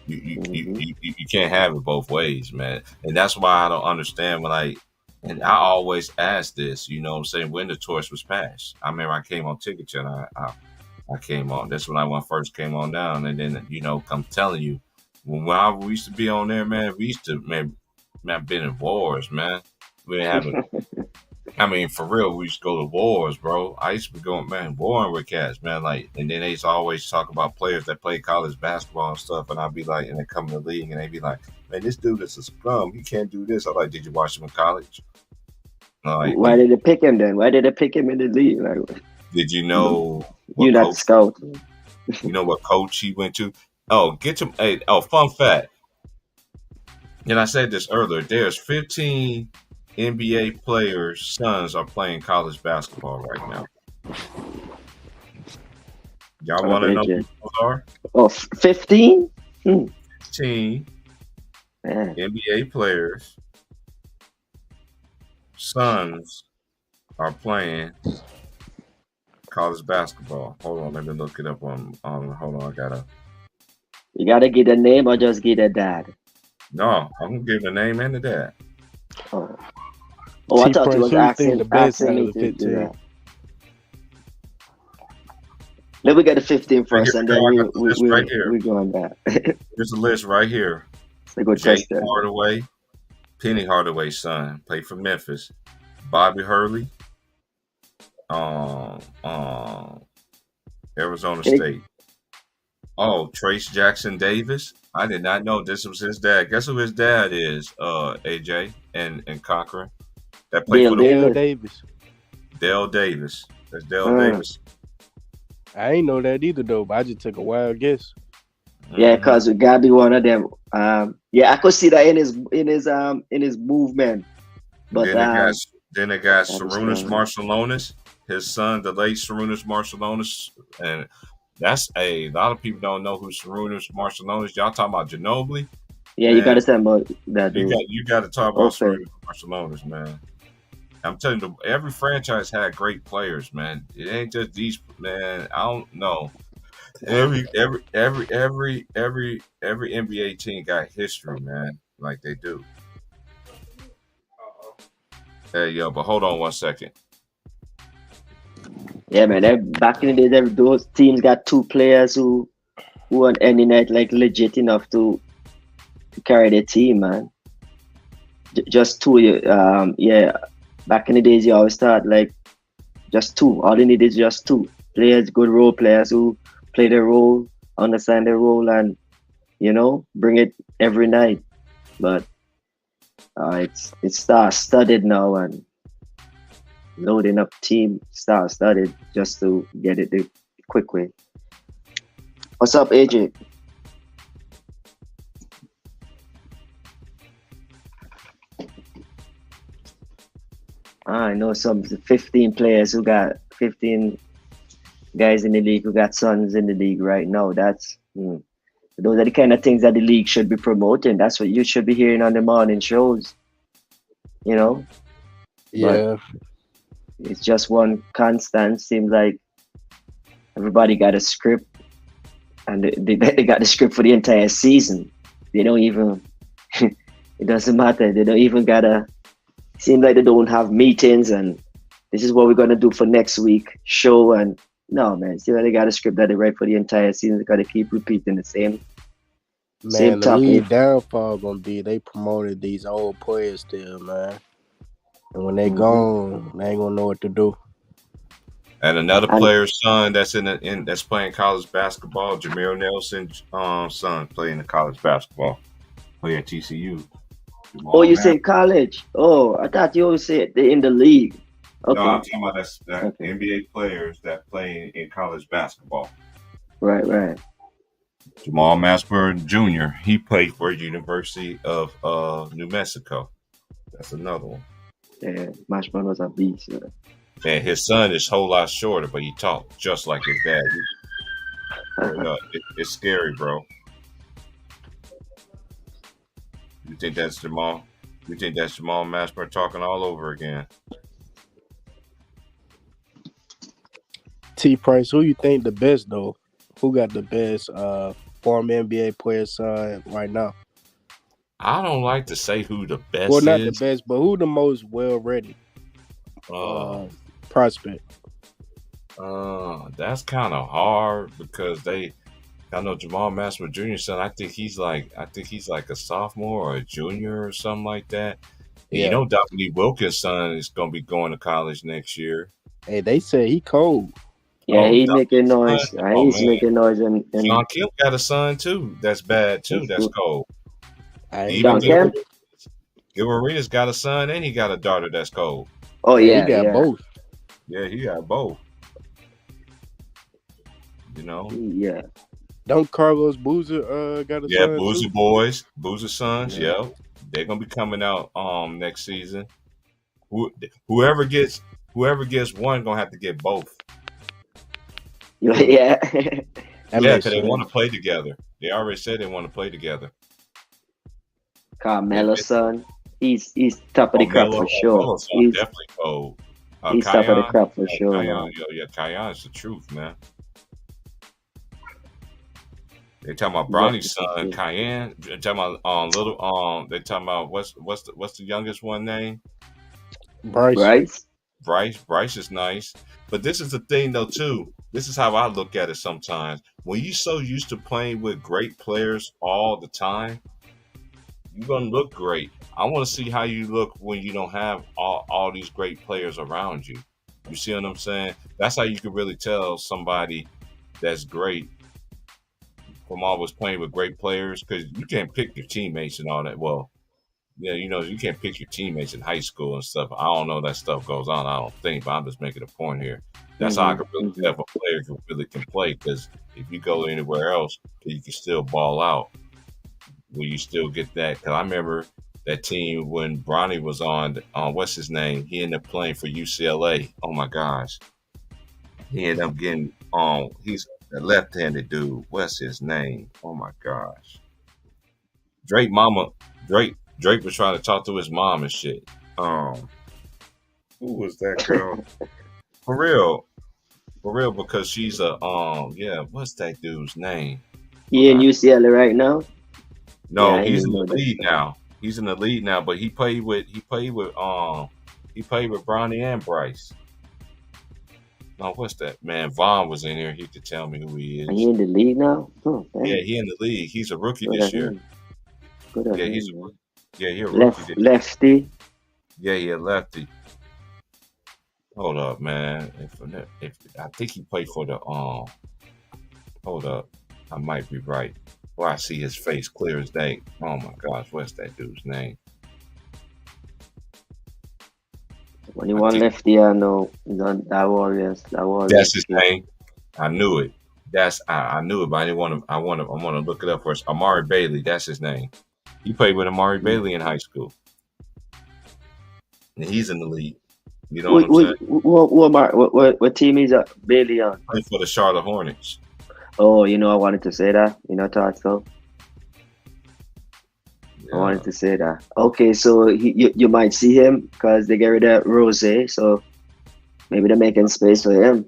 You can't have it both ways, man. And that's why I don't understand and I always ask this, you know what I'm saying, when the torch was passed. I remember I came on Ticket Channel. I came on. That's when I first came on down. And then, you know, I'm telling you, when we used to be on there, man, we used to, man, been in wars, man. We didn't have I mean, for real, we used to go to wars, bro. I used to be going, man, warring with cats, man. Like, and then they used to always talk about players that play college basketball and stuff. And I'd be like, and they come in the league and they'd be like, man, this dude is a scrum. He can't do this. I'm like, did you watch him in college? Like, why did they pick him then? Why did they pick him in the league? Like, did you know? You're not scouting. You know what coach he went to? Oh, fun fact. And I said this earlier. There's 15 NBA players' sons are playing college basketball right now. Y'all want to know who those are? Oh, 15? 15 Man. NBA players' sons are playing college basketball. Hold on, let me look it up on hold on, I gotta. You gotta get a name or just get a dad. No, I'm gonna give the name and the dad. Oh, I thought T-Price, you was who you think asking, the best asking out me of the to do 15? that. Let me get the 15 first, Here and we then go. I got the list right here. we go on that. Here's the list right here. So go Jake test that. Hardaway, Penny Hardaway's son, played for Memphis. Bobby Hurley, Arizona State. Oh, Trace Jackson Davis. I did not know this was his dad. Guess who his dad is? AJ and Cochran. That played for the Dale Davis. Dale Davis. That's Dale Davis. Mm. I ain't know that either though, but I just took a wild guess. Yeah, because it gotta be one of them. Yeah, I could see that in his movement. But then they got Sarunas Marciulionis, his son, the late Sarunas Marciulionis, and that's a lot of people don't know who Sarunas Marciulionis. Y'all talking about Ginobili? Yeah, man, you gotta talk about that dude. You got to talk about Sarunas Marciulionis, man. I'm telling you, every franchise had great players, man. It ain't just these, man. I don't know. Every NBA team got history, man, like they do. Hey, yo, but hold on 1 second. Yeah, man. Back in the days, those teams got two players who on any night like legit enough to carry their team, man. Just two. Yeah. Back in the days, you always thought like just two. All you need is just two players, good role players who play their role, understand their role, and bring it every night. But it's star-studded now, and loading up team star-studded just to get it the quick way. What's up, AJ? I know some 15 players who got 15 guys in the league who got sons in the league right now. Those are the kind of things that the league should be promoting. That's what you should be hearing on the morning shows. Yeah. But it's just one constant. Seems like everybody got a script, and they got the script for the entire season. They don't even. It doesn't matter. They don't even gotta. Seems like they don't have meetings, and this is what we're gonna do for next week show. And no, man, see that they got a script that they write for the entire season. They gotta keep repeating the same. Man, the league downfall gonna be they promoted these old players still, man. And when they gone, they ain't gonna know what to do. And another player's son that's that's playing college basketball, Jameer Nelson's son playing the college basketball. Play at TCU. Oh, you say college? Oh, I thought you always said they're in the league. Okay. No, I'm talking about that NBA players that play in college basketball. Right. Jamal Mashburn Jr. He played for University of New Mexico. That's another one. Yeah, Mashburn was a beast. Yeah. And his son is a whole lot shorter, but he talks just like his dad. It's scary, bro. You think that's Jamal? You think that's Jamal Mashburn talking all over again? T-Price, who you think the best though? Who got the best former NBA player son right now? I don't like to say who the best well, not is. the best, but who the most well-ready prospect? That's kind of hard because I know Jamal Mashburn Jr. son. I think he's like a sophomore or a junior or something like that. And Yeah. Dominique Wilkins' son is going to be going to college next year. Hey, they said he cold. Yeah, he's making noise. He's making noise. And Sean Kemp got a son too. That's bad too. That's cold. Sean Kemp? Gilbert Arenas got a son and he got a daughter that's cold. Oh yeah, he got both. Yeah, he got both. Yeah. Don't Carlos Boozer got a son? Yeah, Boozer boys, Boozer sons. Yeah. They're gonna be coming out next season. Whoever gets one gonna have to get both. Yeah. That Yeah, makes because they want sense. to play together. They already said they want to play together. Carmelo son, he's top of the crop for sure. Melo's He's definitely cold. he's top of the Kion, crop for sure, Kion, man. yeah, Kion's the truth, man. They talking about Definitely Bronny's son, for sure. Cayenne. They talking about little They talking about what's the youngest one name? Bryce. Bryce, Bryce is nice. But this is the thing though too. This is how I look at it sometimes. When you're so used to playing with great players all the time, you're gonna look great. I want to see how you look when you don't have all these great players around you. You see what I'm saying? That's how you can really tell somebody that's great from always playing with great players, because you can't pick your teammates and all that. Well, yeah, you can't pick your teammates in high school and stuff. I don't know that stuff goes on. I don't think, but I'm just making a point here. That's how I can really tell if a player really can play. Because if you go anywhere else, you can still ball out. Will you still get that? Because I remember that team when Bronny was on. What's his name? He ended up playing for UCLA. Oh my gosh, he ended up getting. He's a left-handed dude. What's his name? Oh my gosh, Drake was trying to talk to his mom and shit. Who was that girl? For real, because she's a what's that dude's name? he in UCLA right now. No, Yeah, I he's didn't in the know that. league now. He's in the league now, but he played with Bronny and Bryce. No, what's that? Man, Vaughn was in here. He could tell me who he Are he is. in the league now? Oh, Yeah, damn. he in the league. He's a rookie Good this on year. him. Good on Yeah, him, he's a man. rookie. Yeah, he a rookie this year. Lefty. Yeah, he a lefty. Hold up, man. If I think he played for the hold up. I might be right. Well, I see his face clear as day. Oh my gosh, what's that dude's name? When you want lefty, I know he's on that Warriors. That's his name. I knew it. I knew it, but I want to look it up first. Amari Bailey, that's his name. He played with Amari Bailey in high school. And he's in the league. You know what I'm saying? What team is Bailey on? Played for the Charlotte Hornets. Oh, I wanted to say that. Thought so. I wanted to say that. Okay, so you might see him because they get rid of Rose, so maybe they're making space for him.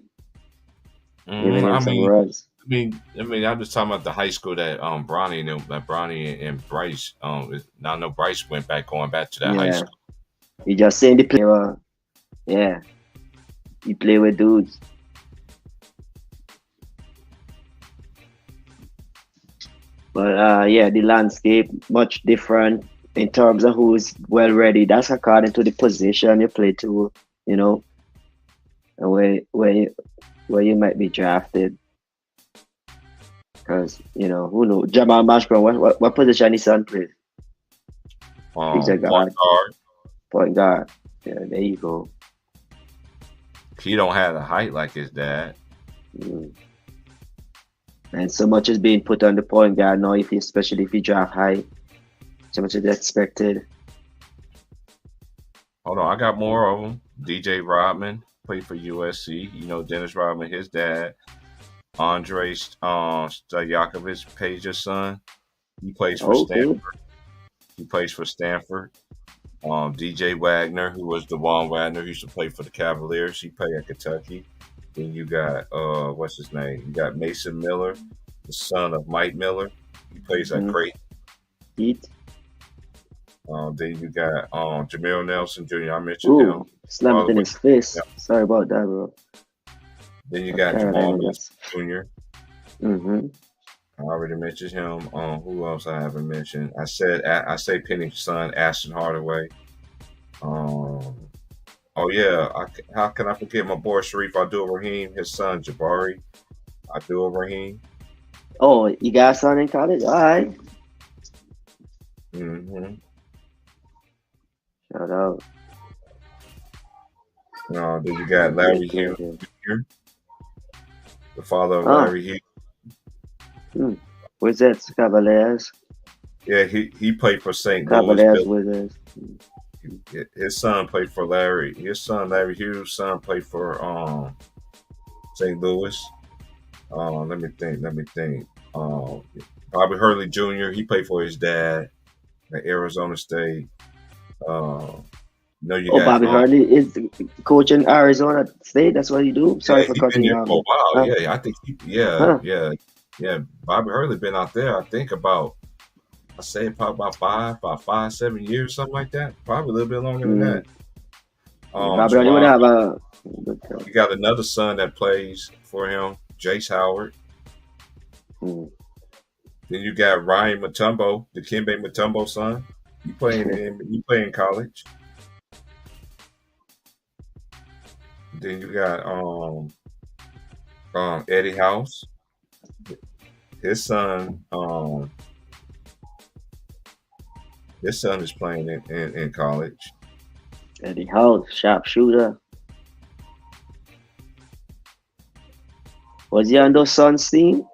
Giving him some runs. I mean, I'm just talking about the high school that Bronny and Bryce. Now I know Bryce going back to that high school. You just saying the player. Yeah, you play with dudes. But the landscape much different in terms of who's well ready. That's according to the position you play to, and where you might be drafted. Because who knows? Jamal Mashburn, what position his son plays? He's a guard. Point guard. Yeah, there you go. He don't have the height like his dad. And so much is being put on the point guard now, especially if you draft high. So much is expected. Hold on, I got more of them. DJ Rodman played for USC. Dennis Rodman, his dad. Andre Stojakovic, Page's son. He plays for Stanford. He plays for Stanford. DJ Wagner, who was DeVon Wagner, who used to play for the Cavaliers. He played at Kentucky. Then you got what's his name? You got Mason Miller, the son of Mike Miller. He plays at Creighton. Heat. Then you got Jameer Nelson Jr. I mentioned him. Slammed in his face. Yeah. Sorry about that, bro. Then you got Jamal Nelson Jr. I already mentioned him. Who else I haven't mentioned? I say Penny's son, Ashton Hardaway. Oh yeah, how can I forget my boy Sharif Abdul-Rahim, his son Jabari Abdul-Rahim. Oh, you got a son in college? All right. Shout out. Then you got Larry Hughes Jr., the father of Larry Hughes. Where's that? Cavaliers? Yeah, he played for St. Louis. Cavaliers, Wizards. His son played for Larry. His son Larry Hughes' son played for St. Louis. Let me think. Bobby Hurley Jr. He played for his dad at Arizona State. You Oh, got Bobby Hurley is coaching Arizona State. That's what he do. Sorry yeah, for he been cutting there you off. for a while. Huh? Yeah, I think Huh. yeah. Bobby Hurley been out there. I think about I say probably about 5, 7 years, something like that. Probably a little bit longer than that. Bobby Hurley would Juwan, have a. he got another son that plays for him, Jace Howard. Mm. Then you got Ryan Mutombo, the Kimbe Mutombo son. You playing college. Then you got Eddie House. His son is playing in college. Eddie House, sharpshooter. Was he on those Suns team?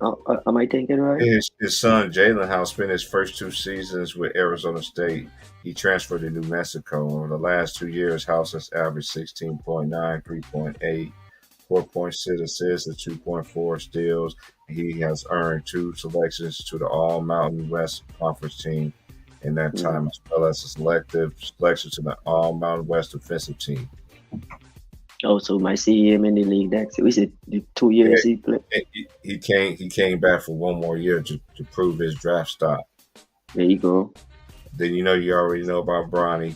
Am I thinking right? His son Jalen House spent his first 2 seasons with Arizona State. He transferred to New Mexico. Over the last 2 years, House has averaged 16.9, 3.8, 4.6 assists, and 2.4 steals. He has earned 2 selections to the All Mountain West Conference team in that time, as well as a selection to the All Mountain West defensive team. Oh, so might see him in the league next. We said the 2 years he played. He came back for 1 more year to prove his draft stock. There you go. Then you already know about Bronny.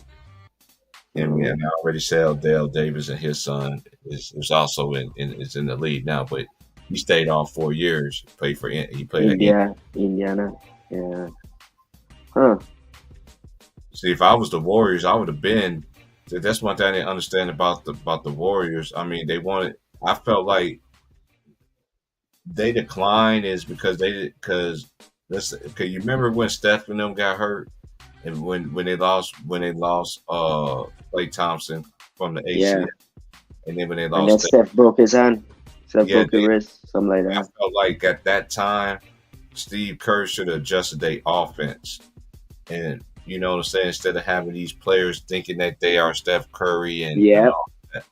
And I already said Dale Davis and his son is also in the league now, but he stayed off 4 years. He played Indiana. Yeah. Huh. See, if I was the Warriors, I would have been. That's one thing I didn't understand about the Warriors. I mean, I felt like they declined is because you remember when Steph and them got hurt, and when they lost Klay Thompson from the ACL, Yeah. and then when they And lost then Steph broke his hand. Steph Yeah, broke the wrist, something like I that. felt like at that time, Steve Kerr should have adjusted their offense. And you know what I'm saying? Instead of having these players thinking that they are Steph Curry and Yeah. all that,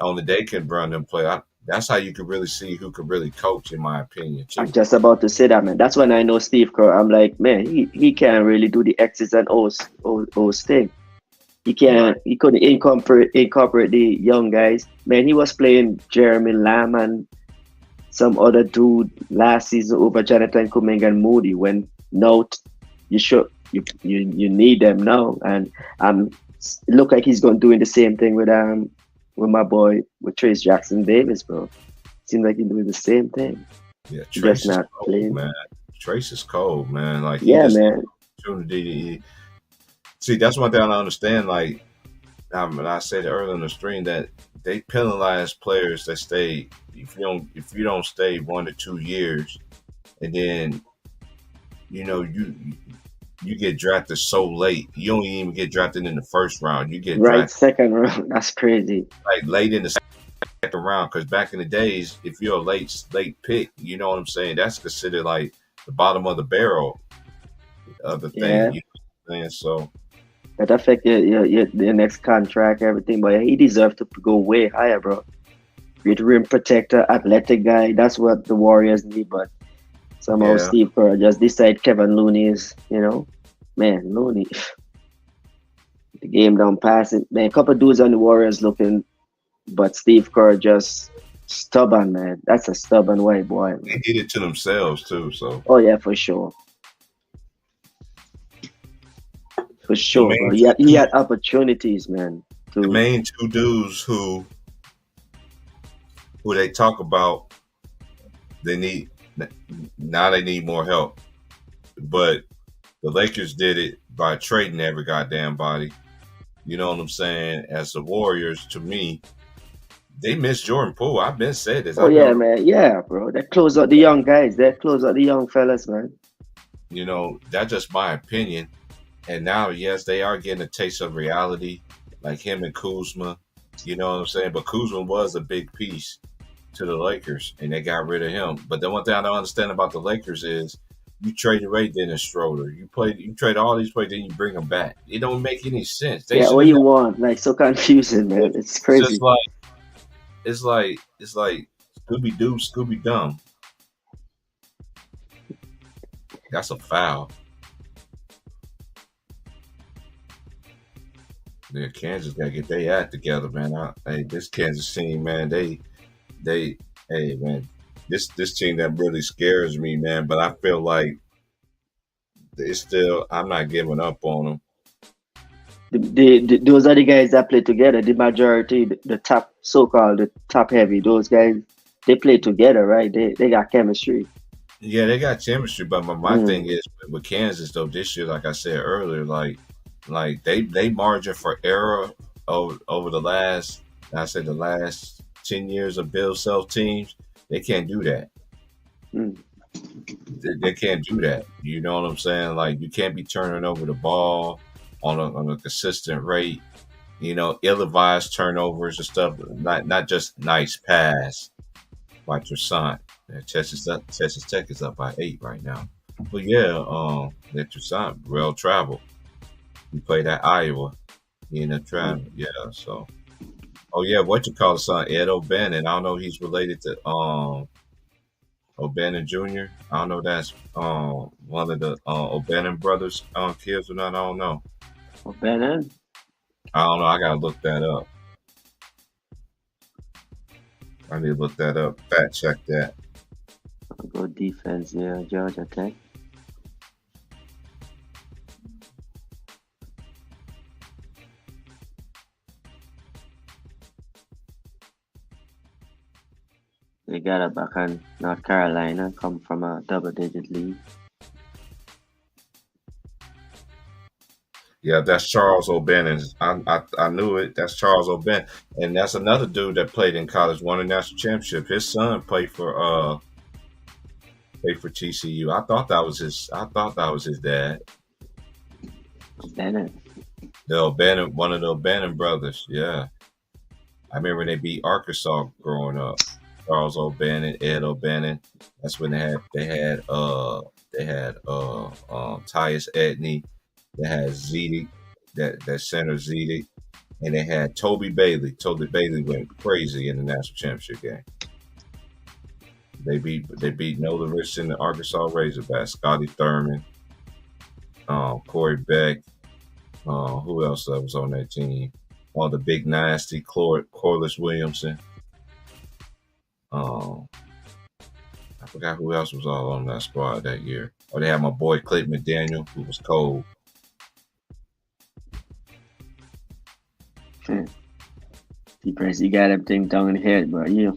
only they can run them play. That's how you can really see who could really coach, in my opinion, too. I'm just about to say that, man. That's when I know Steve Kerr. I'm like, man, he can't really do the X's and O's thing. He can't. He couldn't incorporate the young guys. Man, he was playing Jeremy Lamb and some other dude last season over Jonathan Kuminga and Moody. When now you need them now, and it look like he's going doing the same thing with my boy with Trace Jackson Davis, bro. Seems like he's doing the same thing. Yeah, Trace Just not is cold, playing. man. Trace is cold, man. Like Man. Opportunity. See, that's one thing I don't understand. Like, I said earlier in the stream that they penalize players that stay. If you don't stay 1 to 2 years, and then you get drafted so late. You don't even get drafted in the first round. You get drafted second round. That's crazy. like late in the second round. Because back in the days, if you're a late pick, you know what I'm saying. That's considered like the bottom of the barrel of the thing. Yeah. You know what I'm saying? So That affect your next contract, everything. But he deserves to go way higher, bro. Great rim protector, athletic guy. That's what the Warriors need. But somehow Steve Kerr just decide Kevin Looney is, man, Looney. The game down passing. Man, a couple dudes on the Warriors looking, but Steve Kerr just stubborn, man. That's a stubborn white boy. Man. they did it to themselves too. So Oh yeah, for sure. For sure, bro. He had opportunities, man. The main 2 dudes who they talk about, they need more help. But the Lakers did it by trading every goddamn body. You know what I'm saying? As the Warriors, to me, they miss Jordan Poole. I've been said this. Man. Yeah, bro. They close out the young guys. They close out the young fellas, man. That's just my opinion. And now, yes, they are getting a taste of reality, like him and Kuzma. You know what I'm saying? But Kuzma was a big piece to the Lakers, and they got rid of him. But the one thing I don't understand about the Lakers is You trade away Dennis Schroeder. You trade all these players, then you bring them back. It don't make any sense. They Yeah, should what have you want? Like so confusing, man. It's It's just crazy. like it's like Scooby Doo, Scooby Dum. That's a foul. Yeah, Kansas gotta get their act together, man. Hey, this Kansas team, man, hey, man, this team that really scares me, man. But I feel like I'm not giving up on them. Those are the guys that play together. The majority, the top, so-called the top heavy, those guys, they play together, right? They got chemistry. Yeah, they got chemistry, but my thing is with Kansas though this year, like I said earlier, like they margin for error over the last the last 10 years of Bill Self teams. They can't do that. Mm. They can't do that. You know what I'm saying? Like you can't be turning over the ball on a consistent rate. You know, ill-advised turnovers and stuff. Not just nice pass like your son. Texas Tech is up by 8 right now. But yeah, that your son well traveled. He played at Iowa. He in the travel. Yeah, so. Oh yeah, what you call his son? Ed O'Bannon. I don't know he's related to O'Bannon Jr. I don't know that's one of the O'Bannon brothers kids or not. I don't know. O'Bannon? I don't know. I gotta look that up. I need to look that up. Fact check that. Good defense, yeah, Georgia Tech. They got it back on North Carolina, come from a double-digit lead. Yeah, that's Charles O'Bannon. I knew it. That's Charles O'Bannon, and that's another dude that played in college, won a national championship. His son played for TCU. I thought that was his dad. O'Bannon. One of the O'Bannon brothers. Yeah, I remember they beat Arkansas growing up. Charles O'Bannon, Ed O'Bannon. That's when they had Tyus Edney. They had Zedek, that center Zedek, and they had Toby Bailey. Toby Bailey went crazy in the national championship game. They beat Nolan Richardson, the Arkansas Razorbacks, Scotty Thurman, Corey Beck. Who else was on that team? The big nasty Corliss Williamson. I forgot who else was all on that squad that year. They had my boy Clayton McDaniel, who was cold. You got everything down in the head, bro. Yeah.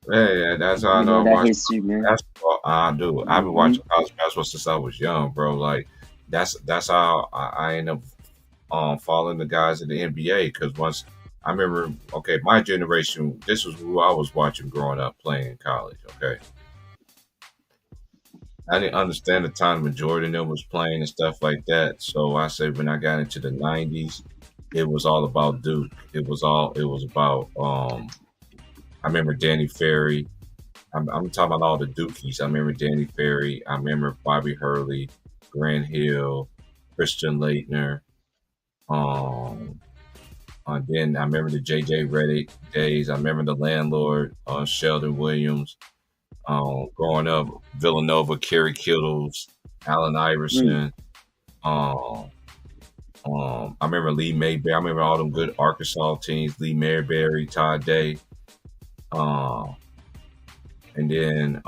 Yeah, that's how I know. That history, man. Basketball. I do. I've been watching college basketball since I was young, bro. Like that's how I end up following the guys in the NBA. Because once I remember, okay, my generation, this was who I was watching growing up playing in college. Okay, I didn't understand the time when Jordan was playing and stuff like that. So I said when I got into the '90s, it was all about Duke. It was about I remember Danny Ferry. I'm talking about all the Dukies. I remember Danny Ferry. I remember Bobby Hurley, Grant Hill, Christian Laettner. And then I remember the JJ Redick days. I remember the landlord, Sheldon Williams. Growing up, Villanova, Kerry Kittles, Allen Iverson. I remember Lee Mayberry. I remember all them good Arkansas teams. Lee Mayberry, Todd Day. And then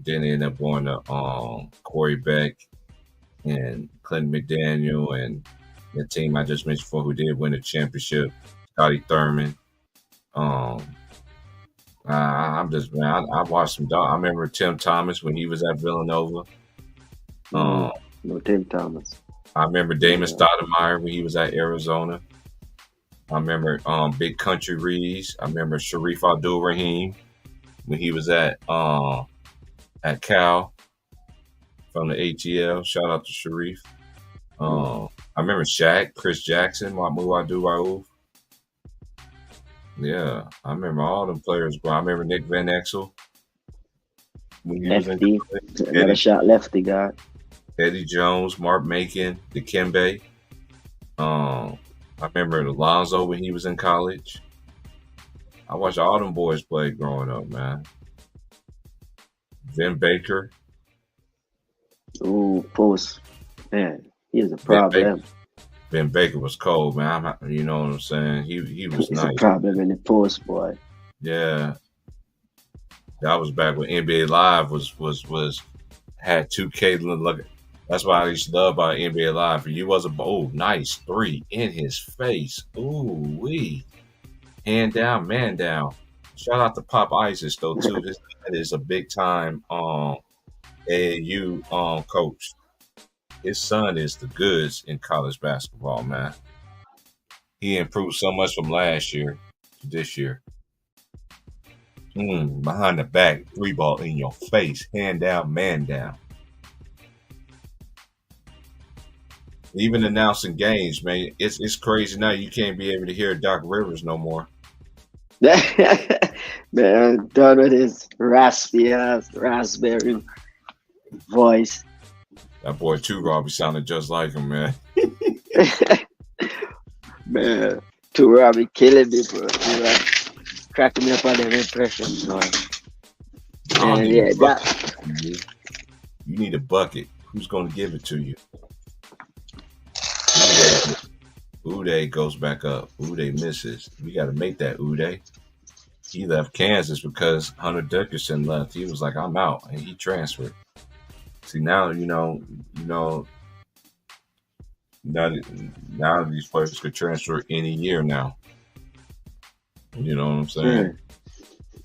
they ended up going to Corey Beck and Clinton McDaniel and the team I just mentioned before who did win the championship, Scotty Thurman. I'm just, man, I watched some dog. I remember Tim Thomas when he was at Villanova. No, Tim Thomas. I remember Damon Stoudemire when he was at Arizona. I remember Big Country Reeves. I remember Sharif Abdul-Rahim when he was at Cal from the ATL. Shout out to Sharif. I remember Shaq, Chris Jackson, Mahmoud Abdul-Rauf. Yeah, I remember all them players, bro. I remember Nick Van Exel. when he was in FD, college. another shot lefty guy. Eddie Jones, Mark Macon, Dikembe. I remember Alonzo when he was in college. I watched all them boys play growing up, man. Vin Baker. Ooh, post. Man, he's a Vin Baker. problem. Vin Baker was cold, man. You know what I'm saying? He was He's nice. a problem in the post, boy. Yeah. That was back when NBA Live was had 2K look. That's why I used to love about NBA Live. You was a nice three in his face. Ooh wee. Hand down, man down. Shout out to Pop Isis though too. This dad is a big time AAU coach. His son is the goods in college basketball, man. He improved so much from last year to this year. Behind the back, 3-ball in your face, hand down, man down. Even announcing games, man, it's crazy now. You can't be able to hear Doc Rivers no more. Man, done with his raspberry voice. That boy too, Robbie, sounded just like him, man. Man, too Robbie killing me, bro. Cracking me up on that impression, boy. And yeah, you need a bucket. Who's going to give it to you? Uday goes back up. Uday misses. We got to make that Uday. He left Kansas because Hunter Dickerson left. He was like, I'm out, and he transferred. See, now now these players could transfer any year now. You know what I'm saying?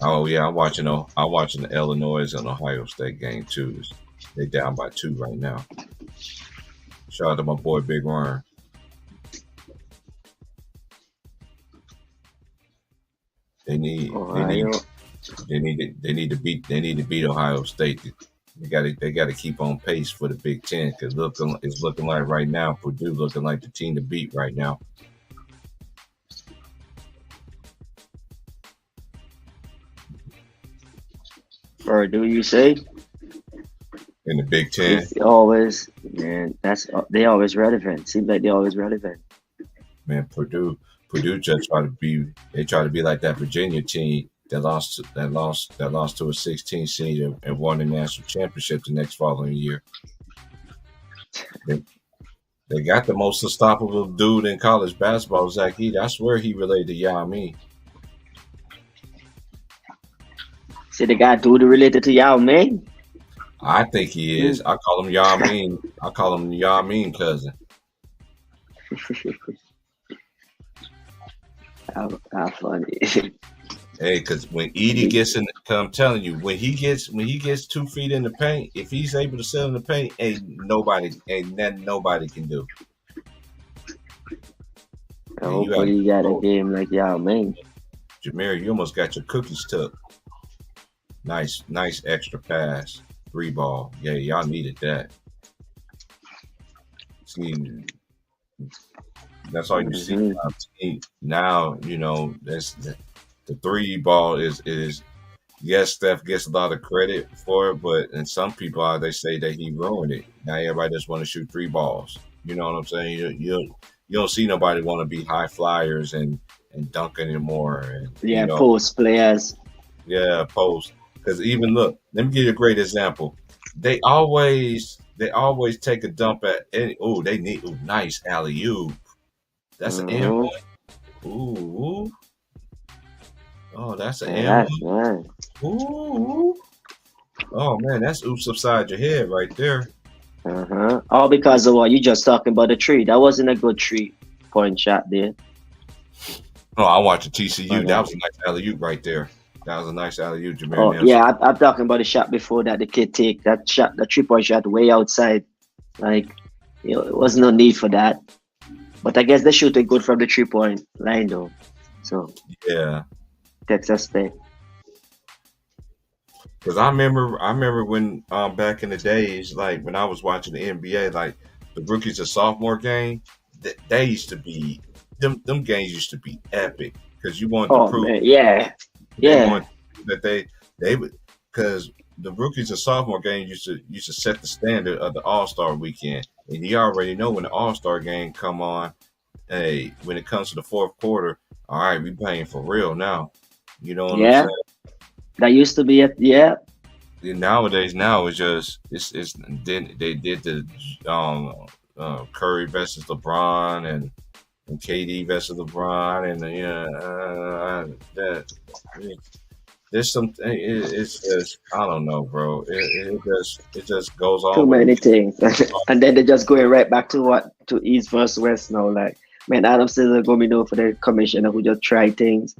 Oh yeah, I'm watching the Illinois and Ohio State game too. They down by 2 right now. Shout out to my boy Big Worm. They need to beat Ohio State. They got to keep on pace for the Big Ten because it's looking like right now Purdue looking like the team to beat right now. Or do you say? In the Big Ten, It's always, man. They always relevant. Seems like they're always relevant. man, Purdue just try to be like that Virginia team that lost to a 16 seed and won the national championship the next following year. They got the most unstoppable dude in college basketball, Zach Edey. I swear he related to Yao Ming. See the guy dude related to Yao Ming? I think he is. I call him Yao Ming. I call him Yao Ming cousin. How funny. Hey, because when Edey gets in, I'm telling you, when he gets 2 feet in the paint, if he's able to sit in the paint, ain't nothing nobody can do. Hopefully you got a game like Yao Ming. Jameer, you almost got your cookies took. Nice extra pass. 3-ball. Yeah, y'all needed that. See, that's all you see now. That's the 3-ball is yes, Steph gets a lot of credit for it, but and some people they say that he ruined it. Now everybody just want to shoot 3 balls. You know what I'm saying? You don't see nobody want to be high flyers and dunk anymore. And, post players. Yeah, post. Because even look, let me give you a great example. They always take a dump at any. Oh, they need nice alley-oop. That's an M1. Ooh. Oh, that's an M1. Ooh. Oh man, that's oops upside your head right there. All because of what you just talking about the tree. That wasn't a good 3-point shot there. Oh, I watched the TCU. That was a nice alley-oop right there. That was a nice alley-oop, Jameer. Oh, yeah, I'm talking about the shot before that the kid take. That shot, the 3-point shot way outside. Like, it was no need for that. But I guess they shooting good from the 3-point line, though. So, yeah. Texas Tech. Because I remember when back in the days, like when I was watching the NBA, like the rookies and sophomore game, they used to be them games used to be epic because you wanted to prove. Man, yeah. That they would, because the rookies and sophomore game used to set the standard of the All-Star weekend, and you already know when the All-Star game come on. Hey, when it comes to the fourth quarter, all right, we playing for real now. You know what I'm Yeah, saying? that used to be it. Yeah, Nowadays, now it's just it's then they did the Curry versus LeBron and KD versus LeBron and that there's some it's just I don't know, bro. It just goes too all many ways. things, and then they're just going right back to East versus West now. Like, man, Adam Silver going to be known for the commissioner who just try things.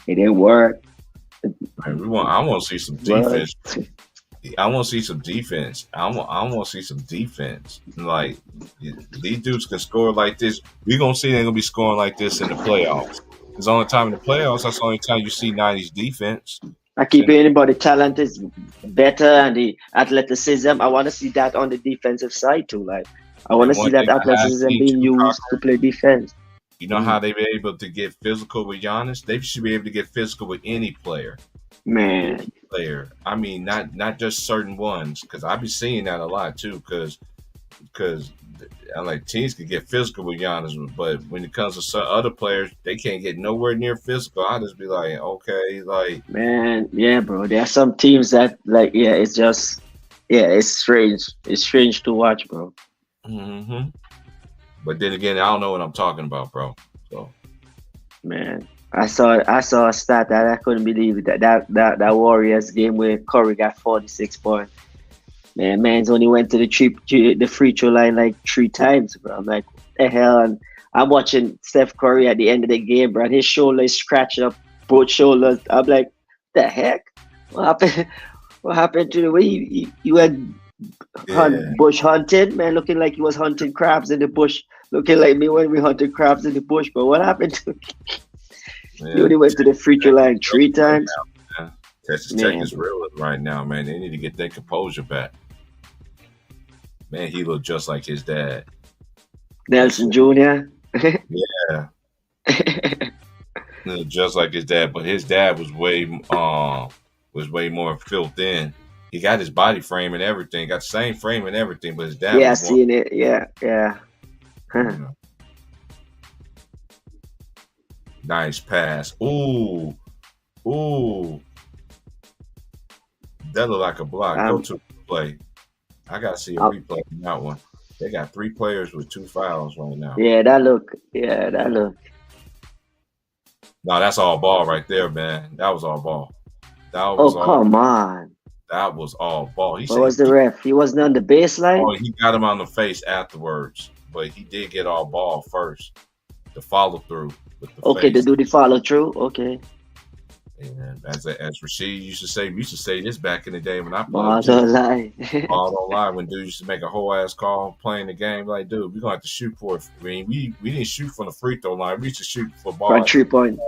It didn't work. I want to see some Well, defense. I want to see some defense. I want to see some defense. Like these dudes can score like this. We're gonna see they're gonna be scoring like this in the playoffs. Because the only time in the playoffs, that's the only time you see 90s defense. I keep hearing about the talent is better and the athleticism. I want to see that on the defensive side too. Like, I want And to see one that thing I have athleticism seen being too, used to play defense. you know how they be able to get physical with Giannis? They should be able to get physical with any player. Man, I mean, not just certain ones, because I be seeing that a lot too. Because I like teams can get physical with Giannis, but when it comes to some other players, they can't get nowhere near physical. I just be like, okay, like man, yeah, bro. There are some teams that like, yeah, it's just, yeah, it's strange. It's strange to watch, bro. hmm But then again, I don't know what I'm talking about, bro. So Man, I saw a stat that I couldn't believe it, that Warriors game where Curry got 46 points. Man, man's only went to the free throw line like 3 times, bro. I'm like, what the hell? And I'm watching Steph Curry at the end of the game, bro. And his shoulder is scratching up, both shoulders. I'm like, the heck? What happened? What happened to the way you had yeah, bush hunting, man? Looking like he was hunting crabs in the bush. Looking like me when we hunted crabs in the bush. But what happened to you? Only went to the free throw line 3 times. man. Texas Tech Man, is real right now, man. They need to get their composure back. Man, he looked just like his dad. Nelson Jr. Yeah, he looked just like his dad, but his dad was way more filled in. He got his body frame and everything, got the same frame and everything, but his dad Yeah, I was more. seen it. Yeah, yeah. You know, nice pass. Ooh, that looked like a block. Go Um, to the play. I gotta see a uh, replay on that one. They got 3 players with 2 fouls right now. yeah, that look. Yeah, that look. No, that's all ball right there, man. That was all ball. That Oh, was all. come on. That was all ball. He Where said was the ref? He wasn't on the baseline? he got him on the face afterwards, but he did get all ball first. The follow through with the Okay, to face. do the follow through. Okay. And as Rasheed used to say, we used to say this back in the day when I played. Ball don't lie. Ball don't lie. When dudes used to make a whole ass call playing the game, like, dude, we're gonna have to shoot for it. I mean, we didn't shoot from the free throw line. We used to shoot for ball From at 3 point.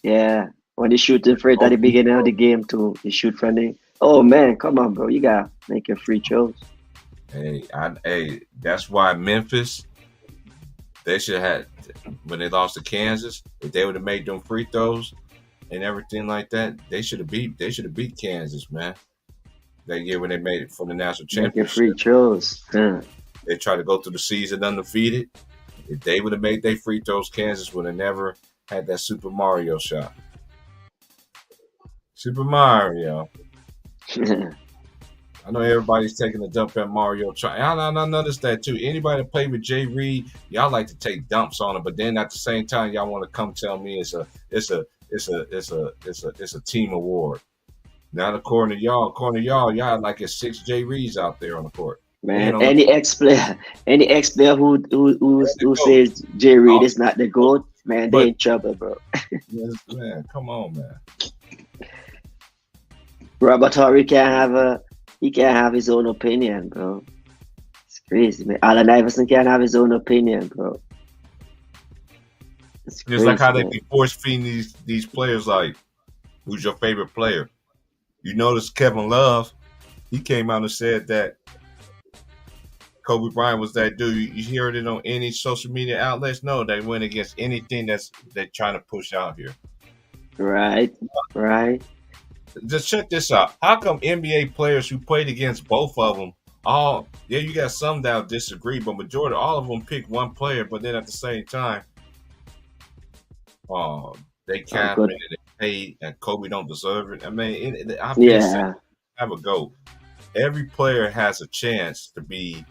Yeah. When they shoot the free at the beginning of the game too. They shoot from the. Oh man, come on, bro. You gotta make your free throws. Hey, that's why Memphis, they should have when they lost to Kansas, if they would have made them free throws and everything like that, they should have beat Kansas, man. That year when they made it for the national Make your free championship. throws. They tried to go through the season undefeated. If they would have made their free throws, Kansas would have never had that Super Mario shot. Super Mario. I know everybody's taking a dump at Mario. I noticed that too. Anybody that played with Jay Reed, y'all like to take dumps on him, but then at the same time, y'all want to come tell me it's a team award. Now, according to y'all, y'all like it's 6 Jay Reeds out there on the court. Man, any ex player who says Jay Reed is not the GOAT, man, they in trouble, bro. Man, come on, man. Robert Horry can't have his own opinion, bro. It's crazy, man. Allen Iverson can't have his own opinion, bro. It's Just crazy, like how they man. be force feeding these players, like, who's your favorite player? You notice Kevin Love, he came out and said that Kobe Bryant was that dude. You heard it on any social media outlets? No, they went against anything they're trying to push out here. Right. just check this out. How come NBA players who played against both of them, you got some that disagree, but majority, all of them pick one player, but then at the same time, they cap good. and they pay, and Kobe don't deserve it. I mean, I've been saying, Yeah. have a go. Every player has a chance to be,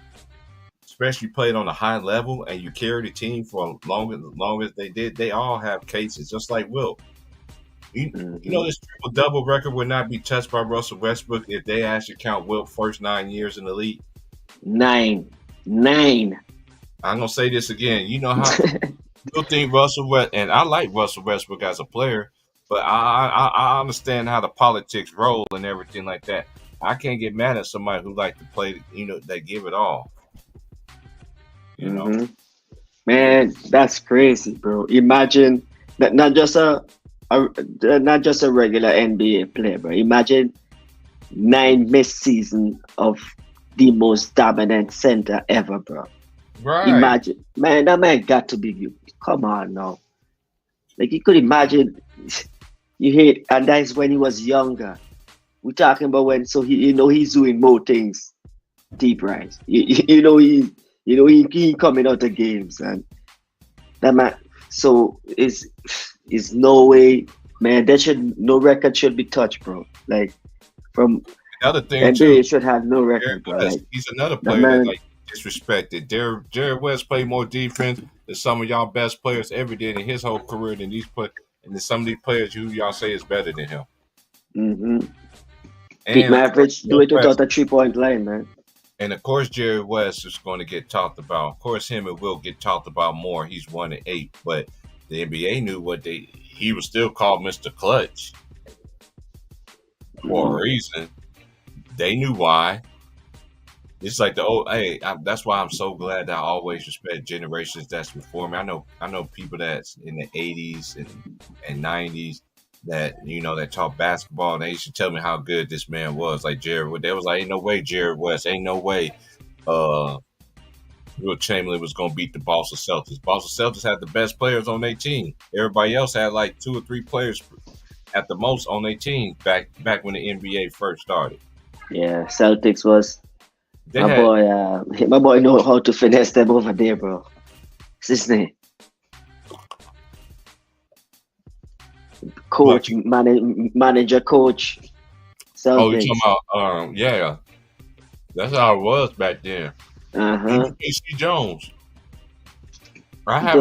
especially played on a high level, and you carry the team for long as they did. They all have cases, just like Wilt. You know, this triple double record would not be touched by Russell Westbrook if they actually count Wilt's first 9 years in the league. 9. I'm gonna say this again. You know how you think Russell West, and I like Russell Westbrook as a player, but I understand how the politics roll and everything like that. I can't get mad at somebody who like to play. You know, they give it all. You know, Man, that's crazy, bro. Imagine that not just a regular NBA player, bro. Imagine 9 missed season of the most dominant center ever, bro. right? Imagine, man, that man got to be. Come on now, like you could imagine. You hate, and that's when he was younger. We're talking about when, so he's doing more things. Deep rise, he coming out of games, and that man. So is no way, man. No record should be touched, bro. Like from Another thing NBA too, should have no Jared record, bro. West, Like he's another that player man. that like disrespected. Jared West played more defense than some of y'all best players ever did in his whole career than and then some of these players who y'all say is better than him. Pete And Mavericks do it without a 3-point line, man. And of course, Jared West is going to get talked about. Of course, him and Will get talked about more. He's 1-8, but the NBA knew he was still called Mr. Clutch for a reason. They knew why. It's like that's why I'm so glad that I always respect generations that's before me. I know people that's in the 80s and 90s that that talk basketball, and they used to tell me how good this man was. Like Jared, they was like, ain't no way Jared West, ain't no way Will Chamberlain was gonna beat the Boston Celtics. Boston Celtics had the best players on their team. Everybody else had like 2 or 3 players at the most on their team back when the NBA first started. Yeah, Celtics was my boy know how to finesse them over there, bro. What's his name? Coach, manager, coach. Celtics. Oh, you talking about yeah. That's how it was back then. Even Casey Jones. I have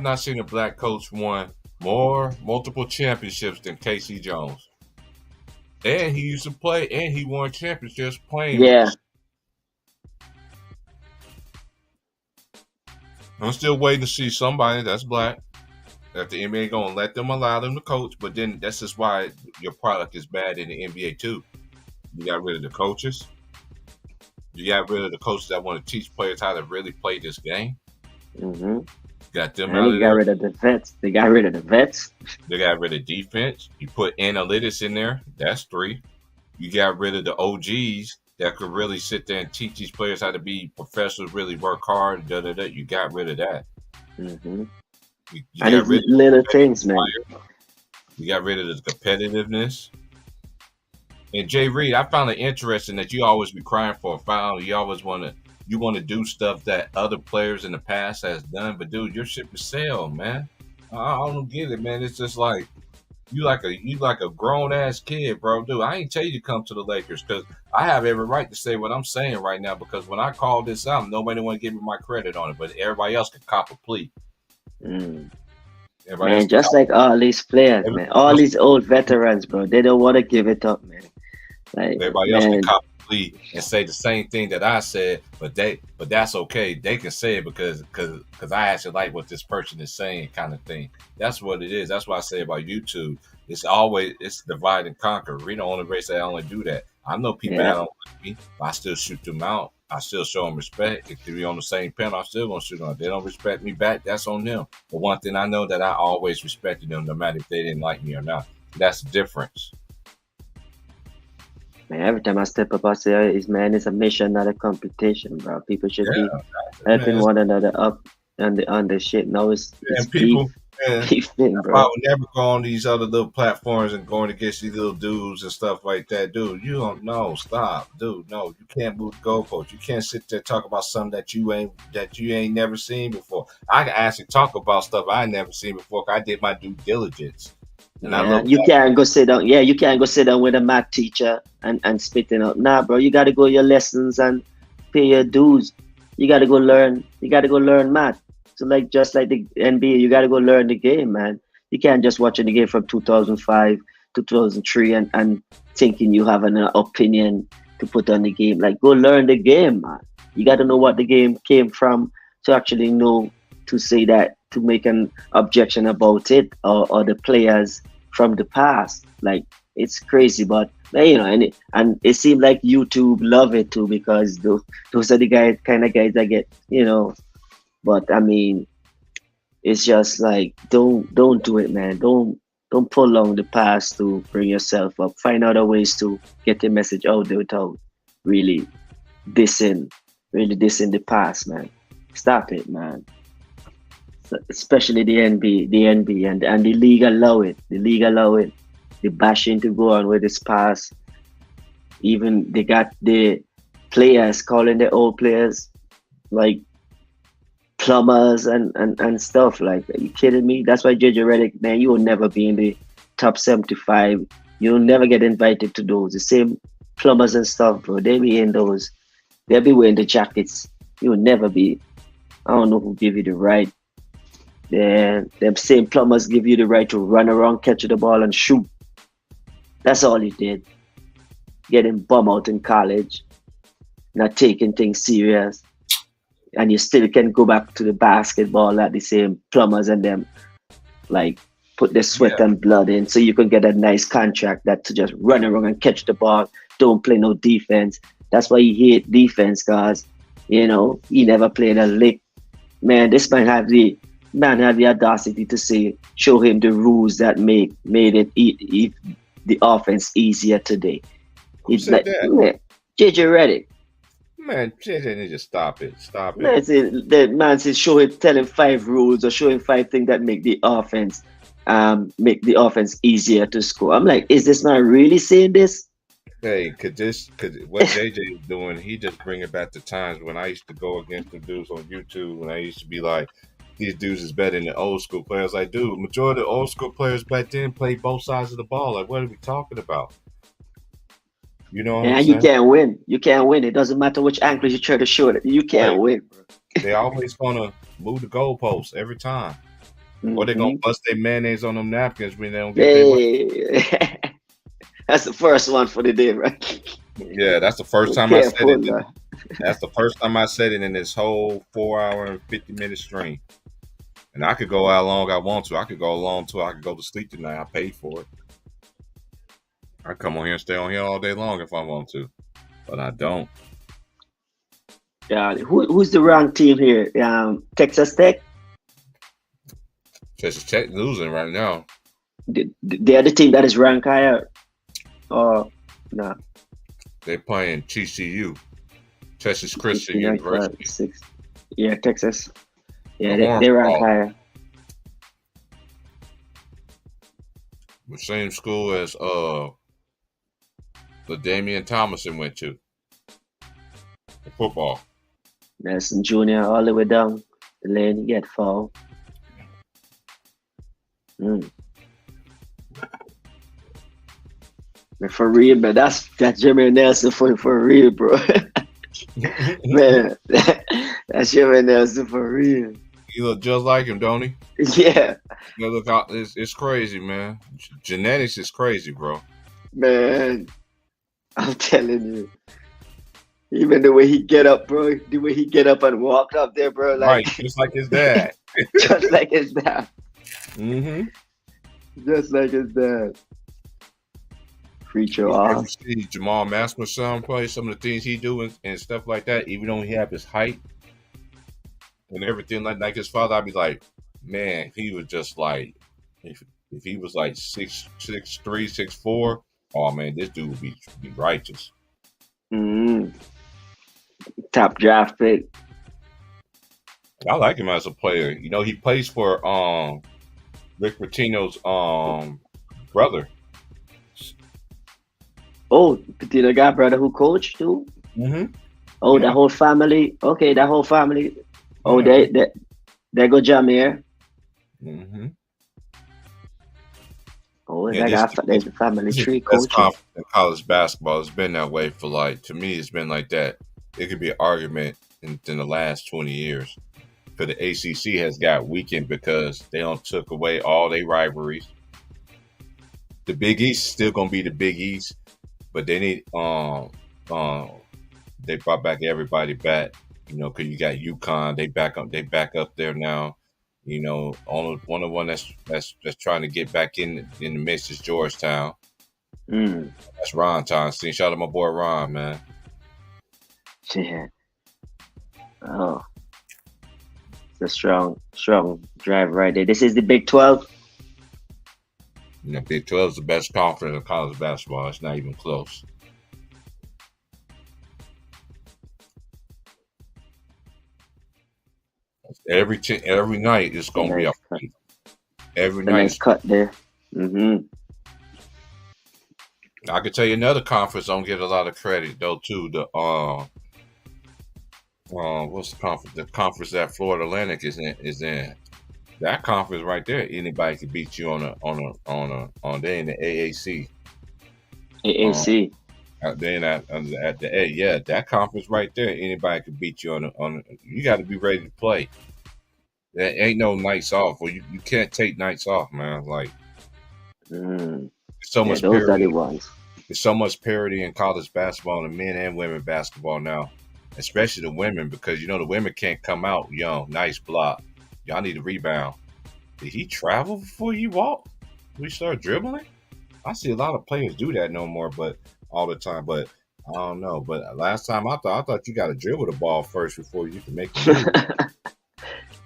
not seen a black coach won multiple championships than Casey Jones. And he used to play, and he won championships playing. Yeah. I'm still waiting to see somebody that's black that the NBA gonna allow them to coach. But then that's just why your product is bad in the NBA too. You got rid of the coaches. You got rid of the coaches that want to teach players how to really play this game. Got them out of there. They got rid of the vets. They got rid of defense. You put analytics in there. That's 3. You got rid of the OGs that could really sit there and teach these players how to be professionals, really work hard. You got rid of that. You and it's little things, man. You got rid of the competitiveness. And Jay Reed, I found it interesting that you always be crying for a foul. You always want to do stuff that other players in the past has done. But dude, your ship is sailed, man. I don't get it, man. It's just like you like a grown ass kid, bro. Dude, I ain't tell you to come to the Lakers because I have every right to say what I'm saying right now. Because when I called this out, nobody want to give me my credit on it, but everybody else can cop a plea. Man, just like all these players, man, all these old veterans, bro, they don't want to give it up, man. Like everybody else can cop a plea and say the same thing that I said, but that's okay. They can say it because I actually like what this person is saying, kind of thing. That's what it is. That's what I say about YouTube. It's divide and conquer. We the only race that only do that. I know people that don't like me, but I still shoot them out. I still show them respect. If they're on the same panel, I'm still gonna shoot them. If they don't respect me back, that's on them. But one thing I know that I always respected them, no matter if they didn't like me or not. That's the difference. Man, every time I step up, I say, it's a mission, not a competition, bro. People should be helping one another up on the shit. No, it's people Yeah. Beefing, I bro. would never go on these other little platforms and going against these little dudes and stuff like that, dude. You don't know. Stop, dude. No, you can't move the goalposts. You can't sit there and talk about something that you ain't never seen before. I can actually talk about stuff I ain't never seen before. 'Cause I did my due diligence, and I Yeah, looked you at can't go sit down. Yeah, you can't go sit down with a math teacher and spitting out. Nah, bro, you gotta go your lessons and pay your dues. You gotta go learn. You gotta go learn math. So like just like the NBA, you gotta go learn the game, man. You can't just watching the game from 2005, 2003 and thinking you have an opinion to put on the game. Like go learn the game, man. You gotta know what the game came from to actually know to say that to make an objection about it or the players from the past. Like it's crazy, but you know, and it seemed like YouTube love it too because those are the kind of guys that get, you know. But I mean, it's just like don't do it, man. Don't prolong the past to bring yourself up. Find other ways to get the message out there without really dissing, really dissing the past, man. Stop it, man. Especially the NBA and the league allow it. The league allow it. The bashing to go on with this past. Even they got the players calling the old players like plumbers and stuff. Like, are you kidding me? That's why JJ Redick, man, you will never be in the top 75. You'll never get invited to those. The same plumbers and stuff, bro. They be in those. They'll be wearing the jackets. You'll never be. I don't know who give you the right. Then them same plumbers give you the right to run around, catch the ball, and shoot. That's all he did. Getting bum out in college, not taking things serious, and you still can go back to the basketball like the same plumbers and them, like put the sweat and blood in, so you can get a nice contract that to just run around and catch the ball, don't play no defense. That's why he hate defense, cause you know he never played a lick. Man, this man had the audacity to say, show him the rules that made it the offense easier today. Who said that? Man, JJ Redick. Man, JJ need to stop it. Stop it. Man, the man says tell him 5 rules or show him 5 things that make the offense easier to score. I'm like, is this man really saying this? Hey, could what JJ is doing, he just bringing back the times when I used to go against the dudes on YouTube, and I used to be like, these dudes is better than the old school players. Like, dude, majority of the old school players back then played both sides of the ball. Like, what are we talking about? You know what I'm saying? You can't win. You can't win. It doesn't matter which angle you try to show it. You can't win, bro. They always gonna move the goalposts every time. Or they gonna bust their mayonnaise on them napkins when they don't get their money. That's the first one for the day, right? Yeah, that's the first time I said it. That's the first time I said it in this whole 4-hour and 50-minute stream. And I could go how long I want to. I could go long till I could go to sleep tonight. I paid for it. I come on here and stay on here all day long if I want to, but I don't. Yeah, who's the ranked team here? Texas Tech. Texas Tech losing right now. They're the team that is ranked higher. Oh, no. They're playing TCU, Texas Christian University. Yeah, Texas. Yeah, they're ranked higher. The same school as the Damian Thomason went to. The football. Nelson Jr. all the way down the lane, you get foul. But for real, man, that's Jermaine Nelson for real, bro. Man, that's Jermaine Nelson for real. He look just like him, don't he? Yeah. You know, look, it's crazy, man. Genetics is crazy, bro. Man, I'm telling you. Even the way he get up, bro. The way he get up and walk up there, bro. Like, right, just like his dad. Just like his dad. Mm-hmm. Just like his dad. Preacher off. You see Jamal Masmer's son play, some of the things he do and stuff like that, even though he have his height and everything like his father, I'd be like, man, if he was just like, if he was like 6'3", 6'4", oh man, this dude would be righteous. Top draft pick. I like him as a player. You know, he plays for Rick Pitino's brother. Oh, Petito got brother who coached too. Mm-hmm. Oh, Yeah. the whole family. Okay, that whole family. Oh, Yeah. they go Jameer. Mm-hmm. Oh, Yeah, this there's the family this is tree the best coaching. conference in college basketball. It's been that way for like, to me, it's been like that. It could be an argument in the last 20 years. Because the ACC has got weakened because they don't took away all their rivalries. The Big East is still gonna be the Big East, but they need they brought back everybody back. You know, because you got UConn, they back up there now. You know, only one that's trying to get back in the mix is Georgetown. Mm. That's Ron Thompson. Shout out to my boy Ron, man. Yeah. Oh, it's a strong drive right there. This is the Big 12. You know, Big 12 is the best conference in college basketball. It's not even close. Every night it's gonna be a fight. Every The night. nice cut there. Mm-hmm. I could tell you another conference don't get a lot of credit though too. The what's the conference? The conference that Florida Atlantic is in. That conference right there, anybody could beat you on they in the AAC. AAC. Then at the A, yeah, that conference right there, anybody could beat you on. You got to be ready to play. There ain't no nights off, or you can't take nights off, man. Like so much those are the parity. ones. There's so much parity in college basketball and men and women basketball now, especially the women, because you know the women can't come out young. Nice block. Y'all need to rebound. Did he travel before you walk? We start dribbling? I see a lot of players do that no more, but all the time. But I don't know. But last time I thought you got to dribble the ball first before you can make the move.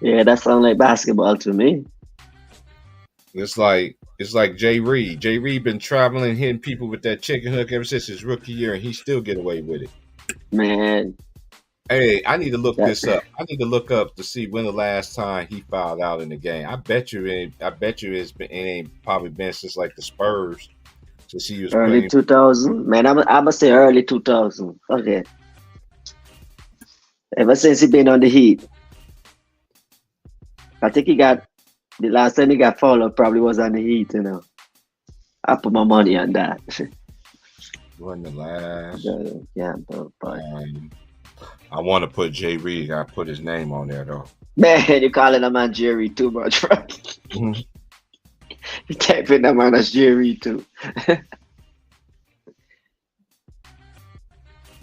Yeah, that sounds like basketball to me. It's like Jay Reed. Jay Reed been traveling, hitting people with that chicken hook ever since his rookie year, and he still get away with it. Man. Hey, I need to look this up. I need to look up to see when the last time he fouled out in the game. I bet you it ain't probably been since like the Spurs. Since he was early playing. 2000. Man, I'm gonna say early 2000. Okay. Ever since he been on the Heat. I think the last time he got fouled out probably was on the Heat, you know. I put my money on that. Wasn't the last. Yeah, but I want to put Jay Reed. I put his name on there though. Man, you're calling him man Jerry too much, right? Mm-hmm. You can't put that man as Jerry too.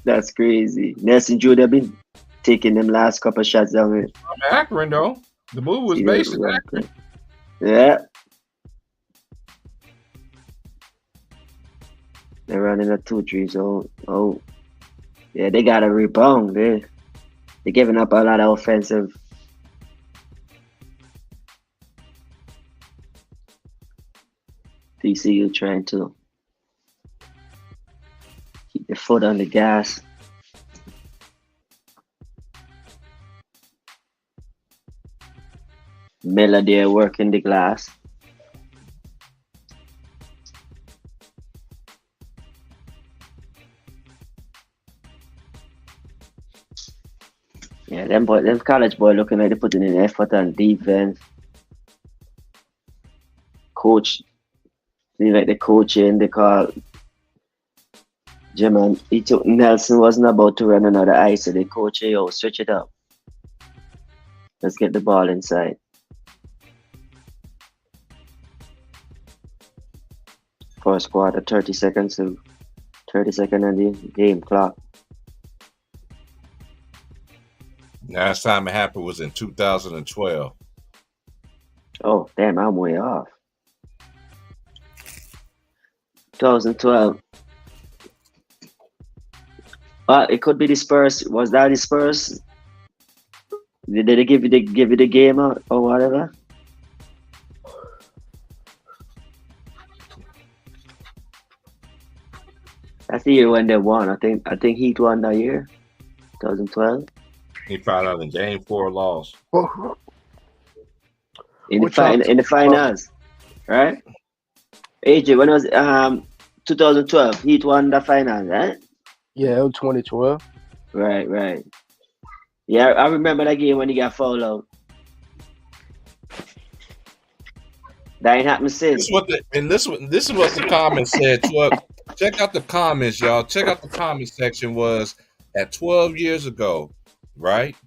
That's crazy. Nelson Judah been taking them last couple shots down with. I'm Akron though. The move was based in Akron. Yeah. They're running a 2-3 Oh. Yeah, they got a rebound. They're giving up a lot of offensive. TCU trying to keep their foot on the gas. Miller there working the glass. Yeah, them college boy looking like they putting in effort on defense. Coach, seems like the coaching they call Jim and he took Nelson wasn't about to run another ice, so they coach switch it up. Let's get the ball inside. First quarter, 30 seconds on the game clock. Last time it happened was in 2012. Oh, damn, I'm way off. 2012. But it could be the Spurs. Was that the Spurs? Did they give you the game or whatever? That's the year when they won. I think Heat won that year, 2012. He found out in Game 4 loss. Who In the finals. right? AJ, when was 2012? Heat won the final, right? Yeah, it was 2012. Right. Yeah, I remember that game when he got fouled out. That ain't happened This since. is what this is what the comments said. Check out the comments, y'all. Check out the comment section. Was at 12 years ago, right?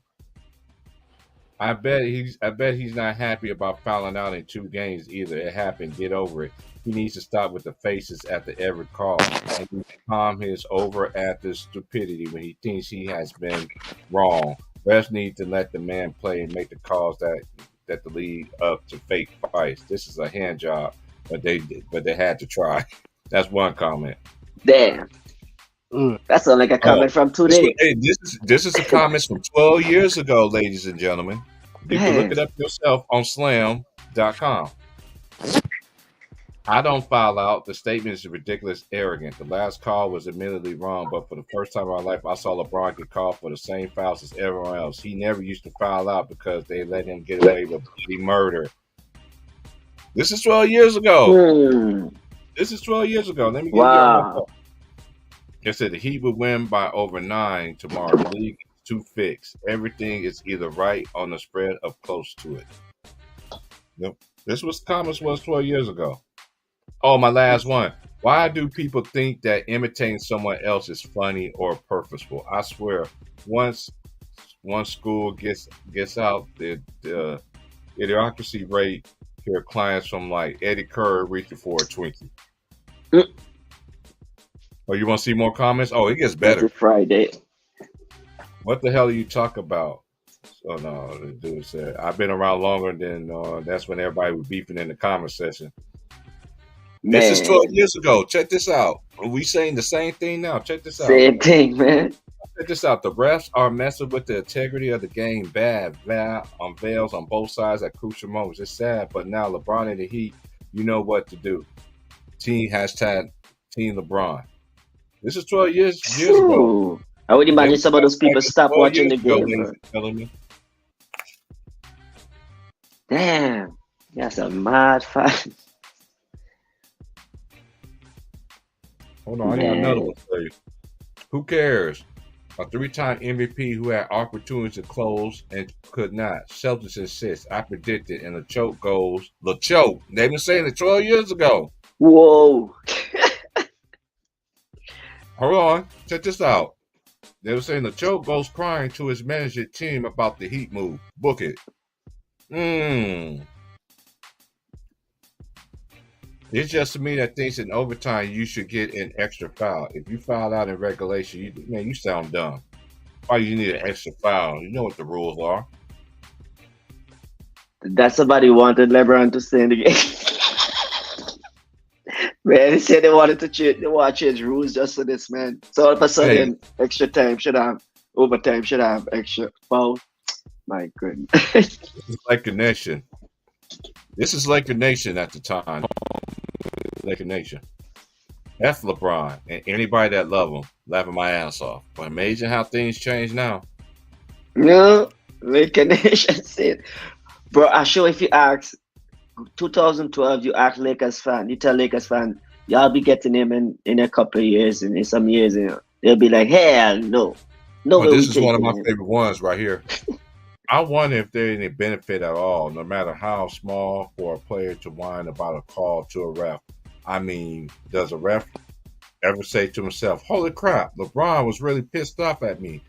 I bet he's not happy about fouling out in 2 games either. It happened. Get over it. He needs to stop with the faces after every call and calm his over after stupidity when he thinks he has been wrong. Refs need to let the man play and make the calls that the lead up to fake fights. This is a hand job, but they had to try. That's one comment. Damn. That sounds like a comment from today. This is a comment from 12 years ago, ladies and gentlemen. You can look it up yourself on slam.com. I don't foul out. The statement is ridiculous, arrogant. The last call was admittedly wrong, but for the first time in my life, I saw LeBron get called for the same fouls as everyone else. He never used to foul out because they let him get away with bloody murder. This is 12 years ago. This is 12 years ago. Let me give you a It said the Heat would win by over 9 tomorrow. The league is too fixed. Everything is either right on the spread or close to it. Yep. This was comments was 12 years ago. Oh, my last one. Why do people think that imitating someone else is funny or purposeful? I swear, once one school gets out, the idiocracy rate hear clients from like Eddie Kerr reaching for a Twinkie. Oh, you want to see more comments? Oh, it gets better. It's Friday. What the hell are you talking about? Oh, no, the dude said, I've been around longer than that's when everybody was beefing in the comment section. Man. This is 12 years ago. Check this out. Are we saying the same thing now? Check this out. Same thing, man. Check this out. The refs are messing with the integrity of the game bad. Veils on both sides at crucial moments. It's sad, but now LeBron and the Heat, you know what to do. Team LeBron. This is 12 years ago. I would imagine some of those people stop watching the game. Damn. That's a mad fact. Hold on, I need another one for you. Who cares? A 3-time MVP who had opportunities to close and could not. Celtics insist. I predicted, and the choke goes. The choke. They've been saying it 12 years ago. Whoa. Hold on. Check this out. They were saying the choke goes crying to his management team about the Heat move. Book it. It's just to me that thinks in overtime you should get an extra foul. If you foul out in regulation, you sound dumb. Why do you need an extra foul? You know what the rules are. That somebody wanted LeBron to stay in the game. Man, they said they wanted to change rules just for this, man. So all of a sudden, extra time should have, overtime should have extra foul. My goodness. This is Laker Nation. This is Laker Nation at the time. Laker Nation. F LeBron and anybody that love him, laughing my ass off. But amazing how things change now. No, Laker Nation said, bro, I'm sure if you ask 2012, you ask Lakers fan, you tell Lakers fan, y'all be getting him in a couple of years and in some years, they'll be like, hell no. No, this is one of my favorite ones right here. I wonder if there's any benefit at all, no matter how small, for a player to whine about a call to a ref. I mean, does a ref ever say to himself, holy crap, LeBron was really pissed off at me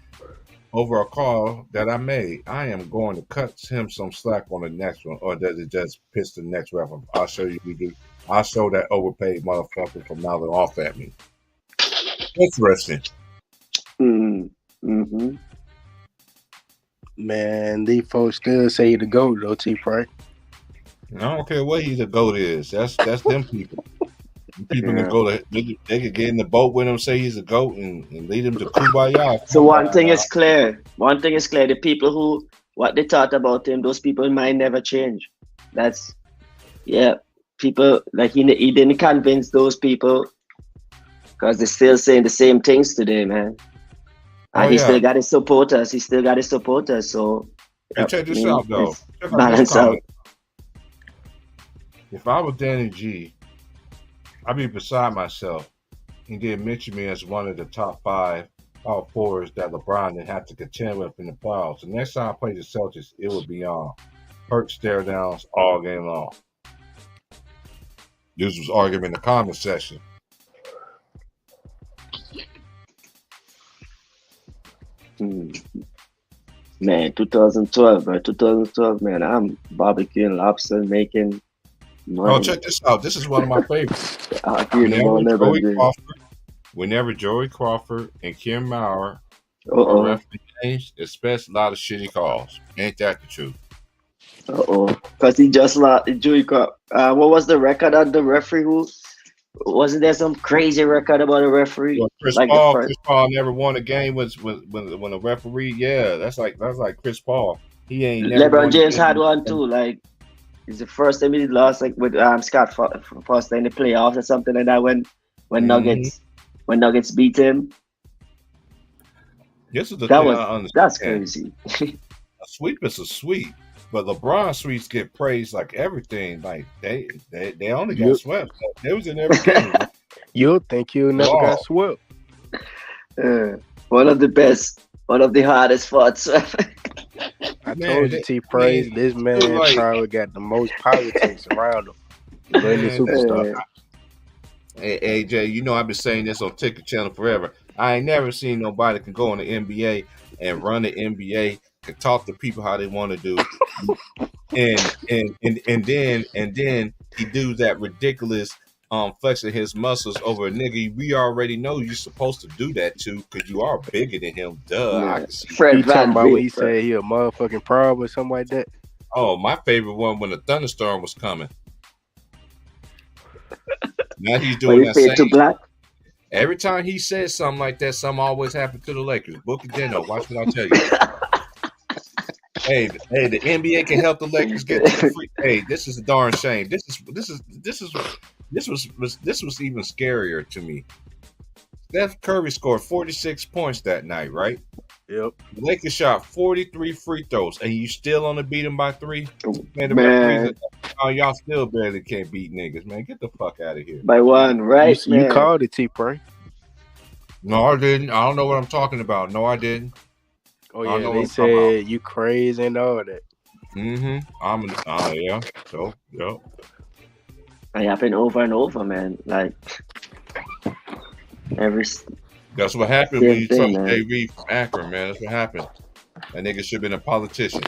over a call that I made. I am going to cut him some slack on the next one, or does it just piss the next ref? I'll show you we do. I'll show that overpaid motherfucker from now off at me. Interesting. Mm-hmm. Man, these folks still say he the GOAT though, T-Frank. I don't care what he's a GOAT is. That's them people. People can go to they could get in the boat with him, say he's a GOAT, and lead him to Kumbaya. So one thing is clear. The people who what they thought about him, those people might never change. That's people like he didn't convince those people because they're still saying the same things today, man. And he still got his supporters. So check this out though. Balance out. If I was Danny G, I'd be beside myself. He did mention me as one of the top 5 power forwards that LeBron didn't have to contend with in the playoffs. The next time I play the Celtics, it would be on hurt stare downs all game long. This was arguing in the comment section. Man, 2012, bro. 2012, man. I'm barbecuing lobster, making money. Oh, check this out. This is one of my favorites. Whenever Joey Crawford and Kim Maurer are refereeing games, expect a lot of shitty calls. Ain't that the truth? Because he just lost Joey Crawford. What was the record on the referee? Who wasn't there some crazy record about a referee? Well, Chris Paul never won a game when a referee. Yeah, that's like Chris Paul. He ain't. LeBron James had one too. Like it's the first time he lost, like with Scott Foster in the playoffs or something like that. When Nuggets beat him. This is the thing I understand. That's crazy. A sweep is a sweep, but LeBron sweeps get praised like everything. Like they only got swept. They was in every game. You'll think you never got swept. One of the best, one of the hardest fought. I told you, T-Praise, this man probably got the most politics around him. Really superstar. Hey, AJ, you know I've been saying this on Ticket Channel forever. I ain't never seen nobody can go in the NBA and run the NBA, can talk to people how they want to do, and then he do that ridiculous flexing his muscles over a nigga we already know you're supposed to do that to because you are bigger than him. Duh. Yeah. You talking about when he said he a motherfucking problem or something like that? Oh, my favorite one when the thunderstorm was coming. Now he's doing that same. Black? Every time he says something like that, something always happens to the Lakers. Book Deno, watch what I tell you. hey, the NBA can help the Lakers get free. Hey, this is a darn shame. This was even scarier to me. Steph Curry scored 46 points that night, right? Yep. The Lakers shot 43 free throws, and you still only beat them by 3. Man, y'all still barely can't beat niggas, man. Get the fuck out of here. By 1, right? You called it, T-Pray. No, I didn't. I don't know what I'm talking about. No, I didn't. Oh yeah, they said you crazy and all that. Yeah. So, yep. It happened over and over, man. Like That's what happened when you took Jay Reed from Akron, man. That's what happened. That nigga should have been a politician.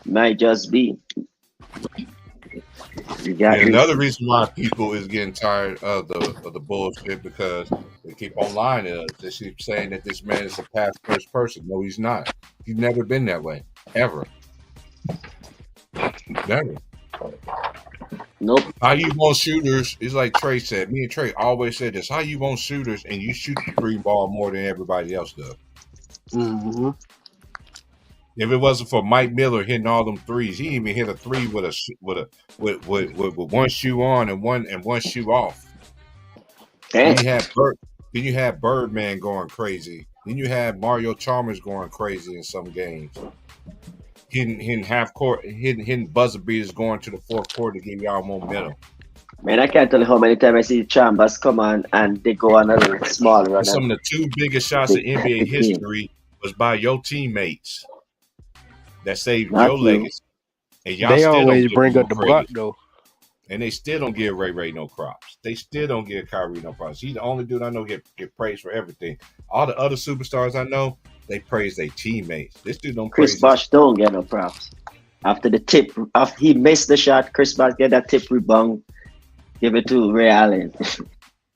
Might just be. And another reason why people is getting tired of the bullshit because they keep on lying to us. They keep saying that this man is a past first person. No, he's not. He's never been that way. Ever. Never. Nope. How you want shooters? It's like Trey said. Me and Trey always said this. How you want shooters and you shoot the green ball more than everybody else does? Mm-hmm. If it wasn't for Mike Miller hitting all them threes, he even hit a 3 with one shoe on and one shoe off. Then you had Birdman going crazy. Then you had Mario Chalmers going crazy in some games. Hitting half court, hitting buzzer beaters going to the fourth quarter to give y'all momentum. Man, I can't tell you how many times I see Chambers come on and they go on a little small run. Some of the 2 biggest shots in NBA history was by your teammates that saved your legacy. And y'all they still always bring up the block though. And they still don't give Ray no props. They still don't give Kyrie no props. He's the only dude I know get praised for everything. All the other superstars I know, they praise their teammates. This dude don't praise. Chris Bosh don't get no props. After the tip, after he missed the shot, Chris Bosh get that tip rebound, give it to Ray Allen.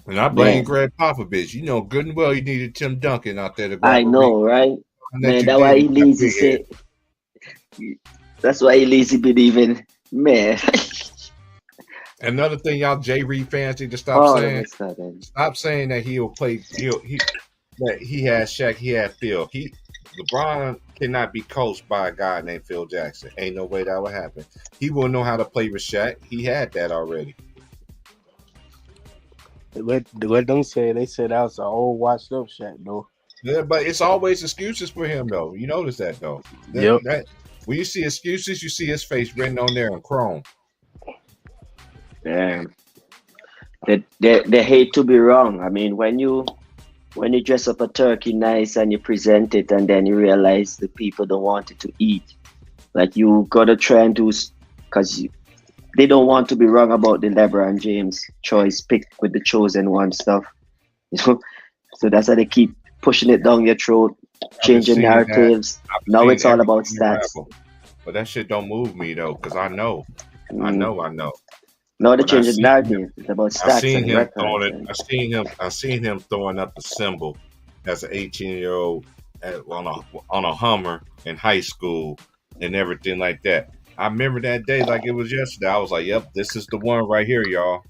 And I blame Greg Popovich. You know good and well you needed Tim Duncan out there to I know, right? Man, that's why he lazy said. That's why he lazy believing, man. Another thing, y'all Jay Reed fans need to stop saying. Stop saying that he'll play. That he has Shaq, he had Phil. LeBron cannot be coached by a guy named Phil Jackson. Ain't no way that would happen. He will know how to play with Shaq. He had that already. What them say? They said that was an old washed up Shaq though. Yeah, but it's always excuses for him though. You notice that though. When you see excuses, you see his face written on there in chrome. Yeah. They hate to be wrong. I mean, when you dress up a turkey nice and you present it, and then you realize the people don't want it to eat, like you gotta try and do, because they don't want to be wrong about the LeBron James choice pick with the chosen one stuff. You know, so that's how they keep pushing it down your throat, I've been changing seeing that. narratives. I've Now seen it's all about everything stats. rapper. But that shit don't move me though, because I know. Mm. I know. Now they But I change the seen him. narrative. It's about I stats seen and him throwing records. it. I seen him throwing up the symbol as an 18-year-old on a Hummer in high school and everything like that. I remember that day like it was yesterday. I was like, "Yep, this is the one right here, y'all.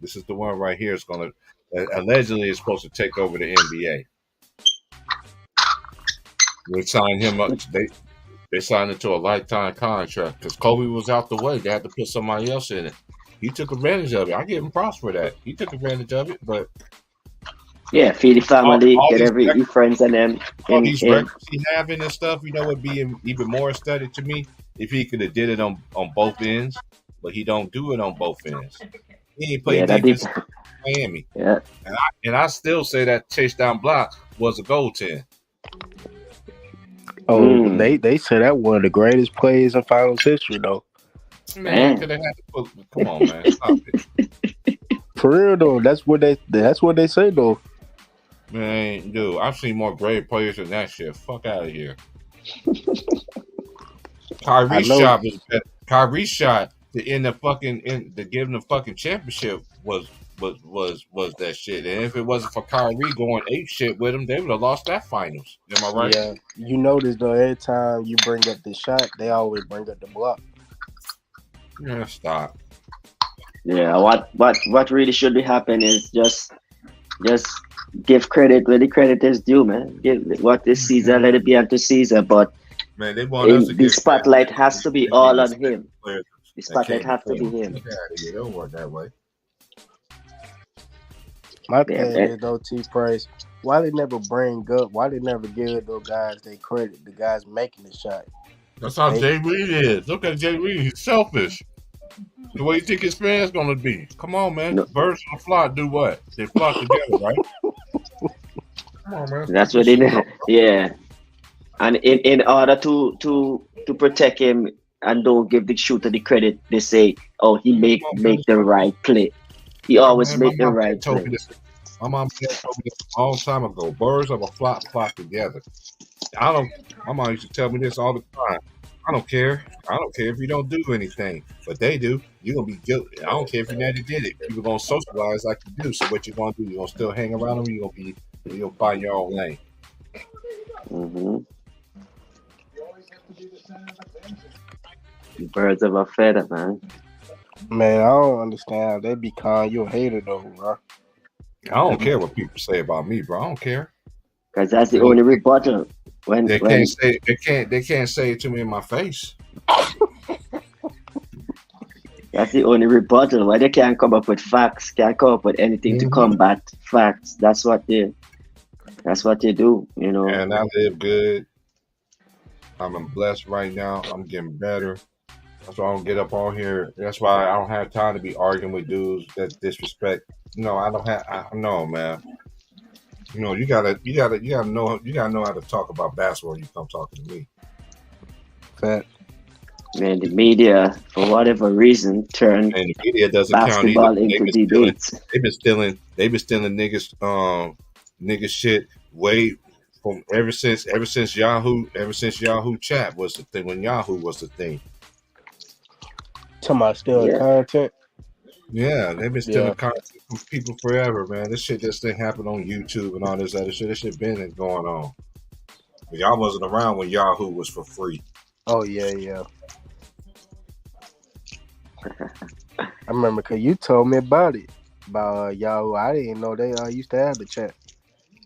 This is the one right here. It's gonna allegedly is supposed to take over the NBA." They signed him up. They signed it to a lifetime contract because Kobe was out the way. They had to put somebody else in it. He took advantage of it. I give him props for that. He took advantage of it, but Yeah, feed the family, all get these every friends and them all in. these records he having and stuff, you know, would be even more aesthetic to me if he could have did it on both ends, but he don't do it on both ends. He ain't play Yeah, that defense did. in Miami, Yeah. and I still say that chase down block was a goaltend. Oh, Mm. they say that one of the greatest plays in finals history, though. Man, Man. could have had to put. Come on, man, stop it. For real though, that's what they say though. Man, dude, I've seen more great players than that shit. Fuck out of here. I Kyrie's know. shot was better. Kyrie's shot to end the fucking to give them the fucking championship was that shit. And if it wasn't for Kyrie going ape shit with him, they would have lost that finals. Am I right? Yeah, you notice though, every time you bring up the shot, they always bring up the block. Yeah, stop. Yeah, what really should be happening is just give credit where the credit is due, man. Give what this Caesar, let it be unto Caesar. But Man, they want us to the get spotlight has to be all on him. players The that spotlight came has to before be him. him. Fuck out of here. It don't work that way. My Yeah, thing is though, T Price, why they never give those guys they credit, the guys making the shot. That's how They- Jay Reed is. Look at Jay Reed. He's selfish. The way you think his fans gonna be. Come on, man. No. Birds on the flock do what? They flock together, right? Come on, man. That's what they know. Yeah. And in order to protect him and don't give the shooter the credit, they say, "Oh, he make the right play. He always Man, make the my mom right told play." me this. My mom told me this a long time ago. Birds of a flock together. My mom used to tell me this all the time. I don't care. I don't care if you don't do anything, but they do. You're gonna be guilty. I don't care if you never did it. People gonna socialize like you do. So what you gonna do? You gonna still hang around them? You gonna find your own lane. Mm-hmm. Birds of a feather, man. Man, I don't understand. They be calling you a hater though, bro. I don't care what people say about me, bro. I don't care. Because that's the only rebuttal. They can't say it to me in my face. That's the only rebuttal. Why they can't come up with facts, can't come up with anything to combat facts. That's what they do, you know. And I live good. I'm blessed right now. I'm getting better. That's why I don't get up on here. That's why I don't have time to be arguing with dudes that disrespect. No, I don't have. I know, man. You know, you gotta know how to talk about basketball when you come talking to me. Fact. Man, the media, for whatever reason, turned And the media doesn't count basketball either. into debates. They've been stealing niggas shit way from ever since Yahoo chat was the thing, when Yahoo was the thing. Talking about stealing Yeah. content. Yeah, they've been stealing content from people forever, man. This shit just didn't happen on YouTube and all this other shit. This shit been going on. But y'all wasn't around when Yahoo was for free. Oh yeah. I remember because you told me about it, about Yahoo. I didn't know they used to have the chat.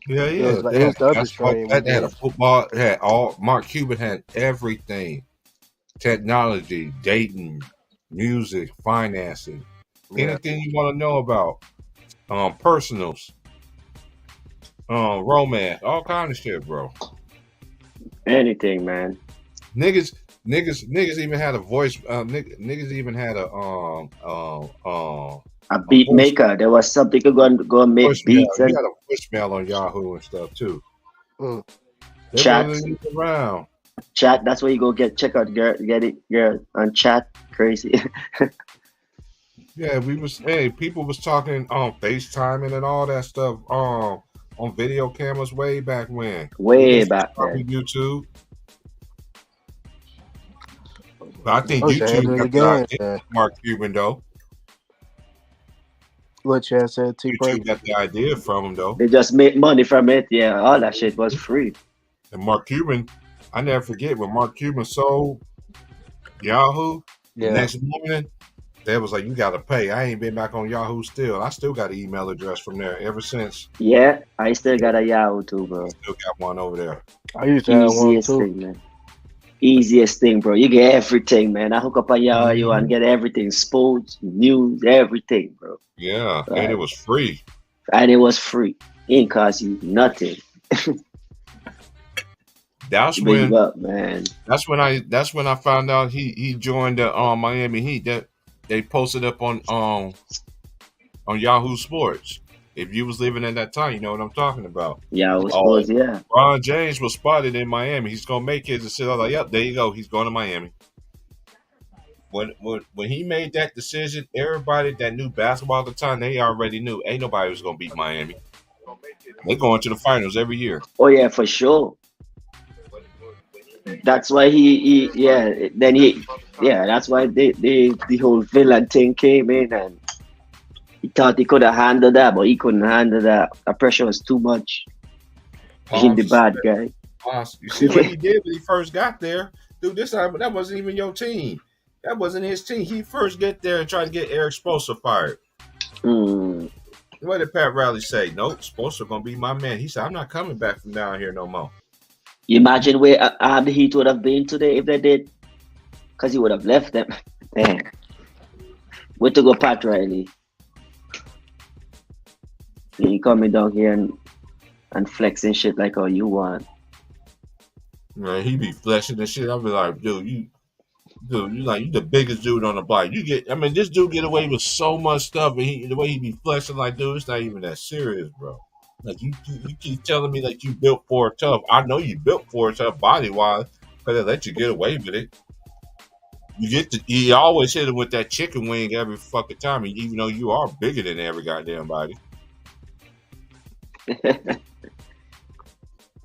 Yeah. It was the other stream. They had a football. It had all. Mark Cuban had everything: technology, dating, music, financing, anything you want to know about, personals, romance, all kind of shit, bro. Anything, man. Niggas, Niggas even had a voice. Niggas even had A a beat voice maker. There was something to go and make voicemail. beats You and had a voicemail on Yahoo and stuff too. Mm. They chat. wasn't even around. Chat. That's where you go check out girl, get it, girl, on chat. Crazy. Yeah, people was talking on FaceTiming and all that stuff on video cameras way back when. It Way didn't back start then. with YouTube. But I think I wish I had YouTube it got the again. idea from Mark Cuban though. What you said, T. YouTube got the idea from him though. They just make money from it. Yeah, all that shit was free. And Mark Cuban, I never forget when Mark Cuban sold Yahoo. The Yeah. next morning, they was like, "You got to pay." I ain't been back on Yahoo still. I still got an email address from there ever since. Yeah, I still got a Yahoo too, bro. Still got one over there. I used to have one Easiest too. thing, man. Easiest thing, bro. You get everything, man. I hook up a Yahoo and get everything, sports, news, everything, bro. Yeah, Right. and it was free. And it was free. It didn't cost you nothing. That's Big when up, man. that's when I found out he joined the Miami Heat. That they posted up on Yahoo Sports. If you was living at that time, you know what I'm talking about. Yahoo Sports, yeah. Ron James was spotted in Miami. He's gonna make his decision. I was like, "Yep, there you go. He's going to Miami." When he made that decision, everybody that knew basketball at the time, they already knew ain't nobody was gonna beat Miami. They going to the finals every year. Oh yeah, for sure. That's why that's why the whole villain thing came in, and he thought he could have handled that, but he couldn't handle that. The pressure was too much. Being the bad guy. You see what he did when he first got there, dude. This time that wasn't even your team. That wasn't his team. He first get there and tried to get Eric Spoelstra fired. What did Pat Riley say? Nope, Spoelstra gonna be my man. He said, "I'm not coming back from down here no more." You imagine where the Heat would have been today if they did, because he would have left them. Damn. Where to go, Pat Riley? You coming down here and flexing shit like how you want. Man, he be flexing and shit. I'll be like, dude, you the biggest dude on the block. This dude get away with so much stuff, and the way he be flexing, like, dude, it's not even that serious, bro. Like you keep telling me like you built for a tough. I know you built for a tough body wise, but they let you get away with it. You always hit him with that chicken wing every fucking time, even though you are bigger than every goddamn body.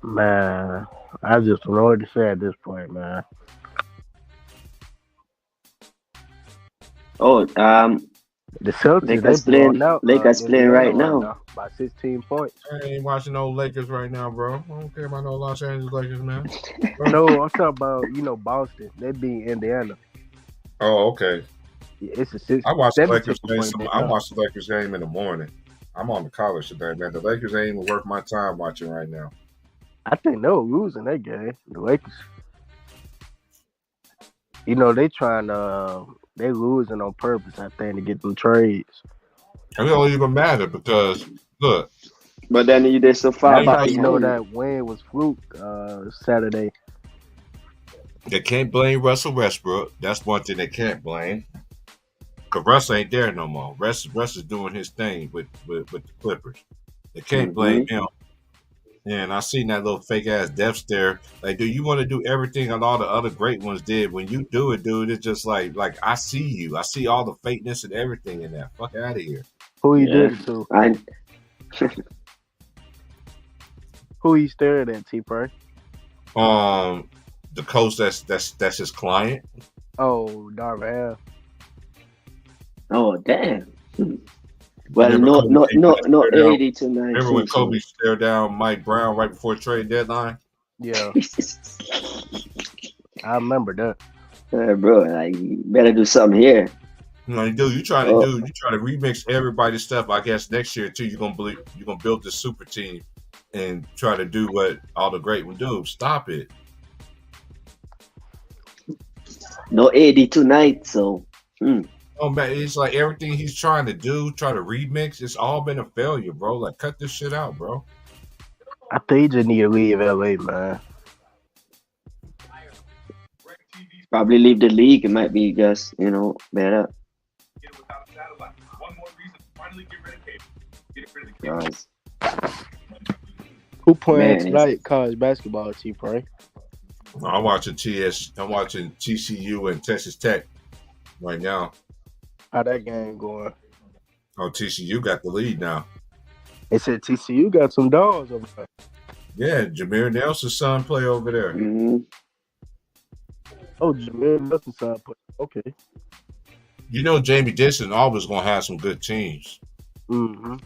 Man, I just don't know what to say at this point, man. Oh, The Celtics, Lakers they blowing playing- out. Lakers playing Indiana right now. by 16 points. I ain't watching no Lakers right now, bro. I don't care about no Los Angeles Lakers, man. No, I'm talking about Boston. They beat Indiana. Oh, okay. Yeah, it's a 6. I watch the Lakers 17 game. point I big watch the Lakers game in the morning. I'm on the college today, man. The Lakers ain't even worth my time watching right now. I think they were losing that game. The Lakers. They trying to. They losing on purpose, I think, to get them trades. And it don't even matter because look, But then they're so far That's how back. you know that win was fluke Saturday. they can't blame Russell Westbrook. That's one thing they can't blame. Cause Russ ain't there no more. Russ is doing his thing with the Clippers. They can't blame him. And I seen that little fake ass death stare. Like, dude, you want to do everything that all the other great ones did. When you do it, dude, it's just like I see you. I see all the fakeness and everything in that. Fuck out of here. Who he Yeah. did it to? Who he stared at, T-Pray? The coach that's his client. Oh, Darvell. Oh damn. Well, Remember no Kobe 80 tonight. Remember when Kobe stared down Mike Brown right before trade deadline? Yeah, I remember that. Bro, like, you better do something here. Dude, you try to remix everybody's stuff. I guess next year too, you're gonna build this super team and try to do what all the great would do. Stop it. No 80 tonight, so. Oh man, it's like everything he's trying to do, try to remix, it's all been a failure, bro. Like, cut this shit out, bro. I think he just need to leave LA, man. Probably leave the league. It might be just better. Guys, Who playing man, tonight? College basketball, T-Pray. I'm watching TCU and Texas Tech right now. How that game going? Oh, TCU got the lead now. They said TCU got some dogs over there. Yeah, Jameer Nelson's son play over there. mhm. Oh, Jameer Nelson's son play. Okay. You know, Jamie Dixon always gonna have some good teams. Mm-hmm.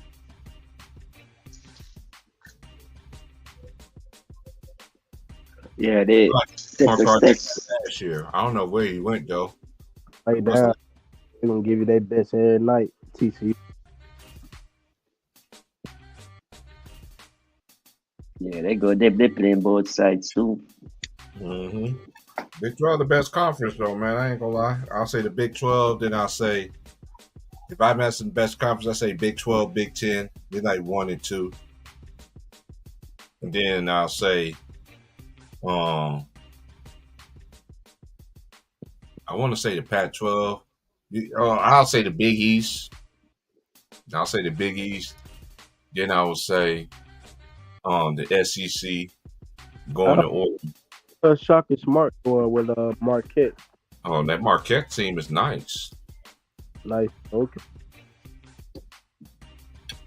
Yeah, they Like Mark Texas Arnett Tech. last year. I don't know where he went though. Lay down. They're gonna give you their best every night. TCU. Yeah, they go. They playing both sides too. Mm-hmm. Big 12 the best conference though, man. I ain't gonna lie. I'll say the Big 12, then I'll say if I'm asking the best conference, I say Big 12, Big 10, then like 1 and 2. And then I'll say I want to say the Pac-12. I'll say the Big East. I'll say the Big East. Then I will say the SEC going to Oregon. Shaka Smart going with Marquette. Oh, that Marquette team is nice. Nice. Okay.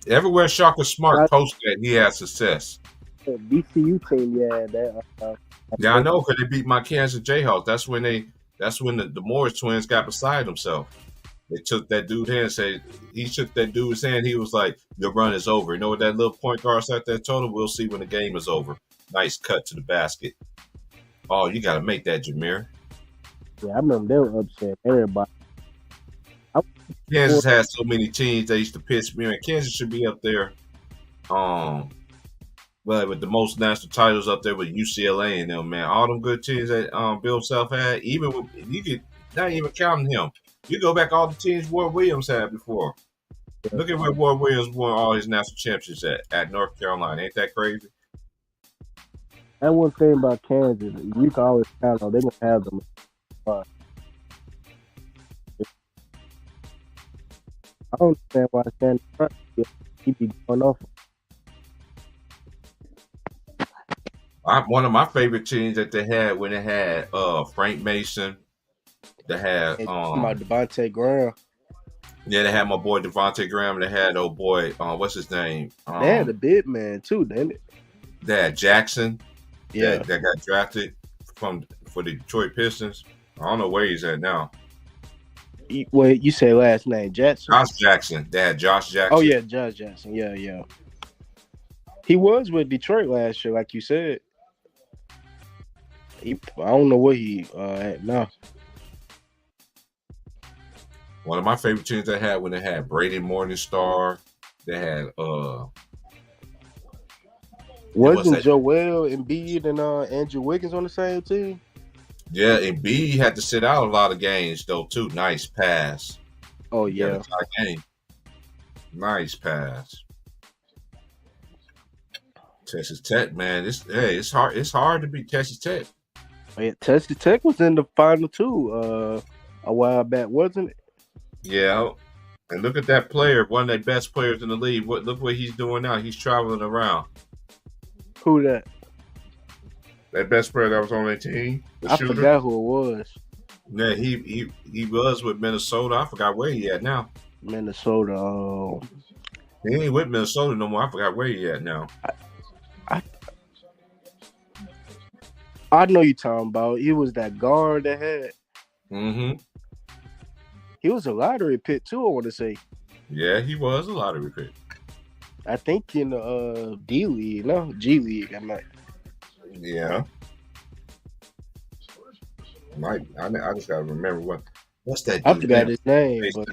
Everywhere Shaka Smart posted that, he had success. The BCU team, yeah, that. Yeah, I know, because they beat my Kansas Jayhawks. That's when the Morris twins got beside themselves. They took that dude's hand and said, he shook that dude's hand. He was like, your run is over. You know what that little point guard sat there told him? We'll see when the game is over. Nice cut to the basket. Oh, you got to make that, Jameer. Yeah, I remember they were upset. Everybody. Kansas has so many teams they used to pitch me. Kansas should be up there. But with the most national titles up there with UCLA and them, man, all them good teams that Bill Self had, even with you could not even counting him. You go back all the teams Ward Williams had before. Look at where Ward Williams won all his national championships at North Carolina. Ain't that crazy? That one thing about Kansas, you can always count on. They're gonna have them. I don't understand why Shannon Sharp he be going off. One of my favorite teams that they had when they had Frank Mason, they had about Devontae Graham. Yeah, they had my boy Devontae Graham. They had old boy, what's his name? They had a big man too, didn't it? They had Jackson. Yeah, that got drafted for the Detroit Pistons. I don't know where he's at now. Wait, you say last name Jackson? Josh Jackson. They had Josh Jackson. Oh yeah, Josh Jackson. Yeah. He was with Detroit last year, like you said. I don't know where he at now. One of my favorite teams they had when they had Brady Morningstar. They had wasn't Joel Embiid and Andrew Wiggins on the same team? Yeah, Embiid had to sit out a lot of games though too. Nice pass. Oh yeah. Game. Nice pass. Texas Tech, man. It's hard. It's hard to beat Texas Tech. Yeah, Texas Tech was in the final too a while back, wasn't it? Yeah. And look at that player, one of the best players in the league. Look what he's doing now. He's traveling around. Who that? That best player that was on that team. I forgot who it was. Yeah, he was with Minnesota. I forgot where he at now. Minnesota. He ain't with Minnesota no more. I forgot where he at now. I know you talking about. He was that guard that had. Mm-hmm. He was a lottery pick too, I want to say. Yeah, he was a lottery pick. I think in the D League, no, G League. I'm not. Yeah. I just gotta remember what's that dude I forgot his name, but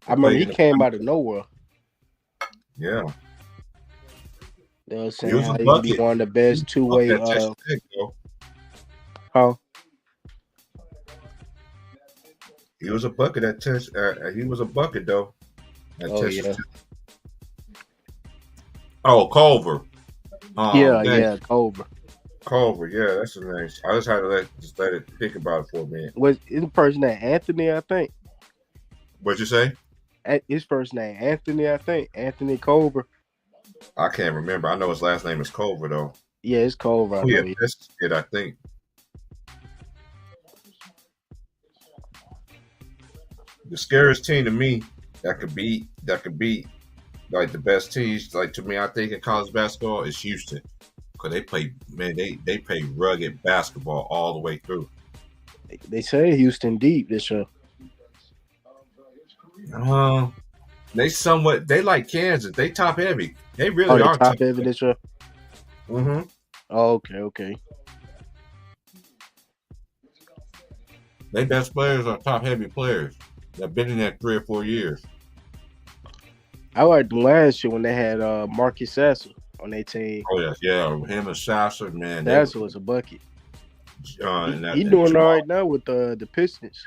I remember he came out of nowhere. Yeah. They were saying how he be one of the best two-way. How? He was a bucket at Texas. He was a bucket though. Yeah. Oh, Culver. Yeah, Culver. Culver, yeah, that's his name. I just had to let it think about it for a minute. Was his first name Anthony? I think. What'd you say? His first name Anthony. I think Anthony Culver. I can't remember. I know his last name is Culver though. Yeah, it's Culver. I Oh yeah, know. that's it. I think. The scariest team to me that could beat like the best teams, like to me, I think in college basketball is Houston. Cause they play, man, they play rugged basketball all the way through. They say Houston deep this year. They like Kansas. They top heavy. They Oh, really they are top heavy this year. Mm-hmm. Oh, okay. Their best players are top heavy players. They've been in there 3 or 4 years. I liked them last year when they had Marcus Sasser on their team. Oh yeah. Him and Sasser, man. Sasser was a bucket. He's and doing Jamal. all right now with the Pistons.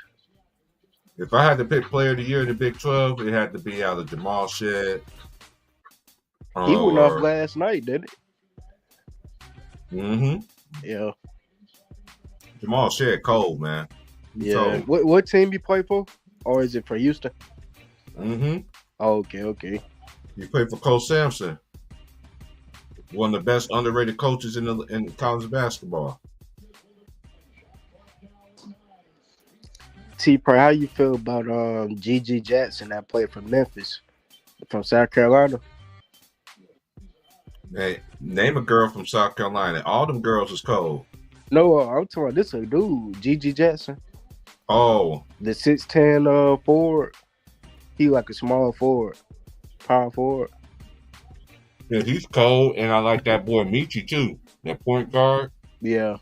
If I had to pick player of the year in the Big 12, it had to be either Jamal Shead. He went off last night, didn't it? Mm-hmm. Yeah. Jamal Shead cold, man. Yeah. What team you play for? Or is it for Houston? Mm-hmm. Oh, okay. He played for Coach Sampson. One of the best underrated coaches in college basketball. T-Pro, how you feel about Gigi Jackson that played for Memphis from South Carolina? Hey, name a girl from South Carolina. All them girls is cold. No, I'm talking about this a dude, Gigi Jackson. Oh. The 6'10" forward. He like a small forward. Power forward. Yeah, he's cold, and I like that boy Michi too. That point guard. Yeah.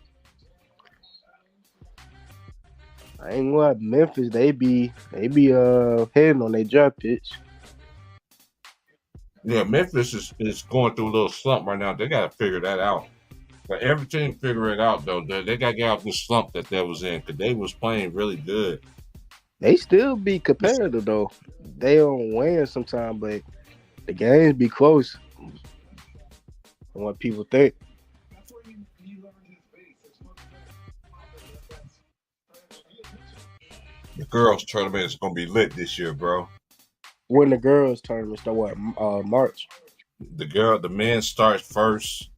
I ain't gonna lie, Memphis, they be heading on their draft pitch. Yeah, Memphis is going through a little slump right now. They got to figure that out. But every team figure it out, though. They got to get out this slump that they was in because they was playing really good. They still be competitive, though. They don't win sometimes, but the games be close than what people think. The girls' tournament is going to be lit this year, bro. When the girls' tournament start, what, March? The men start first,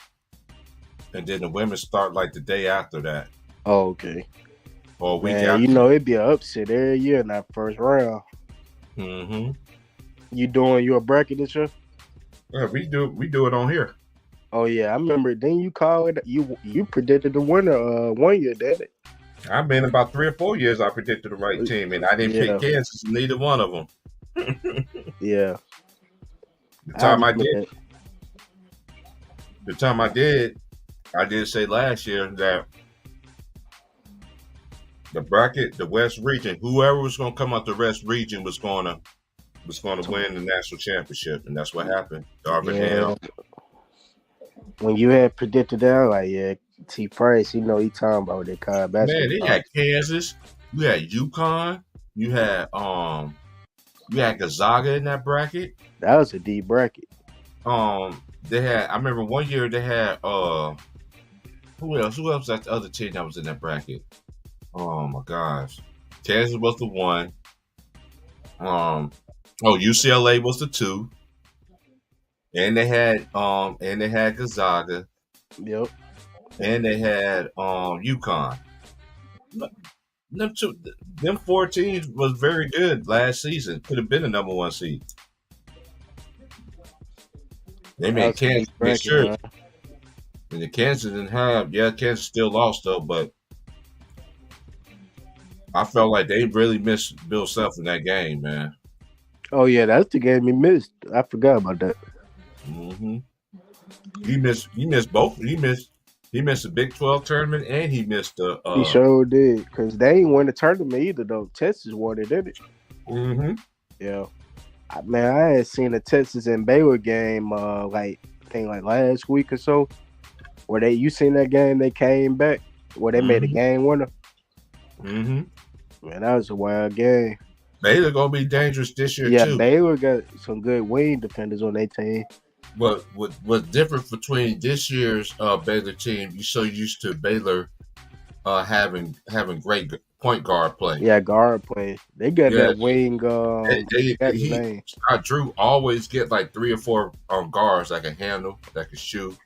and then the women start like the day after that. Oh, okay. Or a week Man, after. you know, it'd be an upset every year in that first round. Mm-hmm. You doing your bracket this year? Yeah, we do it on here. Oh yeah, I remember. Then you call it. You predicted the winner 1 year, didn't it? I've been about 3 or 4 years. I predicted the right team, and I didn't pick Kansas. Neither one of them. Yeah. The time I did, I did say last year that the bracket, the West region, whoever was going to come out the West region was going to win the national championship, and that's what happened. Darvin Ham. When you had predicted that, like, yeah, T Price, he talking about that kind of basketball. Man, they had Kansas, you had UConn, you had Gonzaga in that bracket. That was a deep bracket. They had. I remember 1 year they had. Who else? Who else? That the other team that was in that bracket. Oh my gosh, Kansas was the 1. UCLA was the 2. And they had Gonzaga. Yep. And they had UConn. Them 4 teams was very good last season. Could have been the number 1 seed. They made Kansas make sure. And the Kansas didn't have. Yeah, Kansas still lost though, but I felt like they really missed Bill Self in that game, man. Oh yeah, that's the game he missed. I forgot about that. Mm-hmm. He missed both. He missed the Big 12 tournament, and he missed the. He sure did, because they ain't win the tournament either, though. Texas won it, didn't it? Mm-hmm. Yeah. Man, I had seen a Texas and Baylor game, I think last week or so, where you seen that game? They came back where they made a game winner. Mm-hmm. Man, that was a wild game. Baylor gonna be dangerous this year too. Yeah, Baylor got some good wing defenders on their team. what's different between this year's Baylor team? You're so used to Baylor having great point guard play. Yeah, guard play. They got Yeah, that wing. Got his he name. Scott Drew always get like 3 or 4 guards that can handle, that can shoot.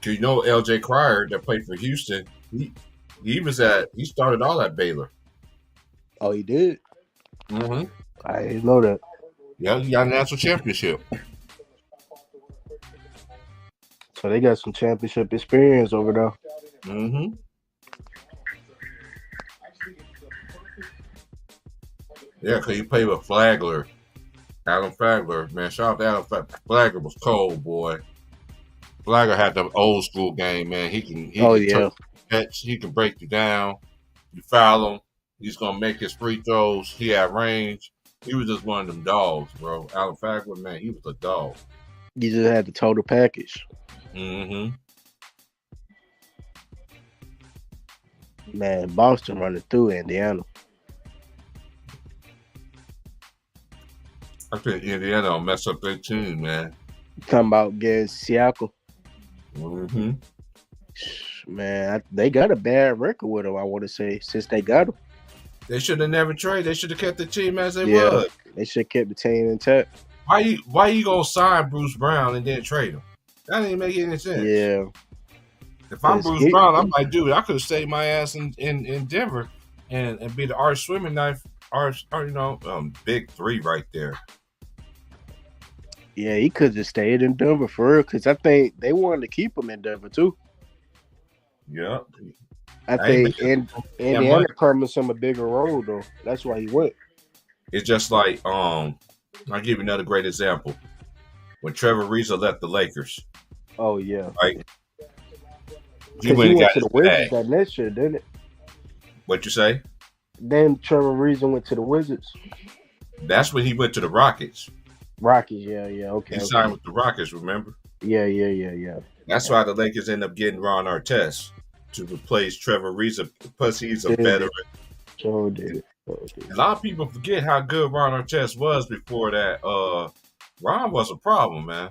'Cause you know L.J. Cryer that played for Houston. He started all at Baylor. Oh, he did. Mm-hmm. I didn't know that. Yeah, he got a national championship. So they got some championship experience over there. Mm-hmm. Yeah, because he played with Flagler. Adam Flagler, man. Shout out to Adam Flagler. Flagler was cold, boy. Flagler had the old school game, man. He can catch, he can break you down. You foul him, he's gonna make his free throws. He had range. He was just one of them dogs, bro. Adam Flagler, man, he was a dog. You just had the total package. Mm-hmm. Man, Boston running through Indiana. I think Indiana will mess up their team, man. Talking about getting Siakam. Mm-hmm. Man, they got a bad record with him, I want to say, since they got him. They should have never traded. They should have kept the team as they Yeah. was. They should have kept the team intact. Why you gonna sign Bruce Brown and then trade him? That didn't make any sense. Yeah. If I'm It's Bruce it- Brown, I'm like, dude, I could have stayed my ass in Denver and be the arch swimming knife, big 3 right there. Yeah, he could have stayed in Denver for real, because I think they wanted to keep him in Denver, too. Yeah. I ain't think Indiana promised him a bigger role, though. That's why he went. It's just like, I'll give you another great example. When Trevor Ariza left the Lakers, Oh, yeah. right? He Because went he and went got to his the Wizards bag. that next year, didn't it? What you say? Then Trevor Ariza went to the Wizards. That's when he went to the Rockets. Rockies, yeah, okay. He signed with the Rockets, remember? Yeah. That's why the Lakers end up getting Ron Artest to replace Trevor Ariza. Plus, he's a Yeah. veteran. So did. A lot of people forget how good Ron Artest was before that. Ron was a problem, man.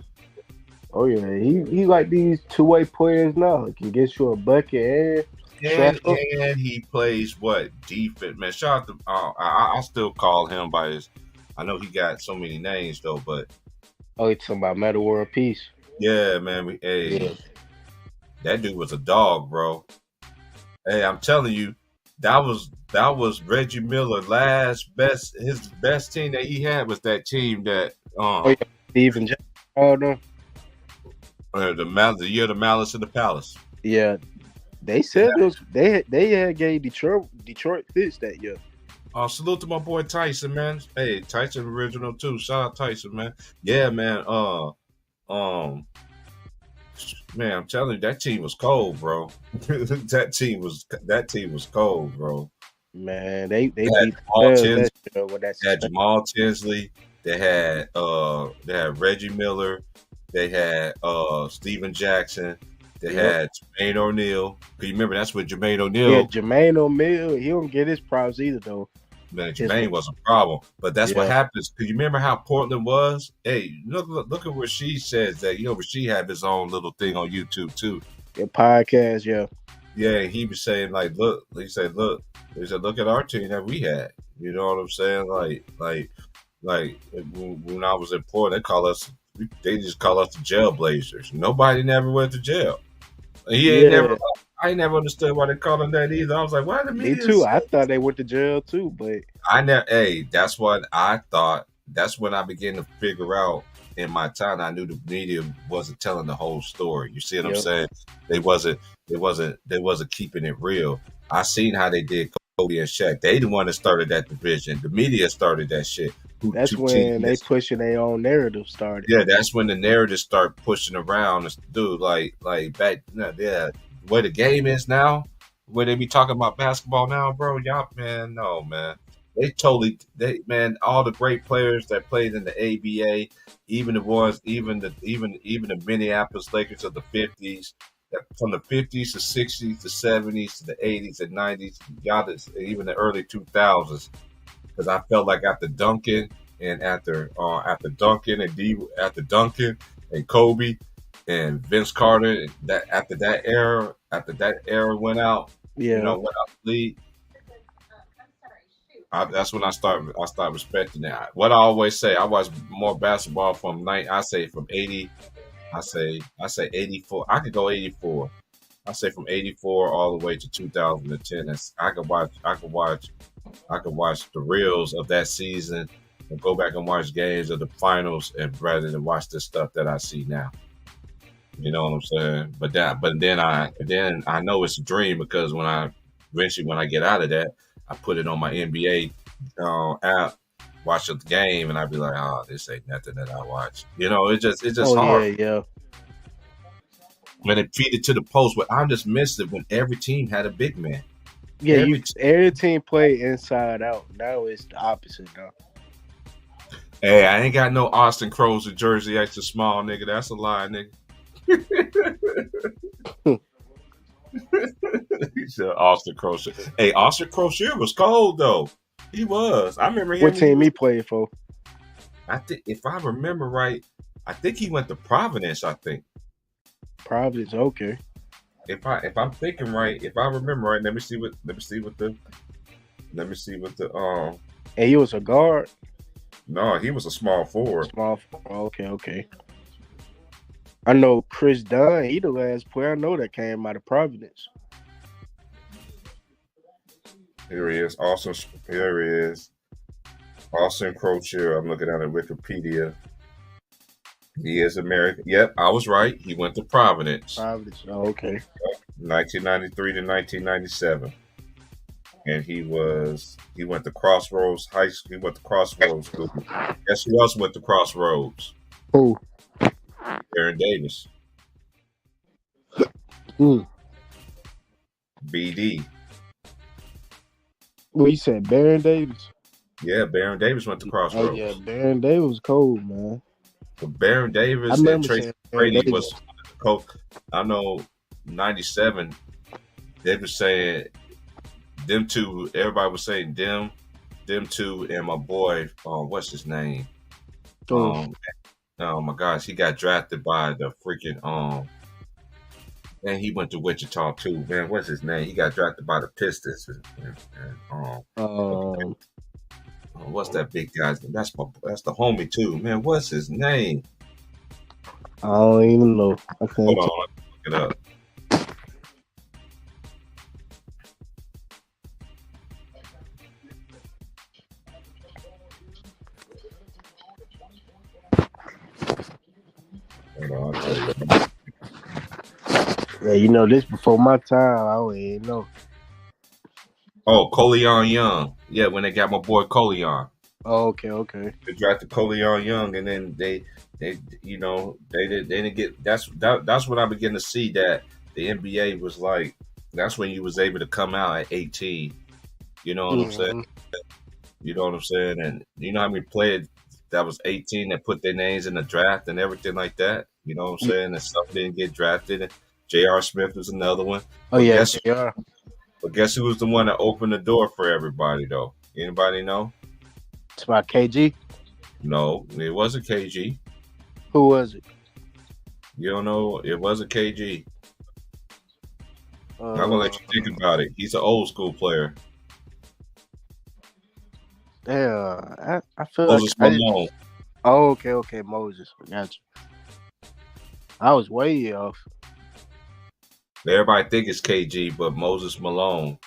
Oh yeah, he like these two-way players now. He can get you a bucket And he plays what defense, man. Shout out to I still call him by his. I know he got so many names though, but oh, he's talking about Metal World Peace. yeah, man. Yeah. That dude was a dog, bro. Hey, I'm telling you, that was Reggie Miller his best team that he had was that team that Steven Jackson, all them. the year of the Malice in the Palace. Yeah, they said they had gave Detroit fits that year. Salute to my boy Tyson, man. Hey, Tyson original too. Shout out Tyson, man. Yeah, man. Man, I'm telling you, that team was cold, bro. that team was cold, bro. Man, they beat Jamal the Tinsley. Bears that year with that They had Jamal Tinsley. They had Reggie Miller. They had Steven Jackson. They had Jermaine O'Neal. You remember that's when Jermaine O'Neal. Yeah, Jermaine O'Neal. He don't get his props either though. Man, Jermaine was a problem, but that's what Yeah. happens. Cause you remember how Portland was? Hey, look at what she says that she had his own little thing on YouTube too. The podcast, yeah. Yeah, he was saying like, look at our team that we had. You know what I'm saying? Like when I was in Portland, they just call us the Jailblazers. Nobody never went to jail. I ain't never understood why they called them that either. I was like, why the Me media? too. I thought they went to jail too, but That's what I thought. That's when I began to figure out in my time. I knew the media wasn't telling the whole story. You see what I'm Yep. saying? They wasn't keeping it real. I seen how they did Kobe and Shaq. They the one that started that division. The media started that shit. that's when they pushing their own narrative started. Yeah, that's when the narratives start pushing around. Dude, like back, yeah, where the game is now, where they be talking about basketball now, bro. Y'all, man, no, man. Man, all the great players that played in the ABA, even the ones, even the Minneapolis Lakers of the 50s, from the 50s to 60s to 70s to the 80s and 90s, y'all, even the early 2000s. Because I felt like after Duncan and after Duncan and Kobe and Vince Carter, after that era went out, went out the league. That's when I start respecting that. What I always say, I watch more basketball from I say from 80. I say 84. I could go 84. I say from 84 all the way to 2010. I could watch the reels of that season and go back and watch games of the finals, and rather than watch the stuff that I see now. You know what I'm saying? But then I know it's a dream, because when I get out of that, I put it on my NBA app, watch the game, and I'd be like, oh, this ain't nothing that I watch. You know, it's just hard. Yeah. When it feed it to the post, but I just missed it when every team had a big man. Yeah, every team play inside out. Now it's the opposite now. Hey, I ain't got no Austin Crow's jersey extra small, nigga. That's a lie, nigga. He said Austin Crochet. Hey, Austin Crochet was cold though. He was. I remember him. What team he played for? I think, if I remember right, I think he went to Providence. I think Providence. Okay. If I'm thinking right, if I remember right, let me see what the. And he was a guard. No, he was a small forward. Okay. I know Chris Dunn. He the last player I know that came out of Providence. Here he is. Here he is. Austin Crochet. I'm looking at Wikipedia. He is American. Yep, I was right. He went to Providence. Okay. 1993 to 1997. And he went to Crossroads High School. He went to Crossroads School. Guess who else went to Crossroads? Who? Baron Davis. BD. What you said, Baron Davis? Yeah, Baron Davis went to Crossroads. Oh yeah, Baron Davis was cold, man. But Baron Davis and Tracy Brady was coach. I know 97. They were saying them two. Everybody was saying them two, and my boy, what's his name? Oh my gosh, he got drafted by the freaking and he went to Wichita too. Man, what's his name? He got drafted by the Pistons. What's that big guy's name? That's the homie too. Man, what's his name? I don't even know. Okay. Hold on, look it up. Hold on, I'll tell you. Yeah, you know this before my time. I don't even know. Oh, Coleon Young. Yeah, when they got my boy Coleon. Oh, okay. They drafted Coleon Young, and then they didn't get. That's when I began to see that the NBA was like. That's when you was able to come out at 18. You know what I'm saying? You know what I'm saying? And you know how many players that was 18 that put their names in the draft and everything like that. You know what I'm saying? And some didn't get drafted. And J.R. Smith was another one. Oh yeah, J.R. But guess who was the one that opened the door for everybody, though? Anybody know? It's about KG? No, it wasn't KG. Who was it? You don't know? It wasn't KG. I'm going to let you think about it. He's an old school player. Yeah, I feel Moses like Malone. Oh, okay, Moses. Gotcha. I was way off. Everybody think it's KG, but Moses Malone.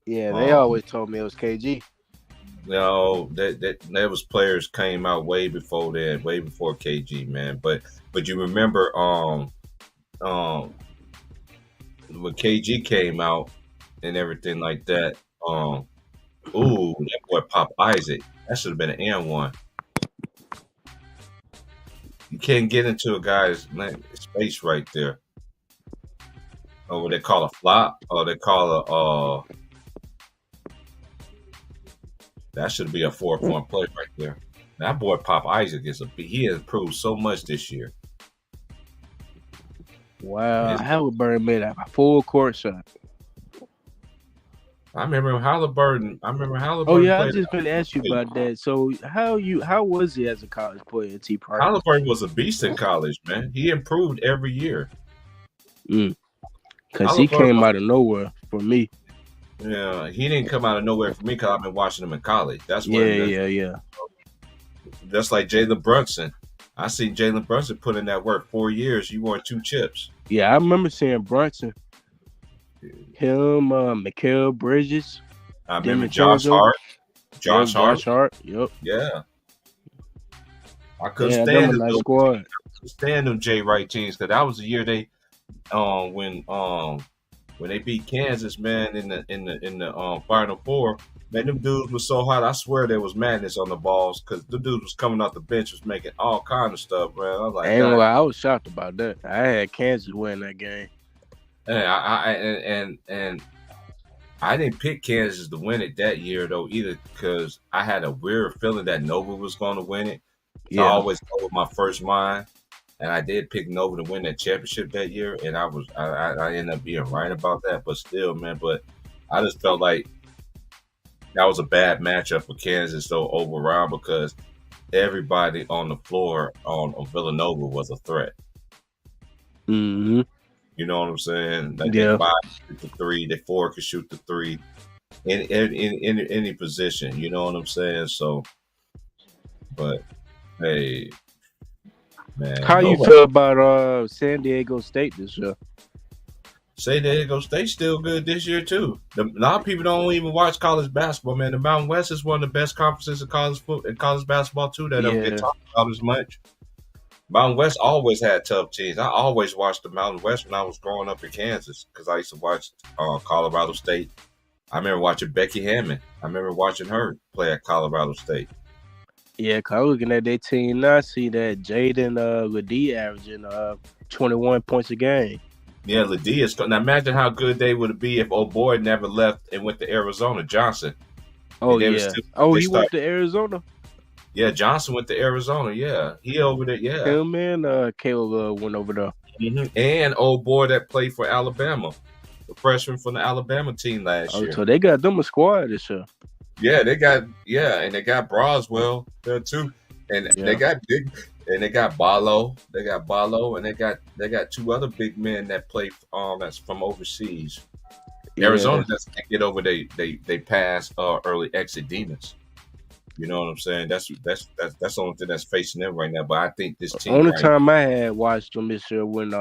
Yeah, they always told me it was KG. No, there was players came out way before that, way before KG, man. But you remember when KG came out and everything like that, that boy Pop Isaac. That should have been an N1. You can't get into a guy's space right there. Oh, what they call a flop? Or they call that should be a 4-point play right there. That boy Pop Isaac he has improved so much this year. Wow, Halliburton made a full court shot. I remember Halliburton. Oh yeah, I Played. just been ask you about that. So how was he as a college player, T. Parker? Halliburton was a beast in college, man. He improved every year. Because he Halliburton came was, out of nowhere for me. yeah, he didn't come out of nowhere for me because I've been watching him in college. That's what it is. Yeah. Just like Jalen Brunson. I see Jalen Brunson put in that work 4 years. You won 2 chips. Yeah, I remember seeing Brunson. Him, Mikal Bridges. I remember Josh Hart. Josh Hart. Yep. Yeah. I couldn't Yeah, stand them a nice squad. them Jay Wright teams because that was the year they when they beat Kansas, man, in the Final Four. Man, them dudes was so hot. I swear there was madness on the balls because the dudes was coming off the bench, was making all kind of stuff, man. I was like, Ain't gonna lie, I was shocked about that. I had Kansas win that game. And I didn't pick Kansas to win it that year though either because I had a weird feeling that Nova was going to win it. So I always go with my first mind, and I did pick Nova to win that championship that year, and I ended up being right about that. But still, man, I just felt like that was a bad matchup for Kansas though overall because everybody on the floor on Villanova was a threat. Mm-hmm. You know what I'm saying? Like Yeah. They 5 could shoot the 3, they 4 could shoot the 3 in any position. You know what I'm saying? So, but hey, man, How you feel about San Diego State this year? San Diego State still good this year too. A lot of people don't even watch college basketball, man. The Mountain West is one of the best conferences in college basketball too. That don't get talked about as much. Mountain West always had tough teams. I always watched the Mountain West when I was growing up in Kansas because I used to watch Colorado State. I remember watching Becky Hammond. I remember watching her play at Colorado State. Yeah, cause I was looking at their team now. I see that Jaden Ledee averaging 21 points a game. Yeah, Ledee is. Now imagine how good they would be if old boy never left and went to Arizona. Johnson. Oh yeah. He went to Arizona. Yeah, Johnson went to Arizona. Yeah, he over there. Yeah, him and Caleb went over there. Mm-hmm. And old boy that played for Alabama, the freshman from the Alabama team last year. So they got them a squad this year. Yeah, they got Broswell there too, and they got big, and they got Barlow. They got Barlow, and they got 2 other big men that play that's from overseas. Arizona doesn't get over they pass early exit demons. You know what I'm saying? That's the only thing that's facing them right now. But I think this team. Only time I had watched them this year when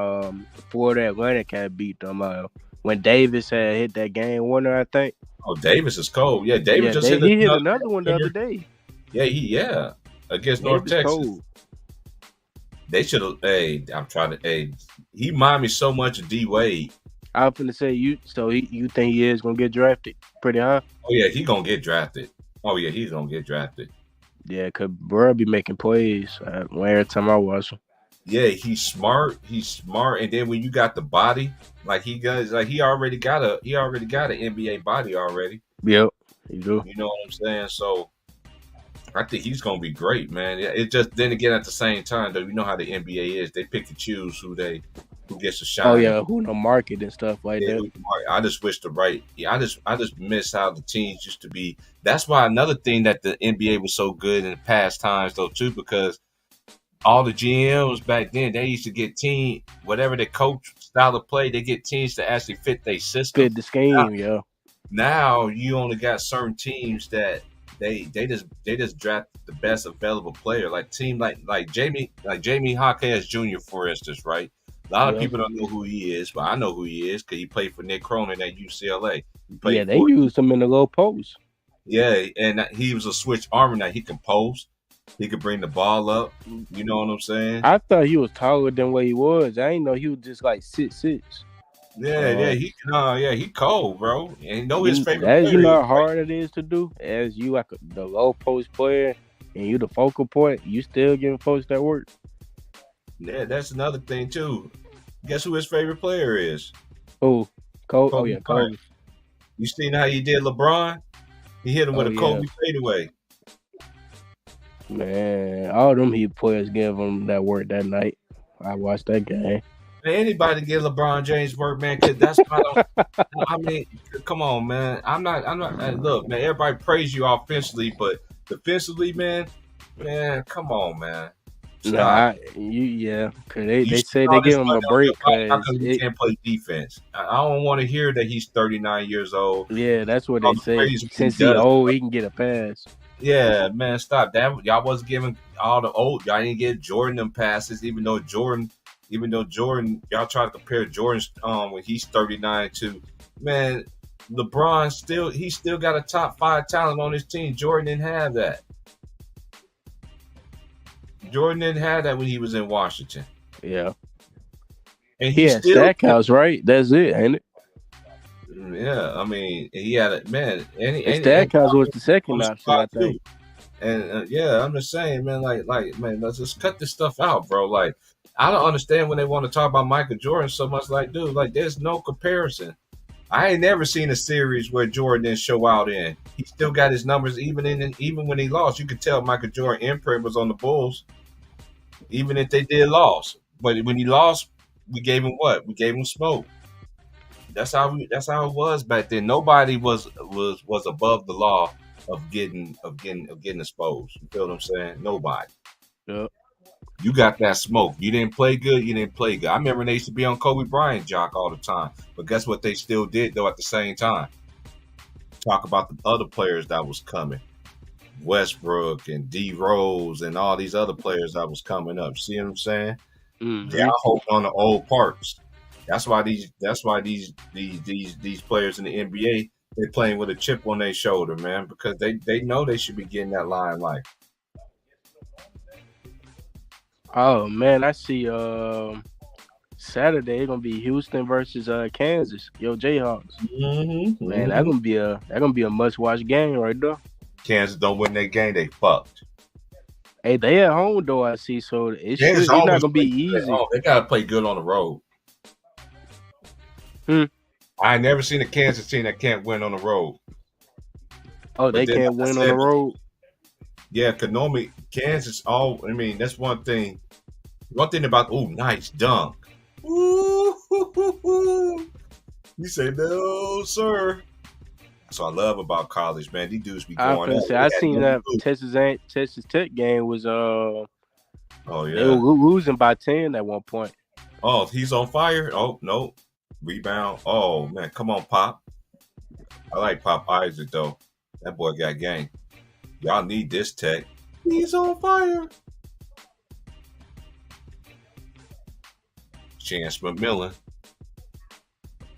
Florida Atlantic had beat them. When Davis had hit that game winner, I think. Oh, Davis is cold. Yeah, Davis just hit another one the other day. Yeah, against North Texas. Cold. They should have. Hey, I'm trying to. Hey, he remind me so much of D Wade. I was gonna say you. So you think he is gonna get drafted pretty high? Oh yeah, he gonna get drafted. Oh yeah, he's gonna get drafted. Yeah, cause bro be making plays every time I watch him. Yeah, he's smart. And then when you got the body, like he already got an NBA body already. Yep, he do. You know what I'm saying? So I think he's gonna be great, man. It just then again at the same time though, you know how the NBA is. They pick and choose who gets a shot. Oh yeah, who in the market and stuff like that. I just wish I just miss how the teams used to be. That's why another thing that the NBA was so good in the past times though too, because all the GMs back then, they used to get whatever the coach style of play, they get teams to actually fit their system. Fit the scheme, Now you only got certain teams that they just draft the best available player. Like team like Jamie Jaquez Jr. for instance, right? A lot of people don't know who he is, but I know who he is because he played for Nick Cronin at UCLA. They used him in the low post. Yeah, and he was a switch armor. Now he can post. He could bring the ball up. You know what I'm saying? I thought he was taller than what he was. I didn't know he was just like 6'6". Yeah, he cold, bro. And know his favorite player. You know how hard it is to do. As you like the low post player and you the focal point, you still getting folks that work. Yeah, that's another thing too. Guess who his favorite player is? Who? Kobe. Oh yeah, Kobe. You seen how he did LeBron? He hit him with a Kobe fadeaway. Man, all them Heat players gave him that work that night. I watched that game. Man, anybody get LeBron James work, man? Cause that's why I don't. I mean, come on, man. I'm not. Look, man. Everybody praise you offensively, but defensively, man, come on, man. Stop. Cause they You spend say they all this give him money a on your break, body. How cause come you can't play defense? I don't want to hear that he's 39 years old. that's what All they the say. praise what he Since he does. old, he can get a pass. Yeah, man, stop that. Y'all wasn't giving all the old. Y'all didn't get Jordan them passes, even though Jordan, y'all try to compare Jordan's when he's 39 to man. LeBron still got a top 5 talent on his team. Jordan didn't have that. Jordan didn't have that when he was in Washington. Yeah. And he had Stackhouse, right? That's it, ain't it? Yeah, I mean, he had it, man. And Stackhouse was the second option, I think. And yeah, I'm just saying, man, like, man, let's just cut this stuff out, bro. Like, I don't understand when they want to talk about Michael Jordan so much. Like, dude, like, there's no comparison. I ain't never seen a series where Jordan didn't show out in. He still got his numbers, even when he lost. You could tell Michael Jordan imprint was on the Bulls, even if they did lose. But when he lost, we gave him what? We gave him smoke. That's how it was back then. Nobody was above the law of getting exposed. You feel what I'm saying? Nobody. Yep. You got that smoke. You didn't play good. You didn't play good. I remember they used to be on Kobe Bryant jock all the time. But guess what? They still did though at the same time. Talk about the other players that was coming, Westbrook and D Rose and all these other players that was coming up. See what I'm saying? Mm-hmm. They all hope on the old parks. That's why these players in the NBA, they playing with a chip on their shoulder, man, because they know they should be getting that limelight. Oh man, I see. Saturday gonna be Houston versus Kansas. Yo, Jayhawks. Mm-hmm. Man, that's gonna be a must-watch game right there. Kansas don't win that game, they fucked. Hey, they at home though. I see, so it's not gonna be easy. They gotta play good on the road. I ain't never seen a Kansas team that can't win on the road. Oh, they can't win on the road? Yeah, because normally Kansas, that's one thing. One thing about, nice dunk. Ooh, you say, no, sir. That's what I love about college, man. These dudes be going out. I seen that Texas Tech game was, they were losing by 10 at one point. Oh, he's on fire? Oh, no. Rebound. Oh, man. Come on, Pop. I like Pop Isaac, though. That boy got game. Y'all need this Tech. He's on fire. Chance McMillan.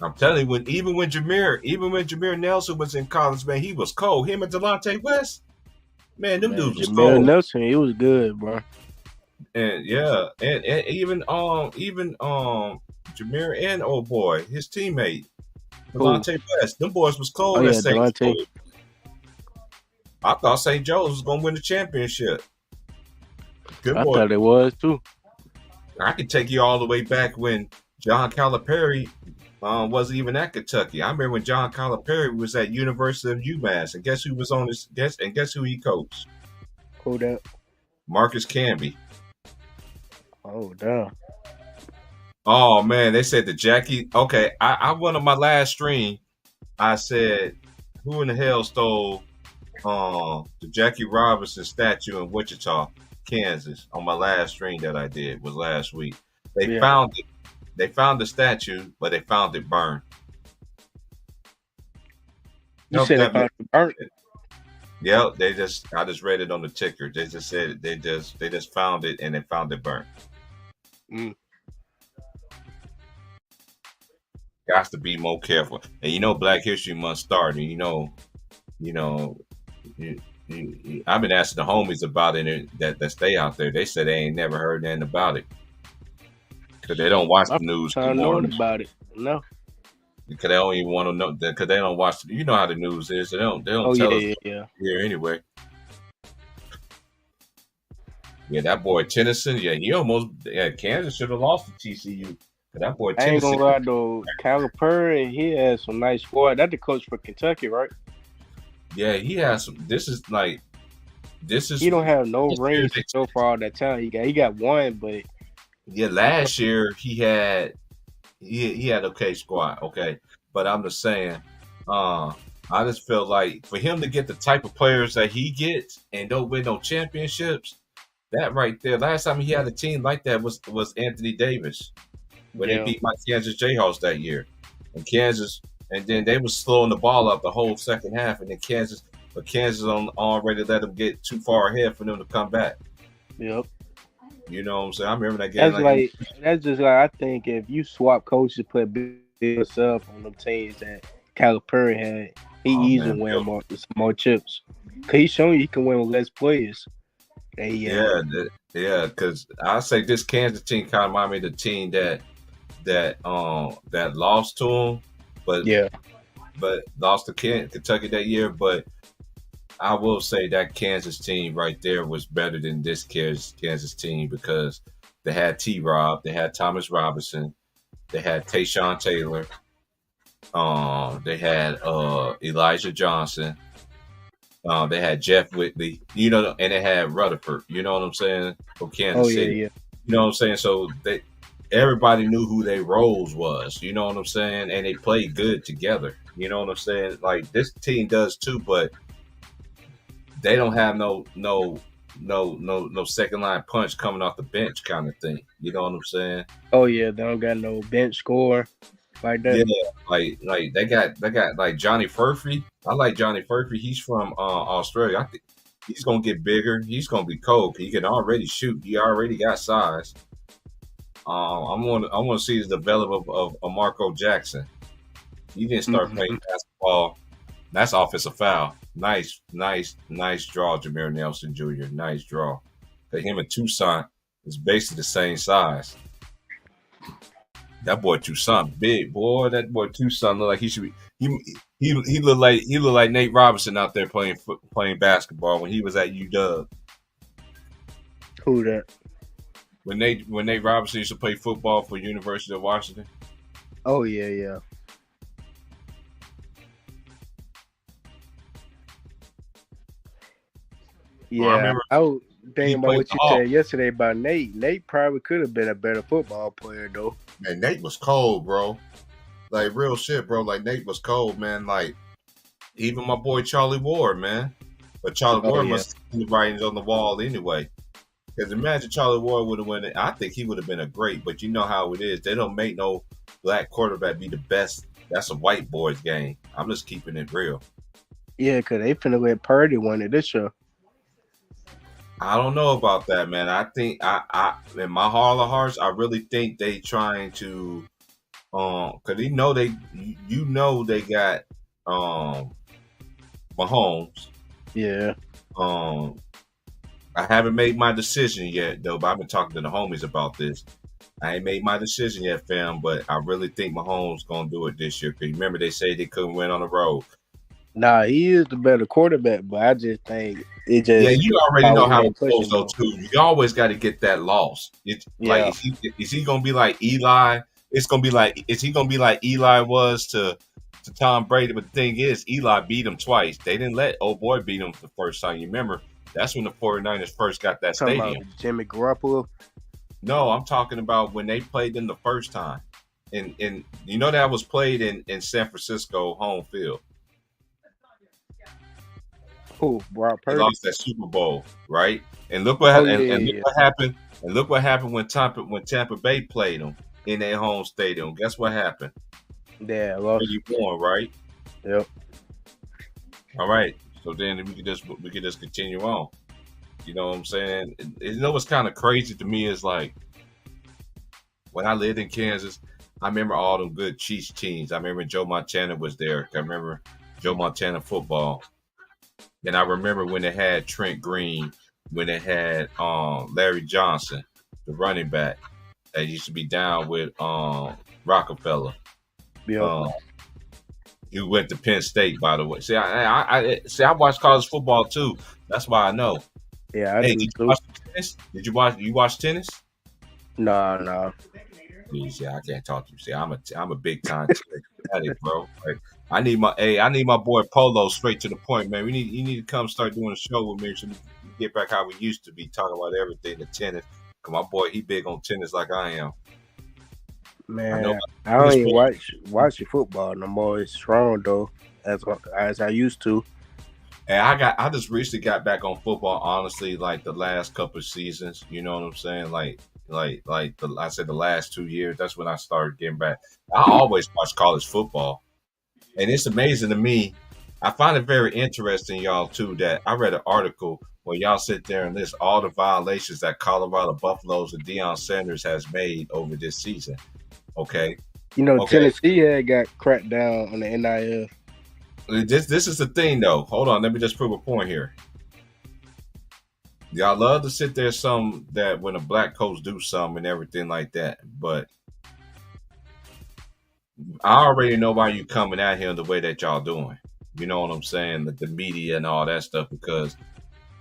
I'm telling you, even when Jameer Nelson was in college, man, he was cold. Him and Delonte West, man, them dudes was Jameer cold. Nelson, he was good, bro. And yeah, and even Jameer and old boy, his teammate, Delonte West, them boys was cold. Oh, yeah, Delonte. I thought St. Joe's was gonna win the championship. Good I boy. thought it was too. I could take you all the way back when John Calipari wasn't even at Kentucky. I remember when John Calipari was at University of UMass, and guess who was on his and guess who he coached? Who that? Marcus Camby. Oh, damn. Oh man, they said the Jackie. Okay, I went on my last stream. I said, who in the hell stole the Jackie Robinson statue in Wichita, Kansas? On my last stream that I did was last week. They found it. They found the statue, but they found it burned. You said they found it burnt? Yeah, I just read it on the ticker. They just said they just found it and they found it burnt. Got to be more careful. And Black History Month started. I've been asking the homies about it that stay out there. They said they ain't never heard nothing about it because they don't watch the news. I don't know about it. No. Because they don't even want to know. Because they don't watch. You know how the news is. They don't tell us here anyway. Yeah, that boy Tennyson. Yeah, he almost. Yeah, Kansas should have lost to TCU. That boy Tennyson. I ain't gonna lie though. Calipari, he has some nice squad. That's the coach for Kentucky, right? Yeah, he has some. This is. He don't have no rings so far all that talent. He got one, but Yeah, last year he had okay squad, okay. But I'm just saying, uh, I just feel like for him to get the type of players that he gets and don't win no championships, that right there. Last time he had a team like that was Anthony Davis when they Yeah, beat my Kansas Jayhawks that year, and Kansas, and then they was slowing the ball up the whole second half, and then Kansas already let them get too far ahead for them to come back. yep. You know what I'm saying? I remember that game That's like it was. like that's just like I think if you swap coaches, put Bill Self on them teams that Calipari had, he Oh easily man, win more chips. Cause he's showing you he can win with less players. yeah, because I say this Kansas team kind of remind me of the team that lost to them, but Yeah. lost to Kentucky that year. But I will say that Kansas team right there was better than this Kansas team because they had T-Rob, they had Thomas Robinson, they had Tayshawn Taylor, they had Elijah Johnson, they had Jeff Whitley, and they had Rutherford. You know what I'm saying? From Kansas Oh yeah, City. yeah. You know what I'm saying? So everybody knew who their roles was. You know what I'm saying? And they played good together. You know what I'm saying? Like this team does too, but they don't have no second line punch coming off the bench kind of thing. You know what I'm saying? Oh yeah, they don't got no bench score like Yeah, that. like they got like Johnny Furphy. I like Johnny Furphy. He's from Australia. I think he's gonna get bigger. He's gonna be cold. He can already shoot. He already got size. I want to see his development of Marco Jackson. He didn't start playing basketball. That's offensive foul. Nice draw, Jameer Nelson Jr. Nice draw. But him and Toussaint is basically the same size. That boy Toussaint, big boy. That boy Toussaint look like he should be. He looked like Nate Robinson out there playing basketball when he was at UW. Who that? When Nate Robinson used to play football for University of Washington. Oh yeah, yeah. Yeah, I remember I was he thinking about played what the you Hawks. said yesterday about Nate. Nate probably could have been a better football player though. Man, Nate was cold, bro. Like real shit, bro. Like Nate was cold, man. Like even my boy Charlie Ward, man. But Charlie Oh Ward yeah. must have the writings on the wall anyway. Because imagine Charlie Ward would have won it. I think he would have been a great, but you know how it is. They don't make no black quarterback be the best. That's a white boy's game. I'm just keeping it real. Yeah, cause they finna let Purdy win it this year. I don't know about that, man. I think I in my heart of hearts, I really think they trying to because they know they got Mahomes. Yeah. I haven't made my decision yet though, but I've been talking to the homies about this. I ain't made my decision yet, fam, but I really think Mahomes gonna do it this year. Cause remember they say they couldn't win on the road. Nah, he is the better quarterback, but I just think it just Yeah, you already know how they it goes though too. You always got to get that loss. It's like is he gonna be like Eli? It's gonna be like is he gonna be like Eli was to Tom Brady? But the thing is, Eli beat him twice. They didn't let old boy beat him the first time. You remember that's when the 49ers first got that talking stadium. about Jimmy Garoppolo. No, I'm talking about when they played them the first time, and you know that was played in San Francisco home field. Who? Brock They Purdy. lost that Super Bowl, right? And look what what happened. And look what happened when Tampa Bay played them in their home stadium. Guess what happened? Yeah, lost. You won, right? Yep. All right. So then we could just continue on. You know what I'm saying? You know what's kind of crazy to me is like when I lived in Kansas, I remember all them good Chiefs teams. I remember Joe Montana was there. I remember Joe Montana football. And I remember when they had Trent Green, when they had Larry Johnson, the running back that used to be down with Rockefeller. Yeah. He went to Penn State, by the way. See, I watch college football too. That's why I know. Yeah, I Hey, do did you too. watch tennis? You watch tennis? Nah. Please, yeah, I can't talk to you. See, I'm a big time addict, bro. Like, I need my boy Polo straight to the point, man. You need to come start doing a show with me so we can get back how we used to be talking about everything, the tennis. Cause my boy, he big on tennis like I am. I know Man, I don't this even boy. watch the football no more. It's strong though, as I used to. And I just recently got back on football. Honestly, like the last couple of seasons. You know what I'm saying? I said the last 2 years. That's when I started getting back. I always watch college football, and it's amazing to me. I find it very interesting, y'all, too, that I read an article where y'all sit there and list all the violations that Colorado Buffaloes and Deion Sanders has made over this season. Okay. You know, Okay. Tennessee had got cracked down on the NIL. This is the thing, though. Hold on. Let me just prove a point here. Y'all love to sit there some that when a black coach do something and everything like that, but I already know why you coming at him the way that y'all doing. You know what I'm saying? The media and all that stuff, because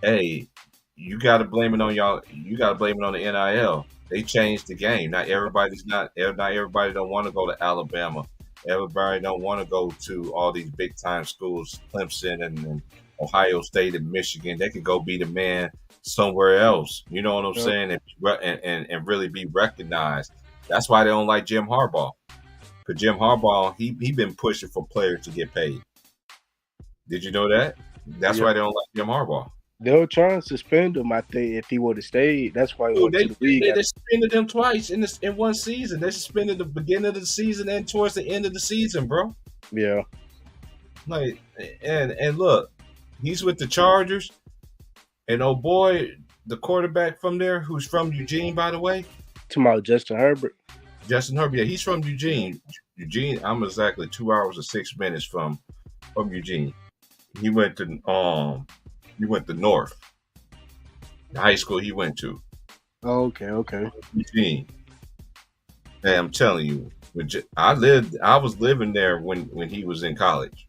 hey, you got to blame it on y'all. You got to blame it on the NIL. They changed the game. Not everybody don't want to go to Alabama. Everybody don't want to go to all these big time schools, Clemson and Ohio State and Michigan. They could go be the man somewhere else. You know what I'm Yep. saying? And really be recognized. That's why they don't like Jim Harbaugh. Because Jim Harbaugh, he been pushing for players to get paid. Did you know that? That's Yep. why they don't like Jim Harbaugh. They were trying to suspend him, I think, if he would have stayed. That's why he Dude, went to the league. they suspended him twice in one season. They suspended the beginning of the season and towards the end of the season, bro. Yeah. Like, and look, he's with the Chargers, and oh boy, the quarterback from there, who's from Eugene, by the way, Talking about Justin Herbert. Justin Herbert. Yeah, he's from Eugene. Eugene, I'm exactly 2 hours and 6 minutes from Eugene. He went to North, the high school he went to. Oh, okay. Eugene. And I'm telling you, I was living there when he was in college.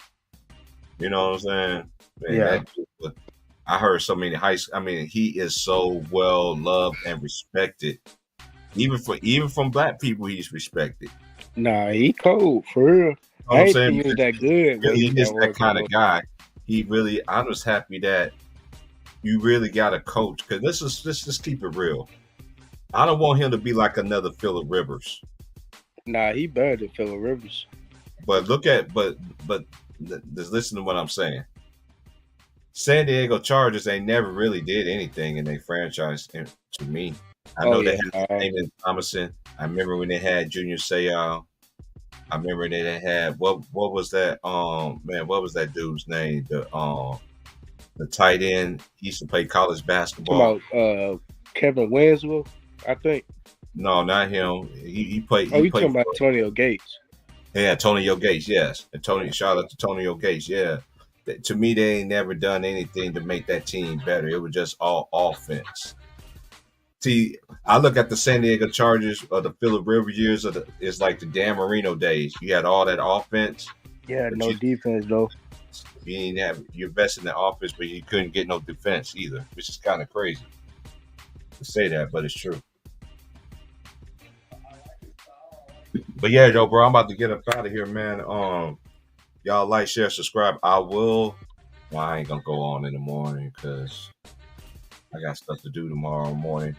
You know what I'm saying? Man, Yeah. I heard so many he is so well loved and respected. Even from black people, he's respected. Nah, he cold for real. You know what I I'm ain't saying? think he was that good. when He he is got that work kind on. of guy. I'm just happy that you really got a coach, because let's just keep it real. I don't want him to be like another Phillip Rivers. Nah, he better than Phillip Rivers. But just listen to what I'm saying. San Diego Chargers, they never really did anything in their franchise. To me, I know they had Damon Thomason. I remember when they had Junior Seau. I remember they had what was that? What was that dude's name? The tight end. He used to play college basketball. About Kevin Winslow, I think. No, not him. He played. Oh, you talking about Antonio Gates? Yeah, Antonio Gates. Yes, shout out to Antonio Gates. Yeah, to me, they ain't never done anything to make that team better. It was just all offense. See, I look at the San Diego Chargers of the Phillip Rivers years. It's like the Dan Marino days. You had all that offense. Yeah, no defense though. You invested in the offense, but you couldn't get no defense either, which is kind of crazy to say that, but it's true. But yeah, yo, bro, I'm about to get up out of here, man. Y'all like, share, subscribe. I ain't gonna go on in the morning because I got stuff to do tomorrow morning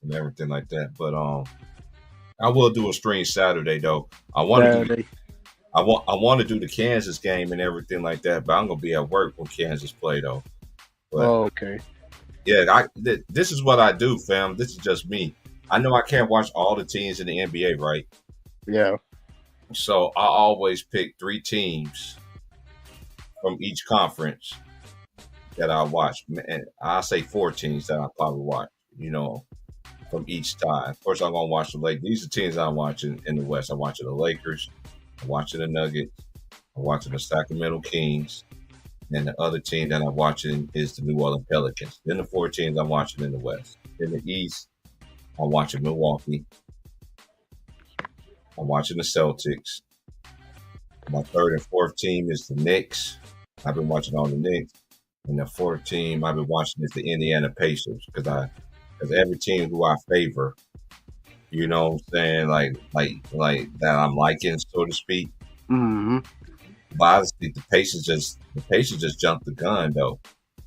and everything like that. But I will do a stream Saturday though. I want to do the Kansas game and everything like that, but I'm gonna be at work when Kansas play though. But, okay. Yeah, this is what I do, fam. This is just me. I know I can't watch all the teams in the NBA, right? Yeah. So I always pick 3 teams from each conference that I watch. And I say 4 teams that I probably watch, from each side. Of course, I'm going to watch the Lakers. These are teams I'm watching in the West. I'm watching the Lakers. I'm watching the Nuggets. I'm watching the Sacramento Kings. And the other team that I'm watching is the New Orleans Pelicans. Then the 4 teams I'm watching in the West. In the East, I'm watching Milwaukee. I'm watching the Celtics. My 3rd and 4th team is the Knicks. I've been watching all the Knicks. And the 4th team I've been watching is the Indiana Pacers because every team who I favor, you know what I'm saying, like that I'm liking, so to speak. Mm-hmm. But honestly, the Pacers just jumped the gun though.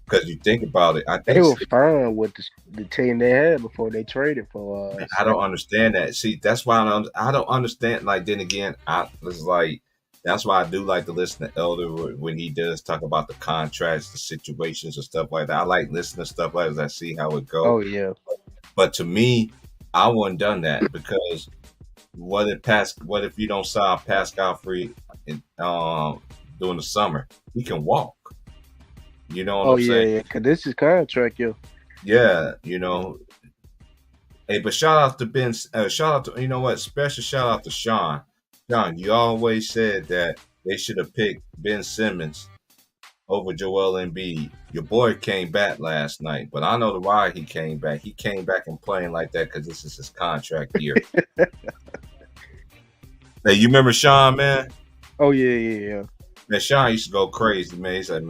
Because you think about it, I They think were fine with the team they had before they traded for. I don't understand that. See, that's why I don't understand. Like then again, I was like, that's why I do like to listen to Elder when he does talk about the contracts, the situations, and stuff like that. I like listening to stuff like that. I see how it goes. Oh yeah. But to me, I wouldn't done that because what if you don't sign Pascal Free in, during the summer? He can walk. You know what Oh I'm yeah, saying? yeah. Cause this is contract, yo. Yeah, you know. Hey, but shout out to Ben. Shout out to, you know what? Special shout out to Sean. Sean, you always said that they should have picked Ben Simmons over Joel Embiid. Your boy came back last night, but I know why he came back. He came back and playing like that because this is his contract year. Hey, you remember Sean, man? Oh yeah. Man, Sean used to go crazy, man. He's like,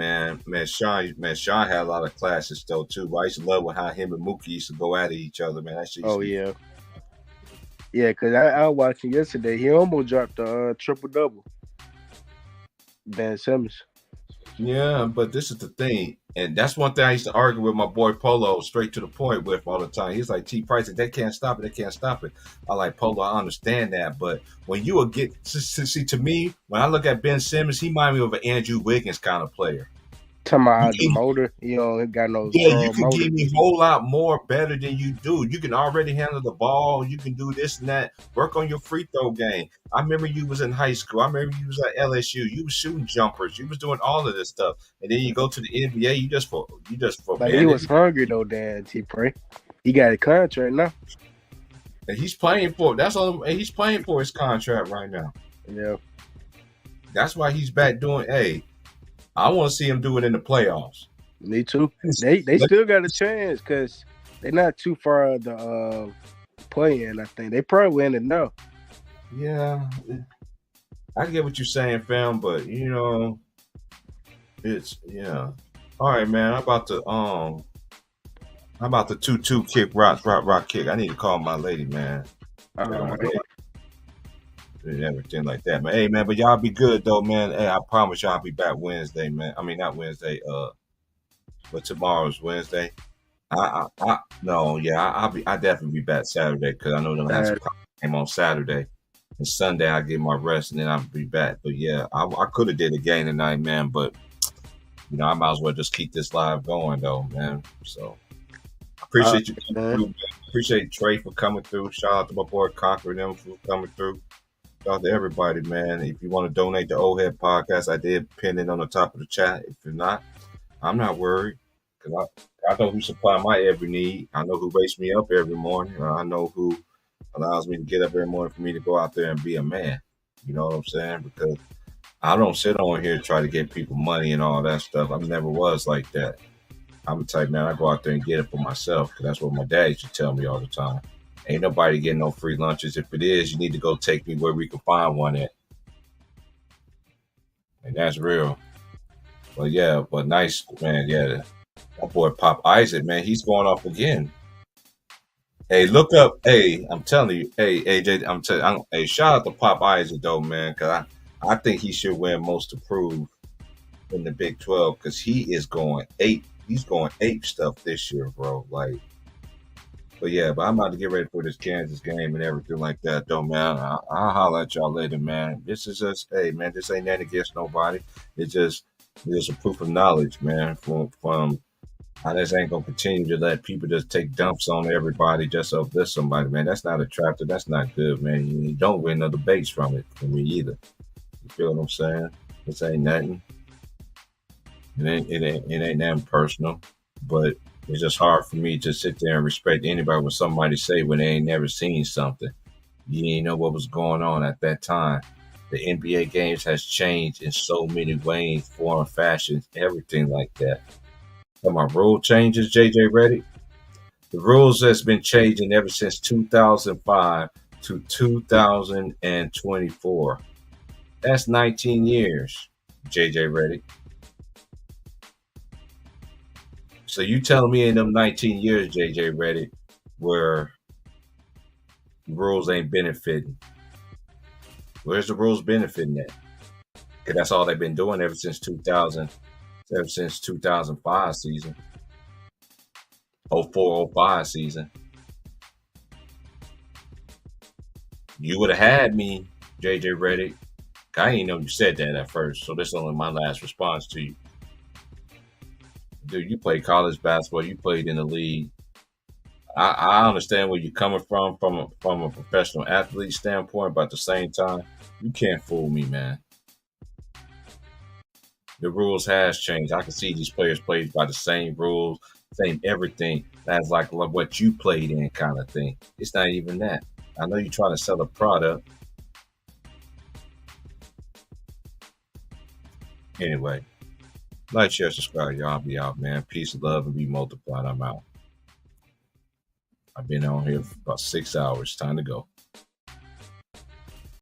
Sean had a lot of classes though too. But I used to love how him and Mookie used to go at each other, man. That shit used Oh to be yeah. Yeah, cause I was watching yesterday. He almost dropped a triple double. Ben Simmons. Yeah, but this is the thing, and that's one thing I used to argue with my boy Polo straight to the point with all the time. He's like, T Price, they can't stop it, they can't stop it. I like Polo, I understand that, but when you will get see to me, when I look at Ben Simmons, he reminds me of an Andrew Wiggins kind of player. Talking about the motor, you know, it got no Yeah, strong you can motor. give me a whole lot more better than you do. You can already handle the ball. You can do this and that. Work on your free throw game. I remember you was in high school. I remember you was at LSU. You was shooting jumpers. You was doing all of this stuff. And then you go to the NBA. You just But he was hungry though, Dan T Pray. He got a contract now. And he's playing for that's all. He's playing for his contract right now. Yeah. That's why he's back doing. Hey, I want to see him do it in the playoffs. Me too. They still got a chance because they're not too far of the play in. I think they probably win it now. Yeah, I get what you're saying, fam, but you know, it's yeah. All right, man. How about the 2-2 kick, rock kick? I need to call my lady, man. And everything like that, man. Hey, man, but y'all be good though, man. Hey, I promise y'all I'll be back Wednesday, man. I mean, not Wednesday. But tomorrow's Wednesday. I'll definitely be back Saturday because I know them have some game on Saturday. And Sunday I get my rest and then I'll be back. But yeah, I could have did a game tonight, man. But you know, I might as well just keep this live going though, man. So I appreciate you coming through, man. Appreciate Trey for coming through. Shout out to my boy Conquer them for coming through. Shout out to everybody, man. If you want to donate to Old Head Podcast, I did pin it on the top of the chat. If you're not, I'm not worried because I know who supply my every need. I know who wakes me up every morning. I know who allows me to get up every morning for me to go out there and be a man. You know what I'm saying? Because I don't sit on here and try to get people money and all that stuff. I never was like that. I'm the type, man, I go out there and get it for myself because that's what my dad used to tell me all the time. Ain't nobody getting no free lunches. If it is, you need to go take me where we can find one at. And that's real. But yeah, but nice, man. Yeah, my boy Pop Isaac, man, he's going off again. Hey, look up. Hey, I'm telling you. Hey, AJ, hey, shout out to Pop Isaac though, man, because I think he should win Most Improved in the Big 12 because he is going ape. He's going ape stuff this year, bro. Like, but yeah, but I'm about to get ready for this Kansas game and everything like that, though, man. I'll holler at y'all later, man. This is just, hey, man, this ain't that against nobody. It's just a proof of knowledge, man. From I just ain't gonna continue to let people just take dumps on everybody just to uplift somebody, man. That's not attractive. That's not good, man. You don't win no debates from it for me either. You feel what I'm saying? This ain't nothing. It ain't nothing personal, but it's just hard for me to sit there and respect anybody when somebody say when they ain't never seen something. You ain't know what was going on at that time. The NBA games has changed in so many ways, form, fashions, everything like that. So my rule changes, JJ Reddick. The rules has been changing ever since 2005 to 2024. That's 19 years, JJ Reddick. So you telling me in them 19 years, JJ Reddick, where rules ain't benefiting? Where's the rules benefiting at? Because that's all they've been doing ever since 2000. ever since 2005 season, 04-05 season. You would have had me, JJ Redick. I didn't know you said that at first, so this is only my last response to you. Dude, you played college basketball. You played in the league. I understand where you're coming from a professional athlete standpoint, but at the same time, you can't fool me, man. The rules has changed. I can see these players played by the same rules, same everything. That's like what you played in kind of thing. It's not even that. I know you're trying to sell a product. Anyway, like, share, subscribe. Y'all be out, man. Peace, love, and be multiplied. I'm out. I've been on here for about 6 hours. Time to go.